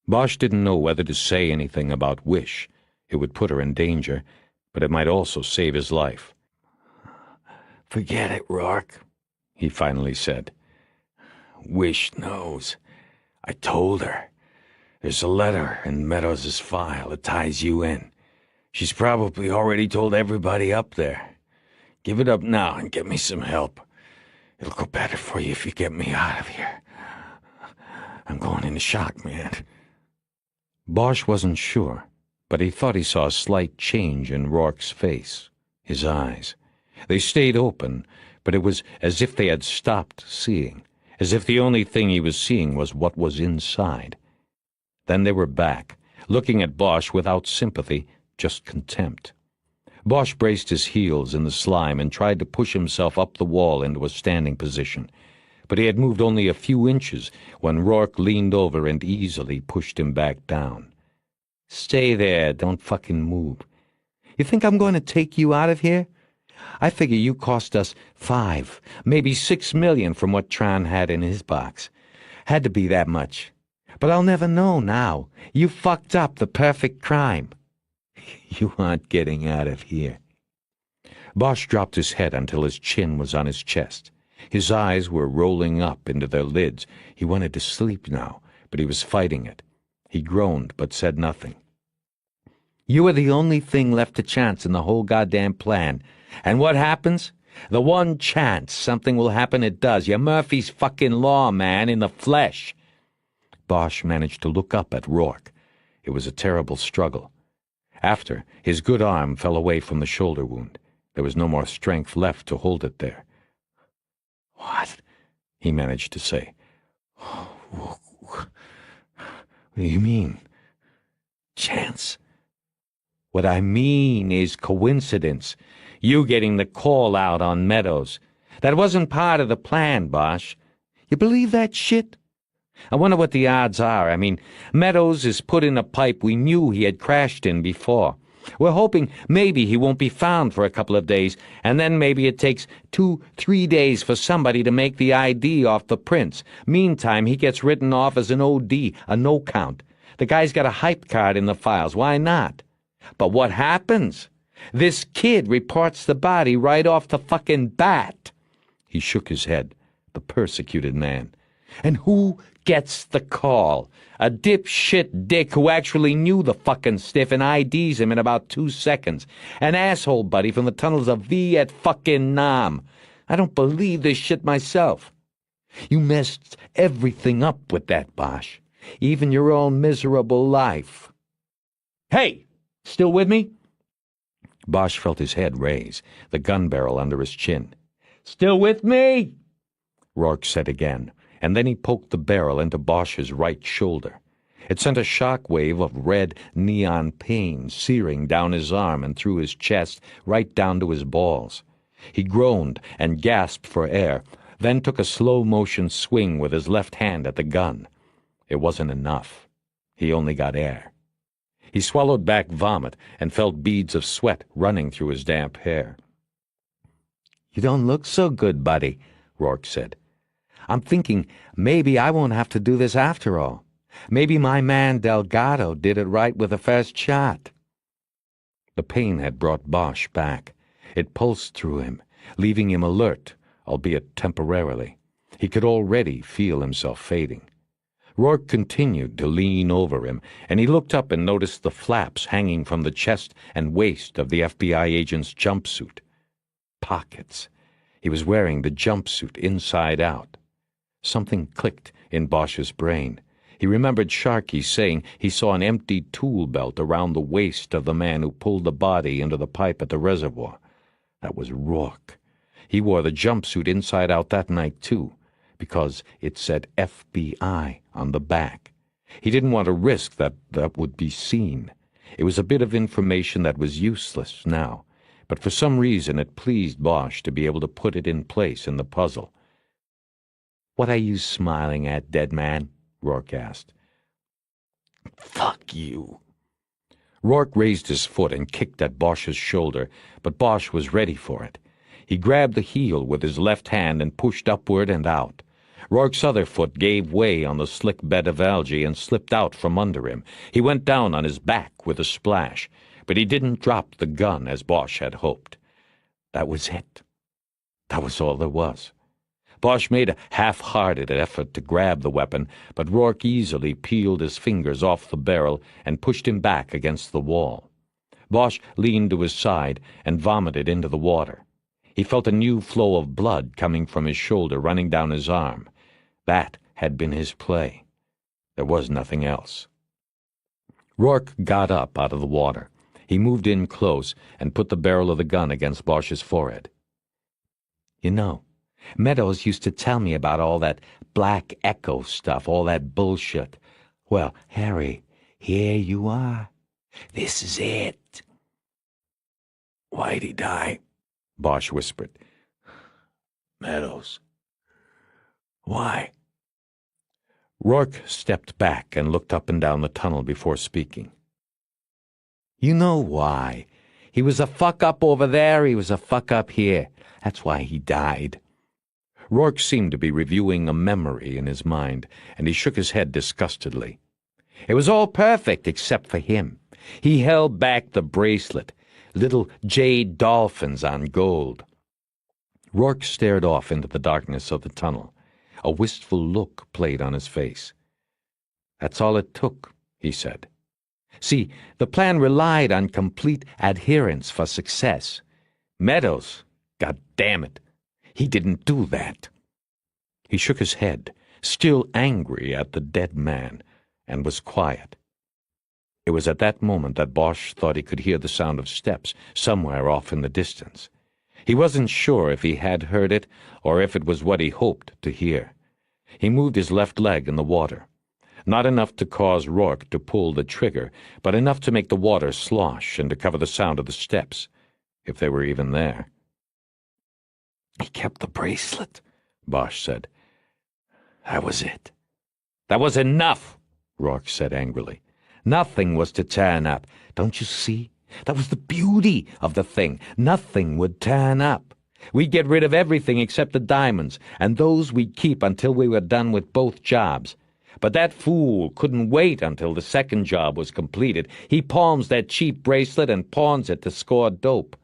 Bosch didn't know whether to say anything about Wish. It would put her in danger, but it might also save his life. "Forget it, Rourke," he finally said. "Wish knows. I told her. There's a letter in Meadows' file that ties you in. She's probably already told everybody up there. Give it up now and get me some help. It'll go better for you if you get me out of here. I'm going into shock, man." Bosch wasn't sure, but he thought he saw a slight change in Rourke's face, his eyes. They stayed open, but it was as if they had stopped seeing, as if the only thing he was seeing was what was inside. Then they were back, looking at Bosch without sympathy, just contempt. Bosch braced his heels in the slime and tried to push himself up the wall into a standing position, but he had moved only a few inches when Rourke leaned over and easily pushed him back down. "Stay there, don't fucking move. You think I'm going to take you out of here? I figure you cost us $5, maybe $6 million from what Tran had in his box. Had to be that much. But I'll never know now. You fucked up the perfect crime. You aren't getting out of here." Bosch dropped his head until his chin was on his chest. His eyes were rolling up into their lids. He wanted to sleep now, but he was fighting it. He groaned but said nothing. "You were the only thing left to chance in the whole goddamn plan. And what happens? The one chance something will happen, it does. You're Murphy's fucking law, man, in the flesh. Bosch managed to look up at Rourke. It was a terrible struggle. After, his good arm fell away from the shoulder wound. There was no more strength left to hold it there. "What?" he managed to say. "What do you mean? Chance?" What I mean is coincidence. You getting the call out on Meadows. That wasn't part of the plan, Bosch. You believe that shit? I wonder what the odds are. I mean, Meadows is put in a pipe we knew he had crashed in before. We're hoping maybe he won't be found for a couple of days, and then maybe it takes 2-3 days for somebody to make the ID off the prints. Meantime, he gets written off as an OD, a no count. The guy's got a hype card in the files. Why not? But what happens? This kid reports the body right off the fucking bat. He shook his head, the persecuted man. And who gets the call? A dipshit dick who actually knew the fucking stiff and IDs him in about 2 seconds. An asshole buddy from the tunnels of Vietnam. I don't believe this shit myself. You messed everything up with that, Bosch. Even your own miserable life. Hey! Still with me? Bosch felt his head raise, the gun barrel under his chin. Still with me? Rourke said again, and then he poked the barrel into Bosch's right shoulder. It sent a shock wave of red neon pain searing down his arm and through his chest, right down to his balls. He groaned and gasped for air, then took a slow-motion swing with his left hand at the gun. It wasn't enough. He only got air. He swallowed back vomit and felt beads of sweat running through his damp hair. "You don't look so good, buddy," Rourke said. "I'm thinking maybe I won't have to do this after all. Maybe my man Delgado did it right with the first shot." The pain had brought Bosch back. It pulsed through him, leaving him alert, albeit temporarily. He could already feel himself fading. Rourke continued to lean over him, and he looked up and noticed the flaps hanging from the chest and waist of the FBI agent's jumpsuit. Pockets. He was wearing the jumpsuit inside out. Something clicked in Bosch's brain. He remembered Sharkey saying he saw an empty tool belt around the waist of the man who pulled the body into the pipe at the reservoir. That was Rourke. He wore the jumpsuit inside out that night, too, because it said FBI on the back. He didn't want to risk that would be seen. It was a bit of information that was useless now, but for some reason it pleased Bosch to be able to put it in place in the puzzle. "What are you smiling at, dead man?" Rourke asked. "Fuck you." Rourke raised his foot and kicked at Bosch's shoulder, but Bosch was ready for it. He grabbed the heel with his left hand and pushed upward and out. Rourke's other foot gave way on the slick bed of algae and slipped out from under him. He went down on his back with a splash, but he didn't drop the gun as Bosch had hoped. That was it. That was all there was. Bosch made a half-hearted effort to grab the weapon, but Rourke easily peeled his fingers off the barrel and pushed him back against the wall. Bosch leaned to his side and vomited into the water. He felt a new flow of blood coming from his shoulder running down his arm. That had been his play. There was nothing else. Rourke got up out of the water. He moved in close and put the barrel of the gun against Bosch's forehead. "You know, Meadows used to tell me about all that Black Echo stuff, all that bullshit. Well, Harry, here you are. This is it." "Why'd he die?" Bosch whispered. "Meadows. Why?" Rourke stepped back and looked up and down the tunnel before speaking. "You know why. He was a fuck-up over there, he was a fuck-up here. That's why he died." Rourke seemed to be reviewing a memory in his mind, and he shook his head disgustedly. "It was all perfect except for him. He held back the bracelet. Little jade dolphins on gold." Rourke stared off into the darkness of the tunnel. A wistful look played on his face. "That's all it took," he said. "See, the plan relied on complete adherence for success. Meadows, God damn it, he didn't do that. He shook his head, still angry at the dead man, and was quiet. It was at that moment that Bosch thought he could hear the sound of steps somewhere off in the distance. He wasn't sure if he had heard it or if it was what he hoped to hear. He moved his left leg in the water. Not enough to cause Rourke to pull the trigger, but enough to make the water slosh and to cover the sound of the steps, if they were even there. He kept the bracelet, Bosch said. That was it. That was enough, Rourke said angrily. Nothing was to turn up. Don't you see? That was the beauty of the thing. Nothing would turn up. We'd get rid of everything except the diamonds, and those we'd keep until we were done with both jobs. But that fool couldn't wait until the second job was completed. He palms that cheap bracelet and pawns it to score dope.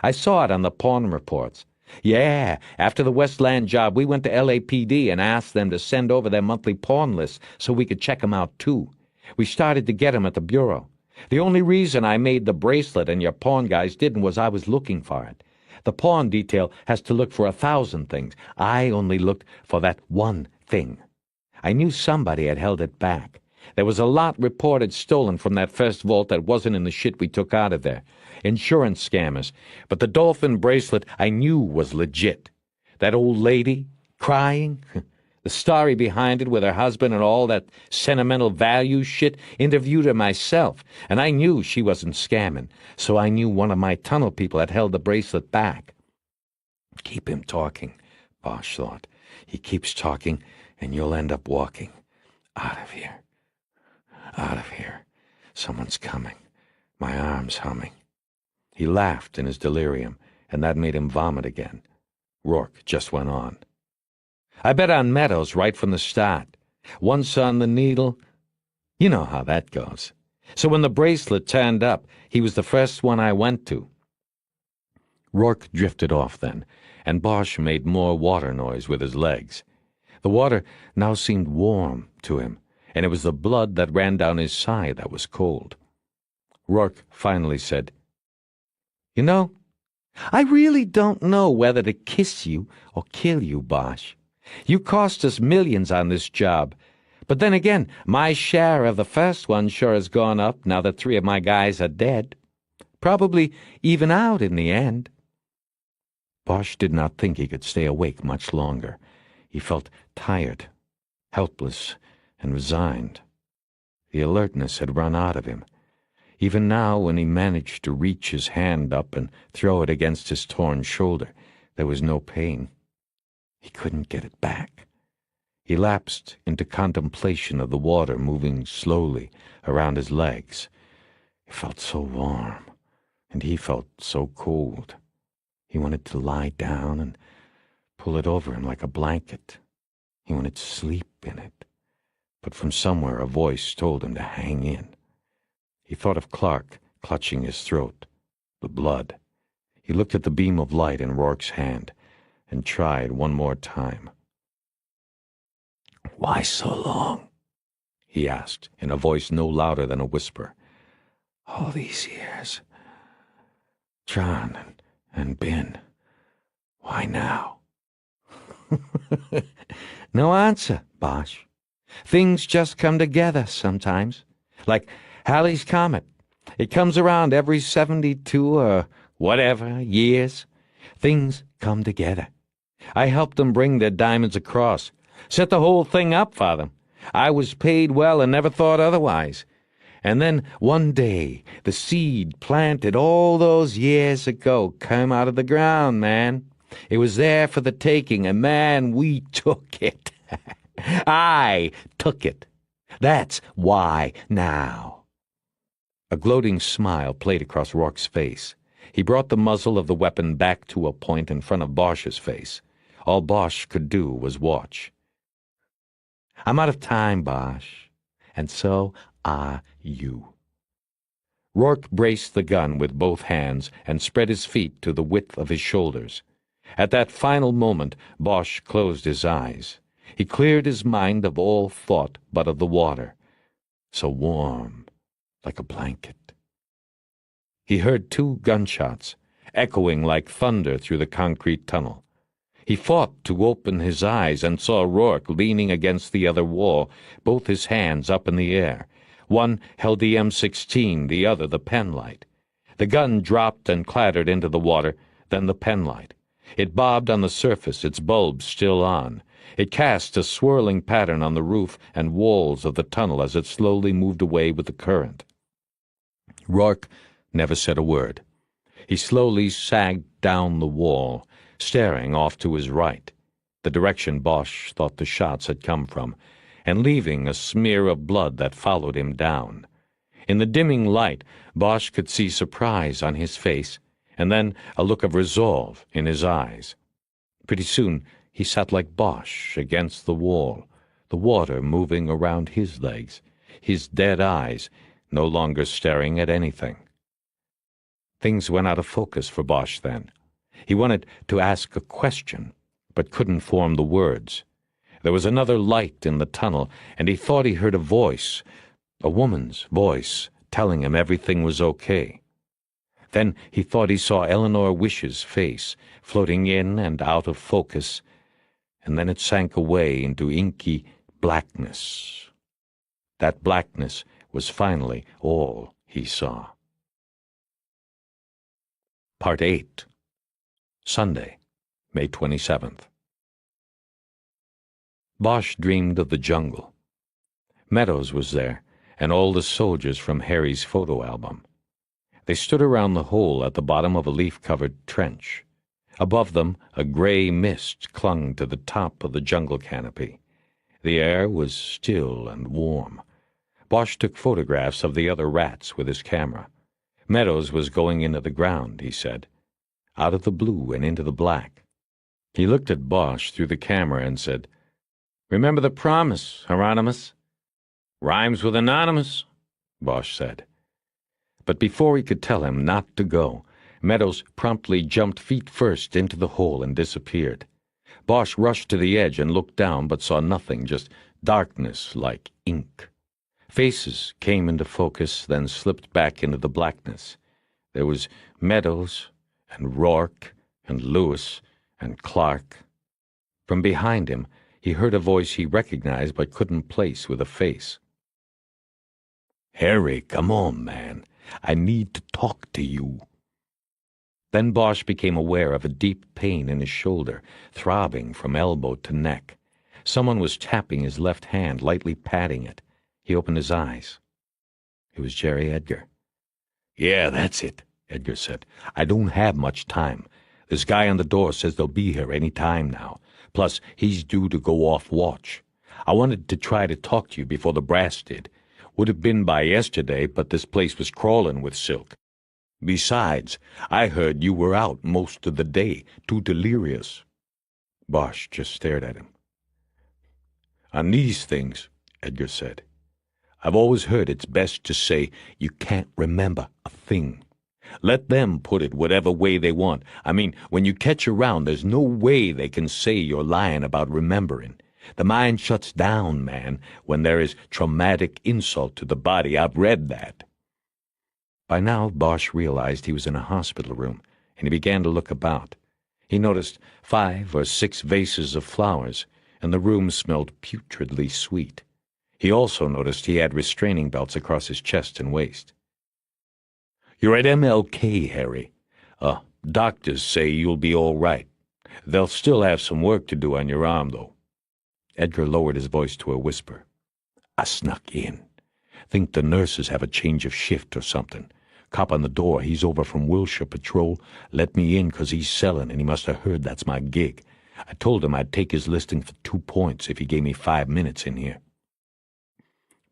I saw it on the pawn reports. Yeah, after the Westland job, we went to LAPD and asked them to send over their monthly pawn list so we could check them out, too. We started to get them at the Bureau. The only reason I made the bracelet and your pawn guys didn't was I was looking for it. The pawn detail has to look for 1,000 things. I only looked for that one thing. I knew somebody had held it back. There was a lot reported stolen from that first vault that wasn't in the shit we took out of there. Insurance scammers. But the dolphin bracelet I knew was legit. That old lady, crying, the story behind it with her husband and all that sentimental value shit, interviewed her myself, and I knew she wasn't scamming, so I knew one of my tunnel people had held the bracelet back. Keep him talking, Bosch thought. He keeps talking, and you'll end up walking. Out of here. Out of here. Someone's coming. My arm's humming. He laughed in his delirium, and that made him vomit again. Rourke just went on. I bet on Meadows right from the start. Once on the needle, you know how that goes. So when the bracelet turned up, he was the first one I went to. Rourke drifted off then, and Bosch made more water noise with his legs. The water now seemed warm to him, and it was the blood that ran down his side that was cold. Rourke finally said, "You know, I really don't know whether to kiss you or kill you, Bosch. You cost us millions on this job. But then again, my share of the first one sure has gone up now that 3 of my guys are dead. Probably even out in the end." Bosch did not think he could stay awake much longer. He felt tired, helpless, and resigned. The alertness had run out of him. Even now, when he managed to reach his hand up and throw it against his torn shoulder, there was no pain. He couldn't get it back. He lapsed into contemplation of the water moving slowly around his legs. It felt so warm, and he felt so cold. He wanted to lie down and pull it over him like a blanket. He wanted to sleep in it. But from somewhere a voice told him to hang in. He thought of Clark clutching his throat, the blood. He looked at the beam of light in Rourke's hand and tried one more time. "Why so long?" he asked in a voice no louder than a whisper. "All these years. John and Ben. Why now?" No answer, Bosch. Things just come together sometimes. Like Halley's Comet. It comes around every 72 or whatever years. Things come together. I helped them bring their diamonds across. Set the whole thing up for them. I was paid well and never thought otherwise. And then one day, the seed planted all those years ago came out of the ground, man. It was there for the taking, and man, we took it. I took it. That's why now. A gloating smile played across Rourke's face. He brought the muzzle of the weapon back to a point in front of Bosch's face. All Bosch could do was watch. "I'm out of time, Bosch, and so are you." Rourke braced the gun with both hands and spread his feet to the width of his shoulders. At that final moment, Bosch closed his eyes. He cleared his mind of all thought but of the water, so warm, like a blanket. He heard 2 gunshots, echoing like thunder through the concrete tunnel. He fought to open his eyes and saw Rourke leaning against the other wall, both his hands up in the air. One held the M16, the other the penlight. The gun dropped and clattered into the water, then the penlight. It bobbed on the surface, its bulbs still on. It cast a swirling pattern on the roof and walls of the tunnel as it slowly moved away with the current. Rourke never said a word. He slowly sagged down the wall, staring off to his right, the direction Bosch thought the shots had come from, and leaving a smear of blood that followed him down. In the dimming light, Bosch could see surprise on his face, and then a look of resolve in his eyes. Pretty soon he sat like Bosch against the wall, the water moving around his legs, his dead eyes no longer staring at anything. Things went out of focus for Bosch then. He wanted to ask a question, but couldn't form the words. There was another light in the tunnel, and he thought he heard a voice, a woman's voice, telling him everything was okay. Then he thought he saw Eleanor Wish's face, floating in and out of focus, and then it sank away into inky blackness. That blackness was finally all he saw. Part 8. Sunday, May 27th. Bosch dreamed of the jungle. Meadows was there, and all the soldiers from Harry's photo album. They stood around the hole at the bottom of a leaf-covered trench. Above them, a gray mist clung to the top of the jungle canopy. The air was still and warm. Bosch took photographs of the other rats with his camera. Meadows was going into the ground, he said, out of the blue and into the black. He looked at Bosch through the camera and said, "Remember the promise, Hieronymus?" "Rhymes with anonymous," Bosch said. But before he could tell him not to go, Meadows promptly jumped feet first into the hole and disappeared. Bosch rushed to the edge and looked down but saw nothing, just darkness like ink. Faces came into focus, then slipped back into the blackness. There was Meadows and Rourke and Lewis and Clark. From behind him, he heard a voice he recognized but couldn't place with a face. "Harry, come on, man. I need to talk to you." Then Bosch became aware of a deep pain in his shoulder, throbbing from elbow to neck. Someone was tapping his left hand, lightly patting it. He opened his eyes. It was Jerry Edgar. "Yeah, that's it," Edgar said. "I don't have much time. This guy on the door says they'll be here any time now. Plus, he's due to go off watch. I wanted to try to talk to you before the brass did. Would have been by yesterday, but this place was crawling with silk. Besides, I heard you were out most of the day, too delirious." Bosch just stared at him. "On these things," Edgar said, "I've always heard it's best to say you can't remember a thing. Let them put it whatever way they want. I mean, when you catch around, there's no way they can say you're lying about remembering. The mind shuts down, man, when there is traumatic insult to the body. I've read that." By now, Bosch realized he was in a hospital room, and he began to look about. He noticed 5 or 6 vases of flowers, and the room smelled putridly sweet. He also noticed he had restraining belts across his chest and waist. "You're at MLK, Harry. Doctors say you'll be all right. They'll still have some work to do on your arm, though." Edgar lowered his voice to a whisper. "I snuck in. Think the nurses have a change of shift or something. Cop on the door, he's over from Wilshire Patrol. Let me in 'cause he's selling, and he must have heard that's my gig. I told him I'd take his listing for 2 points if he gave me 5 minutes in here."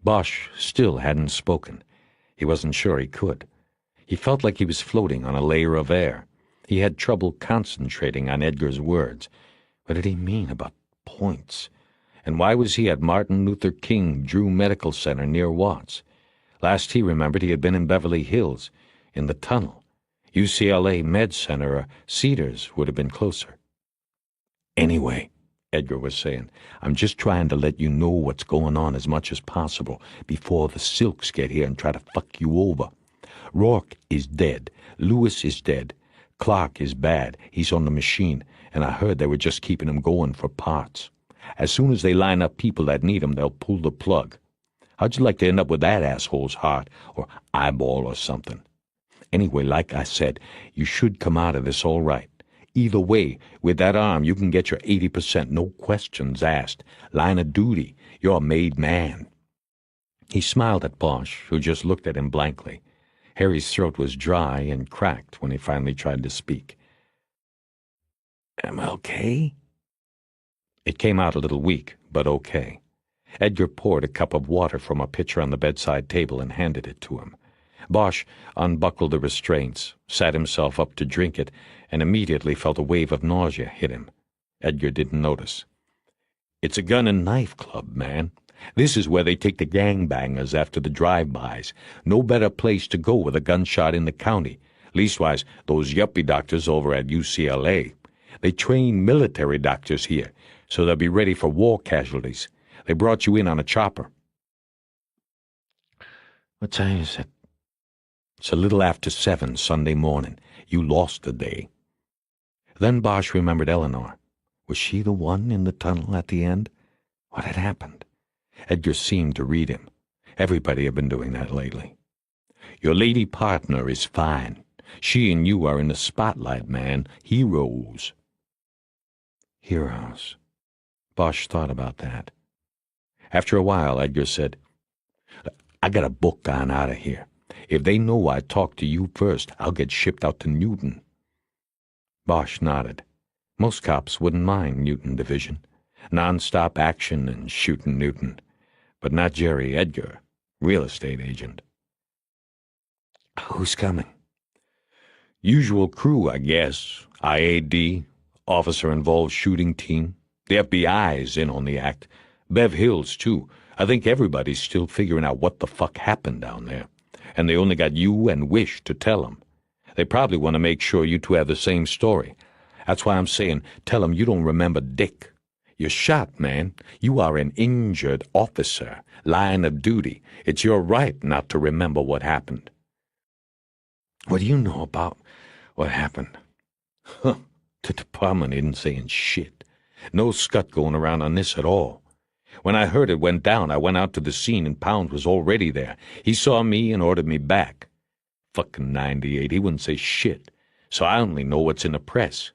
Bosch still hadn't spoken. He wasn't sure he could. He felt like he was floating on a layer of air. He had trouble concentrating on Edgar's words. What did he mean about points? And why was he at Martin Luther King Drew Medical Center near Watts? Last he remembered, he had been in Beverly Hills, in the tunnel. UCLA Med Center or Cedars would have been closer. "Anyway," Edgar was saying, "I'm just trying to let you know what's going on as much as possible before the Silks get here and try to fuck you over. Rourke is dead. Lewis is dead. Clark is bad. He's on the machine, and I heard they were just keeping him going for parts. As soon as they line up people that need him, they'll pull the plug. How'd you like to end up with that asshole's heart or eyeball or something? Anyway, like I said, you should come out of this all right. Either way, with that arm, you can get your 80%, no questions asked. Line of duty. You're a made man. He smiled at Bosch, who just looked at him blankly. Harry's throat was dry and cracked when he finally tried to speak. Am I okay? It came out a little weak, but okay. Edgar poured a cup of water from a pitcher on the bedside table and handed it to him. Bosch unbuckled the restraints, sat himself up to drink it, and immediately felt a wave of nausea hit him. Edgar didn't notice. It's a gun and knife club, man. This is where they take the gangbangers after the drive-bys. No better place to go with a gunshot in the county. Leastwise, those yuppie doctors over at UCLA. They train military doctors here, so they'll be ready for war casualties. They brought you in on a chopper. What time is it? It's a little after 7 Sunday morning. You lost the day. Then Bosch remembered Eleanor. Was she the one in the tunnel at the end? What had happened? Edgar seemed to read him. Everybody had been doing that lately. Your lady partner is fine. She and you are in the spotlight, man. Heroes. Heroes. Bosch thought about that. After a while, Edgar said, I got a book on out of here. If they know I talked to you first, I'll get shipped out to Newton. Bosch nodded. Most cops wouldn't mind Newton Division. Non-stop action and shooting Newton. But not Jerry Edgar, real estate agent. Who's coming? Usual crew, I guess. IAD, officer-involved shooting team. The FBI's in on the act. Bev Hills, too. I think everybody's still figuring out what the fuck happened down there. And they only got you and Wish to tell them. They probably want to make sure you two have the same story. That's why I'm saying, tell them you don't remember Dick. You're shot, man. You are an injured officer. Line of duty. It's your right not to remember what happened. What do you know about what happened? Huh. The department isn't saying shit. No scut going around on this at all. When I heard it went down, I went out to the scene and Pound was already there. He saw me and ordered me back. Fucking 98, he wouldn't say shit. So I only know what's in the press.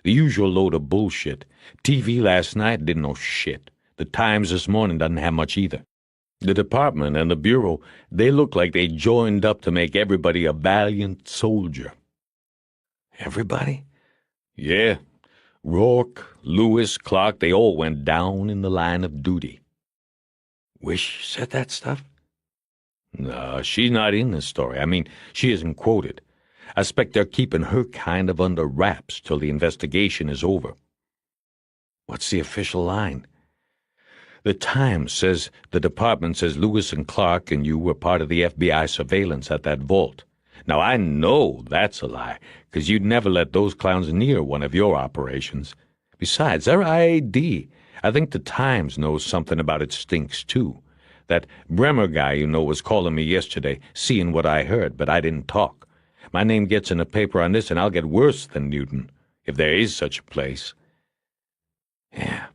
The usual load of bullshit. TV last night didn't know shit. The Times this morning doesn't have much either. The department and the bureau, they look like they joined up to make everybody a valiant soldier. Everybody? Yeah. Rourke, Lewis, Clark, they all went down in the line of duty. Wish said that stuff? No, she's not in this story. I mean, she isn't quoted. I expect they're keeping her kind of under wraps till the investigation is over. What's the official line? The Times says the department says Lewis and Clark and you were part of the FBI surveillance at that vault. Now, I know that's a lie, 'cause you'd never let those clowns near one of your operations. Besides, they're IAD. I think the Times knows something about it stinks, too. That Bremer guy you know was calling me yesterday, seeing what I heard, but I didn't talk. My name gets in the paper on this, and I'll get worse than Newton, if there is such a place. Yeah,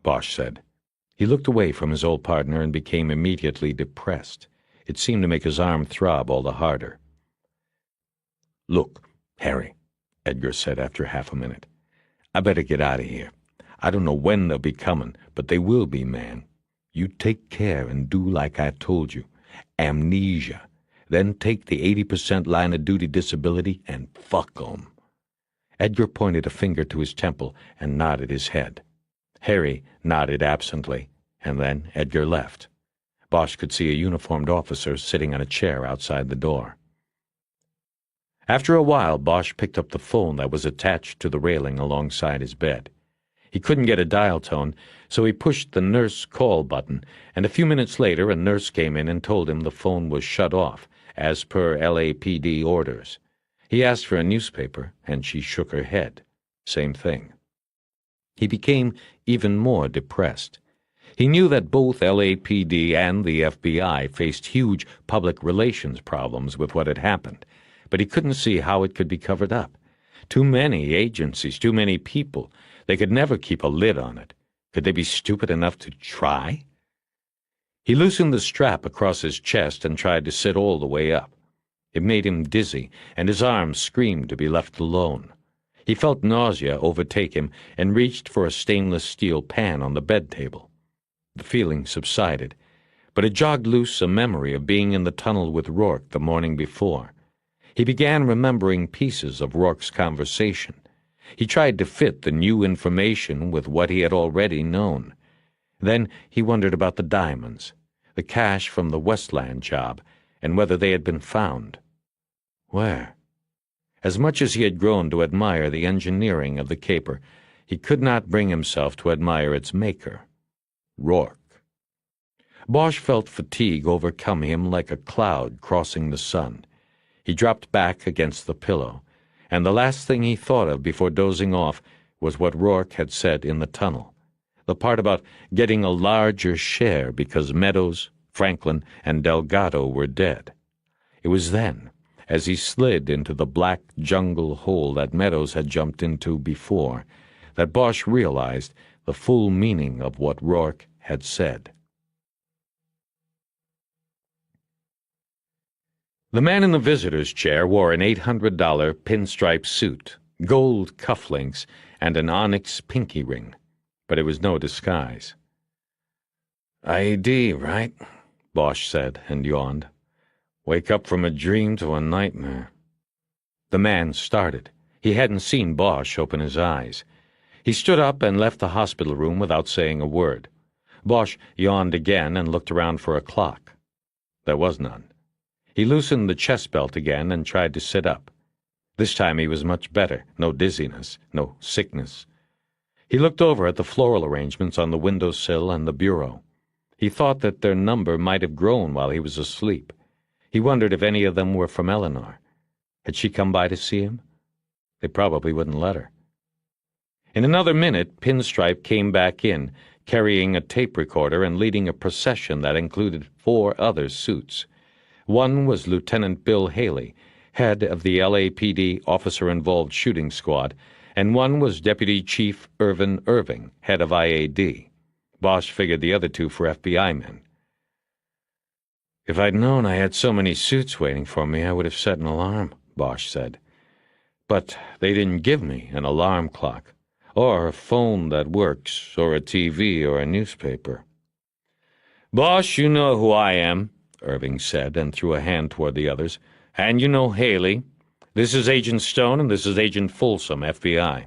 Bosch said. He looked away from his old partner and became immediately depressed. It seemed to make his arm throb all the harder. Look, Harry, Edgar said after half a minute. I better get out of here. I don't know when they'll be coming, but they will be, man. You take care and do like I told you. Amnesia. Then take the 80% line of duty disability and fuck 'em. Edgar pointed a finger to his temple and nodded his head. Harry nodded absently, and then Edgar left. Bosch could see a uniformed officer sitting on a chair outside the door. After a while, Bosch picked up the phone that was attached to the railing alongside his bed. He couldn't get a dial tone, so he pushed the nurse call button, and a few minutes later a nurse came in and told him the phone was shut off, as per LAPD orders. He asked for a newspaper, and she shook her head. Same thing. He became even more depressed. He knew that both LAPD and the FBI faced huge public relations problems with what had happened, but he couldn't see how it could be covered up. Too many agencies, too many people. They could never keep a lid on it. Could they be stupid enough to try? He loosened the strap across his chest and tried to sit all the way up. It made him dizzy, and his arms screamed to be left alone. He felt nausea overtake him and reached for a stainless steel pan on the bed table. The feeling subsided, but it jogged loose a memory of being in the tunnel with Rourke the morning before. He began remembering pieces of Rourke's conversation. He tried to fit the new information with what he had already known. Then he wondered about the diamonds, the cash from the Westland job, and whether they had been found. Where? As much as he had grown to admire the engineering of the caper, he could not bring himself to admire its maker, Rourke. Bosch felt fatigue overcome him like a cloud crossing the sun. He dropped back against the pillow, and the last thing he thought of before dozing off was what Rourke had said in the tunnel, the part about getting a larger share because Meadows, Franklin, and Delgado were dead. It was then, as he slid into the black jungle hole that Meadows had jumped into before, that Bosch realized the full meaning of what Rourke had said. The man in the visitor's chair wore an $800 pinstripe suit, gold cufflinks, and an onyx pinky ring, but it was no disguise. "ID, right?" Bosch said, and yawned. "Wake up from a dream to a nightmare." The man started. He hadn't seen Bosch open his eyes. He stood up and left the hospital room without saying a word. Bosch yawned again and looked around for a clock. There was none. He loosened the chest belt again and tried to sit up. This time he was much better, no dizziness, no sickness. He looked over at the floral arrangements on the windowsill and the bureau. He thought that their number might have grown while he was asleep. He wondered if any of them were from Eleanor. Had she come by to see him? They probably wouldn't let her. In another minute, Pinstripe came back in, carrying a tape recorder and leading a procession that included 4 other suits. One was Lieutenant Bill Haley, head of the LAPD officer-involved shooting squad, and one was Deputy Chief Irvin Irving, head of IAD. Bosch figured the other 2 for FBI men. "If I'd known I had so many suits waiting for me, I would have set an alarm," Bosch said. "But they didn't give me an alarm clock, or a phone that works, or a TV, or a newspaper." "Bosch, you know who I am," Irving said, and threw a hand toward the others. "And you know Haley. This is Agent Stone, and this is Agent Folsom, FBI."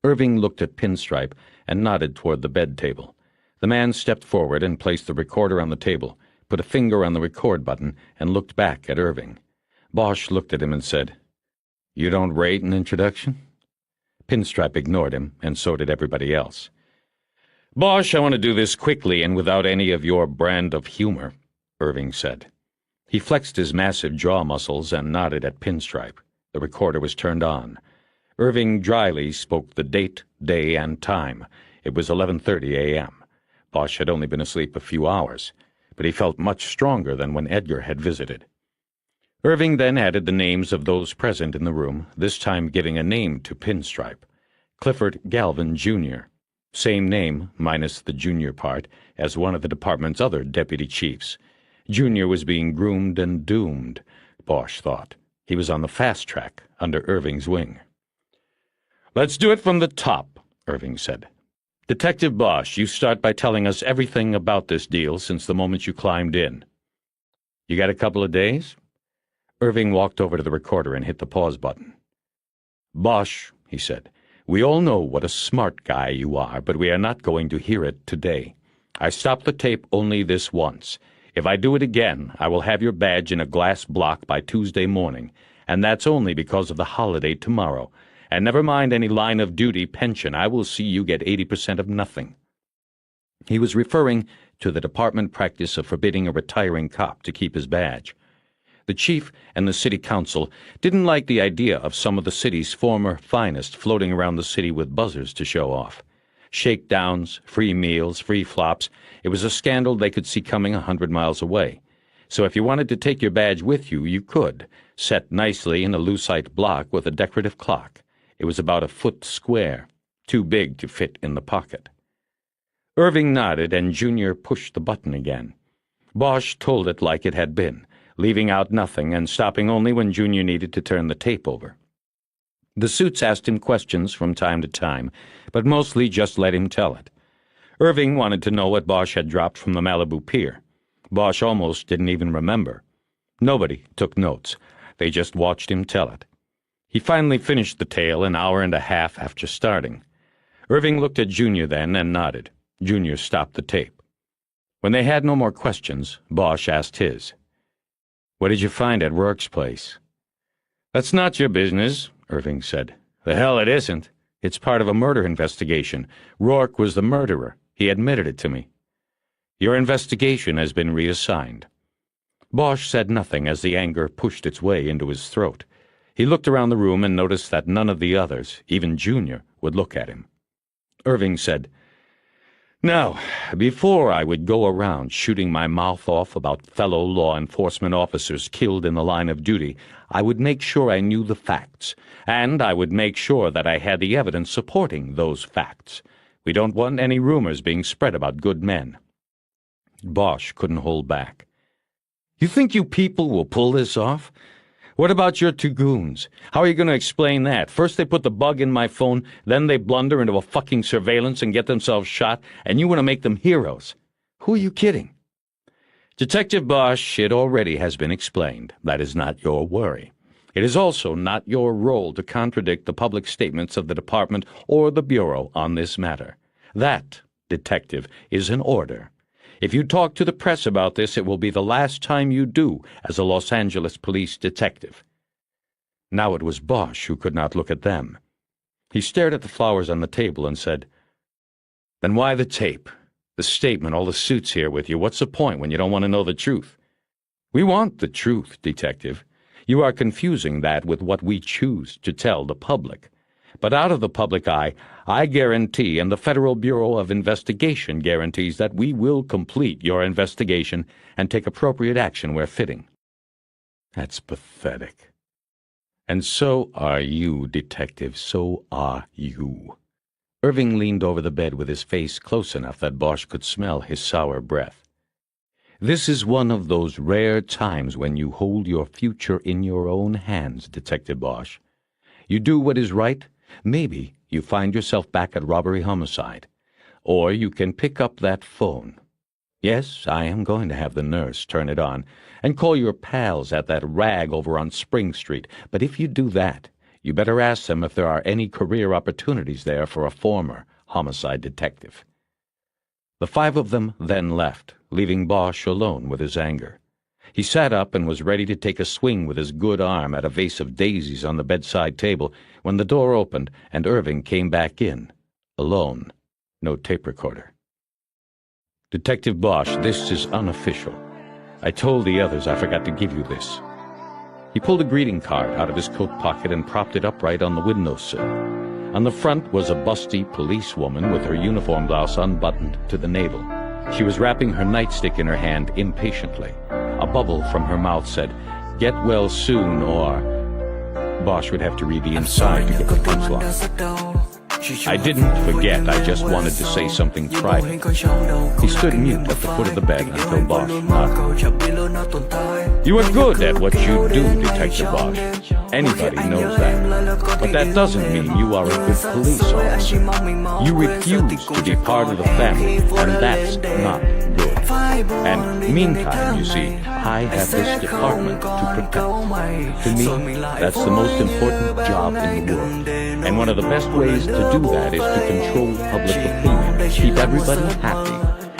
Irving looked at Pinstripe and nodded toward the bed table. The man stepped forward and placed the recorder on the table, put a finger on the record button, and looked back at Irving. Bosch looked at him and said, "You don't rate an introduction?" Pinstripe ignored him, and so did everybody else. "Bosch, I want to do this quickly and without any of your brand of humor," Irving said. He flexed his massive jaw muscles and nodded at Pinstripe. The recorder was turned on. Irving dryly spoke the date, day, and time. It was 11:30 a.m. Bosch had only been asleep a few hours, but he felt much stronger than when Edgar had visited. Irving then added the names of those present in the room, this time giving a name to Pinstripe. Clifford Galvin, Jr., same name, minus the junior part, as one of the department's other deputy chiefs. Junior was being groomed and doomed, Bosch thought. He was on the fast track, under Irving's wing. "Let's do it from the top," Irving said. "Detective Bosch, you start by telling us everything about this deal since the moment you climbed in." "You got a couple of days?" Irving walked over to the recorder and hit the pause button. "Bosch," he said, "we all know what a smart guy you are, but we are not going to hear it today. I stopped the tape only this once. If I do it again, I will have your badge in a glass block by Tuesday morning, and that's only because of the holiday tomorrow. And never mind any line-of-duty pension, I will see you get 80% of nothing." He was referring to the department practice of forbidding a retiring cop to keep his badge. The chief and the city council didn't like the idea of some of the city's former finest floating around the city with buzzers to show off. Shakedowns, free meals, free flops. It was a scandal they could see coming 100 miles away. So if you wanted to take your badge with you, you could, set nicely in a lucite block with a decorative clock. It was about a foot square, too big to fit in the pocket. Irving nodded, and Junior pushed the button again. Bosch told it like it had been, leaving out nothing and stopping only when Junior needed to turn the tape over. The suits asked him questions from time to time, but mostly just let him tell it. Irving wanted to know what Bosch had dropped from the Malibu pier. Bosch almost didn't even remember. Nobody took notes. They just watched him tell it. He finally finished the tale an hour and a half after starting. Irving looked at Junior then and nodded. Junior stopped the tape. When they had no more questions, Bosch asked his. "What did you find at Rourke's place?" "That's not your business," Irving said. "The hell it isn't. It's part of a murder investigation. Rourke was the murderer. He admitted it to me." "Your investigation has been reassigned." Bosch said nothing as the anger pushed its way into his throat. He looked around the room and noticed that none of the others, even Junior, would look at him. Irving said, "Now, before I would go around shooting my mouth off about fellow law enforcement officers killed in the line of duty, I would make sure I knew the facts, and I would make sure that I had the evidence supporting those facts. We don't want any rumors being spread about good men." Bosch couldn't hold back. "You think you people will pull this off? What about your two goons? How are you going to explain that? First they put the bug in my phone, then they blunder into a fucking surveillance and get themselves shot, and you want to make them heroes. Who are you kidding?" "Detective Bosch, it already has been explained. That is not your worry. It is also not your role to contradict the public statements of the department or the Bureau on this matter. That, detective, is an order. If you talk to the press about this, it will be the last time you do as a Los Angeles police detective." Now it was Bosch who could not look at them. He stared at the flowers on the table and said, "Then why the tape? The statement, all the suits here with you. What's the point when you don't want to know the truth?" "We want the truth, detective. You are confusing that with what we choose to tell the public. But out of the public eye, I guarantee, and the Federal Bureau of Investigation guarantees, that we will complete your investigation and take appropriate action where fitting." "That's pathetic." "And so are you, detective, so are you." Irving leaned over the bed with his face close enough that Bosch could smell his sour breath. "This is one of those rare times when you hold your future in your own hands, Detective Bosch. You do what is right. Maybe you find yourself back at robbery-homicide. Or you can pick up that phone. Yes, I am going to have the nurse turn it on, and call your pals at that rag over on Spring Street. But if you do that, you better ask them if there are any career opportunities there for a former homicide detective." The five of them then left, leaving Bosch alone with his anger. He sat up and was ready to take a swing with his good arm at a vase of daisies on the bedside table when the door opened and Irving came back in, alone, no tape recorder. "Detective Bosch, this is unofficial. I told the others I forgot to give you this." He pulled a greeting card out of his coat pocket and propped it upright on the windowsill. On the front was a busty policewoman with her uniform blouse unbuttoned to the navel. She was wrapping her nightstick in her hand impatiently. A bubble from her mouth said, "Get well soon," or... Bosch would have to read the inside to get the punchline. "I didn't forget, I just wanted to say something private." He stood mute at the foot of the bed until Bosch nodded. "You are good at what you do, Detective Bosch. Anybody knows that. But that doesn't mean you are a good police officer. You refuse to be part of the family, and that's not good. And meantime, you see, I have this department to protect. To me, that's the most important job in the world. And one of the best ways to do that is to control public opinion, keep everybody happy.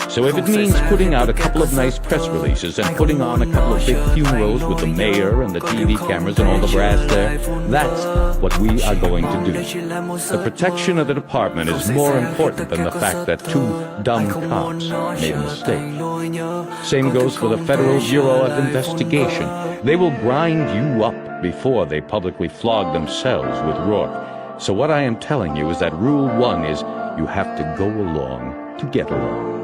So if it means putting out a couple of nice press releases and putting on a couple of big funerals with the mayor and the TV cameras and all the brass there, that's what we are going to do. The protection of the department is more important than the fact that two dumb cops made a mistake. Same goes for the Federal Bureau of Investigation. They will grind you up before they publicly flog themselves with Rourke. So what I am telling you is that Rule 1 is you have to go along to get along.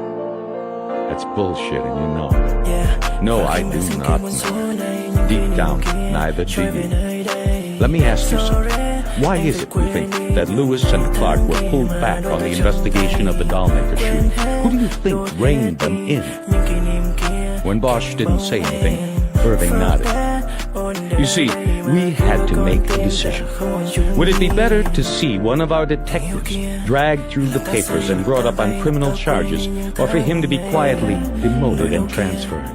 That's bullshit, and you know it. Yeah. No, I do not know. Deep down, neither do you. Let me ask you something. Why is it, you think, that Lewis and Clark were pulled back on the investigation of the dollmaker shooting? Who do you think reined them in? When Bosch didn't say anything, Irving nodded. You see, we had to make a decision. Would it be better to see one of our detectives dragged through the papers and brought up on criminal charges, or for him to be quietly demoted and transferred?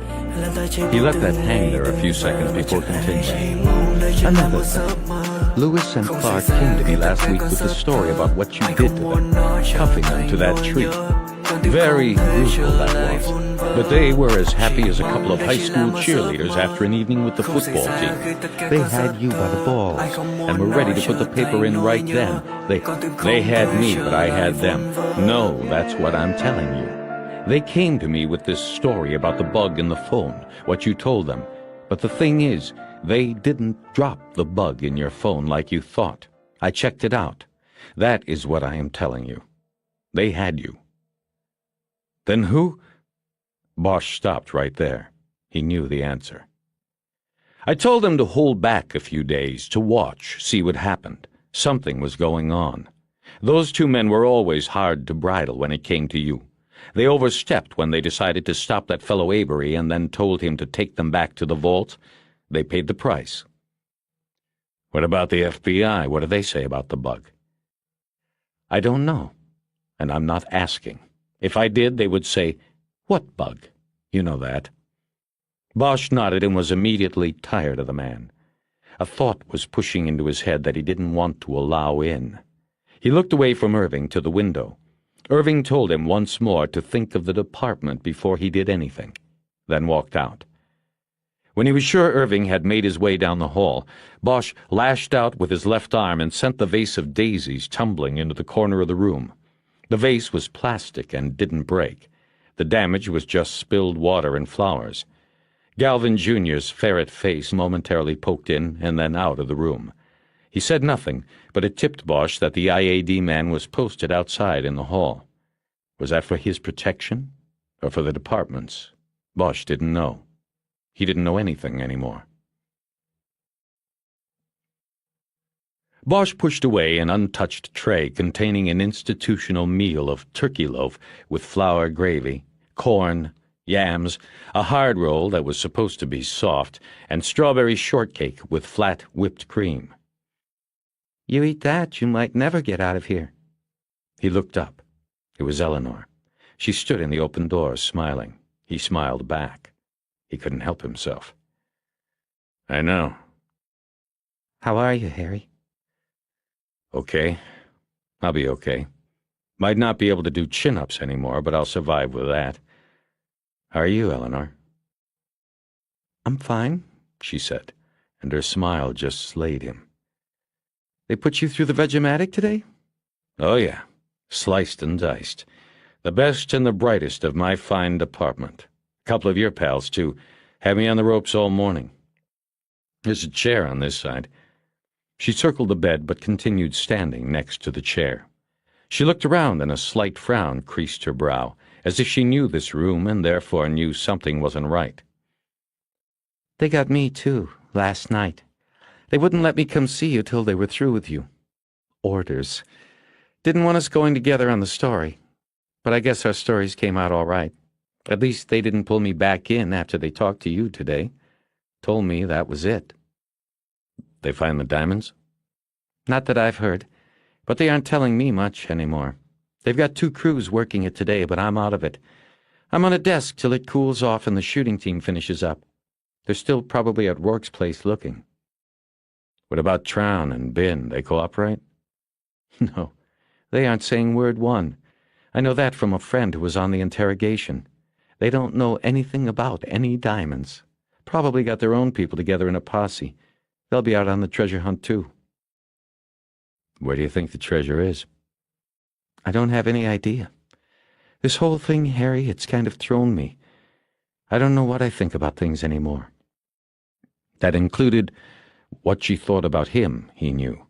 He let that hang there a few seconds before continuing. Another thing. Lewis and Clark came to me last week with the story about what you did to them, cuffing them to that tree. Very brutal, that was. But they were as happy as a couple of high school cheerleaders after an evening with the football team. They had you by the balls and were ready to put the paper in right then. They had me, but I had them. No, that's what I'm telling you. They came to me with this story about the bug in the phone, what you told them. But the thing is, they didn't drop the bug in your phone like you thought. I checked it out. That is what I am telling you. They had you. Then who? Bosch stopped right there. He knew the answer. I told them to hold back a few days, to watch, see what happened. Something was going on. Those two men were always hard to bridle when it came to you. They overstepped when they decided to stop that fellow Avery and then told him to take them back to the vault. They paid the price. What about the FBI? What do they say about the bug? I don't know, and I'm not asking. If I did, they would say, "What bug?" You know that. Bosch nodded and was immediately tired of the man. A thought was pushing into his head that he didn't want to allow in. He looked away from Irving to the window. Irving told him once more to think of the department before he did anything, then walked out. When he was sure Irving had made his way down the hall, Bosch lashed out with his left arm and sent the vase of daisies tumbling into the corner of the room. The vase was plastic and didn't break. The damage was just spilled water and flowers. Galvin Jr.'s ferret face momentarily poked in and then out of the room. He said nothing, but it tipped Bosch that the IAD man was posted outside in the hall. Was that for his protection, or for the department's? Bosch didn't know. He didn't know anything anymore. Bosch pushed away an untouched tray containing an institutional meal of turkey loaf with flour gravy, corn, yams, a hard roll that was supposed to be soft, and strawberry shortcake with flat whipped cream. You eat that, you might never get out of here. He looked up. It was Eleanor. She stood in the open door, smiling. He smiled back. He couldn't help himself. I know. How are you, Harry? Okay. I'll be okay. Might not be able to do chin-ups anymore, but I'll survive with that. How are you, Eleanor? I'm fine, she said, and her smile just slayed him. They put you through the Vegematic today? Oh, yeah. Sliced and diced. The best and the brightest of my fine department. A couple of your pals, too. Had me on the ropes all morning. There's a chair on this side. She circled the bed but continued standing next to the chair. She looked around and a slight frown creased her brow, as if she knew this room and therefore knew something wasn't right. They got me, too, last night. They wouldn't let me come see you till they were through with you. Orders. Didn't want us going together on the story. But I guess our stories came out all right. At least they didn't pull me back in after they talked to you today. Told me that was it. They find the diamonds? Not that I've heard, but they aren't telling me much anymore. They've got 2 crews working it today, but I'm out of it. I'm on a desk till it cools off and the shooting team finishes up. They're still probably at Rourke's place looking. What about Trown and Bin? They cooperate? No, they aren't saying word one. I know that from a friend who was on the interrogation. They don't know anything about any diamonds. Probably got their own people together in a posse. They'll be out on the treasure hunt, too. Where do you think the treasure is? I don't have any idea. This whole thing, Harry, it's kind of thrown me. I don't know what I think about things anymore. That included what she thought about him, he knew.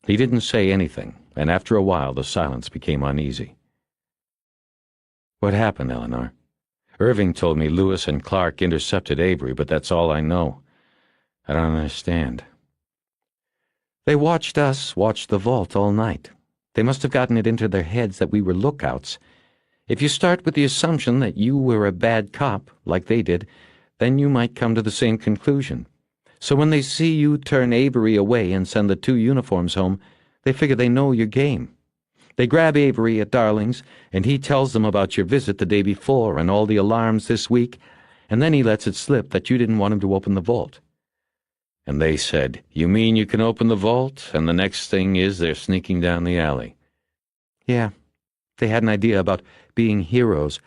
He didn't say anything, and after a while the silence became uneasy. What happened, Eleanor? Irving told me Lewis and Clark intercepted Avery, but that's all I know. I don't understand. They watched us watch the vault all night. They must have gotten it into their heads that we were lookouts. If you start with the assumption that you were a bad cop, like they did, then you might come to the same conclusion. So when they see you turn Avery away and send the 2 uniforms home, they figure they know your game. They grab Avery at Darling's, and he tells them about your visit the day before and all the alarms this week, and then he lets it slip that you didn't want him to open the vault. And they said, "You mean you can open the vault?" And the next thing is they're sneaking down the alley. Yeah, they had an idea about being heroes,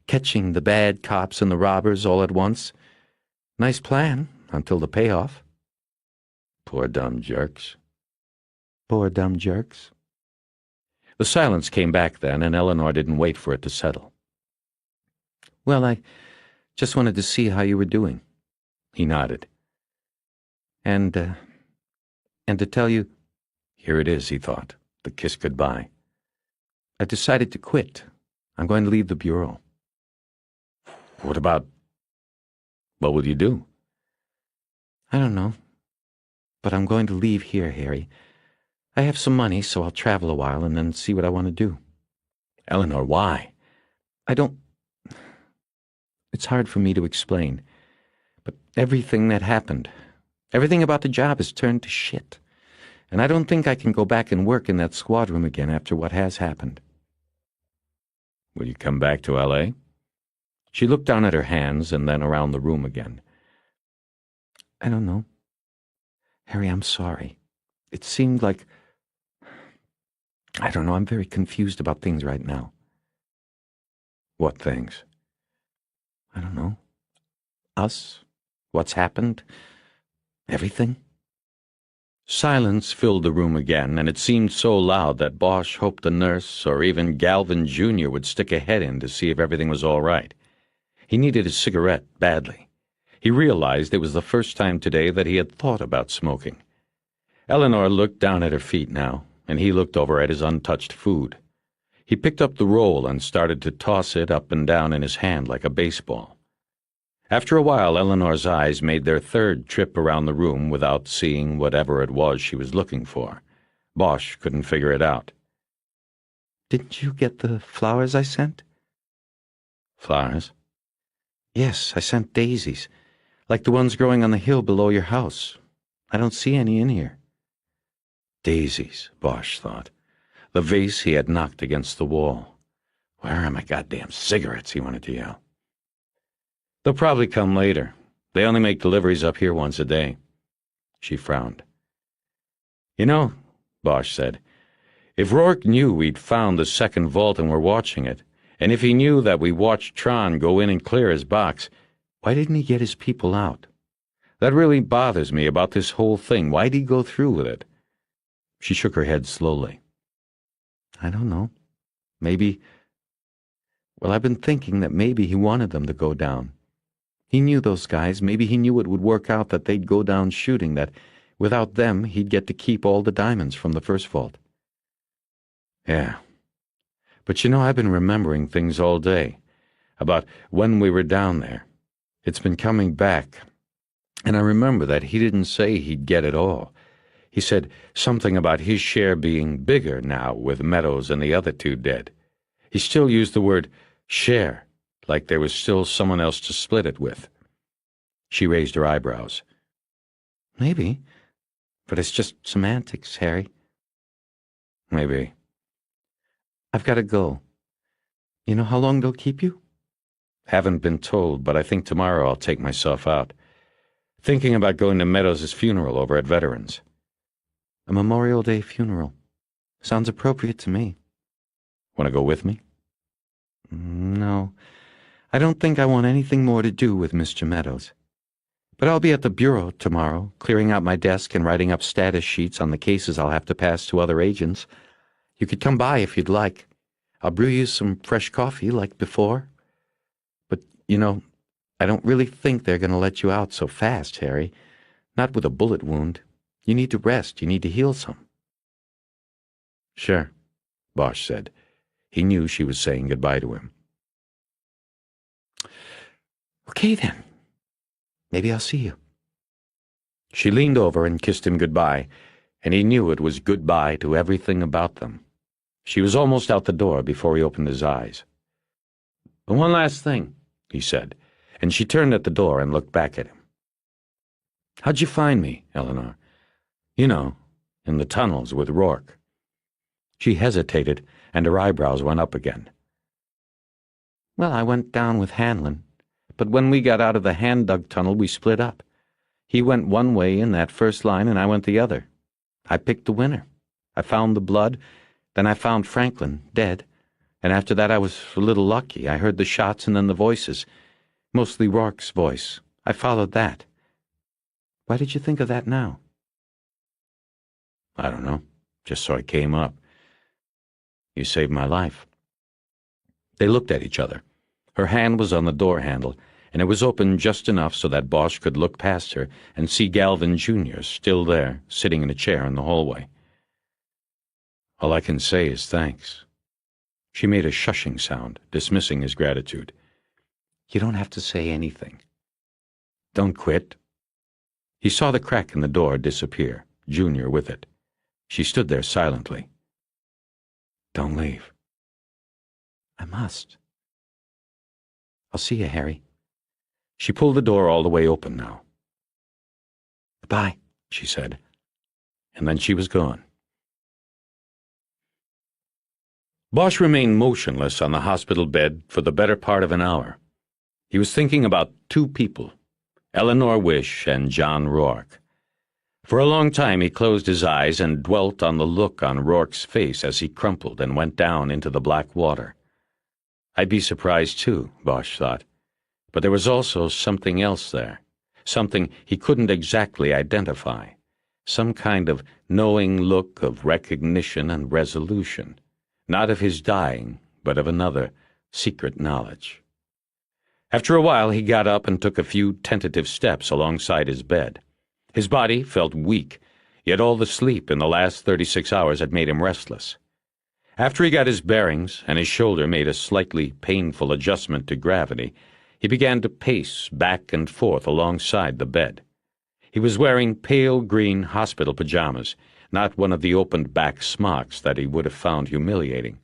catching the bad cops and the robbers all at once. Nice plan, until the payoff. Poor dumb jerks. Poor dumb jerks. The silence came back then, and Eleanor didn't wait for it to settle. Well, I just wanted to see how you were doing. He nodded. And to tell you, Here it is, he thought, the kiss goodbye. I decided to quit. I'm going to leave the bureau. What will you do? I don't know. But I'm going to leave here, Harry. I have some money, so I'll travel a while and then see what I want to do. Eleanor, why? I don't... It's hard for me to explain. But everything that happened, everything about the job has turned to shit. And I don't think I can go back and work in that squad room again after what has happened. Will you come back to L.A.? She looked down at her hands and then around the room again. I don't know. Harry, I'm sorry. It seemed like... I don't know, I'm very confused about things right now. What things? I don't know. Us? What's happened? Everything? Silence filled the room again, and it seemed so loud that Bosch hoped the nurse or even Galvin Jr. would stick a head in to see if everything was all right. He needed a cigarette badly. He realized it was the first time today that he had thought about smoking. Eleanor looked down at her feet now, and he looked over at his untouched food. He picked up the roll and started to toss it up and down in his hand like a baseball. After a while, Eleanor's eyes made their third trip around the room without seeing whatever it was she was looking for. Bosch couldn't figure it out. Didn't you get the flowers I sent? Flowers? Yes, I sent daisies, like the ones growing on the hill below your house. I don't see any in here. Daisies, Bosch thought. The vase he had knocked against the wall. Where are my goddamn cigarettes, he wanted to yell. They'll probably come later. They only make deliveries up here once a day. She frowned. You know, Bosch said, if Rourke knew we'd found the second vault and were watching it, and if he knew that we watched Tron go in and clear his box, why didn't he get his people out? That really bothers me about this whole thing. Why'd he go through with it? She shook her head slowly. I don't know. Maybe... Well, I've been thinking that maybe he wanted them to go down. He knew those guys. Maybe he knew it would work out that they'd go down shooting, that without them he'd get to keep all the diamonds from the first vault. Yeah. But you know, I've been remembering things all day, about when we were down there. It's been coming back. And I remember that he didn't say he'd get it all. He said something about his share being bigger now with Meadows and the other 2 dead. He still used the word share, like there was still someone else to split it with. She raised her eyebrows. Maybe, but it's just semantics, Harry. Maybe. I've got to go. You know how long they'll keep you? Haven't been told, but I think tomorrow I'll take myself out. Thinking about going to Meadows' funeral over at Veterans. A Memorial Day funeral. Sounds appropriate to me. Want to go with me? No. I don't think I want anything more to do with Mr. Meadows. But I'll be at the bureau tomorrow, clearing out my desk and writing up status sheets on the cases I'll have to pass to other agents. You could come by if you'd like. I'll brew you some fresh coffee like before. But, you know, I don't really think they're going to let you out so fast, Harry. Not with a bullet wound. You need to rest. You need to heal some. Sure, Bosch said. He knew she was saying goodbye to him. Okay, then. Maybe I'll see you. She leaned over and kissed him goodbye, and he knew it was goodbye to everything about them. She was almost out the door before he opened his eyes. "One last thing," he said, and she turned at the door and looked back at him. "How'd you find me, Eleanor? You know, in the tunnels with Rourke." She hesitated, and her eyebrows went up again. Well, I went down with Hanlon, but when we got out of the hand-dug tunnel, we split up. He went one way in that first line, and I went the other. I picked the winner. I found the blood, then I found Franklin, dead, and after that I was a little lucky. I heard the shots and then the voices, mostly Rourke's voice. I followed that. Why did you think of that now? "I don't know, just so I came up. You saved my life." They looked at each other. Her hand was on the door handle, and it was open just enough so that Bosch could look past her and see Galvin Jr. still there, sitting in a chair in the hallway. "All I can say is thanks." She made a shushing sound, dismissing his gratitude. You don't have to say anything. "Don't quit." He saw the crack in the door disappear, Junior with it. She stood there silently. "Don't leave." I must. I'll see you, Harry. She pulled the door all the way open now. "Goodbye," she said, and then she was gone. Bosch remained motionless on the hospital bed for the better part of an hour. He was thinking about two people, Eleanor Wish and John Rourke. For a long time he closed his eyes and dwelt on the look on Rourke's face as he crumpled and went down into the black water. I'd be surprised too, Bosch thought, but there was also something else there, something he couldn't exactly identify, some kind of knowing look of recognition and resolution, not of his dying, but of another, secret knowledge. After a while he got up and took a few tentative steps alongside his bed. His body felt weak, yet all the sleep in the last 36 hours had made him restless. After he got his bearings and his shoulder made a slightly painful adjustment to gravity, he began to pace back and forth alongside the bed. He was wearing pale green hospital pajamas, not one of the opened-back smocks that he would have found humiliating.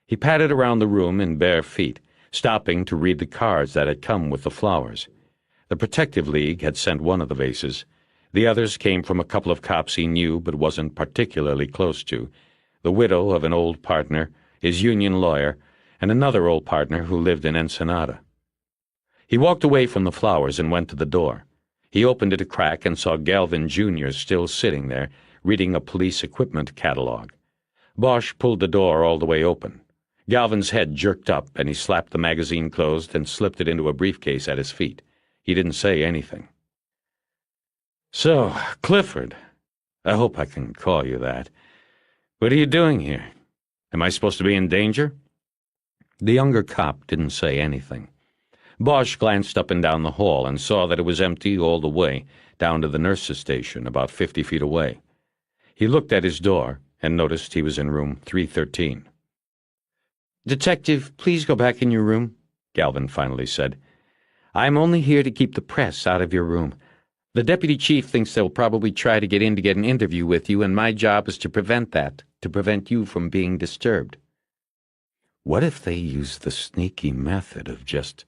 He padded around the room in bare feet, stopping to read the cards that had come with the flowers. The Protective League had sent one of the vases. The others came from a couple of cops he knew but wasn't particularly close to, the widow of an old partner, his union lawyer, and another old partner who lived in Ensenada. He walked away from the flowers and went to the door. He opened it a crack and saw Galvin Jr. still sitting there, reading a police equipment catalog. Bosch pulled the door all the way open. Galvin's head jerked up, and he slapped the magazine closed and slipped it into a briefcase at his feet. He didn't say anything. "So, Clifford, I hope I can call you that. What are you doing here? Am I supposed to be in danger?" The younger cop didn't say anything. Bosch glanced up and down the hall and saw that it was empty all the way, down to the nurse's station, about 50 feet away. He looked at his door and noticed he was in room 313. "Detective, please go back in your room," Galvin finally said. "I'm only here to keep the press out of your room. The deputy chief thinks they'll probably try to get an interview with you, and my job is to prevent that, to prevent you from being disturbed." What if they used the sneaky method of just...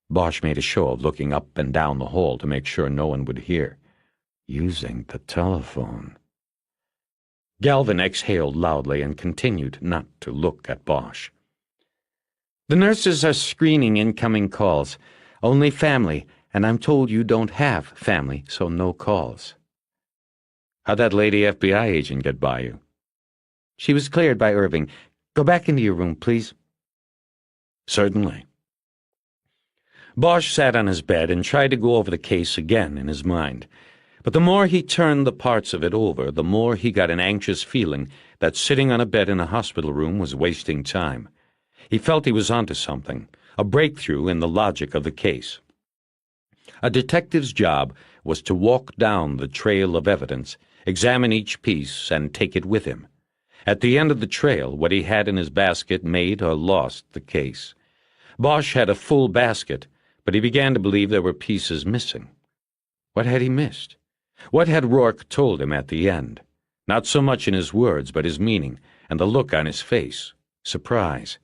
Bosch made a show of looking up and down the hall to make sure no one would hear. Using the telephone. Galvin exhaled loudly and continued not to look at Bosch. "The nurses are screening incoming calls. Only family, and I'm told you don't have family, so no calls." "How'd that lady FBI agent get by you?" "She was cleared by Irving. Go back into your room, please." "Certainly." Bosch sat on his bed and tried to go over the case again in his mind. But the more he turned the parts of it over, the more he got an anxious feeling that sitting on a bed in a hospital room was wasting time. He felt he was onto something, a breakthrough in the logic of the case. A detective's job was to walk down the trail of evidence, examine each piece, and take it with him. At the end of the trail, what he had in his basket made or lost the case. Bosch had a full basket, but he began to believe there were pieces missing. What had he missed? What had Rourke told him at the end? Not so much in his words, but his meaning, and the look on his face. Surprise.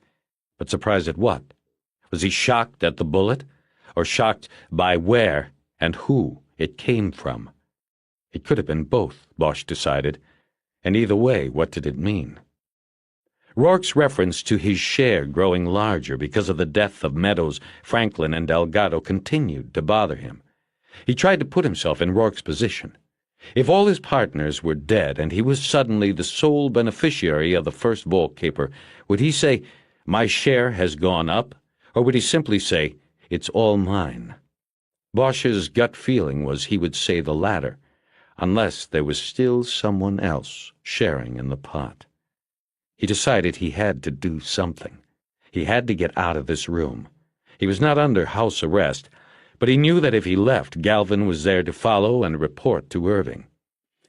But surprise at what? Was he shocked at the bullet, or shocked by where and who it came from? It could have been both, Bosch decided, and either way, what did it mean? Rourke's reference to his share growing larger because of the death of Meadows, Franklin, and Delgado continued to bother him. He tried to put himself in Rourke's position. If all his partners were dead and he was suddenly the sole beneficiary of the first vault caper, would he say, "My share has gone up," or would he simply say, "It's all mine"? Bosch's gut feeling was he would say the latter, unless there was still someone else sharing in the pot. He decided he had to do something. He had to get out of this room. He was not under house arrest, but he knew that if he left, Galvin was there to follow and report to Irving.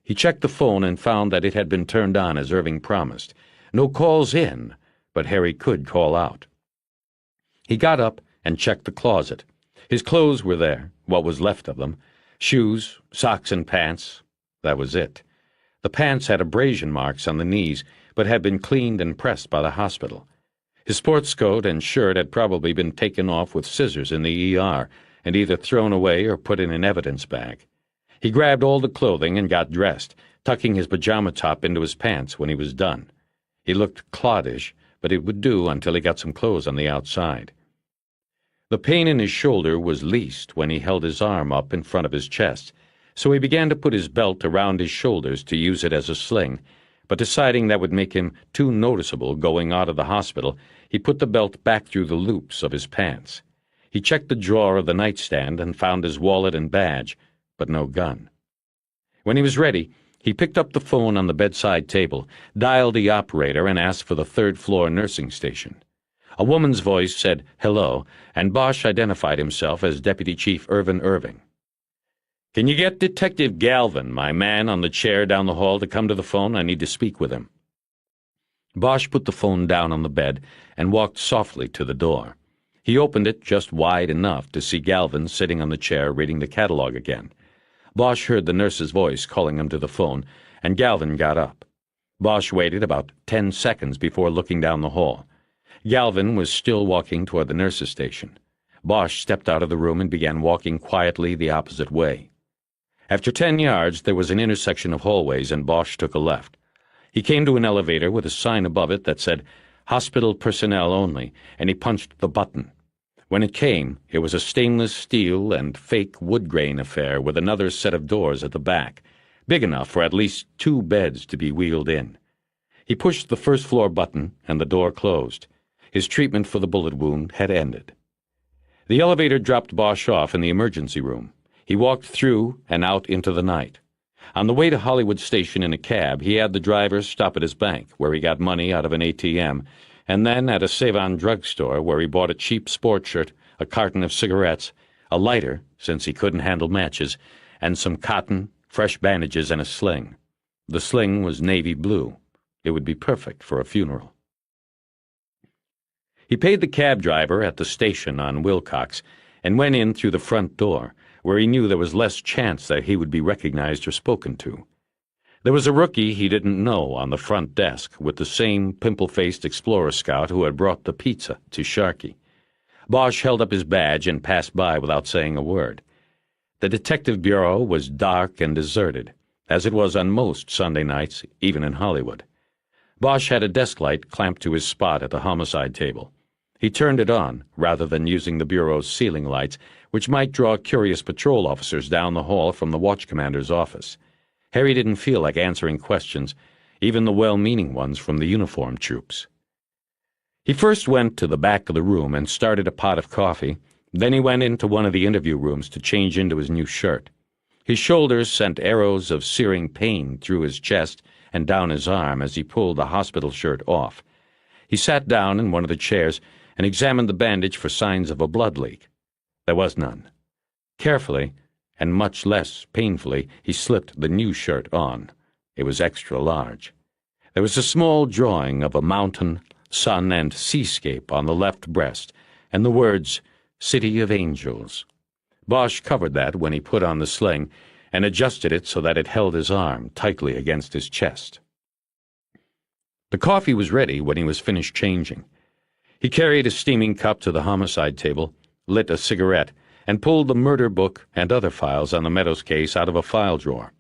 He checked the phone and found that it had been turned on as Irving promised. No calls in, but Harry could call out. He got up and checked the closet. His clothes were there, what was left of them. Shoes, socks, and pants. That was it. The pants had abrasion marks on the knees, but had been cleaned and pressed by the hospital. His sports coat and shirt had probably been taken off with scissors in the ER, and either thrown away or put in an evidence bag. He grabbed all the clothing and got dressed, tucking his pajama top into his pants when he was done. He looked cloddish, but it would do until he got some clothes on the outside. The pain in his shoulder was least when he held his arm up in front of his chest, so he began to put his belt around his shoulders to use it as a sling, but deciding that would make him too noticeable going out of the hospital, he put the belt back through the loops of his pants. He checked the drawer of the nightstand and found his wallet and badge, but no gun. When he was ready, he picked up the phone on the bedside table, dialed the operator, and asked for the third-floor nursing station. A woman's voice said, "Hello," and Bosch identified himself as Deputy Chief Irvin Irving. "Can you get Detective Galvin, my man on the chair down the hall, to come to the phone? I need to speak with him." Bosch put the phone down on the bed and walked softly to the door. He opened it just wide enough to see Galvin sitting on the chair reading the catalog again. Bosch heard the nurse's voice calling him to the phone, and Galvin got up. Bosch waited about 10 seconds before looking down the hall. Galvin was still walking toward the nurse's station. Bosch stepped out of the room and began walking quietly the opposite way. After 10 yards, there was an intersection of hallways, and Bosch took a left. He came to an elevator with a sign above it that said, "Hospital personnel only," and he punched the button. When it came, it was a stainless steel and fake wood grain affair with another set of doors at the back, big enough for at least 2 beds to be wheeled in. He pushed the first-floor button, and the door closed. His treatment for the bullet wound had ended. The elevator dropped Bosch off in the emergency room. He walked through and out into the night. On the way to Hollywood Station in a cab, he had the driver stop at his bank, where he got money out of an ATM, and then at a Save-On drugstore, where he bought a cheap sports shirt, a carton of cigarettes, a lighter, since he couldn't handle matches, and some cotton, fresh bandages, and a sling. The sling was navy blue. It would be perfect for a funeral. He paid the cab driver at the station on Wilcox and went in through the front door, where he knew there was less chance that he would be recognized or spoken to. There was a rookie he didn't know on the front desk with the same pimple-faced explorer scout who had brought the pizza to Sharkey. Bosch held up his badge and passed by without saying a word. The detective bureau was dark and deserted, as it was on most Sunday nights, even in Hollywood. Bosch had a desk light clamped to his spot at the homicide table. He turned it on, rather than using the bureau's ceiling lights, which might draw curious patrol officers down the hall from the watch commander's office. Harry didn't feel like answering questions, even the well-meaning ones from the uniformed troops. He first went to the back of the room and started a pot of coffee. Then he went into one of the interview rooms to change into his new shirt. His shoulders sent arrows of searing pain through his chest and down his arm as he pulled the hospital shirt off. He sat down in one of the chairs and examined the bandage for signs of a blood leak. There was none. Carefully, and much less painfully, he slipped the new shirt on. It was extra large. There was a small drawing of a mountain, sun, and seascape on the left breast, and the words, City of Angels. Bosch covered that when he put on the sling and adjusted it so that it held his arm tightly against his chest. The coffee was ready when he was finished changing. He carried a steaming cup to the homicide table, lit a cigarette, and pulled the murder book and other files on the Meadows case out of a file drawer.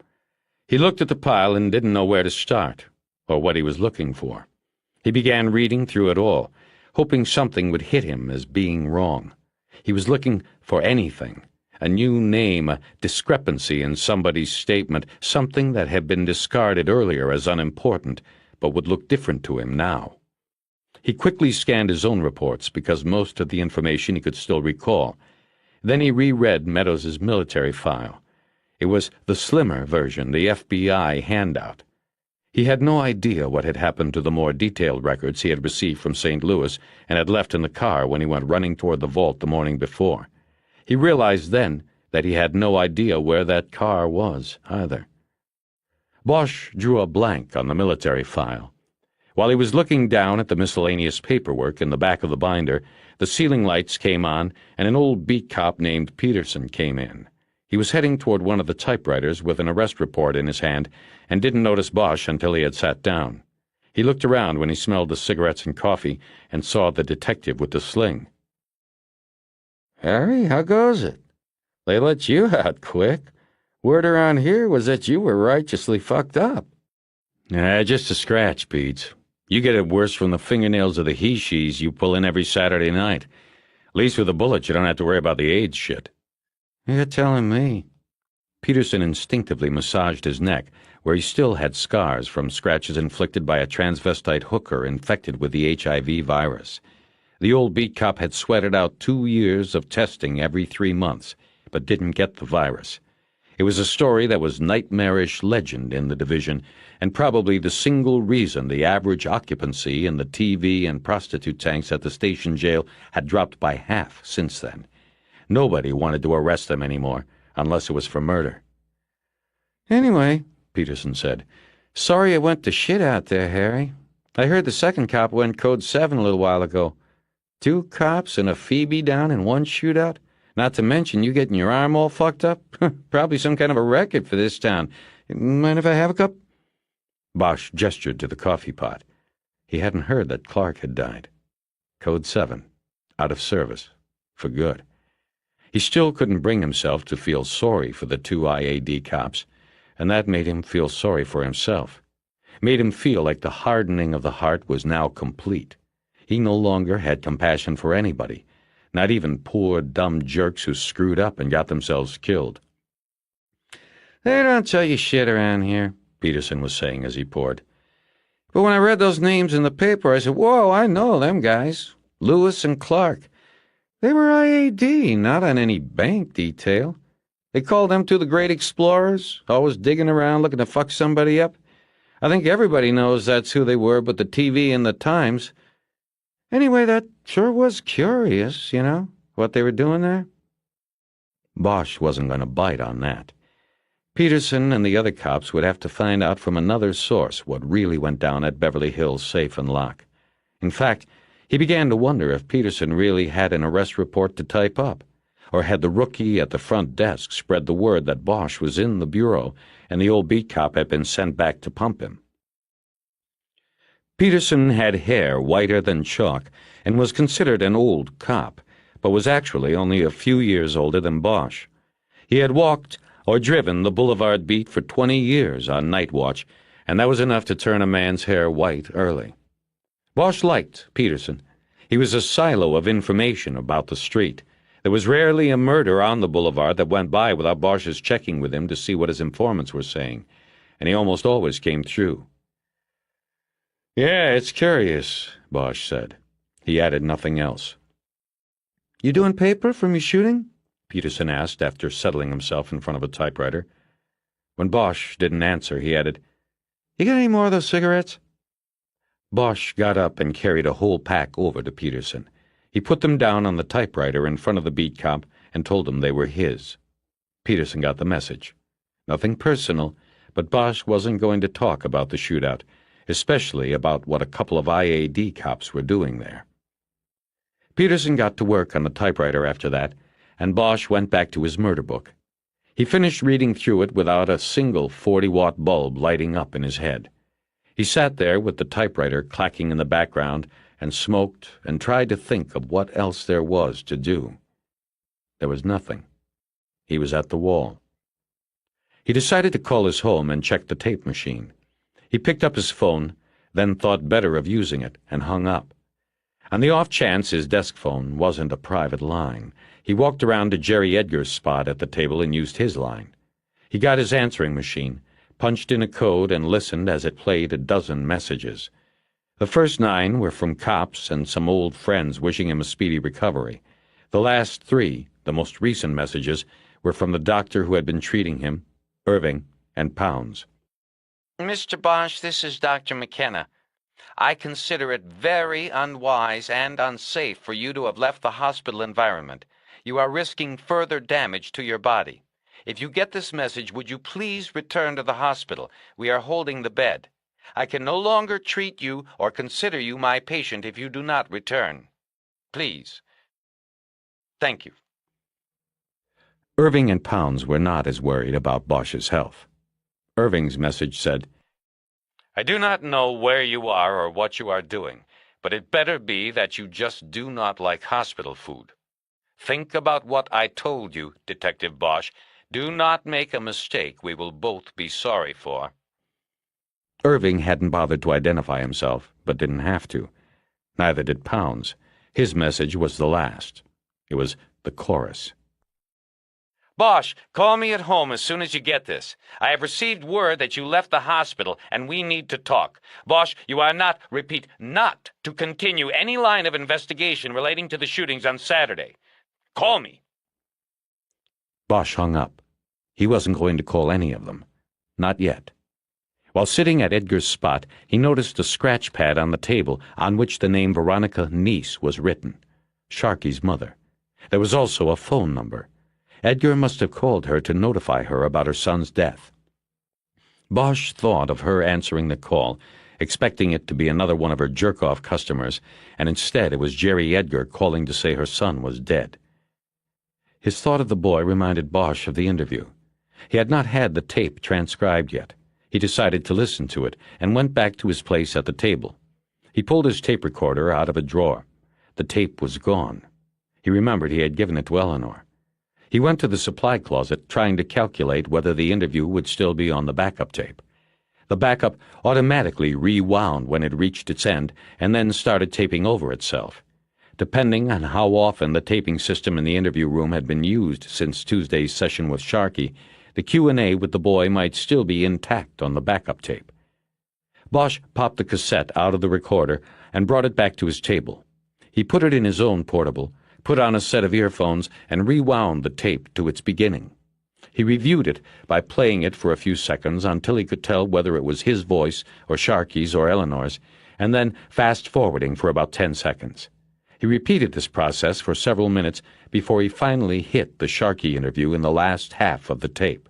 He looked at the pile and didn't know where to start, or what he was looking for. He began reading through it all, hoping something would hit him as being wrong. He was looking for anything, a new name, a discrepancy in somebody's statement, something that had been discarded earlier as unimportant, but would look different to him now. He quickly scanned his own reports because most of the information he could still recall. Then he reread Meadows's military file. It was the slimmer version, the FBI handout. He had no idea what had happened to the more detailed records he had received from St. Louis and had left in the car when he went running toward the vault the morning before. He realized then that he had no idea where that car was, either. Bosch drew a blank on the military file. While he was looking down at the miscellaneous paperwork in the back of the binder, the ceiling lights came on and an old beat cop named Peterson came in. He was heading toward one of the typewriters with an arrest report in his hand and didn't notice Bosch until he had sat down. He looked around when he smelled the cigarettes and coffee and saw the detective with the sling. Harry, how goes it? They let you out quick. Word around here was that you were righteously fucked up. Just a scratch, Pete. You get it worse from the fingernails of the he-she's you pull in every Saturday night. At least with a bullet, you don't have to worry about the AIDS shit. You're telling me. Peterson instinctively massaged his neck, where he still had scars from scratches inflicted by a transvestite hooker infected with the HIV virus. The old beat cop had sweated out 2 years of testing every 3 months, but didn't get the virus. It was a story that was nightmarish legend in the division, and probably the single reason the average occupancy in the TV and prostitute tanks at the station jail had dropped by half since then. Nobody wanted to arrest them anymore, unless it was for murder. Anyway, Peterson said, sorry it went to shit out there, Harry. I heard the second cop went code 7 a little while ago. 2 cops and a Phoebe down in one shootout? Not to mention you getting your arm all fucked up? Probably some kind of a record for this town. Mind if I have a cup? Bosch gestured to the coffee pot. He hadn't heard that Clark had died. Code 7. Out of service. For good. He still couldn't bring himself to feel sorry for the 2 IAD cops, and that made him feel sorry for himself. Made him feel like the hardening of the heart was now complete. He no longer had compassion for anybody, not even poor, dumb jerks who screwed up and got themselves killed. They don't tell you shit around here, Peterson was saying as he poured. But when I read those names in the paper, I said, whoa, I know them guys. Lewis and Clark. They were IAD, not on any bank detail. They called them 2 the great explorers, always digging around looking to fuck somebody up. I think everybody knows that's who they were but the TV and the Times. Anyway, that sure was curious, what they were doing there. Bosch wasn't going to bite on that. Peterson and the other cops would have to find out from another source what really went down at Beverly Hills Safe and Lock. In fact, he began to wonder if Peterson really had an arrest report to type up, or had the rookie at the front desk spread the word that Bosch was in the bureau and the old beat cop had been sent back to pump him. Peterson had hair whiter than chalk and was considered an old cop, but was actually only a few years older than Bosch. He had walked or driven the boulevard beat for 20 years on night watch, and that was enough to turn a man's hair white early. Bosch liked Peterson. He was a silo of information about the street. There was rarely a murder on the boulevard that went by without Bosch's checking with him to see what his informants were saying, and he almost always came through. Yeah, it's curious, Bosch said. He added nothing else. You doing paper from your shooting? Peterson asked after settling himself in front of a typewriter. When Bosch didn't answer, he added, You got any more of those cigarettes? Bosch got up and carried a whole pack over to Peterson. He put them down on the typewriter in front of the beat cop and told him they were his. Peterson got the message. Nothing personal, but Bosch wasn't going to talk about the shootout, especially about what a couple of IAD cops were doing there. Peterson got to work on the typewriter after that, and Bosch went back to his murder book. He finished reading through it without a single 40-watt bulb lighting up in his head. He sat there with the typewriter clacking in the background and smoked and tried to think of what else there was to do. There was nothing. He was at the wall. He decided to call his home and check the tape machine. He picked up his phone, then thought better of using it, and hung up. On the off chance his desk phone wasn't a private line, he walked around to Jerry Edgar's spot at the table and used his line. He got his answering machine, punched in a code, and listened as it played a dozen messages. The first 9 were from cops and some old friends wishing him a speedy recovery. The last 3, the most recent messages, were from the doctor who had been treating him, Irving, and Pounds. Mr. Bosch, this is Dr. McKenna. I consider it very unwise and unsafe for you to have left the hospital environment. You are risking further damage to your body. If you get this message, would you please return to the hospital? We are holding the bed. I can no longer treat you or consider you my patient if you do not return. Please. Thank you. Irving and Pounds were not as worried about Bosch's health. Irving's message said, I do not know where you are or what you are doing, but it better be that you just do not like hospital food. Think about what I told you, Detective Bosch. Do not make a mistake we will both be sorry for. Irving hadn't bothered to identify himself, but didn't have to. Neither did Pounds. His message was the last. It was the chorus. Bosch, call me at home as soon as you get this. I have received word that you left the hospital, and we need to talk. Bosch, you are not, repeat, not to continue any line of investigation relating to the shootings on Saturday. Call me. Bosch hung up. He wasn't going to call any of them. Not yet. While sitting at Edgar's spot, he noticed a scratch pad on the table on which the name Veronica Neese was written. Sharky's mother. There was also a phone number. Edgar must have called her to notify her about her son's death. Bosch thought of her answering the call, expecting it to be another one of her jerk-off customers, and instead it was Jerry Edgar calling to say her son was dead. His thought of the boy reminded Bosch of the interview. He had not had the tape transcribed yet. He decided to listen to it and went back to his place at the table. He pulled his tape recorder out of a drawer. The tape was gone. He remembered he had given it to Eleanor. He went to the supply closet, trying to calculate whether the interview would still be on the backup tape. The backup automatically rewound when it reached its end and then started taping over itself. Depending on how often the taping system in the interview room had been used since Tuesday's session with Sharky, the Q&A with the boy might still be intact on the backup tape. Bosch popped the cassette out of the recorder and brought it back to his table. He put it in his own portable, put on a set of earphones, and rewound the tape to its beginning. He reviewed it by playing it for a few seconds until he could tell whether it was his voice or Sharky's or Eleanor's, and then fast-forwarding for about 10 seconds. He repeated this process for several minutes before he finally hit the Sharky interview in the last half of the tape.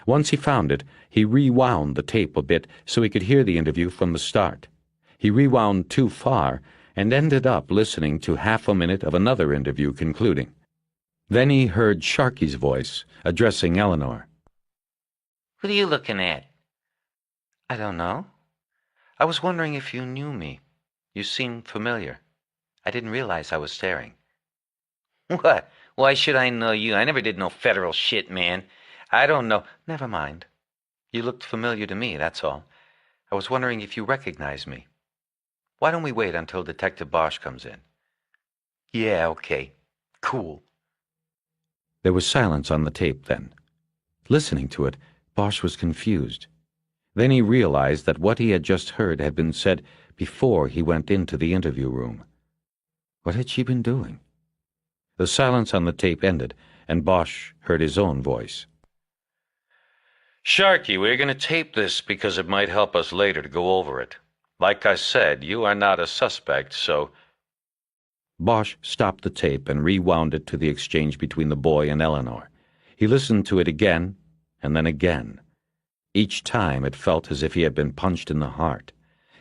Once he found it, he rewound the tape a bit so he could hear the interview from the start. He rewound too far and ended up listening to half a minute of another interview concluding. Then he heard Sharky's voice addressing Eleanor. What are you looking at? I don't know. I was wondering if you knew me. You seemed familiar. I didn't realize I was staring. What? Why should I know you? I never did no federal shit, man. I don't know. Never mind. You looked familiar to me, that's all. I was wondering if you recognized me. Why don't we wait until Detective Bosch comes in? Yeah, okay. Cool. There was silence on the tape then. Listening to it, Bosch was confused. Then he realized that what he had just heard had been said before he went into the interview room. What had she been doing? The silence on the tape ended, and Bosch heard his own voice. Sharky, we're going to tape this because it might help us later to go over it. Like I said, you are not a suspect, so... Bosch stopped the tape and rewound it to the exchange between the boy and Eleanor. He listened to it again, and then again. Each time it felt as if he had been punched in the heart.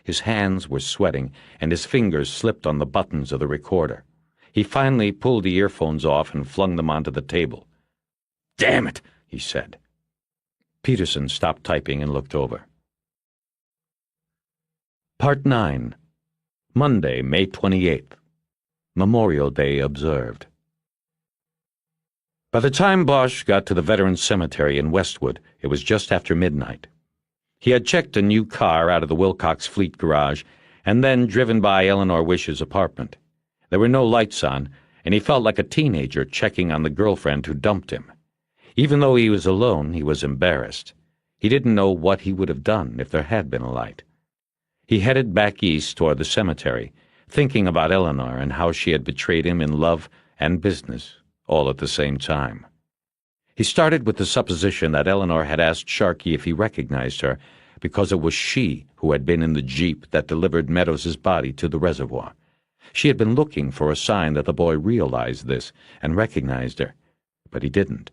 His hands were sweating, and his fingers slipped on the buttons of the recorder. He finally pulled the earphones off and flung them onto the table. "Damn it," he said. Peterson stopped typing and looked over. Part 9. Monday, May 28th. Memorial Day observed. By the time Bosch got to the Veterans Cemetery in Westwood, it was just after midnight. He had checked a new car out of the Wilcox Fleet garage and then driven by Eleanor Wish's apartment. There were no lights on, and he felt like a teenager checking on the girlfriend who dumped him. Even though he was alone, he was embarrassed. He didn't know what he would have done if there had been a light. He headed back east toward the cemetery, thinking about Eleanor and how she had betrayed him in love and business, all at the same time. He started with the supposition that Eleanor had asked Sharkey if he recognized her because it was she who had been in the jeep that delivered Meadows' body to the reservoir. She had been looking for a sign that the boy realized this and recognized her, but he didn't.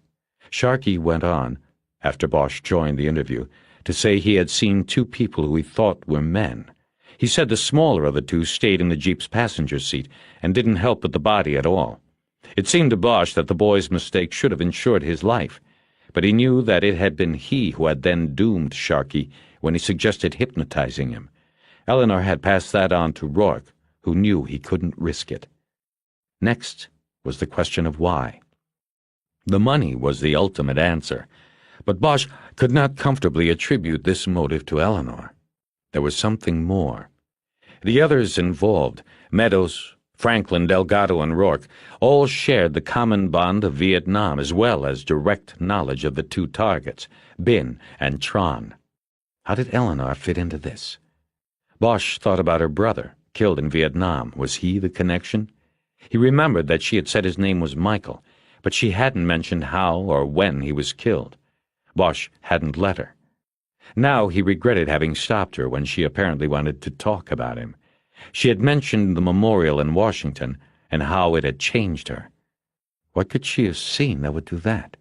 Sharkey went on, after Bosch joined the interview, to say he had seen two people who he thought were men. He said the smaller of the two stayed in the jeep's passenger seat and didn't help with the body at all. It seemed to Bosch that the boy's mistake should have ensured his life, but he knew that it had been he who had then doomed Sharkey when he suggested hypnotizing him. Eleanor had passed that on to Rourke, who knew he couldn't risk it. Next was the question of why. The money was the ultimate answer, but Bosch could not comfortably attribute this motive to Eleanor. There was something more. The others involved, Meadows, Franklin, Delgado, and Rourke, all shared the common bond of Vietnam as well as direct knowledge of the two targets, Bin and Tron. How did Eleanor fit into this? Bosch thought about her brother, killed in Vietnam. Was he the connection? He remembered that she had said his name was Michael, but she hadn't mentioned how or when he was killed. Bosch hadn't let her. Now he regretted having stopped her when she apparently wanted to talk about him. She had mentioned the memorial in Washington and how it had changed her. What could she have seen that would do that?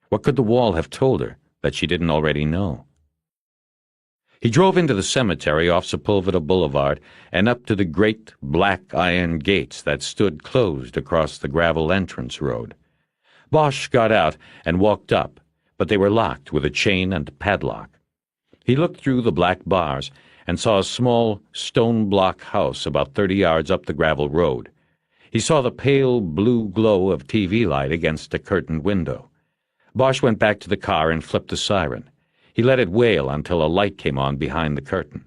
What could the wall have told her that she didn't already know? He drove into the cemetery off Sepulveda Boulevard and up to the great black iron gates that stood closed across the gravel entrance road. Bosch got out and walked up, but they were locked with a chain and padlock. He looked through the black bars and saw a small stone block house about 30 yards up the gravel road. He saw the pale blue glow of TV light against a curtained window. Bosch went back to the car and flipped the siren. He let it wail until a light came on behind the curtain.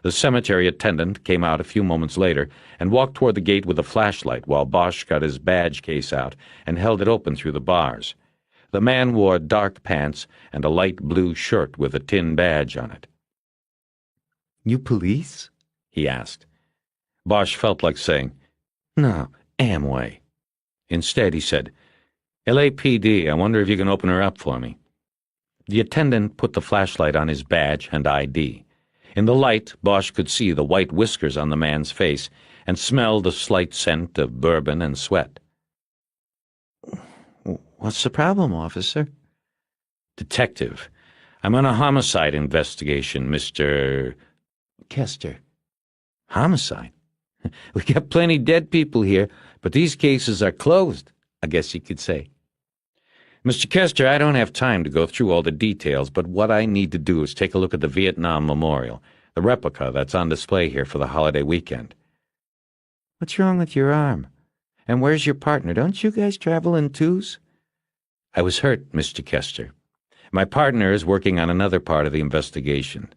The cemetery attendant came out a few moments later and walked toward the gate with a flashlight while Bosch got his badge case out and held it open through the bars. The man wore dark pants and a light blue shirt with a tin badge on it. "You police?" he asked. Bosch felt like saying, "No, Amway." Instead, he said, "LAPD, I wonder if you can open her up for me." The attendant put the flashlight on his badge and ID. In the light, Bosch could see the white whiskers on the man's face and smell the slight scent of bourbon and sweat. "What's the problem, officer?" "Detective, I'm on a homicide investigation, Mr. Kester. Homicide? We got plenty dead people here, but these cases are closed, I guess you could say. Mr. Kester, I don't have time to go through all the details, but what I need to do is take a look at the Vietnam Memorial, the replica that's on display here for the holiday weekend." "What's wrong with your arm? And where's your partner? Don't you guys travel in twos?" "I was hurt, Mr. Kester. My partner is working on another part of the investigation.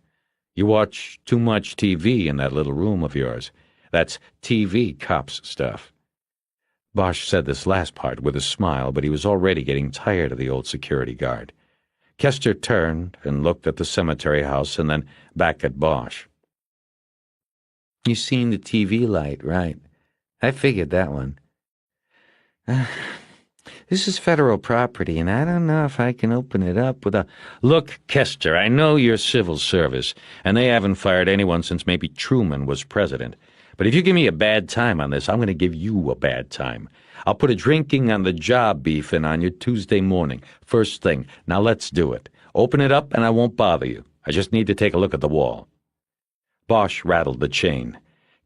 You watch too much TV in that little room of yours. That's TV cops stuff." Bosch said this last part with a smile, but he was already getting tired of the old security guard. Kester turned and looked at the cemetery house and then back at Bosch. "You seen the TV light, right? I figured that one. This is federal property, and I don't know if I can open it up without—" "Look, Kester, I know you're civil service, and they haven't fired anyone since maybe Truman was president. But if you give me a bad time on this, I'm going to give you a bad time. I'll put a drinking on the job beef in on you Tuesday morning, first thing. Now let's do it. Open it up and I won't bother you. I just need to take a look at the wall." Bosch rattled the chain.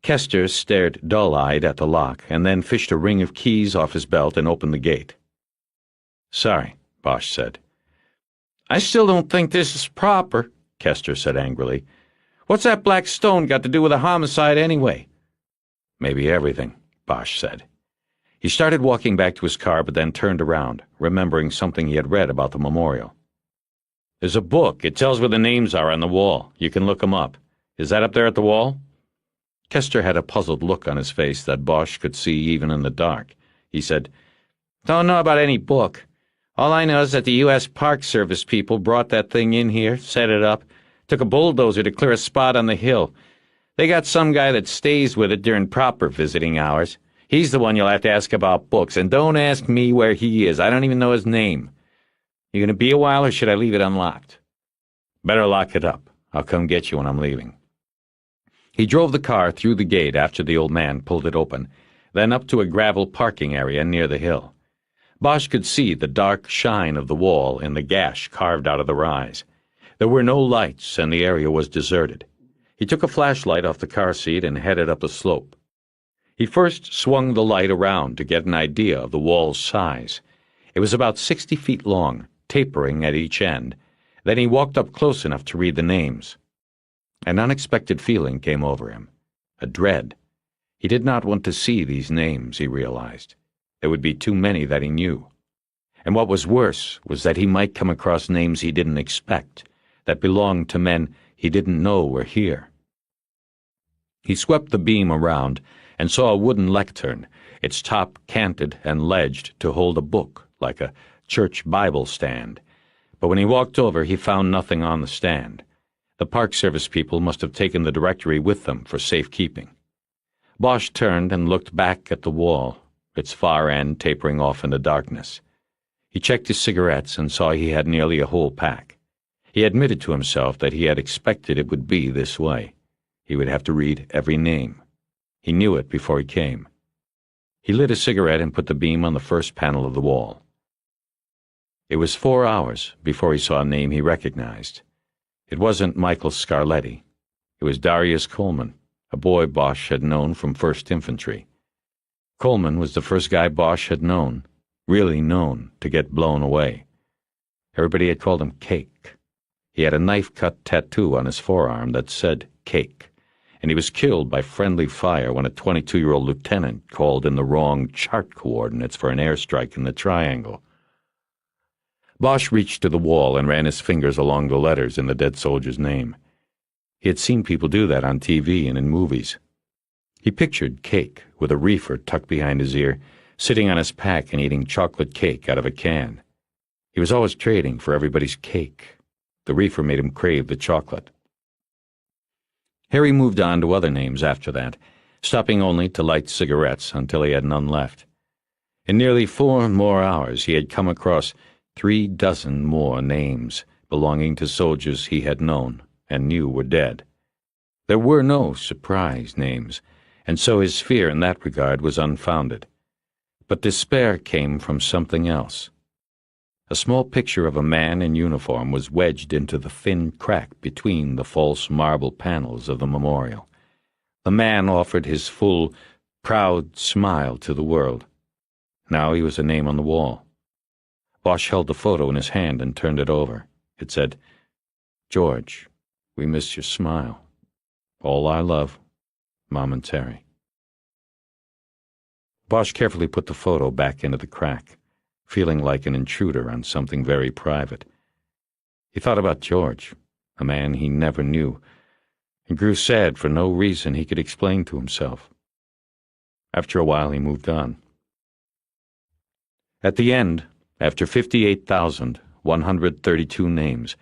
Kester stared dull-eyed at the lock and then fished a ring of keys off his belt and opened the gate. "Sorry," Bosch said. "I still don't think this is proper," Kester said angrily. "What's that black stone got to do with a homicide anyway?" "Maybe everything," Bosch said. He started walking back to his car but then turned around, remembering something he had read about the memorial. There's a book. It tells where the names are on the wall. You can look them up. Is that up there at the wall?" Kester had a puzzled look on his face that Bosch could see even in the dark. He said, "Don't know about any book. All I know is that the U.S. Park Service people brought that thing in here, set it up, took a bulldozer to clear a spot on the hill. They got some guy that stays with it during proper visiting hours. He's the one you'll have to ask about books, and don't ask me where he is. I don't even know his name. You gonna be a while, or should I leave it unlocked?" "Better lock it up. I'll come get you when I'm leaving." He drove the car through the gate after the old man pulled it open, then up to a gravel parking area near the hill. Bosch could see the dark shine of the wall in the gash carved out of the rise. There were no lights, and the area was deserted. He took a flashlight off the car seat and headed up the slope. He first swung the light around to get an idea of the wall's size. It was about 60 feet long, tapering at each end. Then he walked up close enough to read the names. An unexpected feeling came over him, a dread. He did not want to see these names, he realized. There would be too many that he knew. And what was worse was that he might come across names he didn't expect, that belonged to men he didn't know were here. He swept the beam around and saw a wooden lectern, its top canted and ledged to hold a book, like a church Bible stand. But when he walked over, he found nothing on the stand. The Park Service people must have taken the directory with them for safekeeping. Bosch turned and looked back at the wall, its far end tapering off into darkness. He checked his cigarettes and saw he had nearly a whole pack. He admitted to himself that he had expected it would be this way. He would have to read every name. He knew it before he came. He lit a cigarette and put the beam on the first panel of the wall. It was 4 hours before he saw a name he recognized. It wasn't Michael Scarletti. It was Darius Coleman, a boy Bosch had known from 1st Infantry. Coleman was the first guy Bosch had known, really known, to get blown away. Everybody had called him Cake. He had a knife-cut tattoo on his forearm that said Cake, and he was killed by friendly fire when a 22-year-old lieutenant called in the wrong chart coordinates for an airstrike in the Triangle. Bosch reached to the wall and ran his fingers along the letters in the dead soldier's name. He had seen people do that on TV and in movies. He pictured Cake, with a reefer tucked behind his ear, sitting on his pack and eating chocolate cake out of a can. He was always trading for everybody's cake. The reefer made him crave the chocolate. Harry moved on to other names after that, stopping only to light cigarettes until he had none left. In nearly 4 more hours he had come across 3 dozen more names belonging to soldiers he had known and knew were dead. There were no surprise names, and so his fear in that regard was unfounded. But despair came from something else. A small picture of a man in uniform was wedged into the thin crack between the false marble panels of the memorial. The man offered his full, proud smile to the world. Now he was a name on the wall. Bosch held the photo in his hand and turned it over. It said, "George, we miss your smile. All our love, Mom and Terry." Bosch carefully put the photo back into the crack, feeling like an intruder on something very private. He thought about George, a man he never knew, and grew sad for no reason he could explain to himself. After a while, he moved on. At the end, after 58,132 names,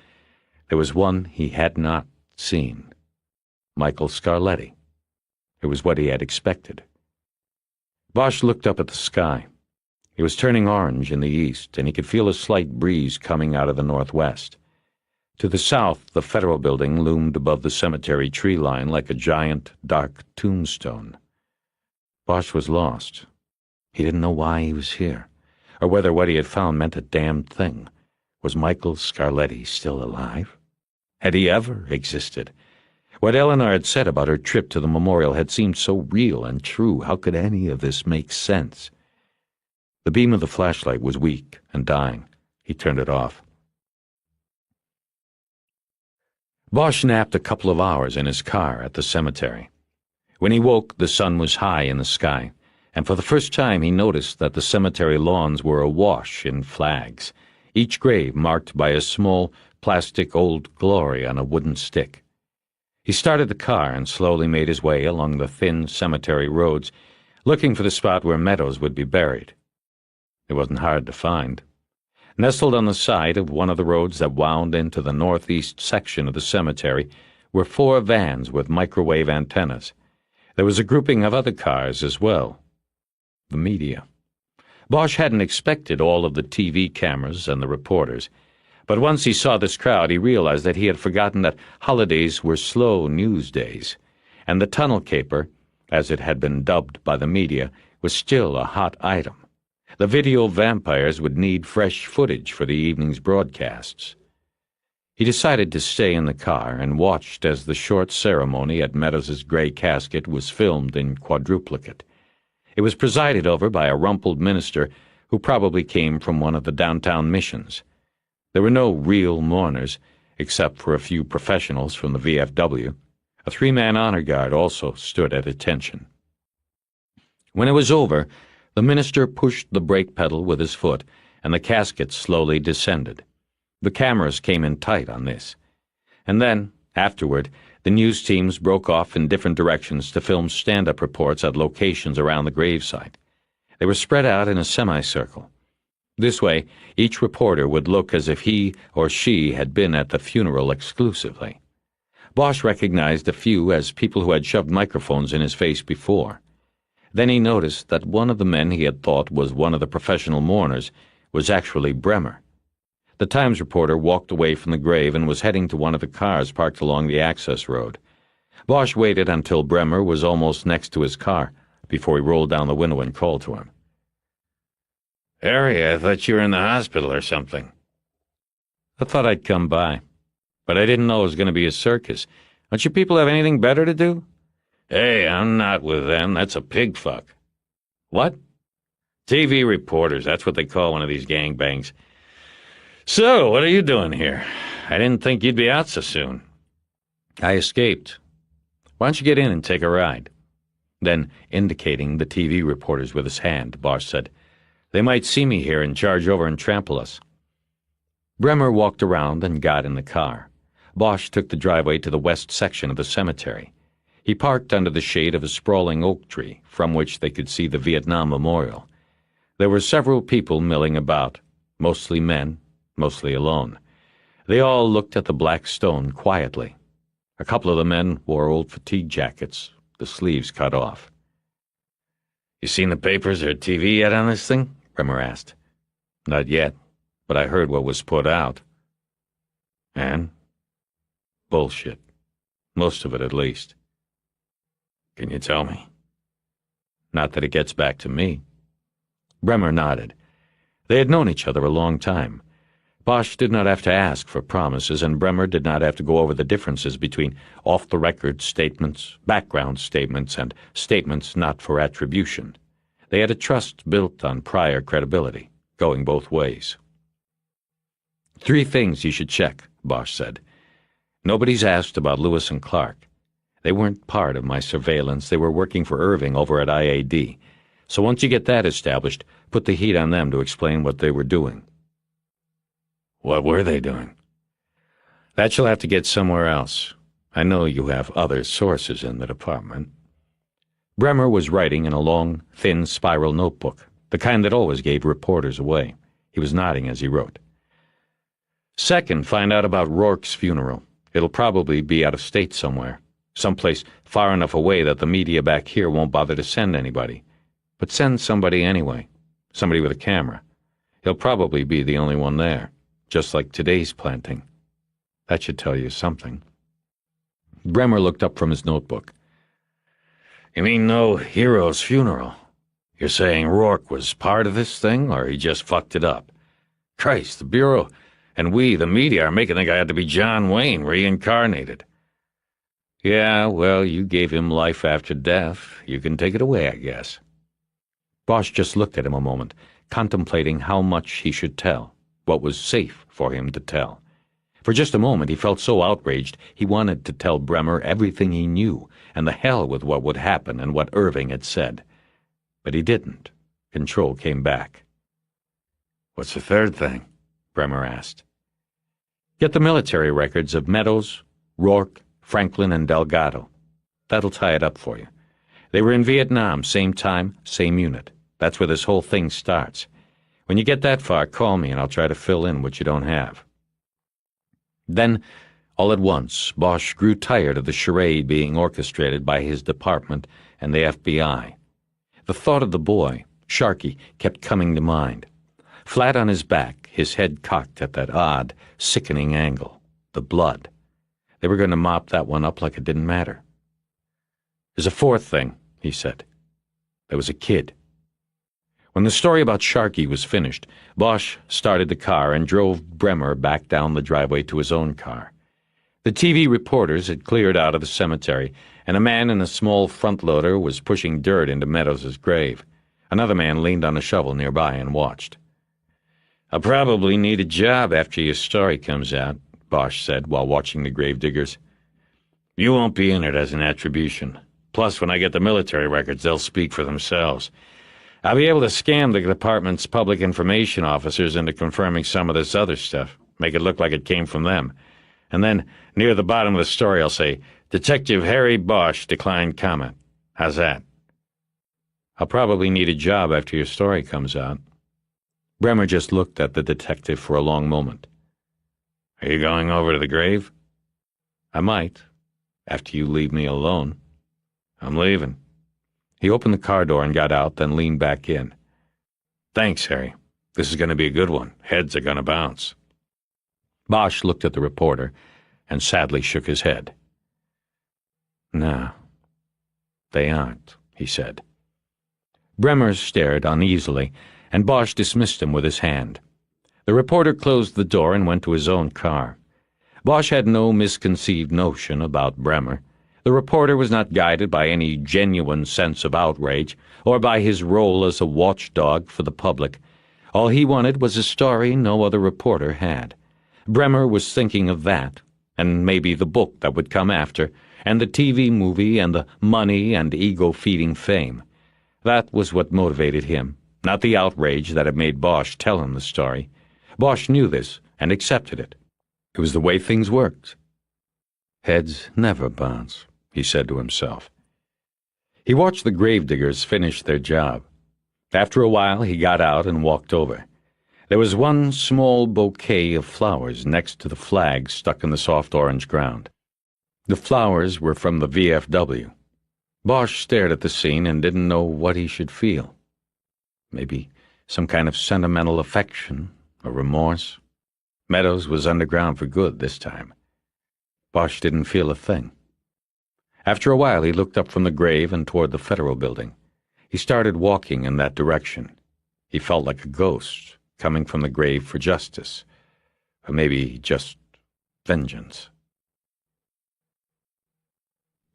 there was one he had not seen. Michael Scarletti. It was what he had expected. Bosch looked up at the sky. It was turning orange in the east, and he could feel a slight breeze coming out of the northwest. To the south, the Federal Building loomed above the cemetery tree line like a giant, dark tombstone. Bosch was lost. He didn't know why he was here, or whether what he had found meant a damned thing. Was Michael Scarletti still alive? Had he ever existed? What Eleanor had said about her trip to the memorial had seemed so real and true. How could any of this make sense? The beam of the flashlight was weak and dying. He turned it off. Bosch napped a couple of hours in his car at the cemetery. When he woke, the sun was high in the sky, and for the first time he noticed that the cemetery lawns were awash in flags, each grave marked by a small plastic Old Glory on a wooden stick. He started the car and slowly made his way along the thin cemetery roads, looking for the spot where Meadows would be buried. It wasn't hard to find. Nestled on the side of one of the roads that wound into the northeast section of the cemetery were 4 vans with microwave antennas. There was a grouping of other cars as well. The media. Bosch hadn't expected all of the TV cameras and the reporters, but once he saw this crowd, he realized that he had forgotten that holidays were slow news days, and the tunnel caper, as it had been dubbed by the media, was still a hot item. The video vampires would need fresh footage for the evening's broadcasts. He decided to stay in the car and watched as the short ceremony at Meadows's gray casket was filmed in quadruplicate. It was presided over by a rumpled minister who probably came from one of the downtown missions. There were no real mourners, except for a few professionals from the VFW. A 3-man honor guard also stood at attention. When it was over, the minister pushed the brake pedal with his foot, and the casket slowly descended. The cameras came in tight on this. And then, afterward, the news teams broke off in different directions to film stand-up reports at locations around the gravesite. They were spread out in a semicircle. This way, each reporter would look as if he or she had been at the funeral exclusively. Bosch recognized a few as people who had shoved microphones in his face before. Then he noticed that one of the men he had thought was one of the professional mourners was actually Bremer. The Times reporter walked away from the grave and was heading to one of the cars parked along the access road. Bosch waited until Bremer was almost next to his car before he rolled down the window and called to him. "Harry, I thought you were in the hospital or something." "I thought I'd come by, but I didn't know it was going to be a circus. Don't you people have anything better to do?" "Hey, I'm not with them. That's a pig fuck." "What?" "TV reporters, that's what they call one of these gangbangs. So, what are you doing here? I didn't think you'd be out so soon." "I escaped. Why don't you get in and take a ride?" Then, indicating the TV reporters with his hand, Bosch said, "They might see me here and charge over and trample us." Bremer walked around and got in the car. Bosch took the driveway to the west section of the cemetery. He parked under the shade of a sprawling oak tree, from which they could see the Vietnam Memorial. There were several people milling about, mostly men, mostly alone. They all looked at the black stone quietly. A couple of the men wore old fatigue jackets, the sleeves cut off. "You seen the papers or TV yet on this thing?" Bremer asked. "Not yet, but I heard what was put out." "And?" "Bullshit. Most of it, at least." "Can you tell me?" "Not that it gets back to me." Bremer nodded. They had known each other a long time. Bosch did not have to ask for promises, and Bremer did not have to go over the differences between off-the-record statements, background statements, and statements not for attribution. They had a trust built on prior credibility, going both ways. "3 things you should check," Bosch said. "Nobody's asked about Lewis and Clark. They weren't part of my surveillance. They were working for Irving over at IAD. So once you get that established, put the heat on them to explain what they were doing." "What were they doing?" "That you'll have to get somewhere else. I know you have other sources in the department." Bremer was writing in a long, thin spiral notebook, the kind that always gave reporters away. He was nodding as he wrote. "Second, find out about Rourke's funeral. It'll probably be out of state somewhere. Someplace far enough away that the media back here won't bother to send anybody. But send somebody anyway. Somebody with a camera. He'll probably be the only one there, just like today's planting. That should tell you something." Bremer looked up from his notebook. "You mean no hero's funeral? You're saying Rourke was part of this thing, or he just fucked it up? Christ, the Bureau and we, the media, are making the guy out to be John Wayne reincarnated." Yeah, well, you gave him life after death. You can take it away, I guess. Bosch just looked at him a moment, contemplating how much he should tell, what was safe for him to tell. For just a moment he felt so outraged he wanted to tell Bremer everything he knew, and the hell with what would happen and what Irving had said. But he didn't. Control came back. What's the third thing? Bremer asked. Get the military records of Meadows, Rourke, Franklin, and Delgado. That'll tie it up for you. They were in Vietnam, same time, same unit. That's where this whole thing starts. When you get that far, call me and I'll try to fill in what you don't have. Then, all at once, Bosch grew tired of the charade being orchestrated by his department and the FBI. The thought of the boy, Sharkey, kept coming to mind. Flat on his back, his head cocked at that odd, sickening angle. The blood. They were going to mop that one up like it didn't matter. There's a fourth thing, he said. There was a kid. When the story about Sharkey was finished, Bosch started the car and drove Bremer back down the driveway to his own car. The TV reporters had cleared out of the cemetery, and a man in a small front-loader was pushing dirt into Meadows' grave. Another man leaned on a shovel nearby and watched. I'll probably need a job after your story comes out, Bosch said while watching the gravediggers. You won't be in it as an attribution. Plus, when I get the military records, they'll speak for themselves. I'll be able to scam the department's public information officers into confirming some of this other stuff, make it look like it came from them. And then, near the bottom of the story, I'll say, Detective Harry Bosch declined comment. How's that? I'll probably need a job after your story comes out. Bremer just looked at the detective for a long moment. Are you going over to the grave? I might, after you leave me alone. I'm leaving. He opened the car door and got out, then leaned back in. Thanks, Harry. This is going to be a good one. Heads are going to bounce. Bosch looked at the reporter and sadly shook his head. No, they aren't, he said. Bremer stared uneasily, and Bosch dismissed him with his hand. The reporter closed the door and went to his own car. Bosch had no misconceived notion about Bremer. The reporter was not guided by any genuine sense of outrage or by his role as a watchdog for the public. All he wanted was a story no other reporter had. Bremer was thinking of that, and maybe the book that would come after, and the TV movie and the money and ego-feeding fame. That was what motivated him, not the outrage that had made Bosch tell him the story. Bosch knew this and accepted it. It was the way things worked. Heads never bounce, he said to himself. He watched the gravediggers finish their job. After a while, he got out and walked over. There was one small bouquet of flowers next to the flag stuck in the soft orange ground. The flowers were from the VFW. Bosch stared at the scene and didn't know what he should feel. Maybe some kind of sentimental affection or remorse. Meadows was underground for good this time. Bosch didn't feel a thing. After a while, he looked up from the grave and toward the Federal Building. He started walking in that direction. He felt like a ghost coming from the grave for justice, or maybe just vengeance.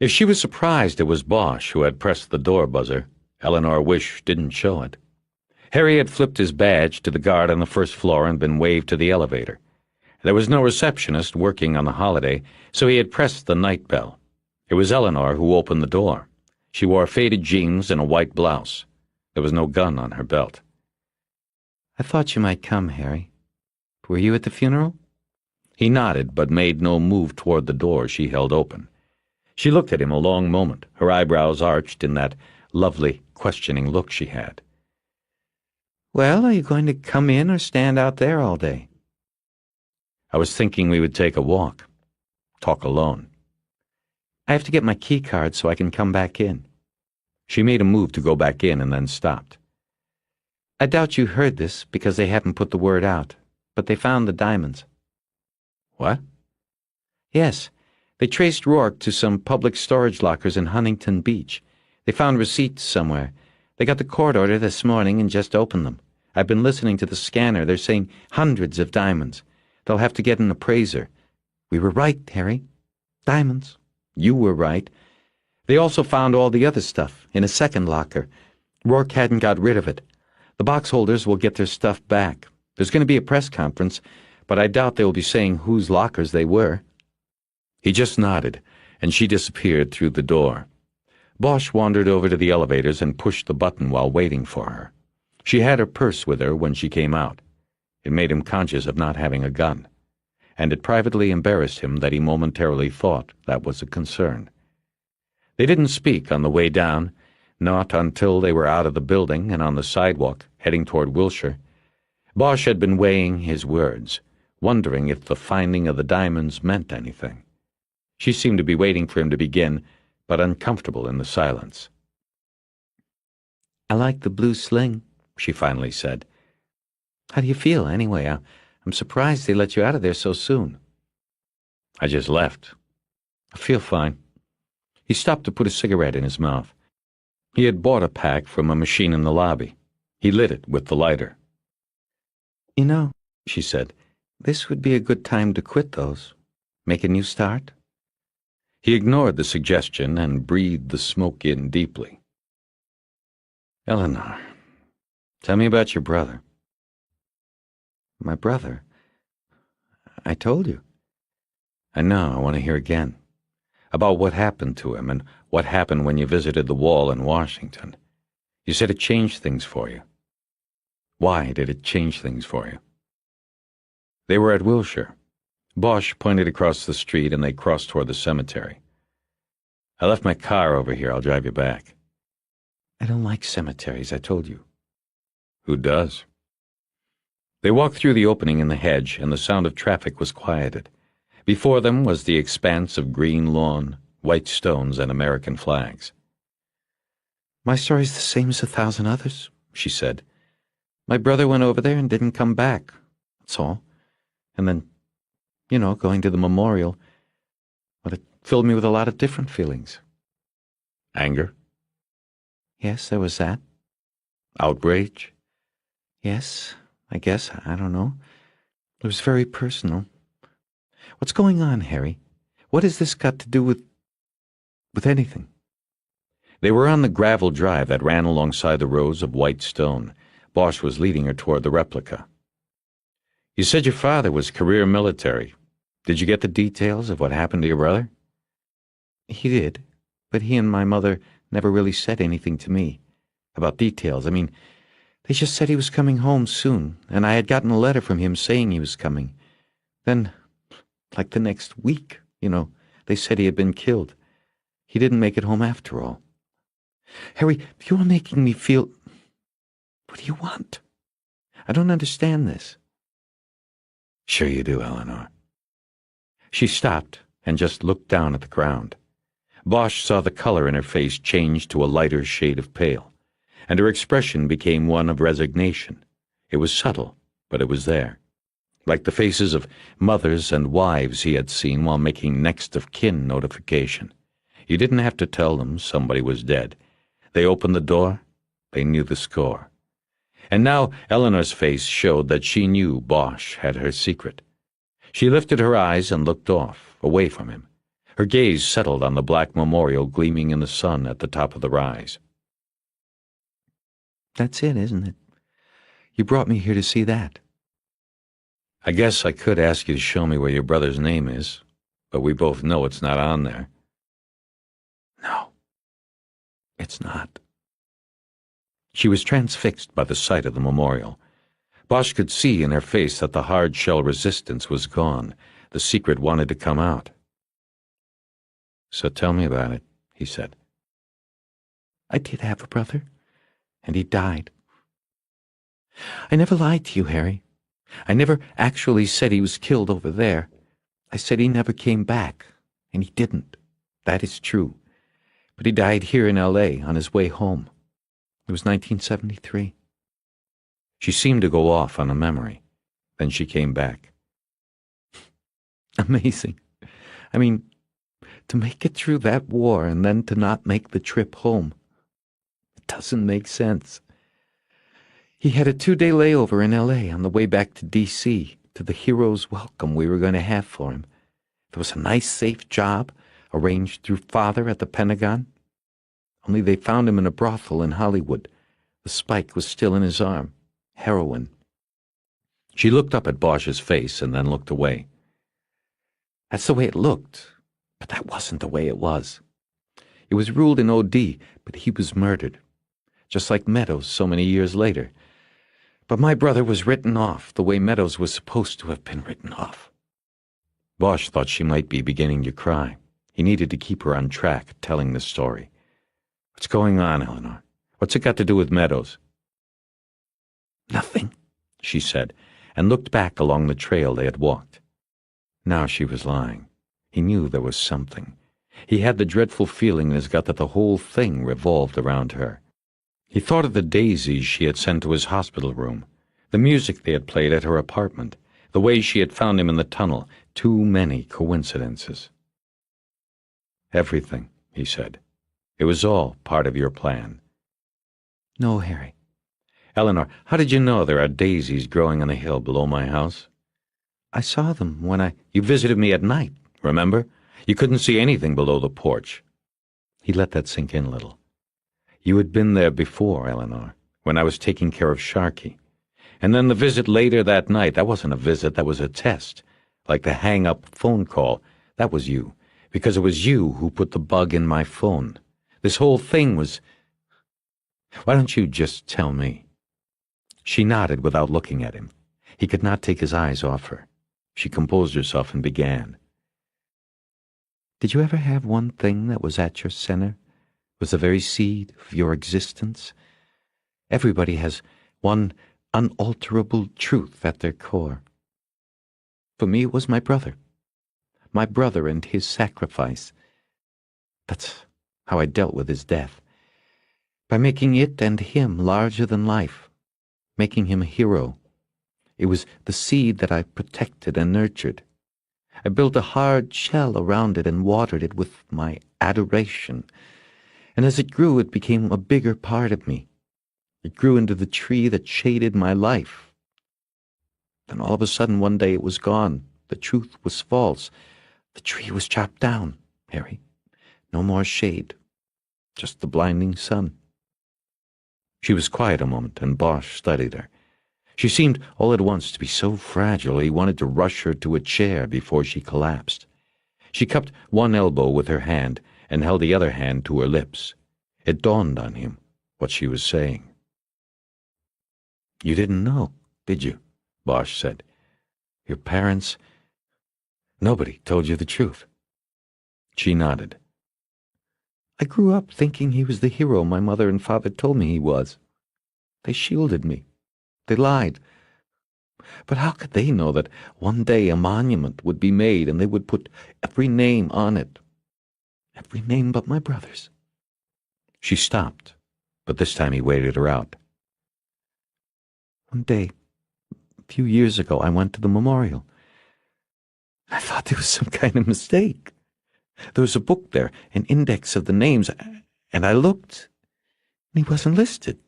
If she was surprised it was Bosch who had pressed the door buzzer, Eleanor wished didn't show it. Harry had flipped his badge to the guard on the first floor and been waved to the elevator. There was no receptionist working on the holiday, so he had pressed the night bell. It was Eleanor who opened the door. She wore faded jeans and a white blouse. There was no gun on her belt. I thought you might come, Harry. Were you at the funeral? He nodded, but made no move toward the door she held open. She looked at him a long moment, her eyebrows arched in that lovely, questioning look she had. Well, are you going to come in or stand out there all day? I was thinking we would take a walk. Talk alone. I have to get my key card so I can come back in. She made a move to go back in and then stopped. I doubt you heard this because they haven't put the word out, but they found the diamonds. What? Yes, they traced Rourke to some public storage lockers in Huntington Beach. They found receipts somewhere. They got the court order this morning and just opened them. I've been listening to the scanner. They're saying hundreds of diamonds. They'll have to get an appraiser. We were right, Harry. Diamonds. You were right. They also found all the other stuff in a second locker. Rourke hadn't got rid of it. The box holders will get their stuff back. There's going to be a press conference, but I doubt they will be saying whose lockers they were." He just nodded, and she disappeared through the door. Bosch wandered over to the elevators and pushed the button while waiting for her. She had her purse with her when she came out. It made him conscious of not having a gun, and it privately embarrassed him that he momentarily thought that was a concern. They didn't speak on the way down, not until they were out of the building and on the sidewalk, heading toward Wilshire. Bosch had been weighing his words, wondering if the finding of the diamonds meant anything. She seemed to be waiting for him to begin, but uncomfortable in the silence. "I like the blue sling," she finally said. "How do you feel, anyway? I'm surprised they let you out of there so soon." "I just left. I feel fine." He stopped to put a cigarette in his mouth. He had bought a pack from a machine in the lobby. He lit it with the lighter. "You know," she said, "this would be a good time to quit those. Make a new start." He ignored the suggestion and breathed the smoke in deeply. "Eleanor, tell me about your brother." "My brother? I told you." "I know, I want to hear again. About what happened to him and what happened when you visited the wall in Washington. You said it changed things for you. Why did it change things for you?" They were at Wilshire. Bosch pointed across the street and they crossed toward the cemetery. "I left my car over here. I'll drive you back." "I don't like cemeteries, I told you." "Who does?" They walked through the opening in the hedge, and the sound of traffic was quieted. Before them was the expanse of green lawn, white stones, and American flags. "My story's the same as 1,000 others," she said. "My brother went over there and didn't come back. That's all. And then, going to the memorial, well, it filled me with a lot of different feelings." "Anger?" "Yes, there was that." "Outrage?" "Yes, I guess. I don't know. It was very personal. What's going on, Harry? What has this got to do with anything?" They were on the gravel drive that ran alongside the rows of white stone. Bosch was leading her toward the replica. "You said your father was career military. Did you get the details of what happened to your brother?" "He did, but he and my mother never really said anything to me about details. I mean, they just said he was coming home soon, and I had gotten a letter from him saying he was coming. Then, like the next week, they said he had been killed. He didn't make it home after all. Harry, you're making me feel... What do you want? I don't understand this." "Sure you do, Eleanor." She stopped and just looked down at the ground. Bosch saw the color in her face change to a lighter shade of pale, and her expression became one of resignation. It was subtle, but it was there. Like the faces of mothers and wives he had seen while making next of kin notification. You didn't have to tell them somebody was dead. They opened the door, they knew the score. And now Eleanor's face showed that she knew Bosch had her secret. She lifted her eyes and looked off, away from him. Her gaze settled on the black memorial gleaming in the sun at the top of the rise. "That's it, isn't it? You brought me here to see that." "I guess I could ask you to show me where your brother's name is, but we both know it's not on there." "No, it's not." She was transfixed by the sight of the memorial. Bosch could see in her face that the hard shell resistance was gone. The secret wanted to come out. "So tell me about it," he said. "I did have a brother, and he died. I never lied to you, Harry. I never actually said he was killed over there. I said he never came back, and he didn't. That is true. But he died here in L.A. on his way home. It was 1973. She seemed to go off on a memory. Then she came back. Amazing. I mean, to make it through that war and then to not make the trip home. It doesn't make sense. He had a 2-day layover in L.A. on the way back to D.C. to the hero's welcome we were going to have for him. There was a nice, safe job, arranged through father at the Pentagon? Only they found him in a brothel in Hollywood. The spike was still in his arm. Heroin. She looked up at Bosch's face and then looked away. That's the way it looked, but that wasn't the way it was. It was ruled an OD, but he was murdered, just like Meadows so many years later. But my brother was written off the way Meadows was supposed to have been written off. Bosch thought she might be beginning to cry. He needed to keep her on track, telling the story. What's going on, Eleanor? What's it got to do with Meadows? Nothing, she said, and looked back along the trail they had walked. Now she was lying. He knew there was something. He had the dreadful feeling in his gut that the whole thing revolved around her. He thought of the daisies she had sent to his hospital room, the music they had played at her apartment, the way she had found him in the tunnel. Too many coincidences. Everything, he said. It was all part of your plan. No, Harry. Eleanor, how did you know there are daisies growing on a hill below my house? I saw them when You visited me at night, remember? You couldn't see anything below the porch. He let that sink in a little. You had been there before, Eleanor, when I was taking care of Sharky. And then the visit later that night, that wasn't a visit, that was a test. Like the hang-up phone call, that was you. Because it was you who put the bug in my phone. This whole thing was... Why don't you just tell me? She nodded without looking at him. He could not take his eyes off her. She composed herself and began. Did you ever have one thing that was at your center? Was the very seed of your existence? Everybody has one unalterable truth at their core. For me, it was my brother. My brother and his sacrifice. That's how I dealt with his death. By making it and him larger than life. Making him a hero. It was the seed that I protected and nurtured. I built a hard shell around it and watered it with my adoration. And as it grew, it became a bigger part of me. It grew into the tree that shaded my life. Then all of a sudden, one day it was gone. The truth was false. The tree was chopped down, Harry. No more shade. Just the blinding sun. She was quiet a moment, and Bosch studied her. She seemed all at once to be so fragile he wanted to rush her to a chair before she collapsed. She cupped one elbow with her hand and held the other hand to her lips. It dawned on him what she was saying. You didn't know, did you? Bosch said. Your parents... Nobody told you the truth. She nodded. I grew up thinking he was the hero my mother and father told me he was. They shielded me. They lied. But how could they know that one day a monument would be made and they would put every name on it? Every name but my brother's. She stopped, but this time he waited her out. One day, a few years ago, I went to the memorial. I thought there was some kind of mistake. There was a book there, an index of the names, and I looked, and he wasn't listed.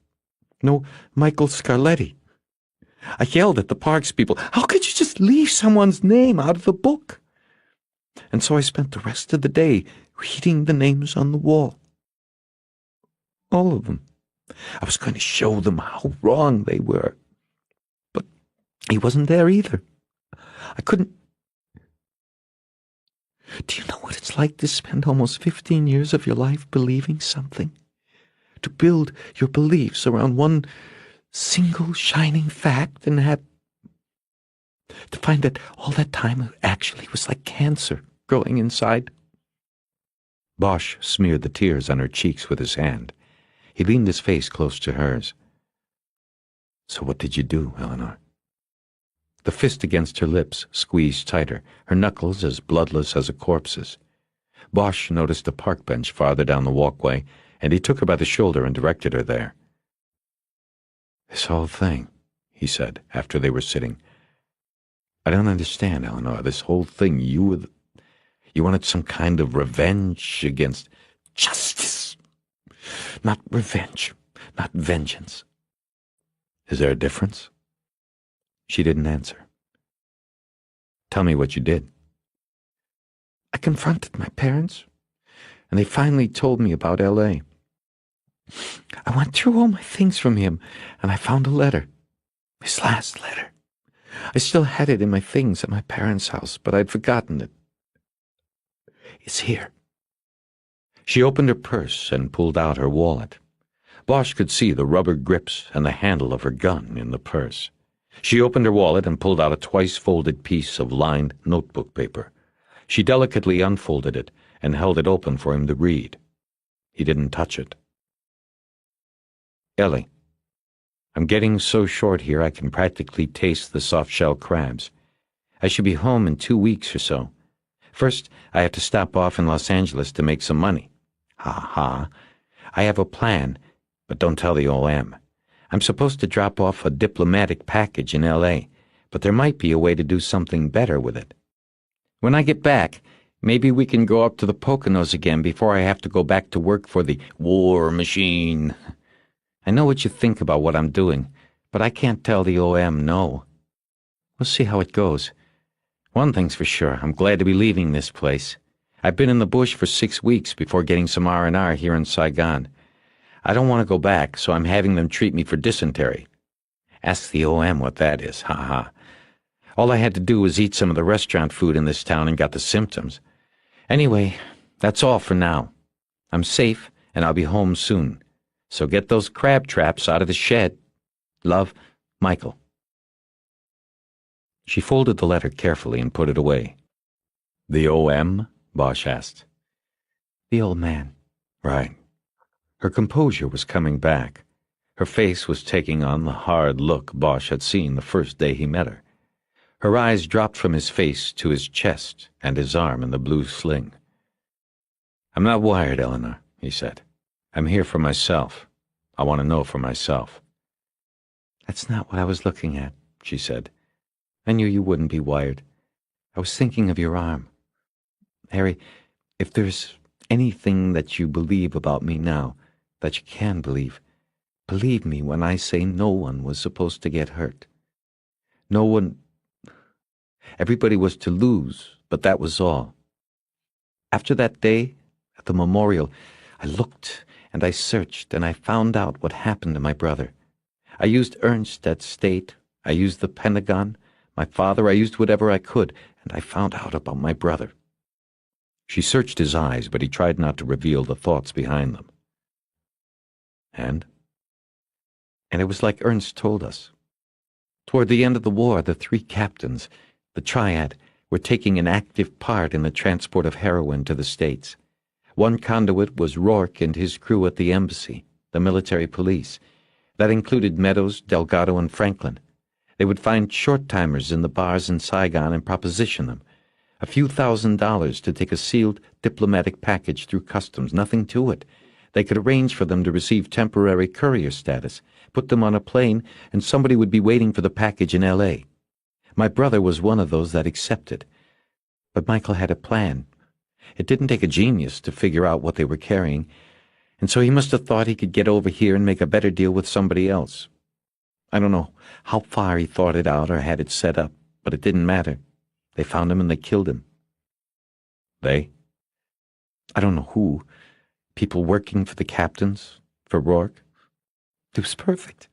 No Michael Scarletti. I yelled at the parks people, how could you just leave someone's name out of the book? And so I spent the rest of the day reading the names on the wall. All of them. I was going to show them how wrong they were. But he wasn't there either. I couldn't... Do you know what it's like to spend almost 15 years of your life believing something? To build your beliefs around one single shining fact and to find that all that time it actually was like cancer growing inside. Bosch smeared the tears on her cheeks with his hand. He leaned his face close to hers. So what did you do, Eleanor? The fist against her lips squeezed tighter, her knuckles as bloodless as a corpse's. Bosch noticed a park bench farther down the walkway, and he took her by the shoulder and directed her there. This whole thing, he said, after they were sitting. I don't understand, Eleanor. This whole thing, you wanted some kind of revenge against... Justice! Not revenge, not vengeance. Is there a difference? She didn't answer. Tell me what you did. I confronted my parents, and they finally told me about L.A. I went through all my things from him, and I found a letter. His last letter. I still had it in my things at my parents' house, but I'd forgotten it. It's here. She opened her purse and pulled out her wallet. Bosch could see the rubber grips and the handle of her gun in the purse. She opened her wallet and pulled out a twice-folded piece of lined notebook paper. She delicately unfolded it and held it open for him to read. He didn't touch it. Ellie, I'm getting so short here I can practically taste the soft-shell crabs. I should be home in 2 weeks or so. First, I have to stop off in Los Angeles to make some money. Ha. I have a plan, but don't tell the OM. I'm supposed to drop off a diplomatic package in L.A., but there might be a way to do something better with it. When I get back, maybe we can go up to the Poconos again before I have to go back to work for the war machine. I know what you think about what I'm doing, but I can't tell the OM no. We'll see how it goes. One thing's for sure, I'm glad to be leaving this place. I've been in the bush for 6 weeks before getting some R&R here in Saigon. I don't want to go back, so I'm having them treat me for dysentery. Ask the OM what that is, ha. All I had to do was eat some of the restaurant food in this town and got the symptoms. Anyway, that's all for now. I'm safe, and I'll be home soon. So get those crab traps out of the shed. Love, Michael. She folded the letter carefully and put it away. The OM? Bosch asked. The old man. Right. Her composure was coming back. Her face was taking on the hard look Bosch had seen the first day he met her. Her eyes dropped from his face to his chest and his arm in the blue sling. I'm not wired, Eleanor, he said. I'm here for myself. I want to know for myself. That's not what I was looking at, she said. I knew you wouldn't be wired. I was thinking of your arm. Harry, if there's anything that you believe about me now, that you can believe me when I say no one was supposed to get hurt. No one... Everybody was to lose, but that was all. After that day, at the memorial, I looked and I searched and I found out what happened to my brother. I used Ernst at State, I used the Pentagon, my father, I used whatever I could, and I found out about my brother. She searched his eyes, but he tried not to reveal the thoughts behind them. And it was like Ernst told us. Toward the end of the war, the 3 captains, the triad, were taking an active part in the transport of heroin to the States. One conduit was Rourke and his crew at the embassy, the military police. That included Meadows, Delgado, and Franklin. They would find short-timers in the bars in Saigon and proposition them. A few $1,000s to take a sealed diplomatic package through customs, nothing to it. They could arrange for them to receive temporary courier status, put them on a plane, and somebody would be waiting for the package in L.A. My brother was one of those that accepted. But Michael had a plan. It didn't take a genius to figure out what they were carrying, and so he must have thought he could get over here and make a better deal with somebody else. I don't know how far he thought it out or had it set up, but it didn't matter. They found him and they killed him. They? I don't know who. People working for the captains, for Rourke. It was perfect.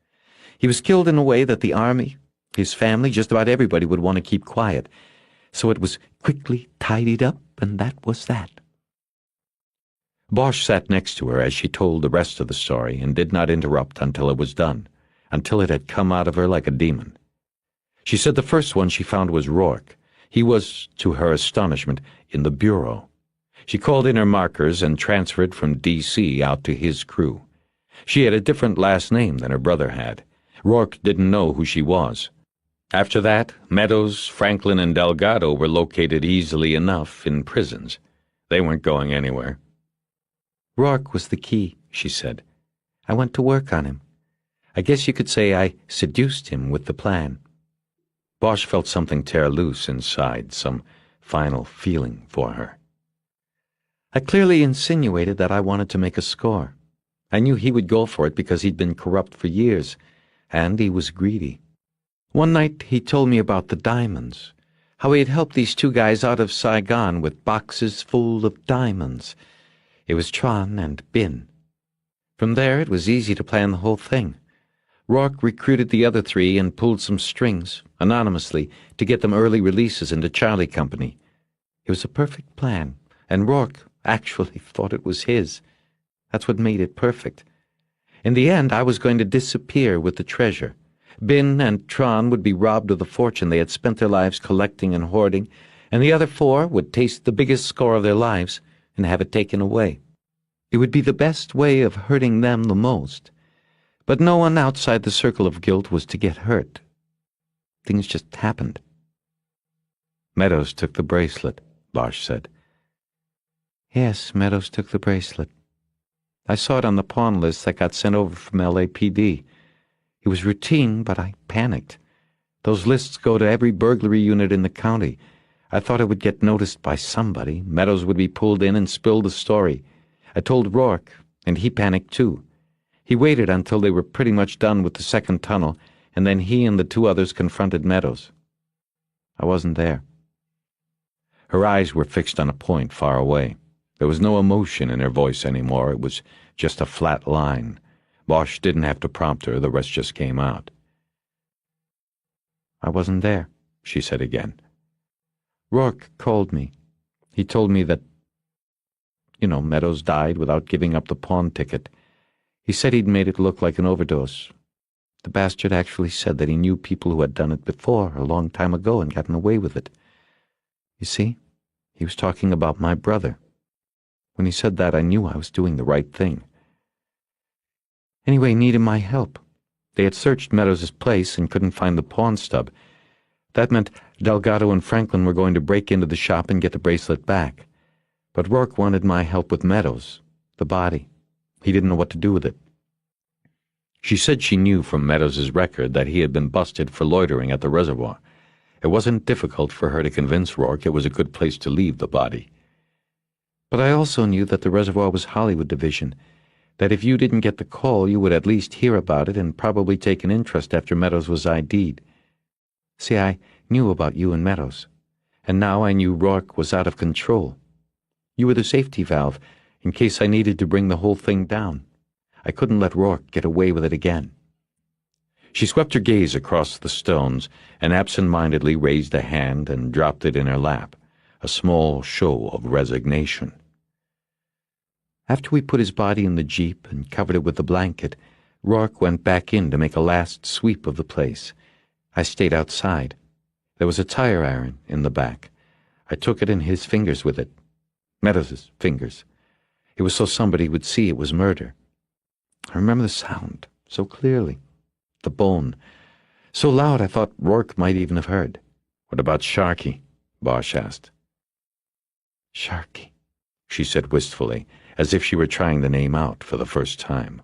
He was killed in a way that the army, his family, just about everybody would want to keep quiet. So it was quickly tidied up, and that was that. Bosch sat next to her as she told the rest of the story and did not interrupt until it was done, until it had come out of her like a demon. She said the first one she found was Rourke. He was, to her astonishment, in the bureau. She called in her markers and transferred from D.C. out to his crew. She had a different last name than her brother had. Rourke didn't know who she was. After that, Meadows, Franklin, and Delgado were located easily enough in prisons. They weren't going anywhere. Rourke was the key, she said. I went to work on him. I guess you could say I seduced him with the plan. Bosch felt something tear loose inside, some final feeling for her. I clearly insinuated that I wanted to make a score. I knew he would go for it because he'd been corrupt for years, and he was greedy. One night he told me about the diamonds, how he had helped these 2 guys out of Saigon with boxes full of diamonds. It was Tron and Bin. From there, it was easy to plan the whole thing. Rourke recruited the other three and pulled some strings, anonymously, to get them early releases into Charlie Company. It was a perfect plan, and Rourke actually thought it was his. That's what made it perfect. In the end, I was going to disappear with the treasure. Bin and Tron would be robbed of the fortune they had spent their lives collecting and hoarding, and the other four would taste the biggest score of their lives and have it taken away. It would be the best way of hurting them the most. But no one outside the circle of guilt was to get hurt. Things just happened. Meadows took the bracelet, Bosch said. Yes, Meadows took the bracelet. I saw it on the pawn list that got sent over from LAPD. It was routine, but I panicked. Those lists go to every burglary unit in the county. I thought it would get noticed by somebody. Meadows would be pulled in and spill the story. I told Rourke, and he panicked too. He waited until they were pretty much done with the second tunnel, and then he and the two others confronted Meadows. I wasn't there. Her eyes were fixed on a point far away. There was no emotion in her voice anymore. It was just a flat line. Bosch didn't have to prompt her. The rest just came out. I wasn't there, she said again. Rourke called me. He told me that, Meadows died without giving up the pawn ticket. He said he'd made it look like an overdose. The bastard actually said that he knew people who had done it before, a long time ago, and gotten away with it. You see, he was talking about my brother. When he said that, I knew I was doing the right thing. Anyway, he needed my help. They had searched Meadows' place and couldn't find the pawn stub. That meant Delgado and Franklin were going to break into the shop and get the bracelet back. But Rourke wanted my help with Meadows, the body. He didn't know what to do with it. She said she knew from Meadows' record that he had been busted for loitering at the reservoir. It wasn't difficult for her to convince Rourke it was a good place to leave the body. But I also knew that the reservoir was Hollywood Division, that if you didn't get the call, you would at least hear about it and probably take an interest after Meadows was ID'd. See, I knew about you and Meadows, and now I knew Rourke was out of control. You were the safety valve, in case I needed to bring the whole thing down. I couldn't let Rourke get away with it again. She swept her gaze across the stones and absent-mindedly raised a hand and dropped it in her lap, a small show of resignation. After we put his body in the Jeep and covered it with a blanket, Rourke went back in to make a last sweep of the place. I stayed outside. There was a tire iron in the back. I took it in his fingers with it. Meadows' fingers. It was so somebody would see it was murder. I remember the sound so clearly. The bone. So loud I thought Rourke might even have heard. "What about Sharkey?" Bosch asked. Sharkey, she said wistfully, as if she were trying the name out for the first time.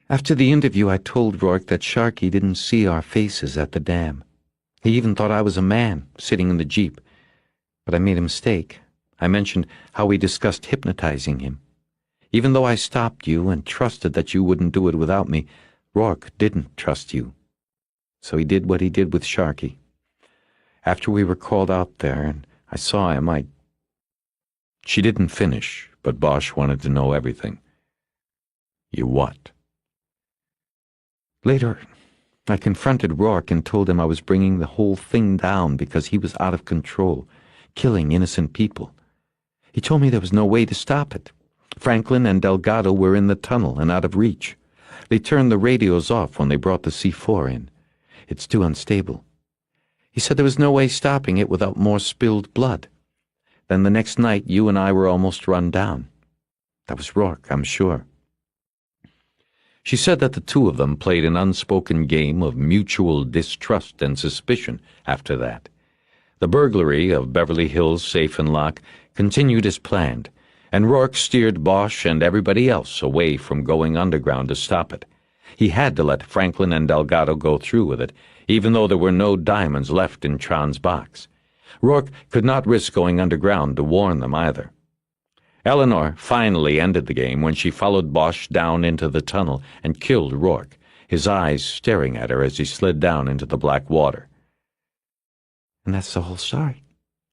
After the interview, I told Rourke that Sharkey didn't see our faces at the dam. He even thought I was a man sitting in the Jeep. But I made a mistake. I mentioned how we discussed hypnotizing him. Even though I stopped you and trusted that you wouldn't do it without me, Rourke didn't trust you. So he did what he did with Sharkey. After we were called out there and I saw him, She didn't finish, but Bosch wanted to know everything. You what? Later, I confronted Rourke and told him I was bringing the whole thing down because he was out of control, killing innocent people. He told me there was no way to stop it. Franklin and Delgado were in the tunnel and out of reach. They turned the radios off when they brought the C4 in. It's too unstable. He said there was no way stopping it without more spilled blood. Then the next night, you and I were almost run down. That was Rourke, I'm sure. She said that the two of them played an unspoken game of mutual distrust and suspicion after that. The burglary of Beverly Hills Safe and Lock continued as planned, and Rourke steered Bosch and everybody else away from going underground to stop it. He had to let Franklin and Delgado go through with it, even though there were no diamonds left in Tron's box. Rourke could not risk going underground to warn them either. Eleanor finally ended the game when she followed Bosch down into the tunnel and killed Rourke, his eyes staring at her as he slid down into the black water. And that's the whole story,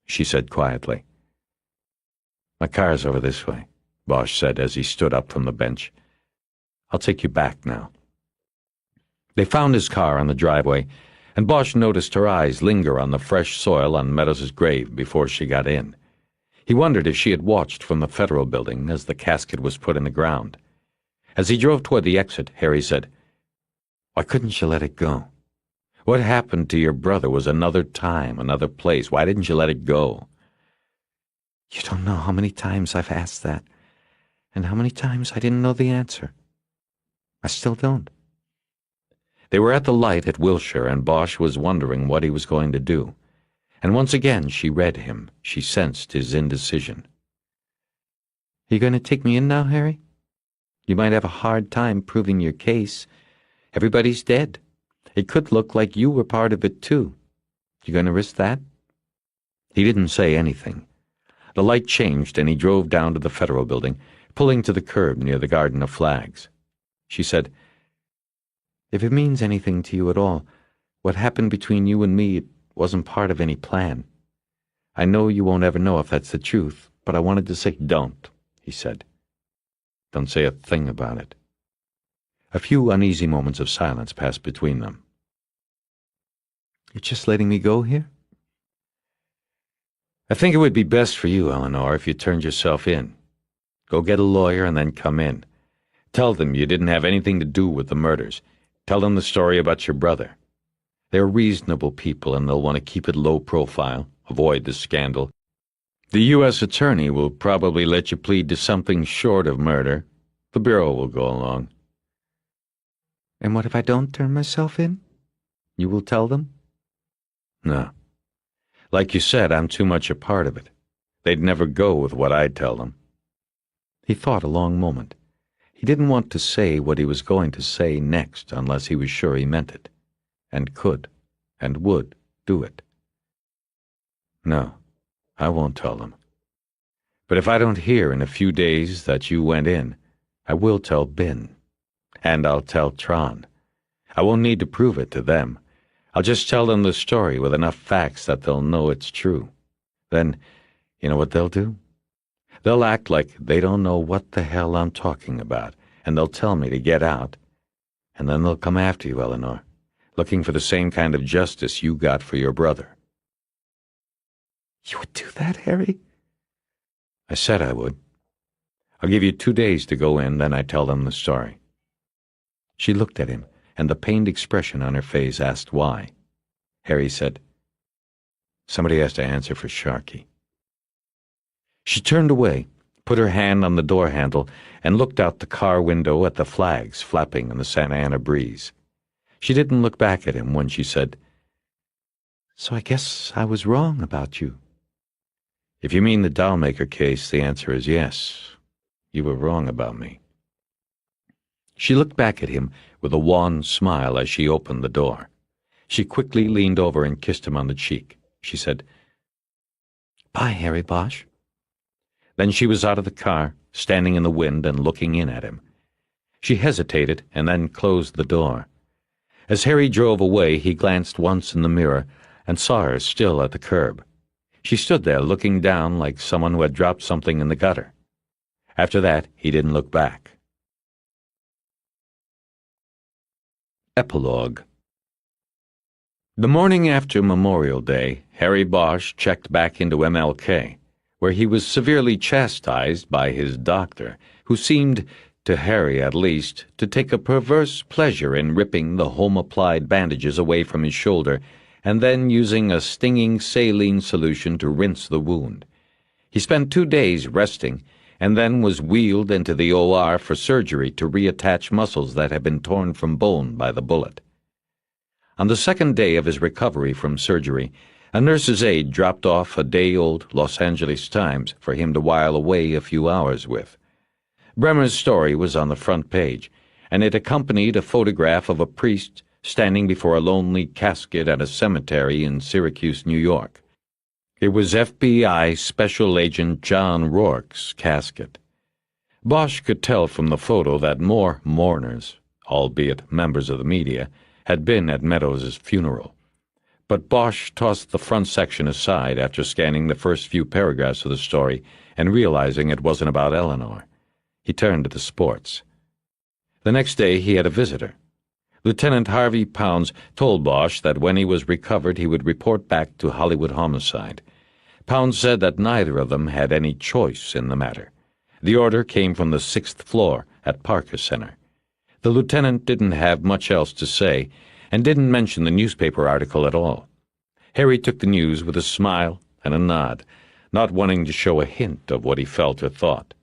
she said quietly. My car's over this way, Bosch said as he stood up from the bench. I'll take you back now. They found his car on the driveway, and Bosch noticed her eyes linger on the fresh soil on Meadows' grave before she got in. He wondered if she had watched from the Federal Building as the casket was put in the ground. As he drove toward the exit, Harry said, "Why couldn't you let it go? What happened to your brother was another time, another place. Why didn't you let it go?" You don't know how many times I've asked that, and how many times I didn't know the answer. I still don't. They were at the light at Wilshire, and Bosch was wondering what he was going to do. And once again she read him. She sensed his indecision. You going to take me in now, Harry? You might have a hard time proving your case. Everybody's dead. It could look like you were part of it, too. You going to risk that? He didn't say anything. The light changed, and he drove down to the Federal Building, pulling to the curb near the Garden of Flags. She said, "If it means anything to you at all, what happened between you and me, it wasn't part of any plan. I know you won't ever know if that's the truth, but I wanted to say..." "Don't," he said. "Don't say a thing about it." A few uneasy moments of silence passed between them. You're just letting me go here? "I think it would be best for you, Eleanor, if you turned yourself in. Go get a lawyer and then come in. Tell them you didn't have anything to do with the murders. Tell them the story about your brother. They're reasonable people, and they'll want to keep it low profile, avoid the scandal. The U.S. attorney will probably let you plead to something short of murder. The Bureau will go along." And what if I don't turn myself in? You will tell them? "No. Like you said, I'm too much a part of it. They'd never go with what I'd tell them." He thought a long moment. He didn't want to say what he was going to say next unless he was sure he meant it, and could, and would do it. "No, I won't tell them. But if I don't hear in a few days that you went in, I will tell Ben. And I'll tell Tron. I won't need to prove it to them. I'll just tell them the story with enough facts that they'll know it's true. Then, you know what they'll do? They'll act like they don't know what the hell I'm talking about, and they'll tell me to get out. And then they'll come after you, Eleanor, looking for the same kind of justice you got for your brother." You would do that, Harry? "I said I would. I'll give you 2 days to go in, then I tell them the story." She looked at him, and the pained expression on her face asked why. Harry said, "Somebody has to answer for Sharkey." She turned away, put her hand on the door handle, and looked out the car window at the flags flapping in the Santa Ana breeze. She didn't look back at him when she said, "So I guess I was wrong about you." "If you mean the dollmaker case, the answer is yes. You were wrong about me." She looked back at him with a wan smile as she opened the door. She quickly leaned over and kissed him on the cheek. She said, "Bye, Harry Bosch." Then she was out of the car, standing in the wind and looking in at him. She hesitated and then closed the door. As Harry drove away, he glanced once in the mirror and saw her still at the curb. She stood there looking down like someone who had dropped something in the gutter. After that, he didn't look back. Epilogue. The morning after Memorial Day, Harry Bosch checked back into MLK, where he was severely chastised by his doctor, who seemed, to Harry at least, to take a perverse pleasure in ripping the home-applied bandages away from his shoulder and then using a stinging saline solution to rinse the wound. He spent 2 days resting and then was wheeled into the OR for surgery to reattach muscles that had been torn from bone by the bullet. On the second day of his recovery from surgery, a nurse's aide dropped off a day-old Los Angeles Times for him to while away a few hours with. Bremer's story was on the front page, and it accompanied a photograph of a priest standing before a lonely casket at a cemetery in Syracuse, New York. It was FBI Special Agent John Rourke's casket. Bosch could tell from the photo that more mourners, albeit members of the media, had been at Meadows' funeral. But Bosch tossed the front section aside after scanning the first few paragraphs of the story and realizing it wasn't about Eleanor, he turned to the sports. The next day he had a visitor. Lieutenant Harvey Pounds told Bosch that when he was recovered he would report back to Hollywood Homicide. Pounds said that neither of them had any choice in the matter. The order came from the 6th floor at Parker Center. The lieutenant didn't have much else to say and didn't mention the newspaper article at all. Harry took the news with a smile and a nod, not wanting to show a hint of what he felt or thought.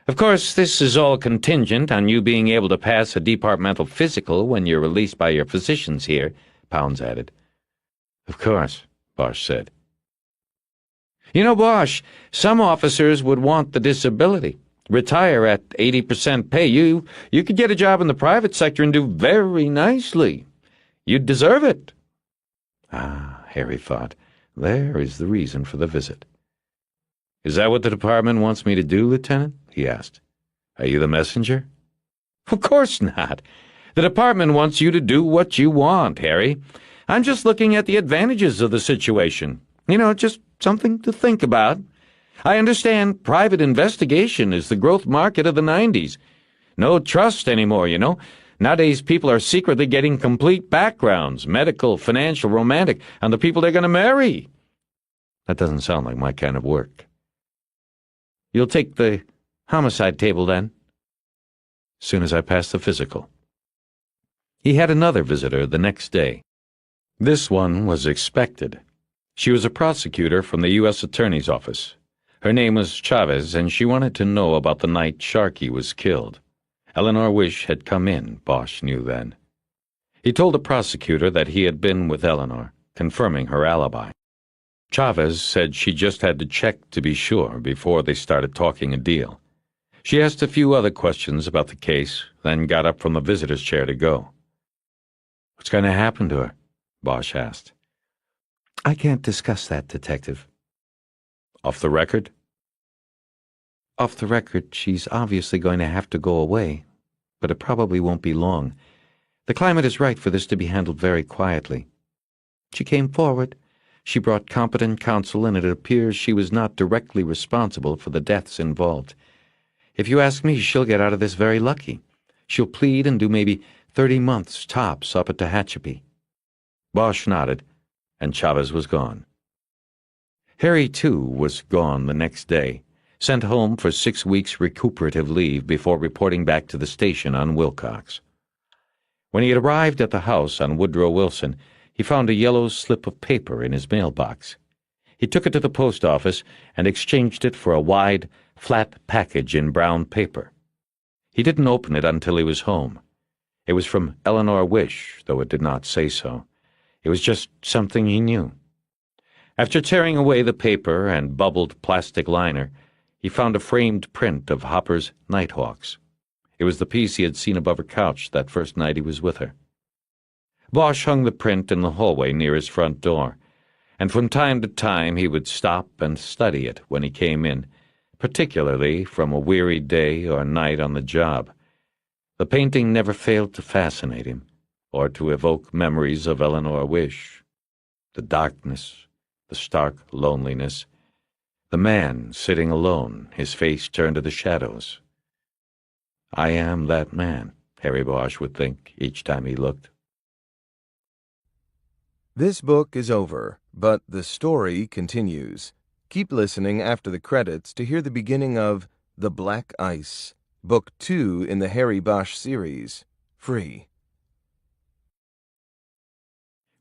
Of course, this is all contingent on you being able to pass a departmental physical when you're released by your physicians here, Pounds added. Of course, Bosch said. You know, Bosch, some officers would want the disability. Retire at 80% pay. You could get a job in the private sector and do very nicely. You'd deserve it. Ah, Harry thought, there is the reason for the visit. Is that what the department wants me to do, Lieutenant? He asked. Are you the messenger? Of course not. The department wants you to do what you want, Harry. I'm just looking at the advantages of the situation. Just something to think about. I understand private investigation is the growth market of the 90s. No trust anymore, Nowadays, people are secretly getting complete backgrounds, medical, financial, romantic, on the people they're going to marry. That doesn't sound like my kind of work. You'll take the homicide table, then? Soon as I pass the physical. He had another visitor the next day. This one was expected. She was a prosecutor from the U.S. Attorney's Office. Her name was Chavez, and she wanted to know about the night Sharkey was killed. Eleanor Wish had come in, Bosch knew then. He told the prosecutor that he had been with Eleanor, confirming her alibi. Chavez said she just had to check to be sure before they started talking a deal. She asked a few other questions about the case, then got up from the visitor's chair to go. What's going to happen to her? Bosch asked. I can't discuss that, Detective. Off the record? Off the record, she's obviously going to have to go away, but it probably won't be long. The climate is right for this to be handled very quietly. She came forward. She brought competent counsel, and it appears she was not directly responsible for the deaths involved. If you ask me, she'll get out of this very lucky. She'll plead and do maybe 30 months tops up at Tehachapi. Bosch nodded, and Chavez was gone. Harry, too, was gone the next day, sent home for 6 weeks' recuperative leave before reporting back to the station on Wilcox. When he had arrived at the house on Woodrow Wilson, he found a yellow slip of paper in his mailbox. He took it to the post office and exchanged it for a wide, flat package in brown paper. He didn't open it until he was home. It was from Eleanor Wish, though it did not say so. It was just something he knew. After tearing away the paper and bubbled plastic liner, he found a framed print of Hopper's Nighthawks. It was the piece he had seen above her couch that first night he was with her. Bosch hung the print in the hallway near his front door, and from time to time he would stop and study it when he came in, particularly from a weary day or night on the job. The painting never failed to fascinate him, or to evoke memories of Eleanor Wish. The darkness, the stark loneliness, the man sitting alone, his face turned to the shadows. I am that man, Harry Bosch would think each time he looked. This book is over, but the story continues. Keep listening after the credits to hear the beginning of The Black Ice, Book 2 in the Harry Bosch series, free.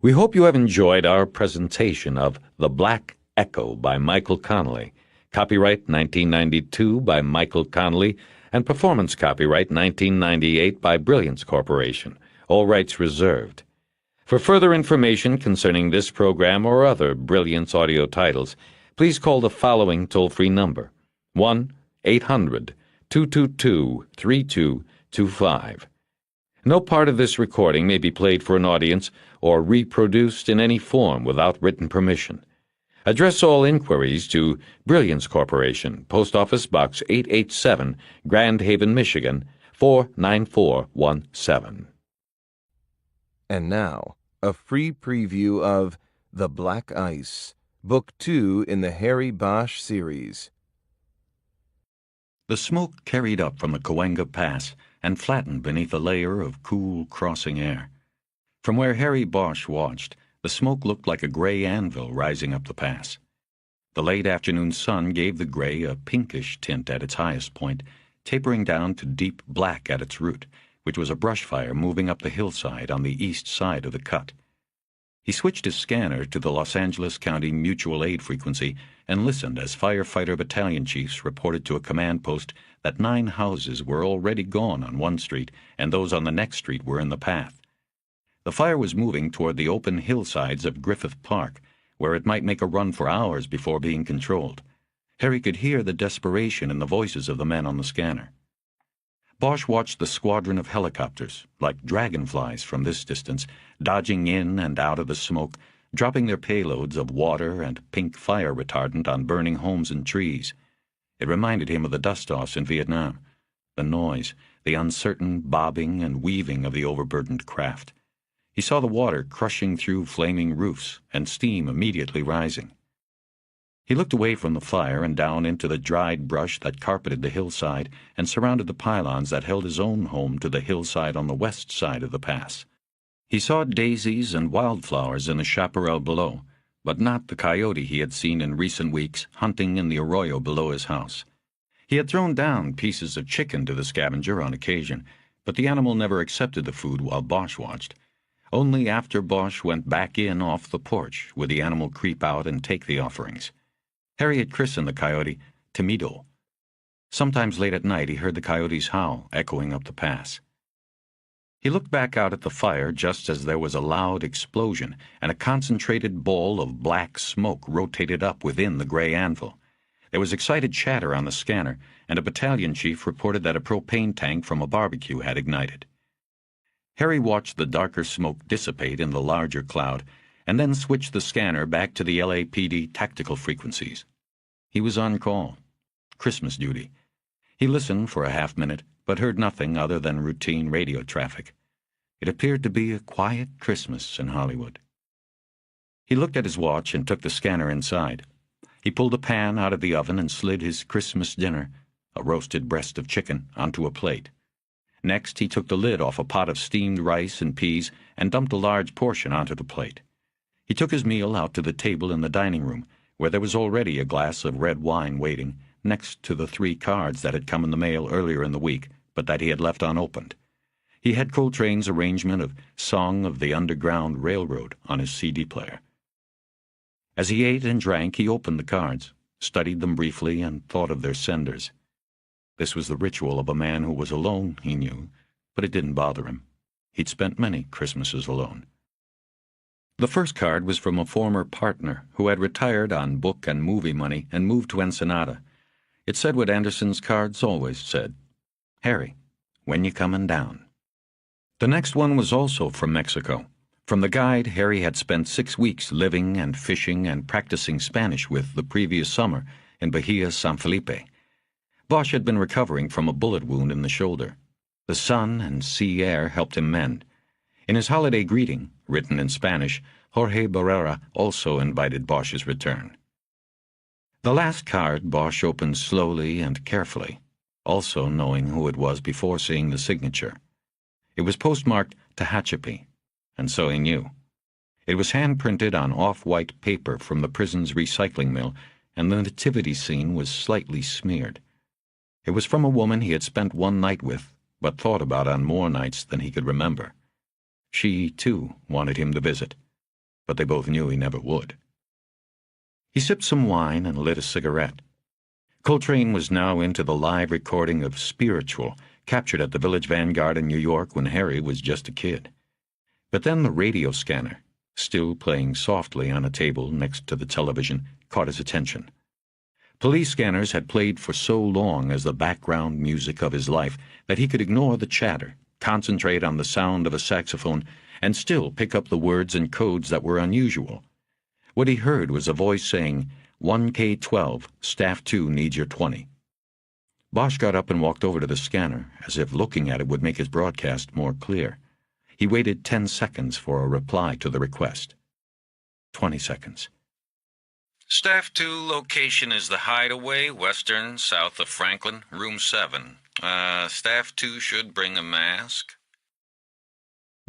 We hope you have enjoyed our presentation of The Black Echo by Michael Connelly, copyright 1992 by Michael Connelly, and performance copyright 1998 by Brilliance Corporation, all rights reserved. For further information concerning this program or other Brilliance audio titles, please call the following toll-free number, 1-800-222-3225. No part of this recording may be played for an audience or reproduced in any form without written permission. Address all inquiries to Brilliance Corporation, Post Office Box 887, Grand Haven, Michigan, 49417. And now, a free preview of The Black Ice, Book 2 in the Harry Bosch series, The smoke carried up from the Cahuenga Pass and flattened beneath a layer of cool, crossing air. From where Harry Bosch watched, the smoke looked like a gray anvil rising up the pass. The late afternoon sun gave the gray a pinkish tint at its highest point, tapering down to deep black at its root, which was a brush fire moving up the hillside on the east side of the cut. He switched his scanner to the Los Angeles County Mutual Aid frequency and listened as firefighter battalion chiefs reported to a command post that 9 houses were already gone on one street and those on the next street were in the path. The fire was moving toward the open hillsides of Griffith Park, where it might make a run for hours before being controlled. Harry could hear the desperation in the voices of the men on the scanner. Bosch watched the squadron of helicopters, like dragonflies from this distance, dodging in and out of the smoke, dropping their payloads of water and pink fire retardant on burning homes and trees. It reminded him of the dust-offs in Vietnam, the noise, the uncertain bobbing and weaving of the overburdened craft. He saw the water crushing through flaming roofs and steam immediately rising. He looked away from the fire and down into the dried brush that carpeted the hillside and surrounded the pylons that held his own home to the hillside on the west side of the pass. He saw daisies and wildflowers in the chaparral below, but not the coyote he had seen in recent weeks hunting in the arroyo below his house. He had thrown down pieces of chicken to the scavenger on occasion, but the animal never accepted the food while Bosch watched. Only after Bosch went back in off the porch would the animal creep out and take the offerings. Harry had christened the coyote Timido. Sometimes late at night he heard the coyote's howl echoing up the pass. He looked back out at the fire just as there was a loud explosion and a concentrated ball of black smoke rotated up within the gray anvil. There was excited chatter on the scanner, and a battalion chief reported that a propane tank from a barbecue had ignited. Harry watched the darker smoke dissipate in the larger cloud, and then switched the scanner back to the LAPD tactical frequencies. He was on call. Christmas duty. He listened for a half-minute, but heard nothing other than routine radio traffic. It appeared to be a quiet Christmas in Hollywood. He looked at his watch and took the scanner inside. He pulled a pan out of the oven and slid his Christmas dinner, a roasted breast of chicken, onto a plate. Next, he took the lid off a pot of steamed rice and peas and dumped a large portion onto the plate. He took his meal out to the table in the dining room, where there was already a glass of red wine waiting, next to the 3 cards that had come in the mail earlier in the week, but that he had left unopened. He had Coltrane's arrangement of Song of the Underground Railroad on his CD player. As he ate and drank, he opened the cards, studied them briefly, and thought of their senders. This was the ritual of a man who was alone, he knew, but it didn't bother him. He'd spent many Christmases alone. The first card was from a former partner who had retired on book and movie money and moved to Ensenada. It said what Anderson's cards always said: "Harry, when you comin' down?" The next one was also from Mexico, from the guide Harry had spent 6 weeks living and fishing and practicing Spanish with the previous summer in Bahia San Felipe. Bosch had been recovering from a bullet wound in the shoulder. The sun and sea air helped him mend. In his holiday greeting, written in Spanish, Jorge Barrera also invited Bosch's return. The last card Bosch opened slowly and carefully, also knowing who it was before seeing the signature. It was postmarked Tehachapi, and so he knew. It was hand-printed on off-white paper from the prison's recycling mill, and the nativity scene was slightly smeared. It was from a woman he had spent one night with, but thought about on more nights than he could remember. She, too, wanted him to visit, but they both knew he never would. He sipped some wine and lit a cigarette. Coltrane was now into the live recording of Spiritual, captured at the Village Vanguard in New York when Harry was just a kid. But then the radio scanner, still playing softly on a table next to the television, caught his attention. Police scanners had played for so long as the background music of his life that he could ignore the chatter, concentrate on the sound of a saxophone, and still pick up the words and codes that were unusual. What he heard was a voice saying, 1K12, Staff 2 needs your 20. Bosch got up and walked over to the scanner, as if looking at it would make his broadcast more clear. He waited 10 seconds for a reply to the request. 20 seconds. Staff 2 location is the Hideaway, Western, south of Franklin, room 7. Staff 2 should bring a mask.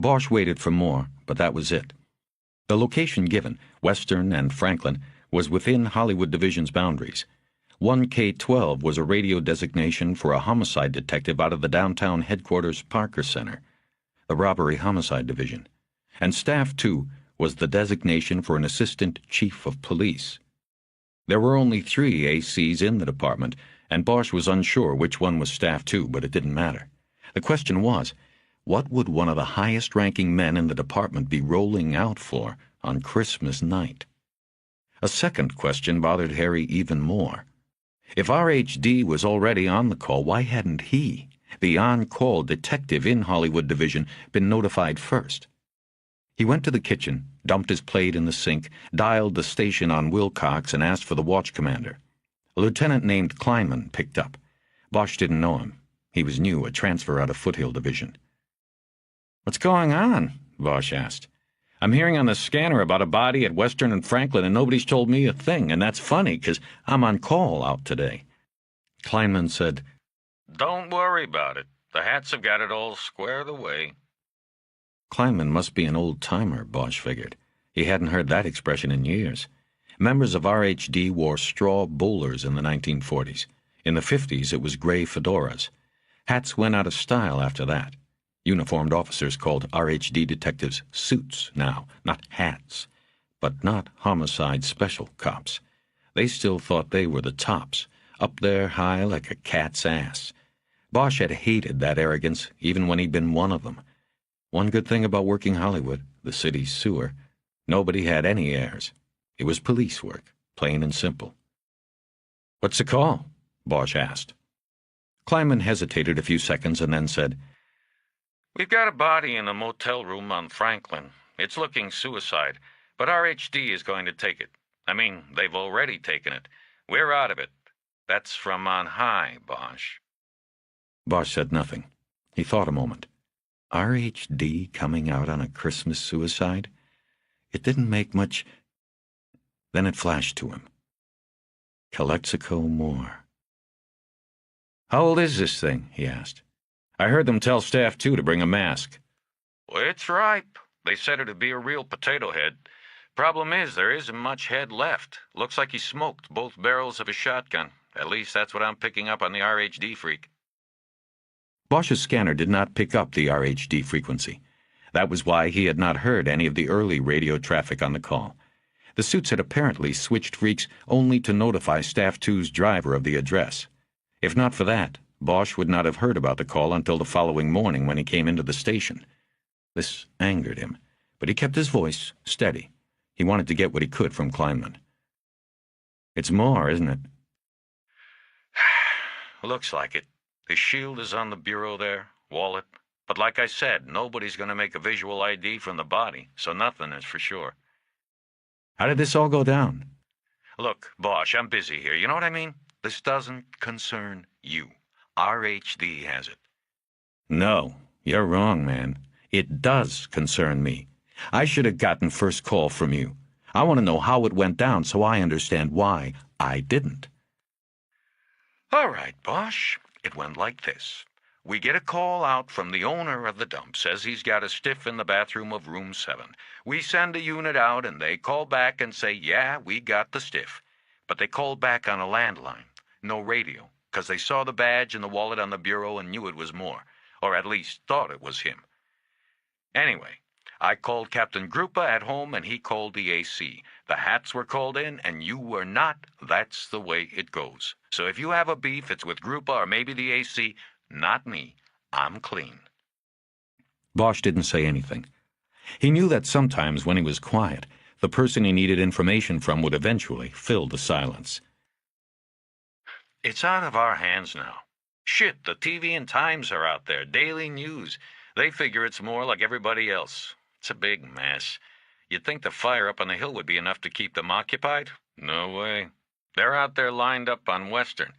Bosch waited for more, but that was it. The location given, Western and Franklin, was within Hollywood Division's boundaries. 1K12 was a radio designation for a homicide detective out of the downtown headquarters Parker Center, the Robbery Homicide Division, and Staff 2 was the designation for an assistant chief of police. There were only 3 ACs in the department, and Bosch was unsure which one was Staff 2, but it didn't matter. The question was, what would one of the highest-ranking men in the department be rolling out for on Christmas night? A second question bothered Harry even more. If RHD was already on the call, why hadn't he, the on-call detective in Hollywood Division, been notified first? He went to the kitchen, dumped his plate in the sink, dialed the station on Wilcox, and asked for the watch commander. A lieutenant named Kleinman picked up. Bosch didn't know him. He was new, a transfer out of Foothill Division. "What's going on?" Bosch asked. "I'm hearing on the scanner about a body at Western and Franklin, and nobody's told me a thing, and that's funny, 'cause I'm on call out today." Kleinman said, "Don't worry about it. The Hats have got it all squared away." Kleinman must be an old-timer, Bosch figured. He hadn't heard that expression in years. Members of RHD wore straw bowlers in the 1940s. In the 50s, it was gray fedoras. Hats went out of style after that. Uniformed officers called RHD detectives suits now, not hats. But not homicide special cops. They still thought they were the tops, up there high like a cat's ass. Bosch had hated that arrogance even when he'd been one of them. One good thing about working Hollywood, the city's sewer, nobody had any airs. It was police work, plain and simple. "What's the call?" Bosch asked. Kleinman hesitated a few seconds and then said, "We've got a body in a motel room on Franklin. It's looking suicide, but RHD is going to take it. I mean, they've already taken it. We're out of it. That's from on high, Bosch." Bosch said nothing. He thought a moment. RHD coming out on a Christmas suicide? It didn't make much. Then it flashed to him. Calexico Moore. "How old is this thing?" he asked. "I heard them tell Staff 2 to bring a mask." "Well, it's ripe. They said it'd be a real potato head. Problem is, there isn't much head left. Looks like he smoked both barrels of a shotgun. At least that's what I'm picking up on the RHD freak." Bosch's scanner did not pick up the RHD frequency. That was why he had not heard any of the early radio traffic on the call. The suits had apparently switched freaks only to notify Staff 2's driver of the address. If not for that, Bosch would not have heard about the call until the following morning when he came into the station. This angered him, but he kept his voice steady. He wanted to get what he could from Kleinman. "It's Moore, isn't it?" "Looks like it. His shield is on the bureau there, wallet. But like I said, nobody's going to make a visual ID from the body, so nothing is for sure." "How did this all go down?" "Look, Bosch, I'm busy here. You know what I mean? This doesn't concern you. RHD has it." "No, you're wrong, man. It does concern me. I should have gotten first call from you. I want to know how it went down so I understand why I didn't." "All right, Bosch. It went like this. We get a call out from the owner of the dump, says he's got a stiff in the bathroom of room 7. We send a unit out, and they call back and say, yeah, we got the stiff. But they called back on a landline, no radio, 'cause they saw the badge and the wallet on the bureau and knew it was Moore, or at least thought it was him. Anyway, I called Captain Grupa at home, and he called the AC. The Hats were called in, and you were not. That's the way it goes. So if you have a beef, it's with Grupa or maybe the AC, not me. I'm clean." Bosch didn't say anything. He knew that sometimes when he was quiet, the person he needed information from would eventually fill the silence. "It's out of our hands now. Shit, the TV and Times are out there, daily news. They figure it's more like everybody else. It's a big mess. You'd think the fire up on the hill would be enough to keep them occupied? No way. They're out there lined up on Western.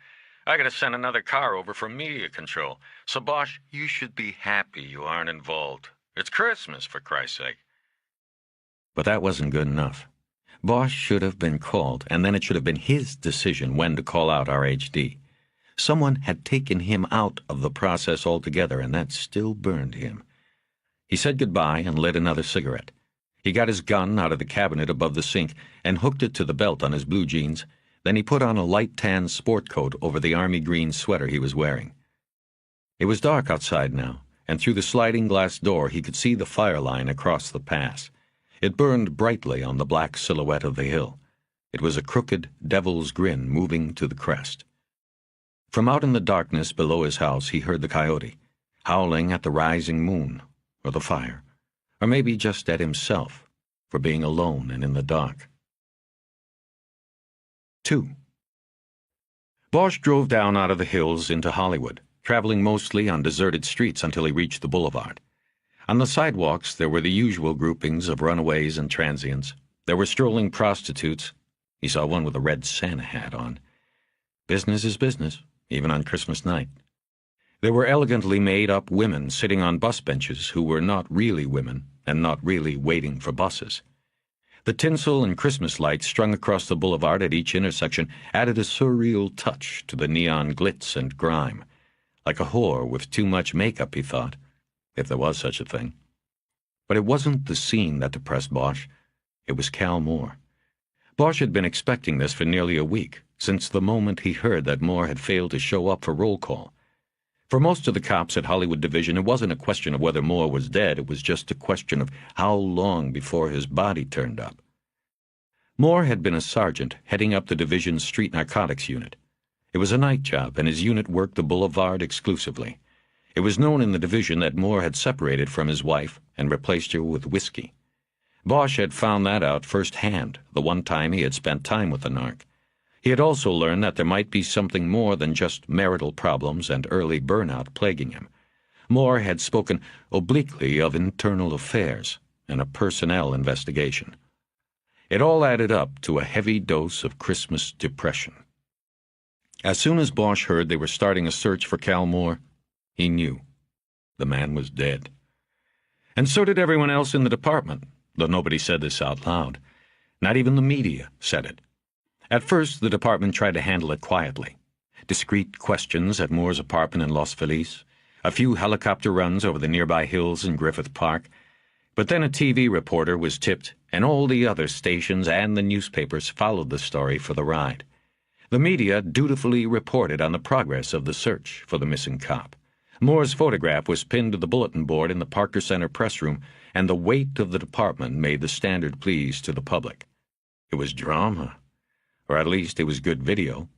I gotta send another car over for media control. So, Bosch, you should be happy you aren't involved. It's Christmas, for Christ's sake." But that wasn't good enough. Bosch should have been called, and then it should have been his decision when to call out RHD. Someone had taken him out of the process altogether, and that still burned him. He said goodbye and lit another cigarette. He got his gun out of the cabinet above the sink and hooked it to the belt on his blue jeans. Then he put on a light tan sport coat over the army green sweater he was wearing. It was dark outside now, and through the sliding glass door he could see the fire line across the pass. It burned brightly on the black silhouette of the hill. It was a crooked devil's grin moving to the crest. From out in the darkness below his house he heard the coyote, howling at the rising moon, or the fire, or maybe just at himself, for being alone and in the dark. 2. Bosch drove down out of the hills into Hollywood, traveling mostly on deserted streets until he reached the boulevard. On the sidewalks there were the usual groupings of runaways and transients. There were strolling prostitutes. He saw one with a red Santa hat on. Business is business, even on Christmas night. There were elegantly made-up women sitting on bus benches who were not really women and not really waiting for buses. The tinsel and Christmas lights strung across the boulevard at each intersection added a surreal touch to the neon glitz and grime. Like a whore with too much makeup, he thought, if there was such a thing. But it wasn't the scene that depressed Bosch. It was Cal Moore. Bosch had been expecting this for nearly a week, since the moment he heard that Moore had failed to show up for roll call. For most of the cops at Hollywood Division, it wasn't a question of whether Moore was dead, it was just a question of how long before his body turned up. Moore had been a sergeant heading up the division's street narcotics unit. It was a night job, and his unit worked the boulevard exclusively. It was known in the division that Moore had separated from his wife and replaced her with whiskey. Bosch had found that out firsthand the one time he had spent time with the narc. He had also learned that there might be something more than just marital problems and early burnout plaguing him. Moore had spoken obliquely of internal affairs and a personnel investigation. It all added up to a heavy dose of Christmas depression. As soon as Bosch heard they were starting a search for Cal Moore, he knew. The man was dead. And so did everyone else in the department, though nobody said this out loud. Not even the media said it. At first, the department tried to handle it quietly. Discreet questions at Moore's apartment in Los Feliz, a few helicopter runs over the nearby hills in Griffith Park. But then a TV reporter was tipped, and all the other stations and the newspapers followed the story for the ride. The media dutifully reported on the progress of the search for the missing cop. Moore's photograph was pinned to the bulletin board in the Parker Center press room, and the weight of the department made the standard pleas to the public. It was drama. Or at least it was good video.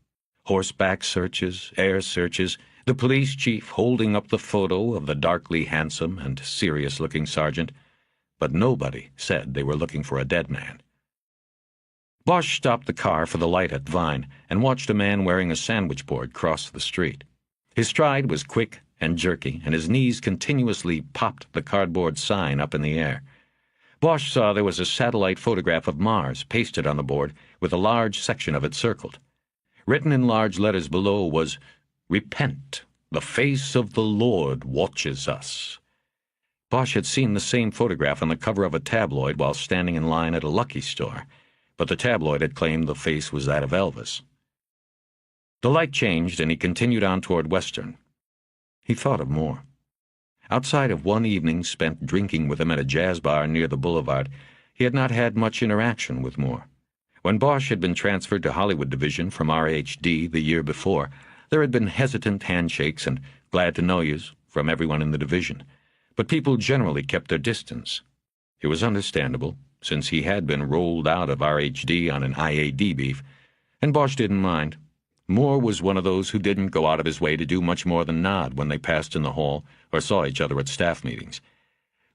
Horseback searches, air searches, the police chief holding up the photo of the darkly handsome and serious-looking sergeant. But nobody said they were looking for a dead man. Bosch stopped the car for the light at Vine and watched a man wearing a sandwich board cross the street. His stride was quick and jerky, and his knees continuously popped the cardboard sign up in the air. Bosch saw there was a satellite photograph of Mars pasted on the board with a large section of it circled. Written in large letters below was, "Repent, the face of the Lord watches us." Bosch had seen the same photograph on the cover of a tabloid while standing in line at a Lucky store, but the tabloid had claimed the face was that of Elvis. The light changed, and he continued on toward Western. He thought of Moore. Outside of one evening spent drinking with him at a jazz bar near the boulevard, he had not had much interaction with Moore. When Bosch had been transferred to Hollywood Division from RHD the year before, there had been hesitant handshakes and glad-to-know-yous from everyone in the division, but people generally kept their distance. It was understandable, since he had been rolled out of RHD on an IAD beef, and Bosch didn't mind. Moore was one of those who didn't go out of his way to do much more than nod when they passed in the hall or saw each other at staff meetings,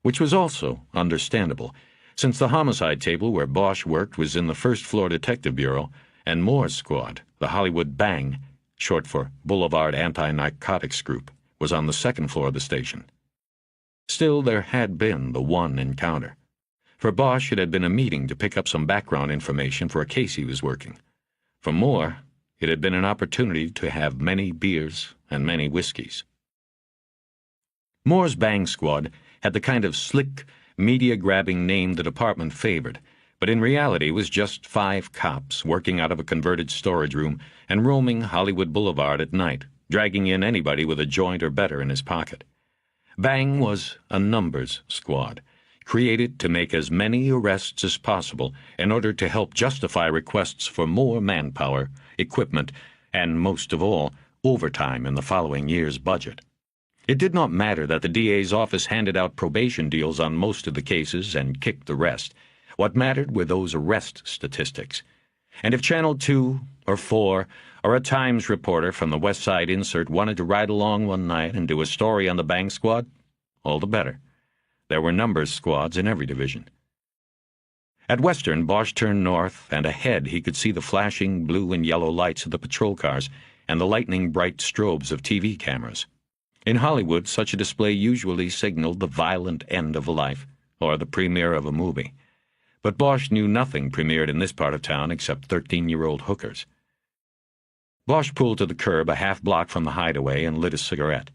which was also understandable, since the homicide table where Bosch worked was in the First Floor Detective Bureau, and Moore's squad, the Hollywood Bang, short for Boulevard Anti-Narcotics Group, was on the second floor of the station. Still, there had been the one encounter. For Bosch, it had been a meeting to pick up some background information for a case he was working. For Moore, it had been an opportunity to have many beers and many whiskeys. Moore's Bang Squad had the kind of slick, media-grabbing name the department favored, but in reality was just 5 cops working out of a converted storage room and roaming Hollywood Boulevard at night, dragging in anybody with a joint or better in his pocket. Bang was a numbers squad, created to make as many arrests as possible in order to help justify requests for more manpower, equipment, and, most of all, overtime in the following year's budget. It did not matter that the DA's office handed out probation deals on most of the cases and kicked the rest. What mattered were those arrest statistics. And if Channel 2 or 4 or a Times reporter from the West Side insert wanted to ride along one night and do a story on the Bang Squad, all the better. There were numbers squads in every division. At Western, Bosch turned north, and ahead he could see the flashing blue and yellow lights of the patrol cars and the lightning-bright strobes of TV cameras. In Hollywood, such a display usually signaled the violent end of a life, or the premiere of a movie. But Bosch knew nothing premiered in this part of town except 13-year-old hookers. Bosch pulled to the curb a half block from the hideaway and lit a cigarette.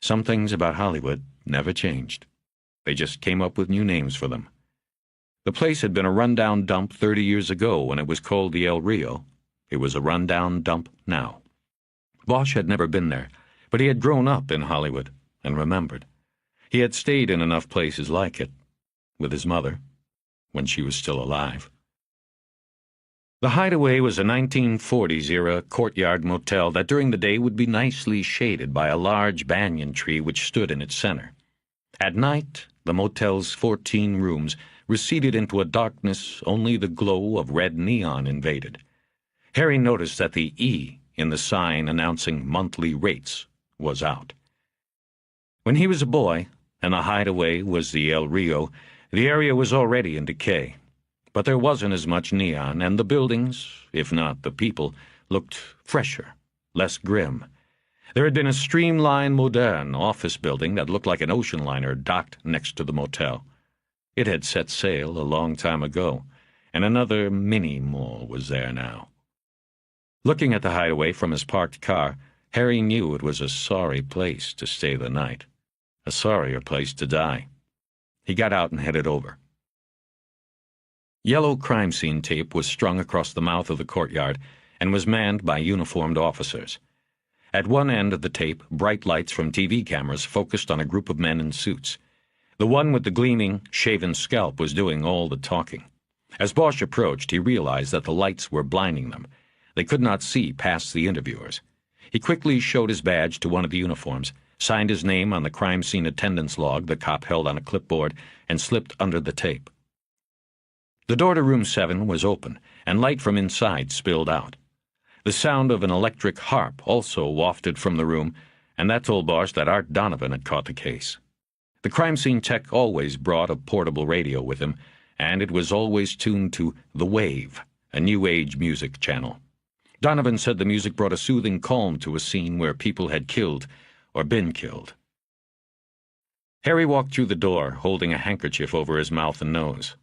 Some things about Hollywood never changed. They just came up with new names for them. The place had been a rundown dump 30 years ago when it was called the El Rio. It was a rundown dump now. Bosch had never been there, but he had grown up in Hollywood and remembered. He had stayed in enough places like it, with his mother, when she was still alive. The Hideaway was a 1940s-era courtyard motel that during the day would be nicely shaded by a large banyan tree which stood in its center. At night, the motel's 14 rooms receded into a darkness only the glow of red neon invaded. Harry noticed that the E in the sign announcing monthly rates was out. When he was a boy, and the Hideaway was the El Rio, the area was already in decay. But there wasn't as much neon, and the buildings, if not the people, looked fresher, less grim. There had been a streamlined, modern office building that looked like an ocean liner docked next to the motel. It had set sail a long time ago, and another mini-mall was there now. Looking at the Hideaway from his parked car, Harry knew it was a sorry place to stay the night, a sorrier place to die. He got out and headed over. Yellow crime scene tape was strung across the mouth of the courtyard and was manned by uniformed officers. At one end of the tape, bright lights from TV cameras focused on a group of men in suits. The one with the gleaming, shaven scalp was doing all the talking. As Bosch approached, he realized that the lights were blinding them. They could not see past the interviewers. He quickly showed his badge to one of the uniforms, signed his name on the crime scene attendance log the cop held on a clipboard, and slipped under the tape. The door to room 7 was open, and light from inside spilled out. The sound of an electric harp also wafted from the room, and that told Bosch that Art Donovan had caught the case. The crime scene tech always brought a portable radio with him, and it was always tuned to The Wave, a new age music channel. Donovan said the music brought a soothing calm to a scene where people had killed or been killed. Harry walked through the door, holding a handkerchief over his mouth and nose.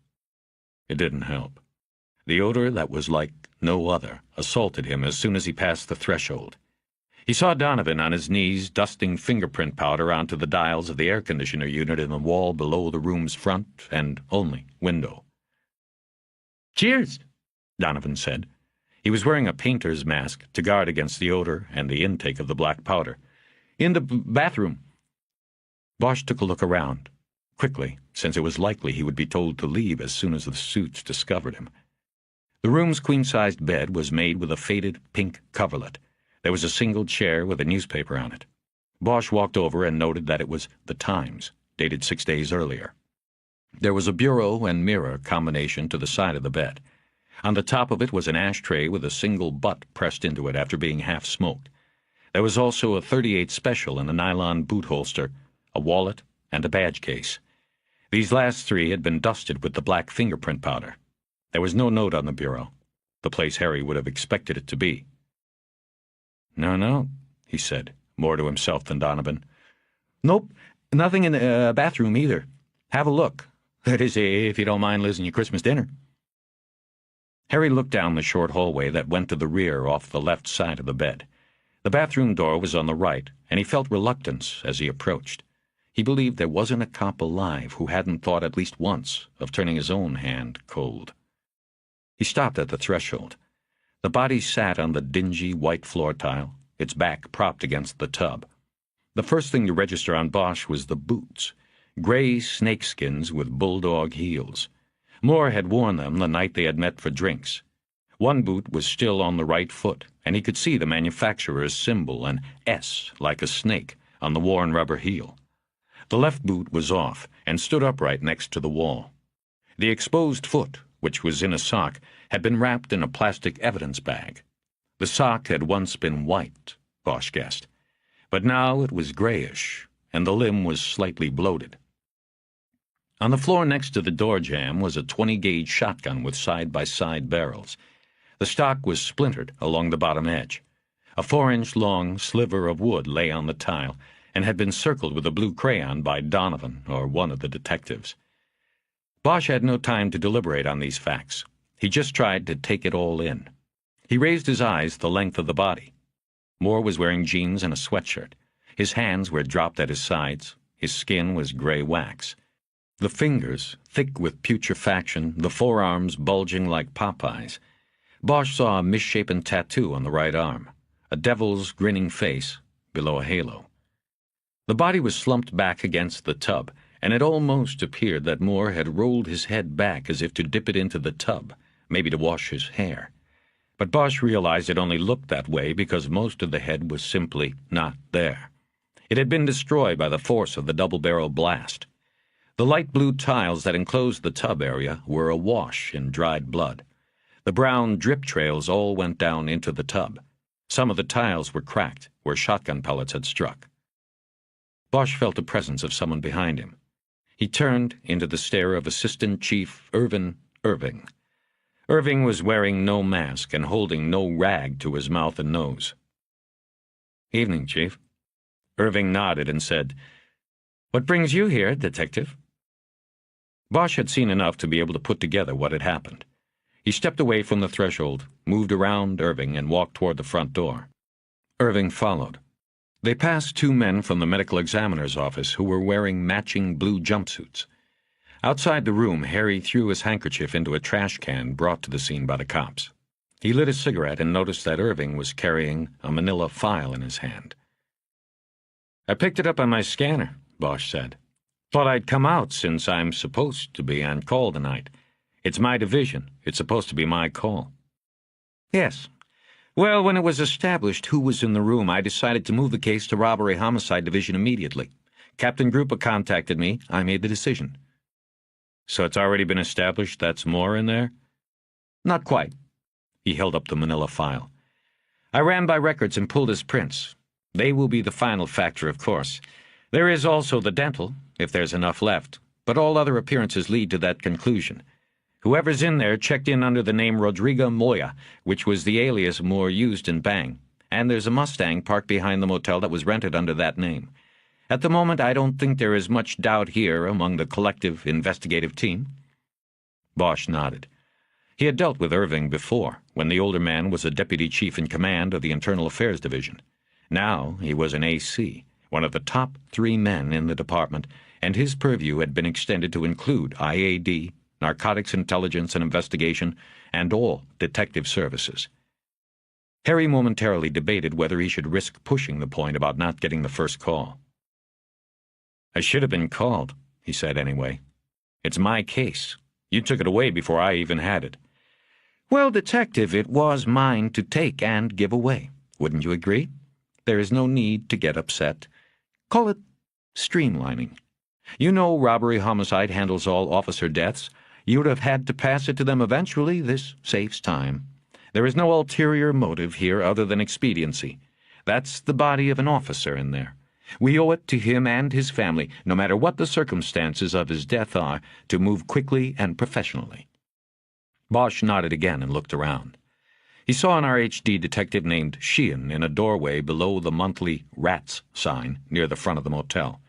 It didn't help. The odor that was like no other assaulted him as soon as he passed the threshold. He saw Donovan on his knees dusting fingerprint powder onto the dials of the air conditioner unit in the wall below the room's front and only window. "Cheers," Donovan said. He was wearing a painter's mask to guard against the odor and the intake of the black powder. "In the bathroom." Bosch took a look around, quickly, since it was likely he would be told to leave as soon as the suits discovered him. The room's queen-sized bed was made with a faded pink coverlet. There was a single chair with a newspaper on it. Bosch walked over and noted that it was The Times, dated 6 days earlier. There was a bureau and mirror combination to the side of the bed. On the top of it was an ashtray with a single butt pressed into it after being half-smoked. There was also a .38 Special in a nylon boot holster, a wallet, and a badge case. These last 3 had been dusted with the black fingerprint powder. There was no note on the bureau, the place Harry would have expected it to be. No, he said, more to himself than Donovan. "Nope, nothing in the bathroom either. Have a look. That is, if you don't mind losing your Christmas dinner." Harry looked down the short hallway that went to the rear off the left side of the bed. The bathroom door was on the right, and he felt reluctance as he approached. He believed there wasn't a cop alive who hadn't thought at least once of turning his own hand cold. He stopped at the threshold. The body sat on the dingy white floor tile, its back propped against the tub. The first thing to register on Bosch was the boots, gray snakeskins with bulldog heels. Moore had worn them the night they had met for drinks. One boot was still on the right foot, and he could see the manufacturer's symbol, an S like a snake, on the worn rubber heel. The left boot was off and stood upright next to the wall. The exposed foot, which was in a sock, had been wrapped in a plastic evidence bag. The sock had once been white, Bosch guessed, but now it was grayish, and the limb was slightly bloated. On the floor next to the door jamb was a 20-gauge shotgun with side-by-side barrels. The stock was splintered along the bottom edge. A 4-inch-long sliver of wood lay on the tile and had been circled with a blue crayon by Donovan or one of the detectives. Bosch had no time to deliberate on these facts. He just tried to take it all in. He raised his eyes the length of the body. Moore was wearing jeans and a sweatshirt. His hands were dropped at his sides. His skin was gray wax. The fingers, thick with putrefaction, the forearms bulging like Popeyes. Bosch saw a misshapen tattoo on the right arm, a devil's grinning face below a halo. The body was slumped back against the tub, and it almost appeared that Moore had rolled his head back as if to dip it into the tub, maybe to wash his hair. But Bosch realized it only looked that way because most of the head was simply not there. It had been destroyed by the force of the double-barrel blast. The light blue tiles that enclosed the tub area were awash in dried blood. The brown drip trails all went down into the tub. Some of the tiles were cracked where shotgun pellets had struck. Bosch felt the presence of someone behind him. He turned into the stare of Assistant Chief Irvin Irving. Irving was wearing no mask and holding no rag to his mouth and nose. "Evening, Chief." Irving nodded and said, "What brings you here, Detective?" Bosch had seen enough to be able to put together what had happened. He stepped away from the threshold, moved around Irving, and walked toward the front door. Irving followed. They passed 2 men from the medical examiner's office who were wearing matching blue jumpsuits. Outside the room, Harry threw his handkerchief into a trash can brought to the scene by the cops. He lit a cigarette and noticed that Irving was carrying a manila file in his hand. "I picked it up on my scanner," Bosch said. "Thought I'd come out since I'm supposed to be on call tonight. It's my division. It's supposed to be my call." "Yes. Well, when it was established who was in the room, I decided to move the case to Robbery Homicide Division immediately. Captain Grupa contacted me. I made the decision." "So it's already been established that's Moore in there?" "Not quite." He held up the manila file. "I ran by records and pulled his prints. They will be the final factor, of course. There is also the dental, if there's enough left, but all other appearances lead to that conclusion. Whoever's in there checked in under the name Rodrigo Moya, which was the alias Moore used in Bang, and there's a Mustang parked behind the motel that was rented under that name. At the moment, I don't think there is much doubt here among the collective investigative team." Bosch nodded. He had dealt with Irving before, when the older man was a deputy chief in command of the Internal Affairs Division. Now he was an AC, one of the top 3 men in the department, and his purview had been extended to include IAD, Narcotics Intelligence and Investigation, and all detective services. Harry momentarily debated whether he should risk pushing the point about not getting the first call. "I should have been called," he said anyway. "It's my case. You took it away before I even had it." "Well, Detective, it was mine to take and give away. Wouldn't you agree? There is no need to get upset. Call it streamlining. You know robbery homicide handles all officer deaths. You would have had to pass it to them eventually. This saves time. There is no ulterior motive here other than expediency. That's the body of an officer in there. We owe it to him and his family, no matter what the circumstances of his death are, to move quickly and professionally." Bosch nodded again and looked around. He saw an RHD detective named Sheehan in a doorway below the monthly Rats sign near the front of the motel.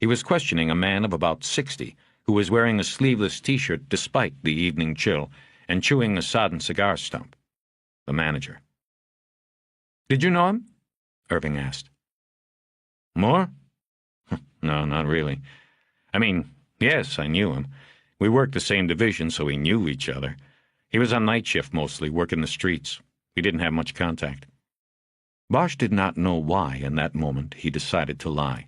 He was questioning a man of about 60 who was wearing a sleeveless T-shirt despite the evening chill and chewing a sodden cigar stump. The manager. "Did you know him?" Irving asked. "Moore? No, not really. I mean, yes, I knew him. We worked the same division, so we knew each other. He was on night shift mostly, working the streets. We didn't have much contact. Bosch did not know why, in that moment, he decided to lie.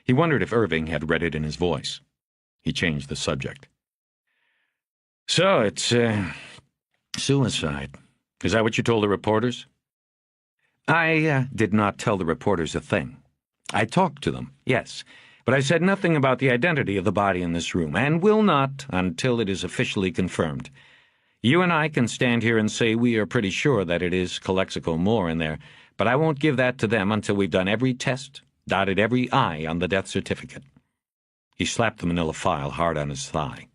He wondered if Irving had read it in his voice. He changed the subject. So, it's, suicide. Is that what you told the reporters? I did not tell the reporters a thing. I talked to them, yes, but I said nothing about the identity of the body in this room, and will not until it is officially confirmed. You and I can stand here and say we are pretty sure that it is Calexico Moore in there, but I won't give that to them until we've done every test, dotted every I on the death certificate. He slapped the manila file hard on his thigh.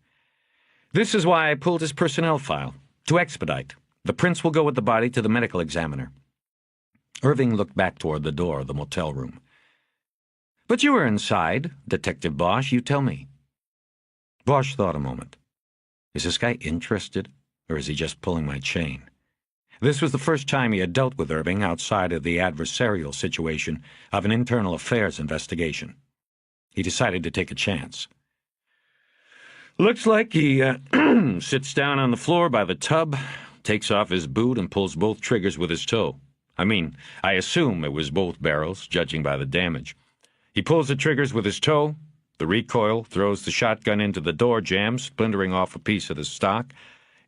This is why I pulled his personnel file, to expedite. The prints will go with the body to the medical examiner. Irving looked back toward the door of the motel room. But you were inside, Detective Bosch, you tell me. Bosch thought a moment. Is this guy interested, or is he just pulling my chain? This was the first time he had dealt with Irving outside of the adversarial situation of an internal affairs investigation. He decided to take a chance. Looks like he sits down on the floor by the tub, takes off his boot, and pulls both triggers with his toe. I assume it was both barrels, judging by the damage. He pulls the triggers with his toe, the recoil, throws the shotgun into the door jamb, splintering off a piece of the stock.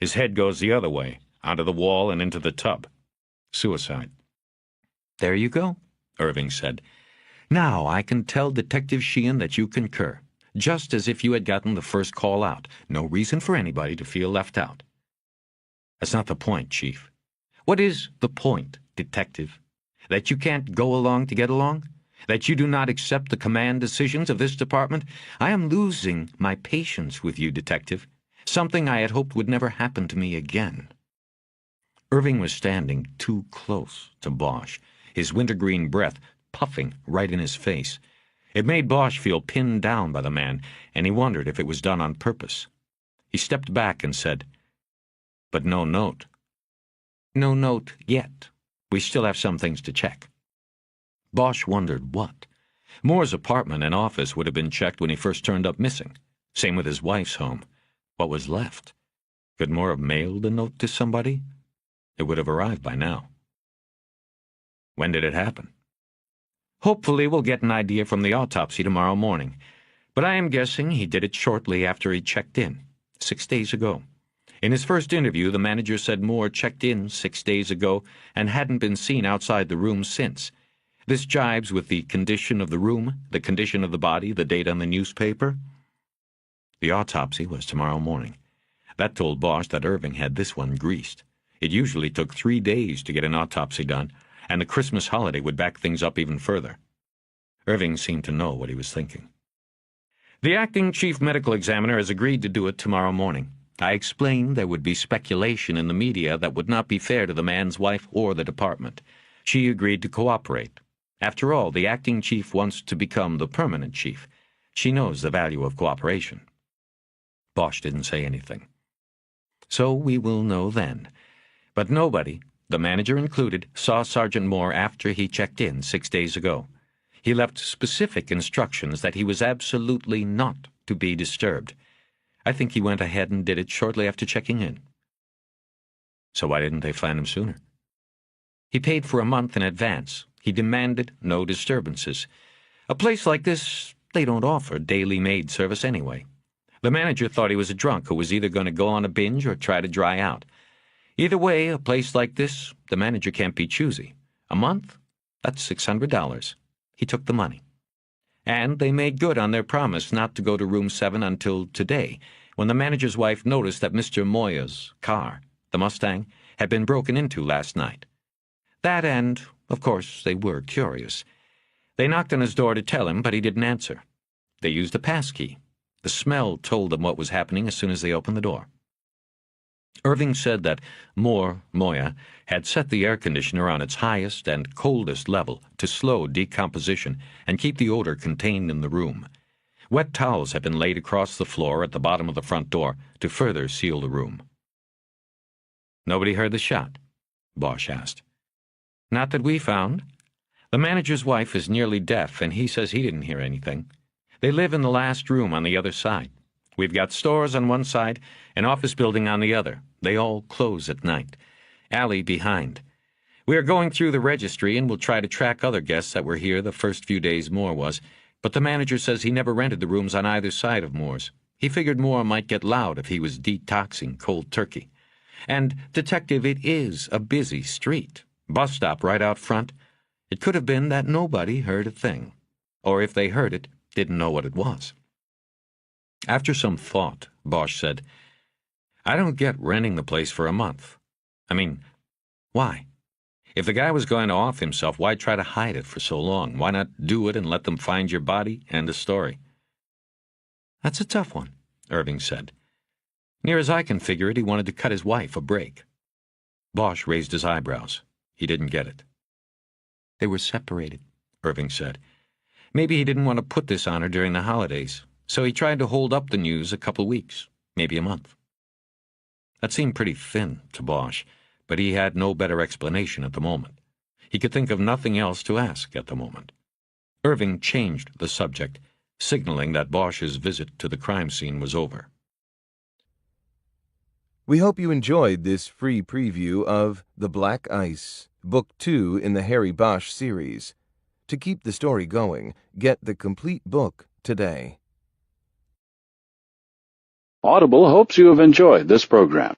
His head goes the other way, onto the wall and into the tub. Suicide. There you go, Irving said. Now I can tell Detective Sheehan that you concur, just as if you had gotten the first call out. No reason for anybody to feel left out. That's not the point, Chief. What is the point, Detective? That you can't go along to get along? That you do not accept the command decisions of this department? I am losing my patience with you, Detective. Something I had hoped would never happen to me again. Irving was standing too close to Bosch, his wintergreen breath puffing right in his face. It made Bosch feel pinned down by the man, and he wondered if it was done on purpose. He stepped back and said, But no note. No note yet. We still have some things to check. Bosch wondered what. Moore's apartment and office would have been checked when he first turned up missing. Same with his wife's home. What was left? Could Moore have mailed a note to somebody? It would have arrived by now. When did it happen? Hopefully we'll get an idea from the autopsy tomorrow morning, but I am guessing he did it shortly after he checked in, 6 days ago. In his first interview, the manager said Moore checked in 6 days ago and hadn't been seen outside the room since. This jibes with the condition of the room, the condition of the body, the date on the newspaper. The autopsy was tomorrow morning. That told Bosch that Irving had this one greased. It usually took 3 days to get an autopsy done, and the Christmas holiday would back things up even further. Irving seemed to know what he was thinking. The acting chief medical examiner has agreed to do it tomorrow morning. I explained there would be speculation in the media that would not be fair to the man's wife or the department. She agreed to cooperate. After all, the acting chief wants to become the permanent chief. She knows the value of cooperation. Bosch didn't say anything. So we will know then. But nobody, the manager included, saw Sergeant Moore after he checked in 6 days ago. He left specific instructions that he was absolutely not to be disturbed. I think he went ahead and did it shortly after checking in. So why didn't they find him sooner? He paid for a month in advance. He demanded no disturbances. A place like this, they don't offer daily maid service anyway. The manager thought he was a drunk who was either going to go on a binge or try to dry out. Either way, a place like this, the manager can't be choosy. A month? That's $600. He took the money. And they made good on their promise not to go to room 7 until today, when the manager's wife noticed that Mr. Moya's car, the Mustang, had been broken into last night. That and, of course, they were curious. They knocked on his door to tell him, but he didn't answer. They used a passkey. The smell told them what was happening as soon as they opened the door. Irving said that Moya had set the air conditioner on its highest and coldest level to slow decomposition and keep the odor contained in the room. Wet towels had been laid across the floor at the bottom of the front door to further seal the room. Nobody heard the shot? Bosch asked. Not that we found. The manager's wife is nearly deaf, and he says he didn't hear anything. They live in the last room on the other side. We've got stores on one side, an office building on the other. They all close at night. Allie behind. We are going through the registry and will try to track other guests that were here the first few days Moore was, but the manager says he never rented the rooms on either side of Moore's. He figured Moore might get loud if he was detoxing cold turkey. And, Detective, it is a busy street. Bus stop right out front. It could have been that nobody heard a thing. Or if they heard it, didn't know what it was. After some thought, Bosch said, I don't get renting the place for a month. I mean, why? If the guy was going to off himself, why try to hide it for so long? Why not do it and let them find your body? End of story. That's a tough one, Irving said. Near as I can figure it, he wanted to cut his wife a break. Bosch raised his eyebrows. He didn't get it. They were separated, Irving said. Maybe he didn't want to put this on her during the holidays, so he tried to hold up the news a couple weeks, maybe a month. That seemed pretty thin to Bosch, but he had no better explanation at the moment. He could think of nothing else to ask at the moment. Irving changed the subject, signaling that Bosch's visit to the crime scene was over. We hope you enjoyed this free preview of The Black Ice, Book 2 in the Harry Bosch series. To keep the story going, get the complete book today. Audible hopes you have enjoyed this program.